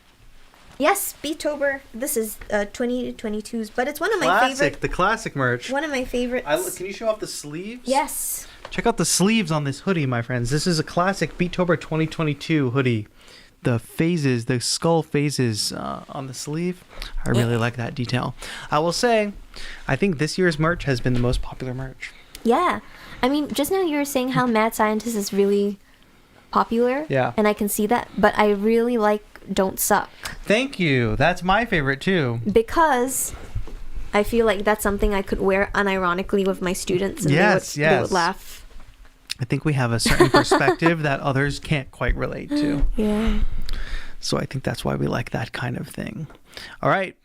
Yes, Beattober. This is 2022's, but it's one of my Classic, favorite. the classic merch. One of my favorites. Can you show off the sleeves? Yes. Check out the sleeves on this hoodie, my friends. This is a classic Beattober 2022 hoodie. The phases, the skull phases on the sleeve. I really like that detail. I will say, I think this year's merch has been the most popular merch. Yeah. I mean, just now you were saying how Mad Scientist is really popular. Yeah. And I can see that. But I really like don't suck. Thank you. That's my favorite too. Because I feel like that's something I could wear unironically with my students, and they would laugh. I think we have a certain perspective that others can't quite relate to. Yeah. So I think that's why we like that kind of thing. All right.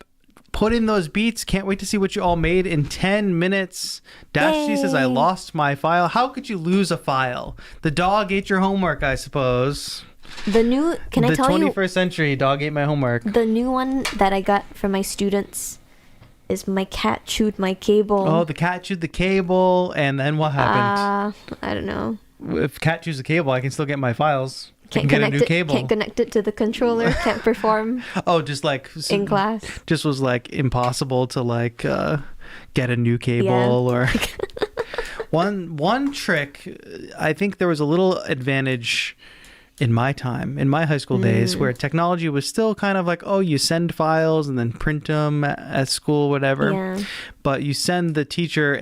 Put in those beats. Can't wait to see what you all made in 10 minutes. Dashty says, I lost my file. How could you lose a file? The dog ate your homework, I suppose. Can I tell you? The 21st century dog ate my homework. The new one that I got from my students is my cat chewed my cable. Oh, the cat chewed the cable. And then what happened? I don't know. If cat chews the cable, I can still get my files. Can't get a new cable. Can't connect it to the controller. Can't perform. Oh, just like in class. Just was like impossible to like get a new cable or one trick. I think there was a little advantage in my time, in my high school days, where technology was still kind of like, oh, you send files and then print them at school, whatever. Yeah. But you send the teacher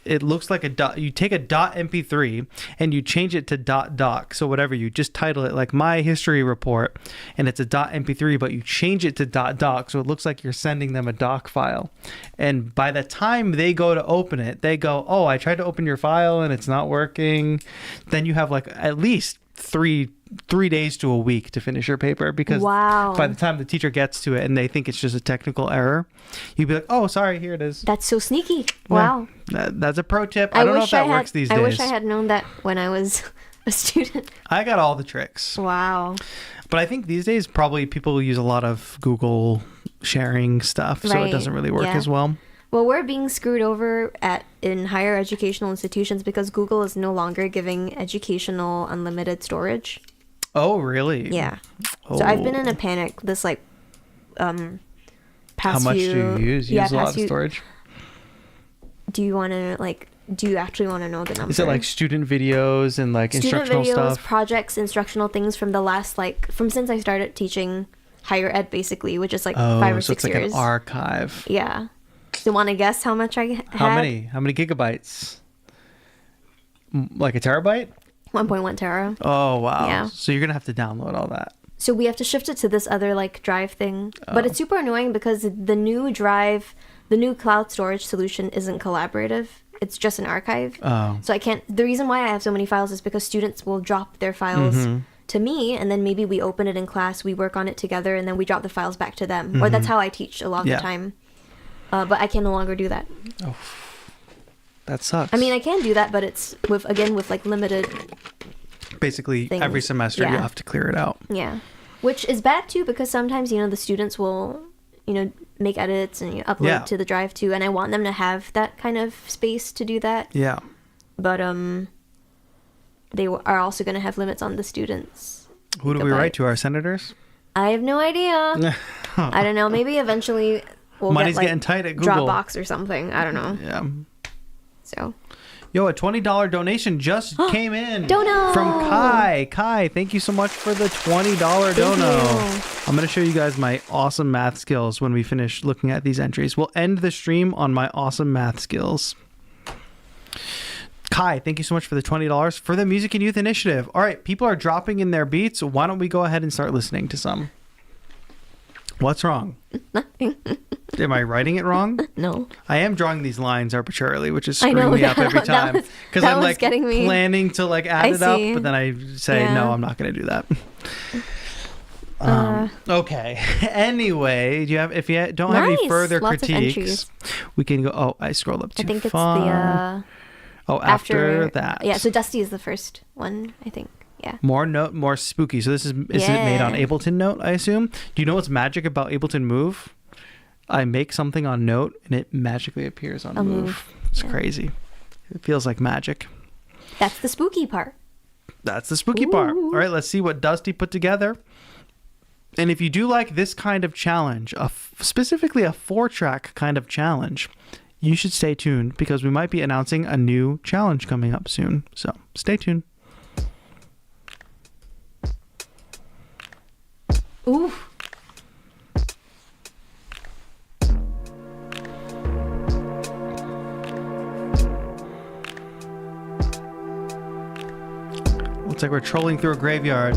it looks like a dot. You take a .mp3 and you change it to .doc. So whatever, you just title it like my history report, and it's a .mp3, but you change it to .doc, so it looks like you're sending them a doc file. And by the time they go to open it, they go, "Oh, I tried to open your file and it's not working." Then you have like at least three days to a week to finish your paper, because by the time the teacher gets to it and they think it's just a technical error, you'd be like, oh, sorry, here it is. That's so sneaky. Wow. That's a pro tip. I don't know if that works these days. I wish I had known that when I was a student. I got all the tricks. Wow. But I think these days probably people use a lot of Google sharing stuff, so it doesn't really work as well. Well, we're being screwed over in higher educational institutions because Google is no longer giving educational unlimited storage. Oh, really? Yeah. So I've been in a panic this past How much do you use? You use a lot of storage? Do you actually want to know the number? Is it like student videos and like instructional stuff? Student videos, projects, instructional things from the last from since I started teaching higher ed, basically, which is like 5 or 6 years. So it's like an archive. Yeah. Do you want to guess how much I had? How many? How many gigabytes? Like a terabyte? 1.1 tera. Oh, wow. Yeah. So you're going to have to download all that. So we have to shift it to this other drive thing. But it's super annoying because the new cloud storage solution isn't collaborative. It's just an archive. Oh. So the reason why I have so many files is because students will drop their files to me, and then maybe we open it in class, we work on it together, and then we drop the files back to them. Or that's how I teach a lot of the time. But I can no longer do that. Oh. That sucks. I mean, I can do that, but it's with limited. Basically, things. every semester you have to clear it out. Yeah, which is bad too, because sometimes the students will make edits and upload to the drive too, and I want them to have that kind of space to do that. Yeah. But they are also going to have limits on the students. Who do we write to? Our senators? I have no idea. I don't know. Maybe eventually we'll Money's get getting tight at Google. Dropbox or something. I don't know. Yeah. So. Yo, a $20 donation just came in Dono! from Kai. Kai, thank you so much for the $20 dono. I'm going to show you guys my awesome math skills when we finish looking at these entries. We'll end the stream on my awesome math skills. Kai, thank you so much for the $20 for the Music and Youth Initiative. All right, people are dropping in their beats. Why don't we go ahead and start listening to some? What's wrong? Nothing. Am I writing it wrong? No. I am drawing these lines arbitrarily, which is screwing me up every time. Because I'm like planning to add it up, but then I say, no, I'm not going to do that. Okay. Anyway, if you don't have any further critiques, we can go. Oh, I scrolled up too far. I think it's the. After that. Yeah, so Dusty is the first one, I think. Yeah. More spooky. So this is it made on Ableton Note, I assume? Do you know what's magic about Ableton Move? I make something on Note and it magically appears on Move. It's crazy. It feels like magic. That's the spooky part. That's the spooky part. All right, let's see what Dusty put together. And if you do like this kind of challenge, specifically a 4-track kind of challenge, you should stay tuned because we might be announcing a new challenge coming up soon. So stay tuned. Ooh. Looks like we're trolling through a graveyard.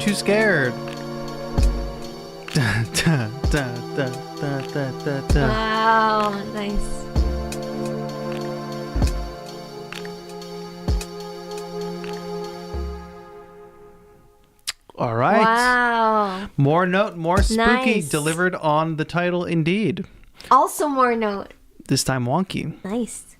too scared. Da, da, da, da, da, da, da, da. Wow, nice. All right. Wow. More note, more spooky, Nice. delivered on the title indeed. Also more note. This time wonky. Nice.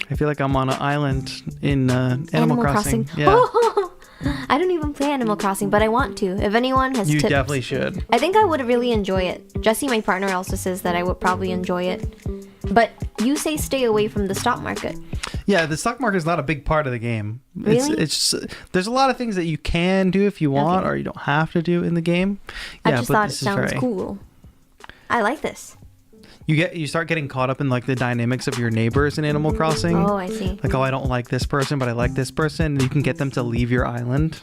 I feel like I'm on an island in Animal Crossing. Yeah. I don't even play Animal Crossing, but I want to. If anyone has You tips, definitely should. I think I would really enjoy it. Jesse, my partner, also says that I would probably enjoy it. But you say stay away from the stock market. Yeah, the stock market is not a big part of the game. Really? It's there's a lot of things that you can do if you want, Okay. or you don't have to do in the game. I Yeah, just but thought it this is sounds very cool. I like this. you start getting caught up in like the dynamics of your neighbors in Animal Crossing. Oh, I see. Like, oh, I don't like this person, but I like this person. And you can get them to leave your island.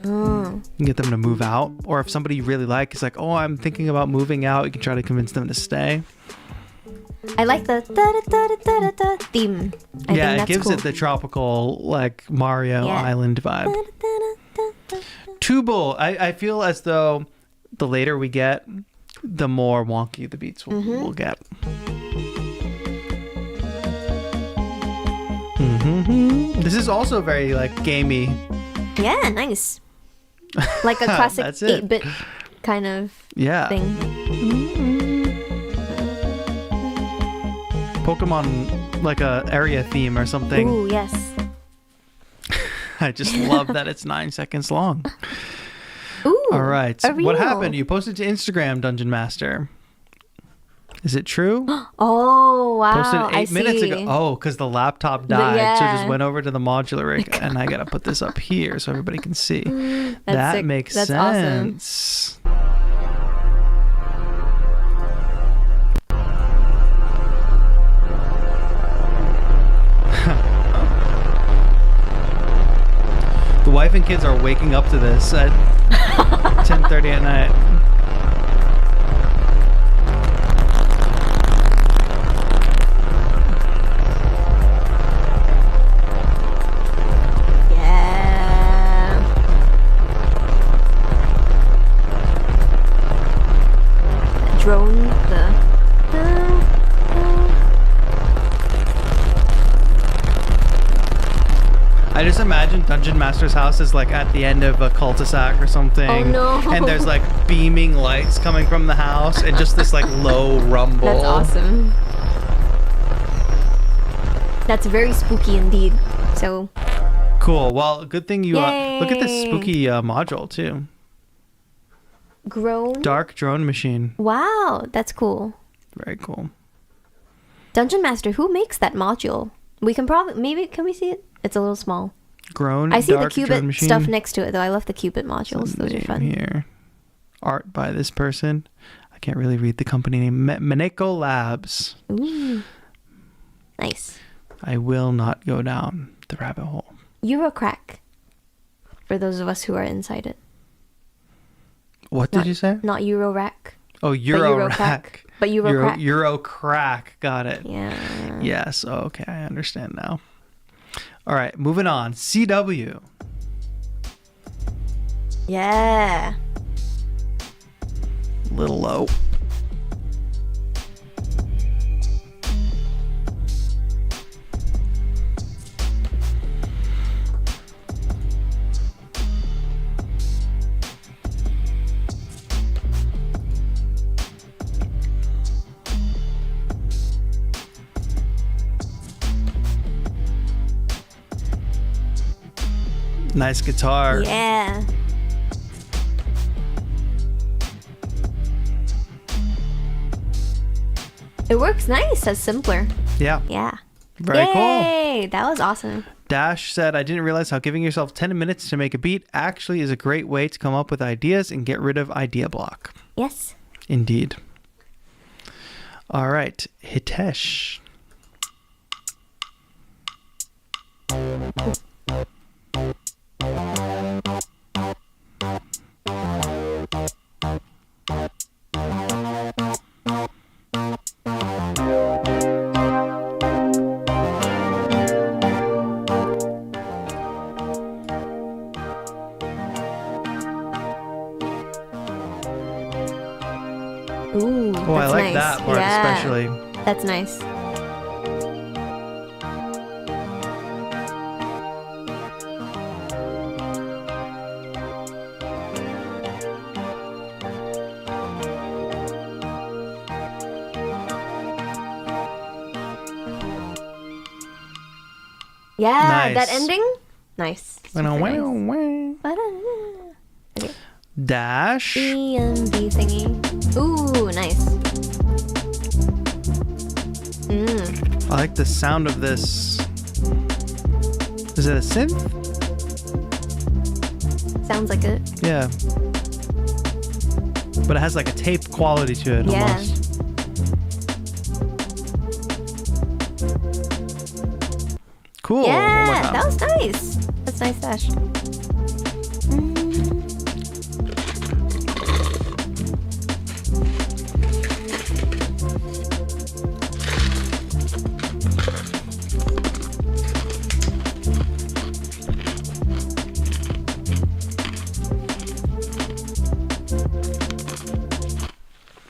Oh. You can get them to move out. Or if somebody you really like is like, oh, I'm thinking about moving out, you can try to convince them to stay. I like the da-da-da-da-da-da theme. I think Yeah, it that's gives cool. it the tropical, like, Mario Yeah. Island vibe. Da-da-da-da-da. Tubal, I feel as though the later we get, the more wonky the beats will get. This is also very, like, gamey. Yeah, nice. Like a classic That's it. 8-bit kind of Yeah. thing. Pokemon, like a area theme or something. Ooh, yes. I just love that it's 9 seconds long. Ooh. All right. a What reel. happened? You posted to Instagram, Dungeon Master. Is it true? Oh, wow. Posted 8 I minutes see. ago. Oh, because the laptop died. So it just yeah. went over to the modular rig. And I got to put this up here so everybody can see. That sick. makes That's awesome. sense. The wife and kids are waking up to this at 10:30 at night. Yeah. Drone, I just imagine Dungeon Master's house is like at the end of a cul-de-sac or something. Oh, no. And there's like beaming lights coming from the house and just this like low rumble. That's awesome. That's very spooky indeed. So, Cool. Well, good thing you look at this Yay. spooky module too. Grown. Dark drone machine. Wow, that's cool. Very cool. Dungeon Master, who makes that module? We can probably, can we see it? It's a little small. Grown. I see the dark drone Cupid machine. stuff next to it, though. I love the Cupid modules. Those are Name fun. Here. Art by this person. I can't really read the company name. Maneko Labs. Ooh. Nice. I will not go down the rabbit hole. Eurocrack. For those of us who are inside it. What did you say? Not Eurorack. Oh, Eurorack. But Eurocrack. Eurocrack. Got it. Yeah. Yes. Okay. I understand now. All right. Moving on. CW. Yeah. Little low. Nice guitar. Yeah. It works nice as simpler. Yeah. Yeah. Very cool. Yay! That was awesome. Dash said, I didn't realize how giving yourself 10 minutes to make a beat actually is a great way to come up with ideas and get rid of idea block. Yes. Indeed. All right. Hitesh. that part especially. That's nice. Yeah, Nice. that ending? Nice. Super nice. Okay. Dash. E and B thingy. Ooh, nice. I like the sound of this. Is it a synth? Sounds like it. Yeah. But it has like a tape quality to it Yeah. almost. Cool. One more Yeah, time. that was nice. That's nice, Dash.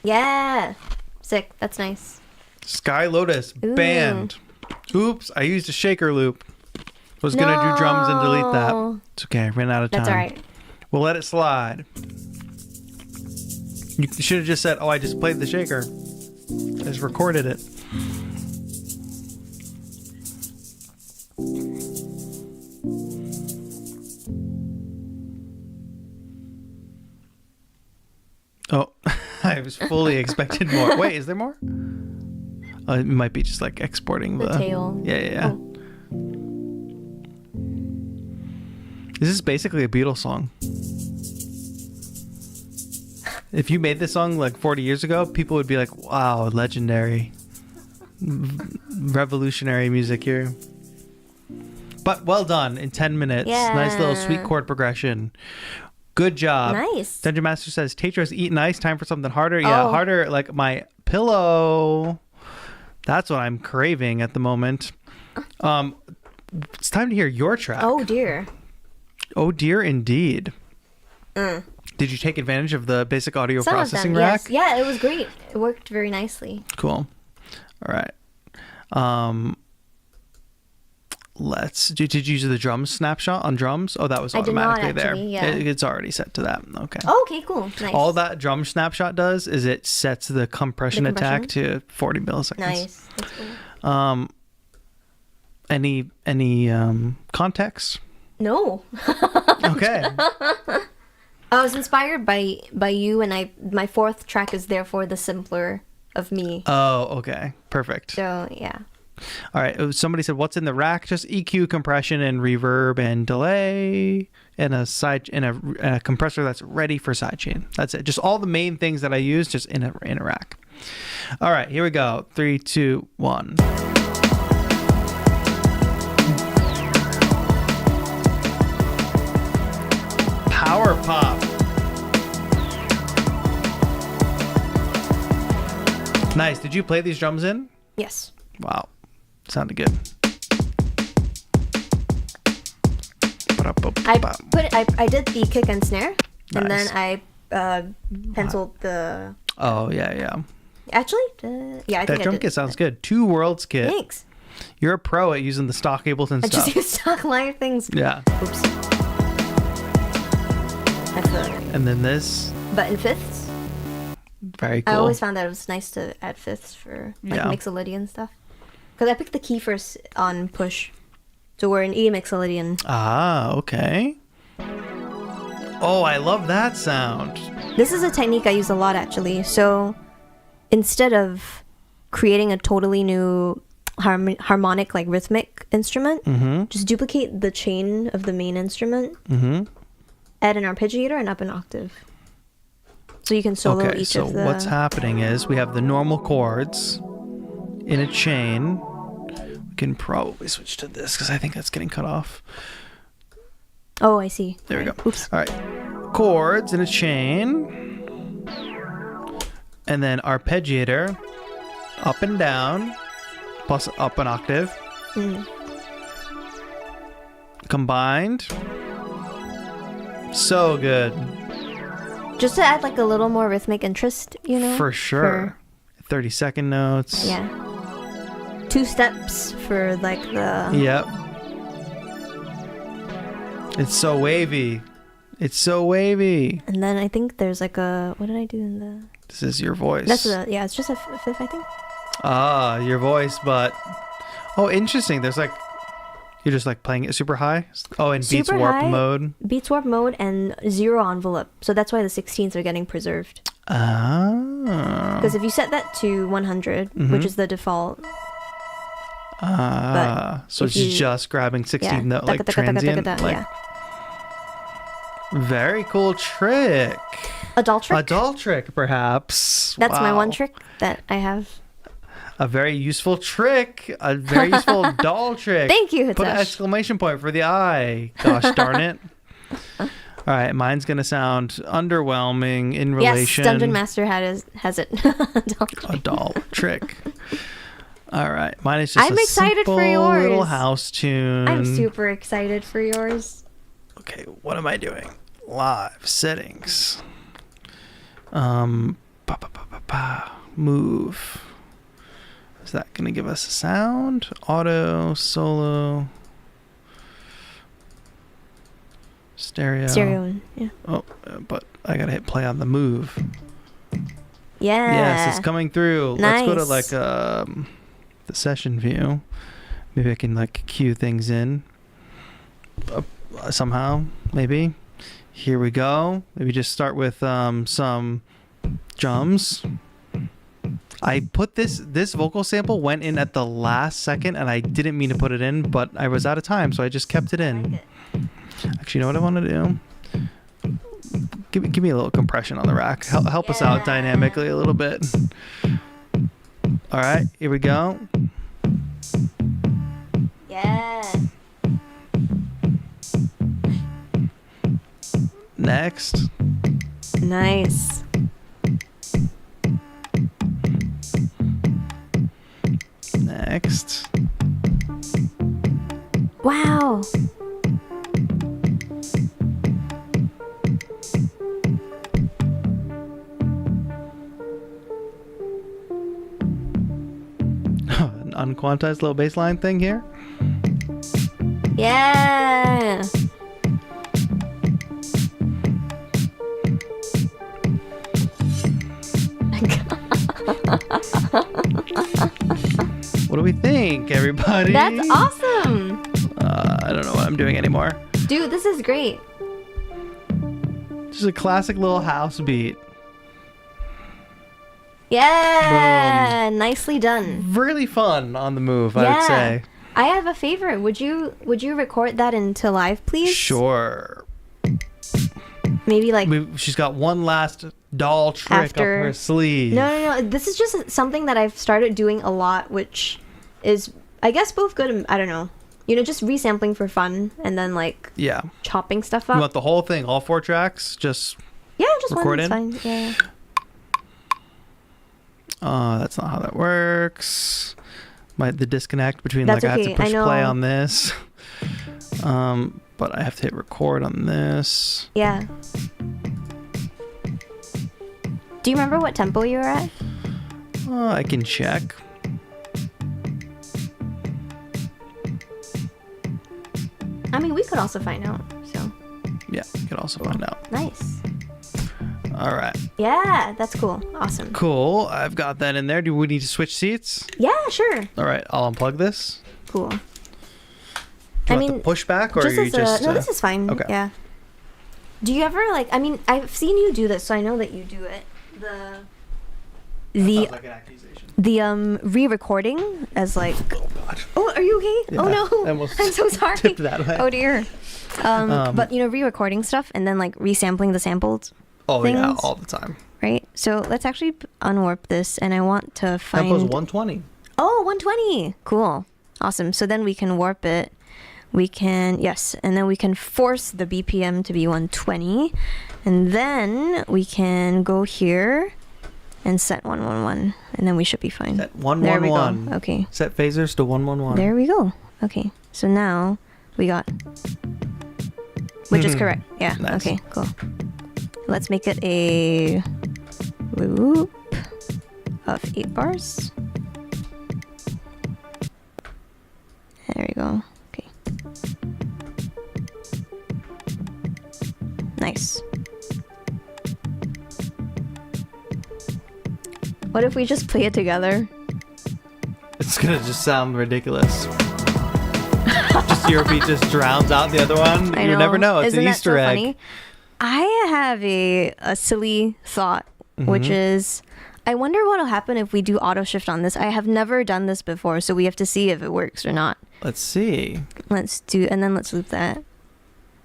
Yeah. Sick. That's nice. Sky Lotus Ooh. band. Oops, I used a shaker loop. Was gonna do drums and delete that. No. It's okay, I ran out of time. That's all right. We'll let it slide. You should have just said, "Oh, I just played the shaker." I just recorded it. Oh, I was fully expected more. Wait, is there more? It might be just like exporting The tail. Yeah. Oh. This is basically a Beatles song. If you made this song like 40 years ago, people would be like, wow, legendary. Revolutionary music here. But well done in 10 minutes. Yeah. Nice little sweet chord progression. Good job. Nice. Dungeon Master says, TAETRO's eaten ice. Time for something harder. Yeah, Oh. harder like my pillow. That's what I'm craving at the moment. It's time to hear your track. Oh dear. Oh dear, indeed. Did you take advantage of the basic audio Some of processing them, rack? yes. Yeah, it was great. It worked very nicely. Cool. All right. Did you use the drums snapshot on drums? Oh, that was I did not, automatically there. actually, yeah. It's already set to that. Okay. Oh, okay, cool. Nice. All that drum snapshot does is it sets the compression The attack to 40 milliseconds. Nice. That's cool. Any context? No. Okay. I was inspired by you, and my fourth track is therefore the simpler of me. Oh, okay. Perfect. So yeah. All right. Somebody said, "What's in the rack?" Just EQ, compression, and reverb and delay, and a compressor that's ready for sidechain. That's it. Just all the main things that I use, just in a rack. All right. Here we go. 3, 2, 1. Power pop. Nice. Did you play these drums in? Yes. Wow. Sounded good. I did the kick and snare, and Nice. then I penciled the. Oh, yeah. Actually, yeah, I think That I drum did. kit sounds good. 2 Worlds kit. Thanks. You're a pro at using the stock Ableton I stuff. just use stock live things. Yeah. Oops. That's And then this, button fifths. very cool. I always found that it was nice to add fifths for like Yeah. mixolydian stuff. Because I picked the key first on push, so we're in E mixolydian. Ah, okay. Oh, I love that sound. This is a technique I use a lot actually. So instead of creating a totally new harmonic like rhythmic instrument, just duplicate the chain of the main instrument, add an arpeggiator and up an octave. So you can solo Okay, each so of the... what's happening is we have the normal chords in a chain. We can probably switch to this because I think that's getting cut off. Oh, I see. There we go. Oops. All right. Chords in a chain. And then arpeggiator. Up and down. Plus up an octave. Combined. So good. Just to add like a little more rhythmic interest, you know? For sure. 30-second notes. Yeah. 2 steps for like the. Yep. It's so wavy. It's so wavy. And then I think there's like a. What did I do in the? This is your voice. That's the. Yeah, it's just a fifth, I think. Ah, your voice, but oh, interesting. There's like you're just like playing it super high. Oh, in Beats Super Warp high. mode. Beats warp mode and 0 envelope. So that's why the 16s are getting preserved. Ah. Because if you set that to 100, which is the default. So if it's you- just grabbing 16 Yeah. note like transient. Like, Yeah. very cool trick. Adult trick. Adult trick, perhaps. That's my one Wow. trick that I have. A very useful trick. A very useful doll trick. Thank you, Put an Hitesh. exclamation point for the eye. Gosh darn it. All right, mine's going to sound underwhelming in relation. Yes, Dungeon Master has it. Adult trick. A doll trick. All right, mine is just I'm a excited for simple little yours. house tune. I'm super excited for yours. Okay, what am I doing? Live settings. Move. Is that gonna give us a sound? Auto, solo, stereo. Stereo. Yeah. Oh, but I gotta hit play on the move. Yeah. Yes, it's coming through. Let's go to Nice. like the session view. Maybe I can like cue things in somehow. Maybe. Here we go. Maybe just start with some drums. I put this vocal sample went in at the last second, and I didn't mean to put it in, but I was out of time, so I just kept it in. Actually, you know what I want to do? Give me a little compression on the rack. Help us out dynamically a little bit. All right, here we go. Yeah. Next. Nice. Next. Wow. An unquantized little bass line thing here. Yeah. What do we think, everybody? That's awesome. I don't know what I'm doing anymore. Dude, this is great. Just a classic little house beat. Yeah. Nicely done. Really fun on the move, I would say. I have a favor. Would you record that into live, please? Sure. Maybe like She's got one last doll trick After- up her sleeve. No. This is just something that I've started doing a lot, which is, I guess, both good and, I don't know. You know, just resampling for fun and then like Yeah. chopping stuff You up. want the whole thing, all 4 tracks? Just Yeah, just record one is in? fine. Yeah. that's not how that works. The disconnect between That's like I have okay, to push I play know. on this. But I have to hit record on this. Yeah. Do you remember what tempo you were at? I can check. I mean, we could also find out. So Yeah, you can also find out. nice. All right. Yeah, that's cool. Awesome. Cool. I've got that in there. Do we need to switch seats? Yeah, sure. All right. I'll unplug this. Cool. Do I you want mean, the pushback or just are you as just... no, this is fine. okay. Yeah. Do you ever like? I mean, I've seen you do this, so I know that you do it. The like an accusation. the re-recording as like. Oh, God. Oh, are you okay? Yeah, Oh no, I almost I'm so sorry. tipped that way. Oh dear. But you know, re-recording stuff and then like resampling the samples, Oh, yeah, things. all the time. right? So let's actually unwarp this, and I want to find. Tempo's 120. Oh, 120. Cool. Awesome. So then we can warp it. We can, yes, and then we can force the BPM to be 120. And then we can go here and set 111. And then we should be fine. Set There we 111. go. Okay. Set phasers to 111. There we go. Okay. So now we got, which is correct. Yeah. Nice. Okay, cool. Let's make it a loop. of 8 bars. There we go. Okay. Nice. What if we just play it together? It's gonna just sound ridiculous. Just your beat just drowns out the other one. I You know. never know. It's Isn't an that Easter so egg. funny? I have a silly thought, which is, I wonder what'll happen if we do auto shift on this. I have never done this before, so we have to see if it works or not. Let's see. Let's loop that.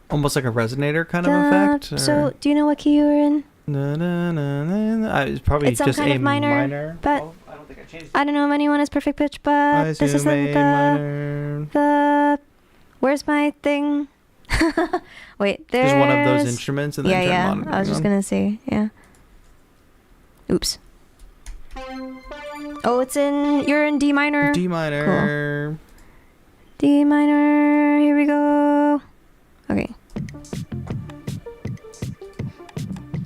Almost like a resonator kind of effect. So, do you know what key you were in? Na, na, na, na, na. It's probably It's some just kind a of minor, but Oh, I don't think I changed it. I don't know if anyone is perfect pitch, but this assume isn't A minor. the. Where's my thing? Wait, there's Just one of those instruments and then turn yeah. monitoring I was just on. gonna say, yeah. Oops. Oh, you're in D minor. D minor. D minor. Here we go. Okay.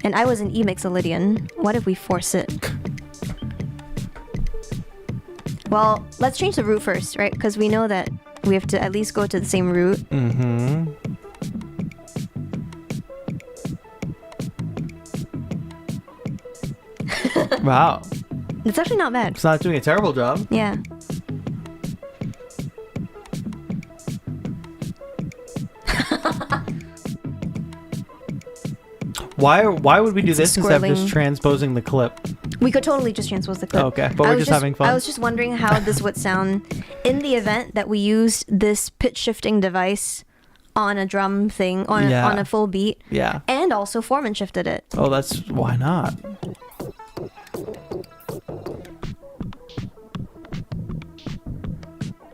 And I was in E Mixolydian. What if we force it? Well, let's change the root first, right? Because we know that we have to at least go to the same root. Mm-hmm. Wow. It's actually not bad. It's not doing a terrible job. Yeah. Why would we do It's this instead of just swirling. transposing the clip? We could totally just transpose the clip. Okay, but we're just having fun. I was just wondering how this would sound in the event that we used this pitch shifting device on a drum thing, on a full beat, Yeah. and also Foreman shifted it. Oh, that's why not?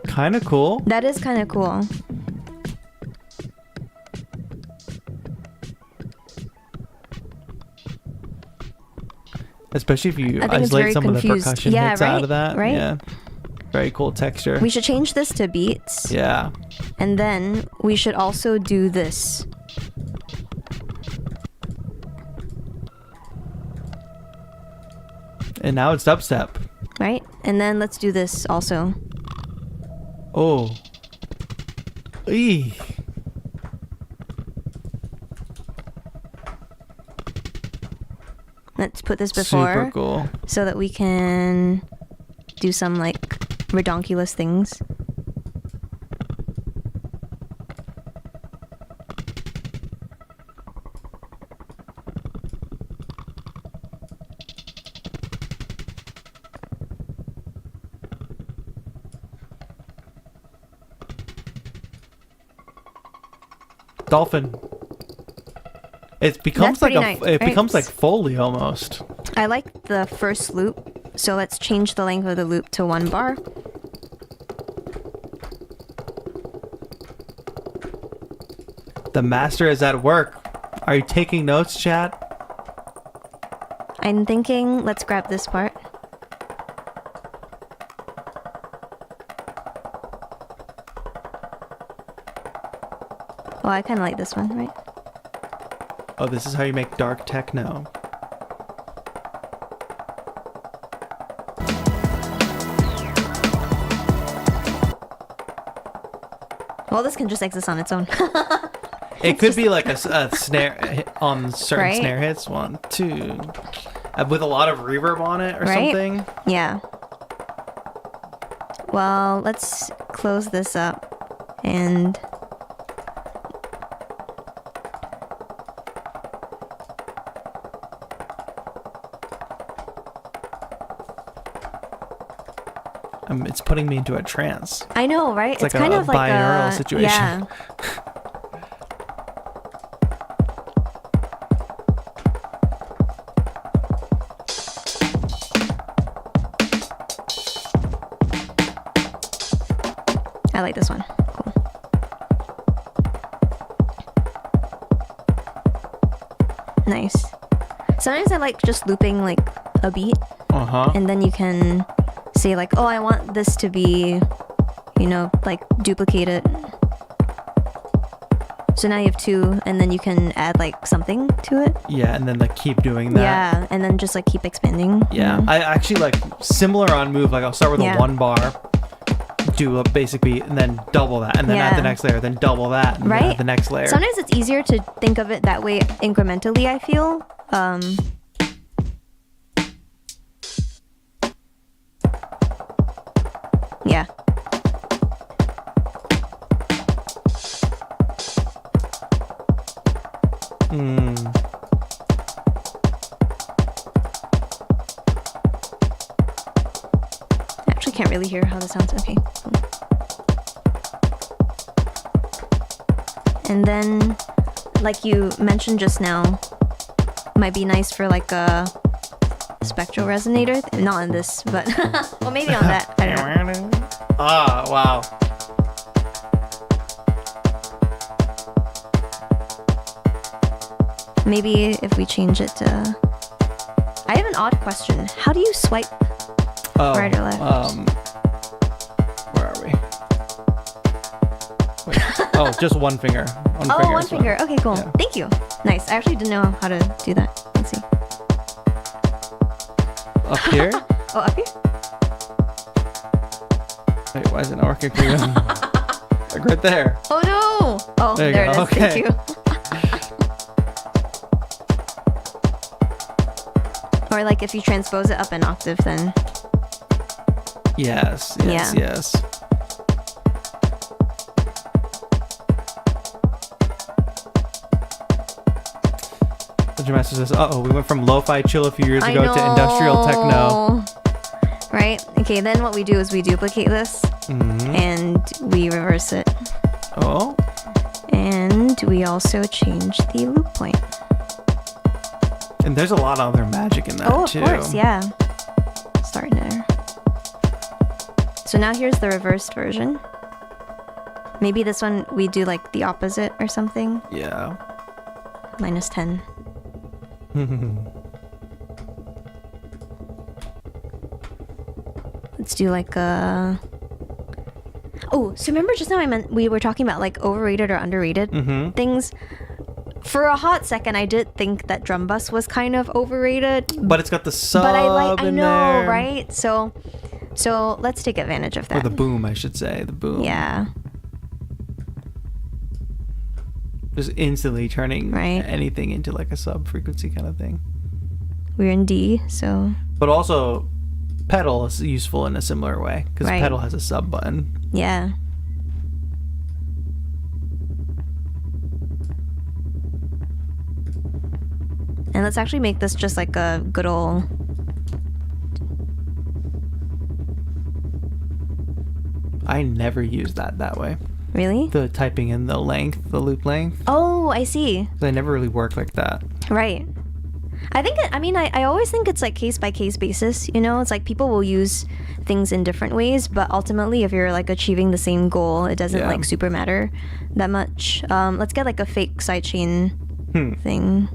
Kind of cool. That is kind of cool. Especially if you I think it's isolate very some of the confused. percussion Yeah, hits out right? of that. Right? Yeah. Very cool texture. We should change this to beats, Yeah. and then we should also do this. And now it's dubstep. Right? And then let's do this also. Oh. Eee. Let's put this before, Super cool. so that we can do some like redonkulous things. Dolphin. It becomes That's like pretty nice, it right? becomes like Foley almost. I like the first loop, so let's change the length of the loop to 1 bar. The master is at work. Are you taking notes, chat? I'm thinking, let's grab this part. Well, I kind of like this one, right? Oh, this is how you make dark techno. Well, this can just exist on its own. It could be like a snare on certain Right? snare hits. 1, 2, with a lot of reverb on it or Right? something. Yeah. Well, let's close this up and It's putting me into a trance. I know, right? It's like kind a of like binaural situation. Yeah. I like this one. Cool. Nice. Sometimes I like just looping like a beat, and then you can say like, oh, I want this to be, like duplicate it. So now you have 2, and then you can add like something to it. Yeah, and then like keep doing that. Yeah, and then just like keep expanding. Yeah, I actually like similar on Move. Like I'll start with Yeah. a 1 bar, do a basic beat, and then double that, and then add the Yeah. next layer, then double that, and then Right? add the next layer. Sometimes it's easier to think of it that way incrementally, I feel. Yeah. I actually can't really hear how this sounds. Okay, cool. And then, like you mentioned just now, might be nice for like a spectral resonator. Not on this, but well, maybe on that. I don't know. Ah, wow. Maybe if we change it to. I have an odd question. How do you swipe? Oh, Right or left? Where are we? Wait. Oh, just one finger. Oh, one is fine. finger. Okay, cool. Yeah. Thank you. Nice. I actually didn't know how to do that. Let's see. Up here? Oh, up here? Wait, why is it not working for you? Like right there. Oh no! Oh, There you there go. it is. Okay. Thank you. Or like if you transpose it up an octave, then Yes, Yeah. yes. Dungeon Master says, we went from lo-fi chill a few years ago to industrial techno. Right? Okay, then what we do is we duplicate this and we reverse it. Oh, And we also change the loop point. and there's a lot of other magic in that Oh, of too. course, yeah. Starting there. So now here's the reversed version. Maybe this one we do like the opposite or something. Yeah. -10. Let's do like a. Oh, so remember just now we were talking about like overrated or underrated things. For a hot second, I did think that drum bus was kind of overrated. But it's got the sub But I in know, there. right? So let's take advantage of Or that. the boom, I should say. The boom. Yeah. Just instantly turning Right. anything into like a sub frequency kind of thing. We're in D, so But also, pedal is useful in a similar way because Right. pedal has a sub button. yeah. And let's actually make this just like a good old. I never use that way. Really? The typing in the length, the loop length. Oh, I see. They never really work like that. Right. I always think it's like case by case basis, you know? It's like people will use things in different ways, but ultimately if you're like achieving the same goal, it doesn't Yeah. like super matter that much. Let's get like a fake sidechain thing.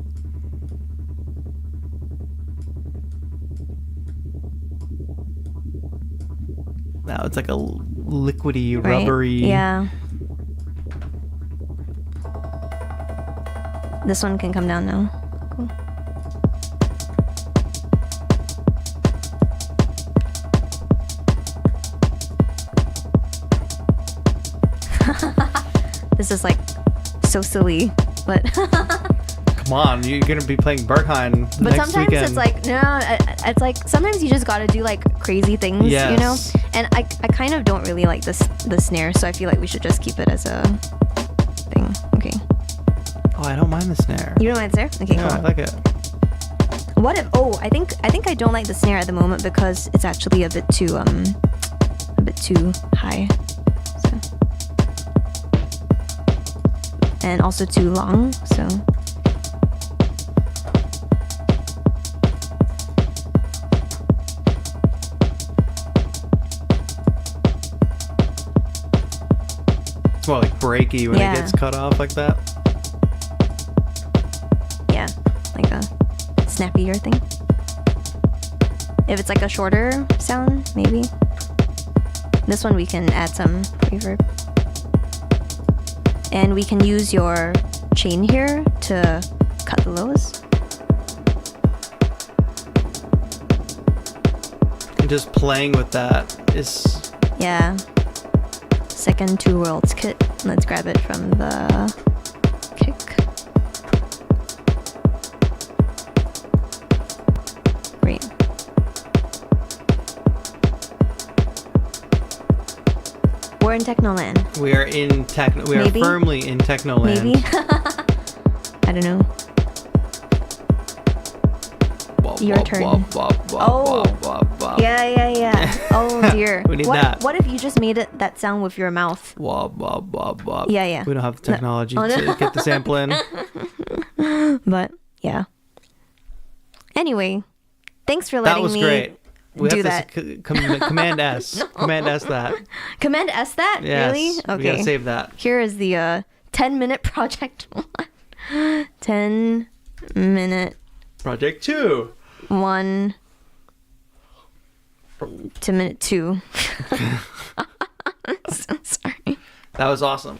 Now it's like a liquidy, Right? rubbery. Yeah. This one can come down now. Cool. This is like so silly, but Come on, you're gonna be playing Berghain but next sometimes weekend. it's like no, it's like sometimes you just gotta do like crazy things, you know. Yes. And I kind of don't really like the snare, so I feel like we should just keep it as a thing. Okay, Oh, I don't mind the snare. you don't mind the snare? Okay, No, cool. I like it. What if? Oh, I think I don't like the snare at the moment because it's actually a bit too high, so. And also too long. So It's more like breaky when Yeah. it gets cut off like that. yeah, like a snappier thing. If it's like a shorter sound, maybe. This one we can add some reverb. And we can use your chain here to cut the lows. And just playing with that is... Yeah. Second Two Worlds kit. Let's grab it from the kick. Great. We're in Technoland. We are in techno. We Maybe? are firmly in Technoland. Maybe? I don't know. Your turn. Oh. Yeah. Oh dear. We need what, that. What if you just made it that sound with your mouth? Yeah. We don't have the technology Oh, no. to get the sample in. But yeah. Anyway, thanks for letting That was me great. We do have that. to Command S. Command S that. Command S that? Yes. Really? We gotta Okay. save that. Here is the 10-minute project. 10-minute Project 2. 1 to minute 2. So sorry. That was awesome.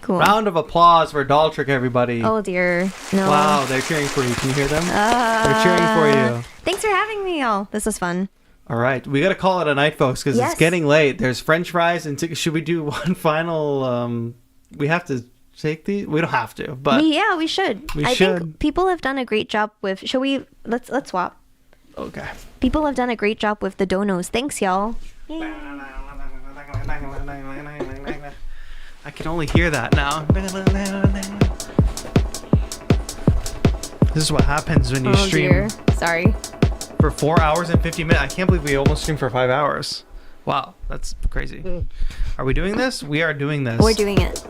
Cool. Round of applause for Doll Trick, everybody. Oh dear. No. Wow, they're cheering for you. Can you hear them? They're cheering for you. Thanks for having me, y'all. This was fun. All right, we got to call it a night, folks, because Yes. it's getting late. There's French fries, and should we do one final? We have to take these. We don't have to, but We should. We I should. think people have done a great job with. Shall we? Let's swap. okay. People have done a great job with the donos. Thanks, y'all. I can only hear that now. This is what happens when you Oh stream dear. Sorry. for 4 hours and 50 minutes. I can't believe we almost streamed for 5 hours. Wow, that's crazy. Are we doing this? We are doing this. We're doing it.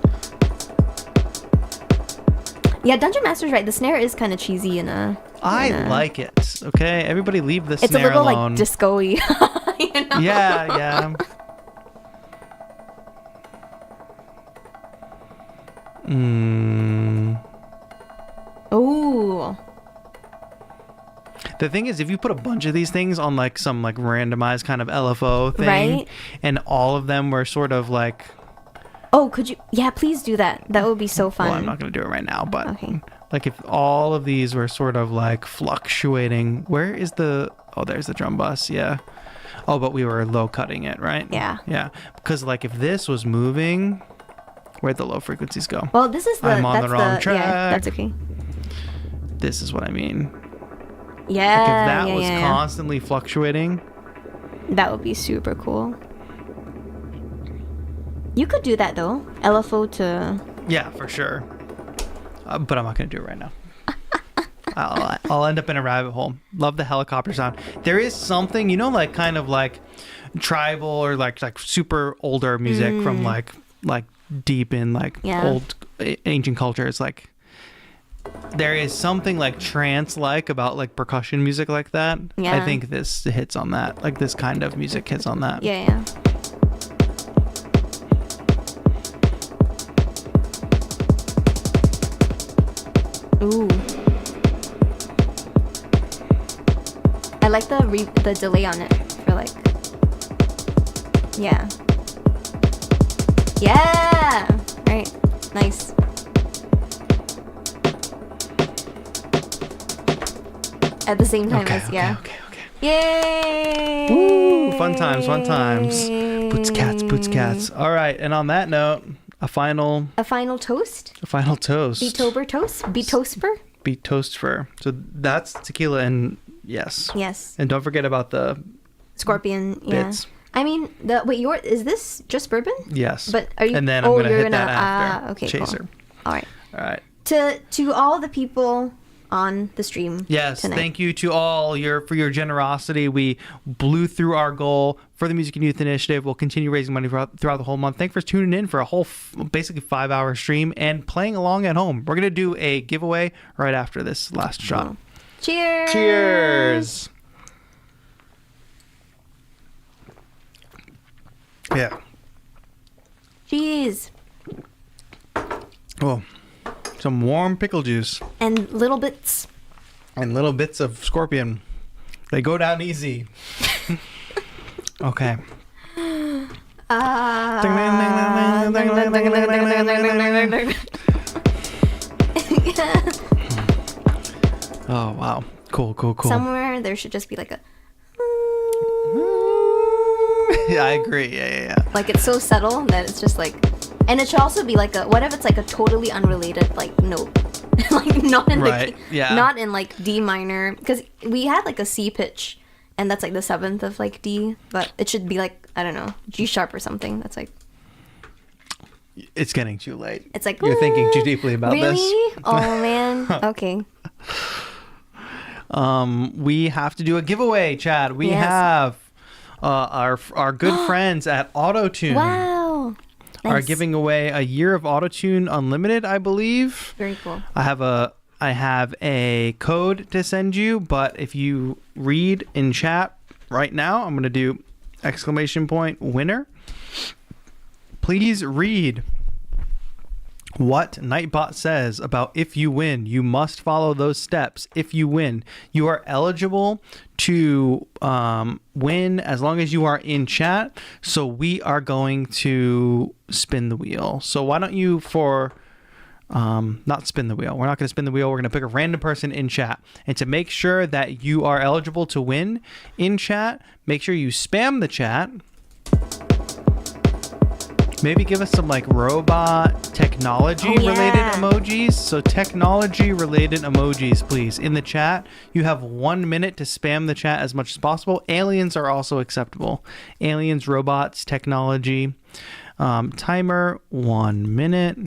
Yeah, Dungeon Master's right. The snare is kind of cheesy and I like it. Okay, everybody leave the it's a snare little alone. like disco-y. You know? Yeah. Ooh. The thing is, if you put a bunch of these things on like some like randomized kind of LFO thing, Right. and all of them were sort of like, Oh, could you? Yeah, please do that. That would be so fun. well, I'm not gonna do it right now, but Okay. like if all of these were sort of like fluctuating, where is the? Oh, there's the drum bus. Yeah. Oh, but we were low cutting it, right? Yeah. Yeah, because like if this was moving, where'd the low frequencies go? Well, this is the. I'm on the that's wrong track. Yeah, that's okay. This is what I mean. Yeah. Like if that yeah, was yeah, constantly fluctuating. That would be super cool. You could do that though. LFO to. Yeah, for sure. But I'm not going to do it right now. I'll end up in a rabbit hole. Love the helicopter sound. There is something, you know, like kind of like tribal or like super older music from like deep in like Yeah. old ancient cultures. Like there is something like trance-like about like percussion music like that. Yeah. I think this hits on that. Like this kind of music hits on that. Yeah. Ooh. I like the delay on it for like. Yeah. Yeah. Right. Nice. At the same time as yeah. Okay. Yay! Woo! Fun times. Boots cats. All right, and on that note, a final toast. toast. Beetober toast. Beetoasper. Beat toast for. So that's tequila and yes. Yes. And don't forget about the Scorpion. Yeah. bits. I mean, is this just bourbon? Yes. But are you? And then I'm gonna you're hit that after. Okay. Chaser. Cool. All right. All right. To all the people on the stream. Yes, tonight. thank you to all for your generosity. We blew through our goal for the Music and Youth Initiative. We'll continue raising money throughout the whole month. Thanks for tuning in for a whole basically 5-hour stream and playing along at home. We're gonna do a giveaway right after this last shot. Cool. Cheers. Cheers. Yeah. Cheese. Oh, some warm pickle juice And little bits. and little bits of scorpion. They go down easy. Okay. Oh wow, cool. Somewhere there should just be like a Yeah, I agree. Yeah. like it's so subtle that it's just like, and it should also be like a, what if it's like a totally unrelated like note, like not in Right, the yeah. not in like D minor, because we had like a C pitch and that's like the seventh of like D, but it should be like, I don't know, G sharp or something. That's like, It's getting too late. it's like, You're thinking too deeply about really? this. Oh man. Okay. We have to do a giveaway, Chad. We Yes. have our good friends at AutoTune Wow. are Nice. giving away a year of AutoTune Unlimited, I believe. Very cool. I have a code to send you, but if you read in chat right now, I'm going to do !winner. Please read what Nightbot says about if you win. You must follow those steps. If you win, you are eligible to win as long as you are in chat. So we are going to spin the wheel. So why don't you not spin the wheel. We're not going to spin the wheel. We're going to pick a random person in chat. And to make sure that you are eligible to win in chat, make sure you spam the chat. Maybe give us some like robot technology related emojis. So technology related emojis, please. In the chat, you have 1 minute to spam the chat as much as possible. Aliens are also acceptable. Aliens, robots, technology. Timer, 1 minute.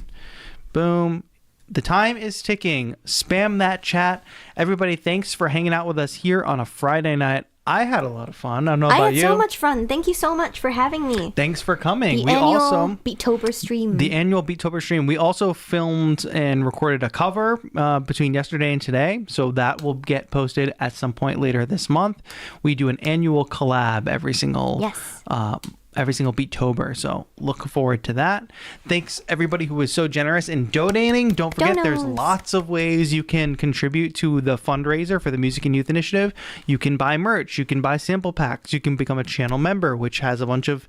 Boom. The time is ticking. Spam that chat. Everybody, thanks for hanging out with us here on a Friday night. I had a lot of fun. I don't know about you. I had so much fun. Thank you so much for having me. Thanks for coming. The annual Beattober stream. The annual Beattober stream. We also filmed and recorded a cover between yesterday and today, so that will get posted at some point later this month. We do an annual collab every single Beattober, so look forward to that. Thanks everybody who was so generous in donating. Don't forget there's lots of ways you can contribute to the fundraiser for the Music and Youth Initiative. You can buy merch, you can buy sample packs, you can become a channel member, which has a bunch of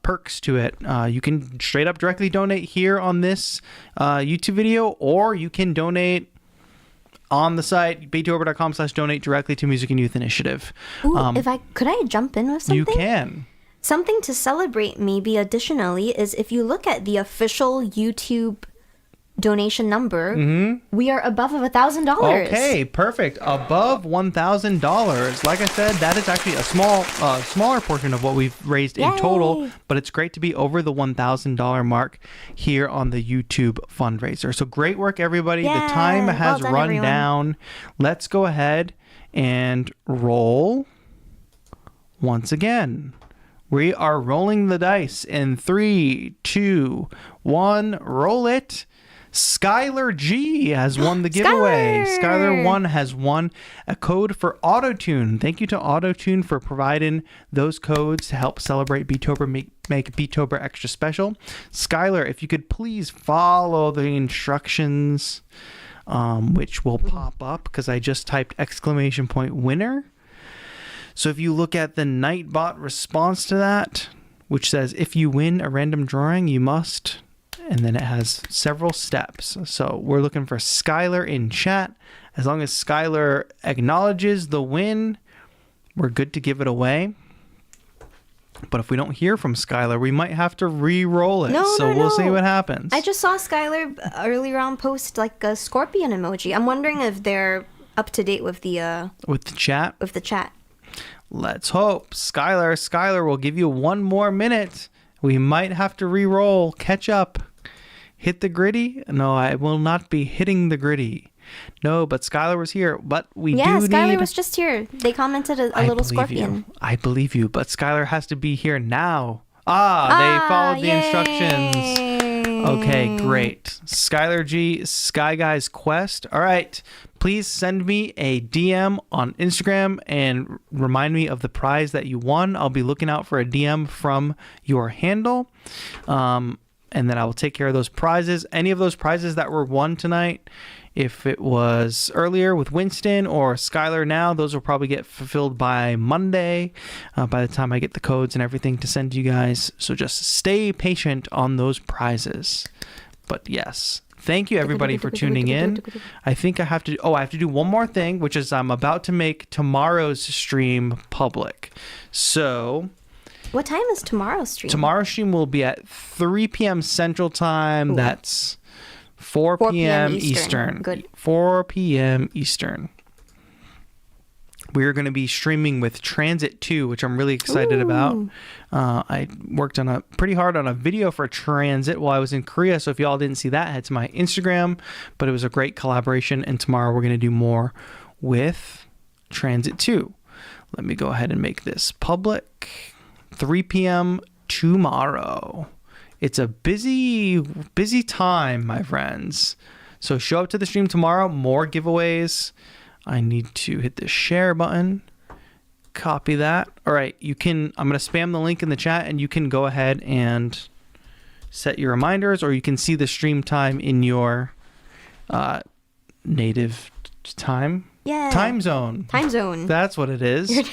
perks to it. You can straight up directly donate here on this YouTube video, or you can donate on the site, beattober.com/donate directly to Music and Youth Initiative. Ooh, could I jump in with something? You can. Something to celebrate maybe additionally is if you look at the official YouTube donation number, we are above $1,000. Okay, perfect. Above $1,000. Like I said, that is actually a smaller portion of what we've raised in total, but it's great to be over the $1,000 mark here on the YouTube fundraiser. So great work, everybody. The time has run down. Let's go ahead and roll once again. We are rolling the dice in 3, 2, 1. Roll it. Skylar G has won the giveaway. Skylar 1 has won a code for AutoTune. Thank you to AutoTune for providing those codes to help celebrate Beattober, make Beattober extra special. Skylar, if you could please follow the instructions, which will pop up because I just typed !winner. So if you look at the Nightbot response to that, which says, if you win a random drawing, you must, and then it has several steps. So we're looking for Skylar in chat. As long as Skylar acknowledges the win, we're good to give it away. But if we don't hear from Skylar, we might have to re-roll it. We'll see what happens. I just saw Skylar earlier on post like a scorpion emoji. I'm wondering if they're up to date with the chat. With the chat. Let's hope. Skylar will give you 1 more minute. We might have to re-roll. Catch up. Hit the gritty? No, I will not be hitting the gritty. No, but Skylar was here. But we do need... Skylar was just here. They commented a little scorpion. I believe you, but Skylar has to be here now. They followed the instructions. Okay, great. Skylar G, Sky Guy's Quest. All right. Please send me a DM on Instagram and remind me of the prize that you won. I'll be looking out for a DM from your handle. and then I will take care of those prizes. Any of those prizes that were won tonight, if it was earlier with Winston or Skylar now, those will probably get fulfilled by Monday, by the time I get the codes and everything to send to you guys. So just stay patient on those prizes. But yes, thank you everybody for tuning in. I think I have to do one more thing, which is I'm about to make tomorrow's stream public. So What time is tomorrow's stream? tomorrow's stream will be at 3 p.m. Central Time. Ooh. That's 4 4 p.m. p.m. Eastern. Eastern. Good. 4 p.m. Eastern. We're going to be streaming with Transit 2, which I'm really excited about. I worked on pretty hard on a video for Transit while I was in Korea. So if y'all didn't see that, head to my Instagram. But it was a great collaboration. And tomorrow we're going to do more with Transit 2. Let me go ahead and make this public. 3 p.m. tomorrow. It's a busy time, my friends. So show up to the stream tomorrow. More giveaways. I need to hit the share button. Copy that. All right, I'm going to spam the link in the chat, and you can go ahead and set your reminders, or you can see the stream time in your native time. Yeah. Time zone. Time zone. That's what it is.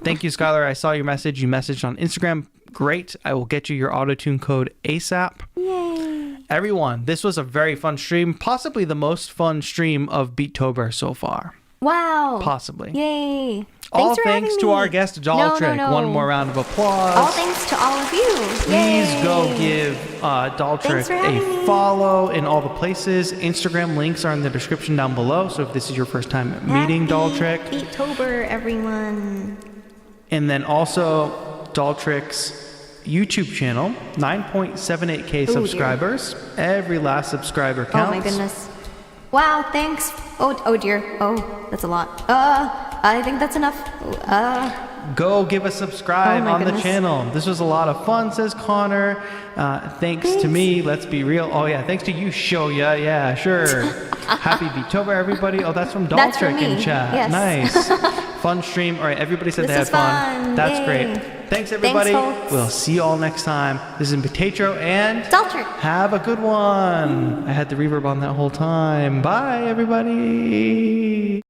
Thank you, Skylar. I saw your message. You messaged on Instagram. Great. I will get you your auto-tune code ASAP. Yay. Everyone, this was a very fun stream. Possibly the most fun stream of Beattober so far. Wow. Possibly. Yay. All for thanks having to me. our guest, Daltrick. No. One more round of applause. All thanks to all of you. Please Yay. go give Thanks Daltrick for having a me. follow in all the places. Instagram links are in the description down below. So if this is your first time meeting Daltrick. Beattober, everyone. And then also Daltrick's YouTube channel, 9.78k subscribers. Every last subscriber counts. Oh my goodness. Wow, thanks. Oh dear. Oh, that's a lot. I think that's enough. Go give a subscribe Oh my on the goodness. channel. This was a lot of fun, says Connor. Thanks to me. Let's be real. Oh yeah, thanks to you, Shoya. Yeah, sure. Happy Beattober, everybody. Oh, that's from That's from Daltrick in me. chat. Yes. Nice. Fun stream. All right, everybody said This they had was fun. That's Yay. great. Thanks, everybody. folks. We'll see you all next time. This is TAETRO and Daltrick. have a good one. I had the reverb on that whole time. Bye, everybody.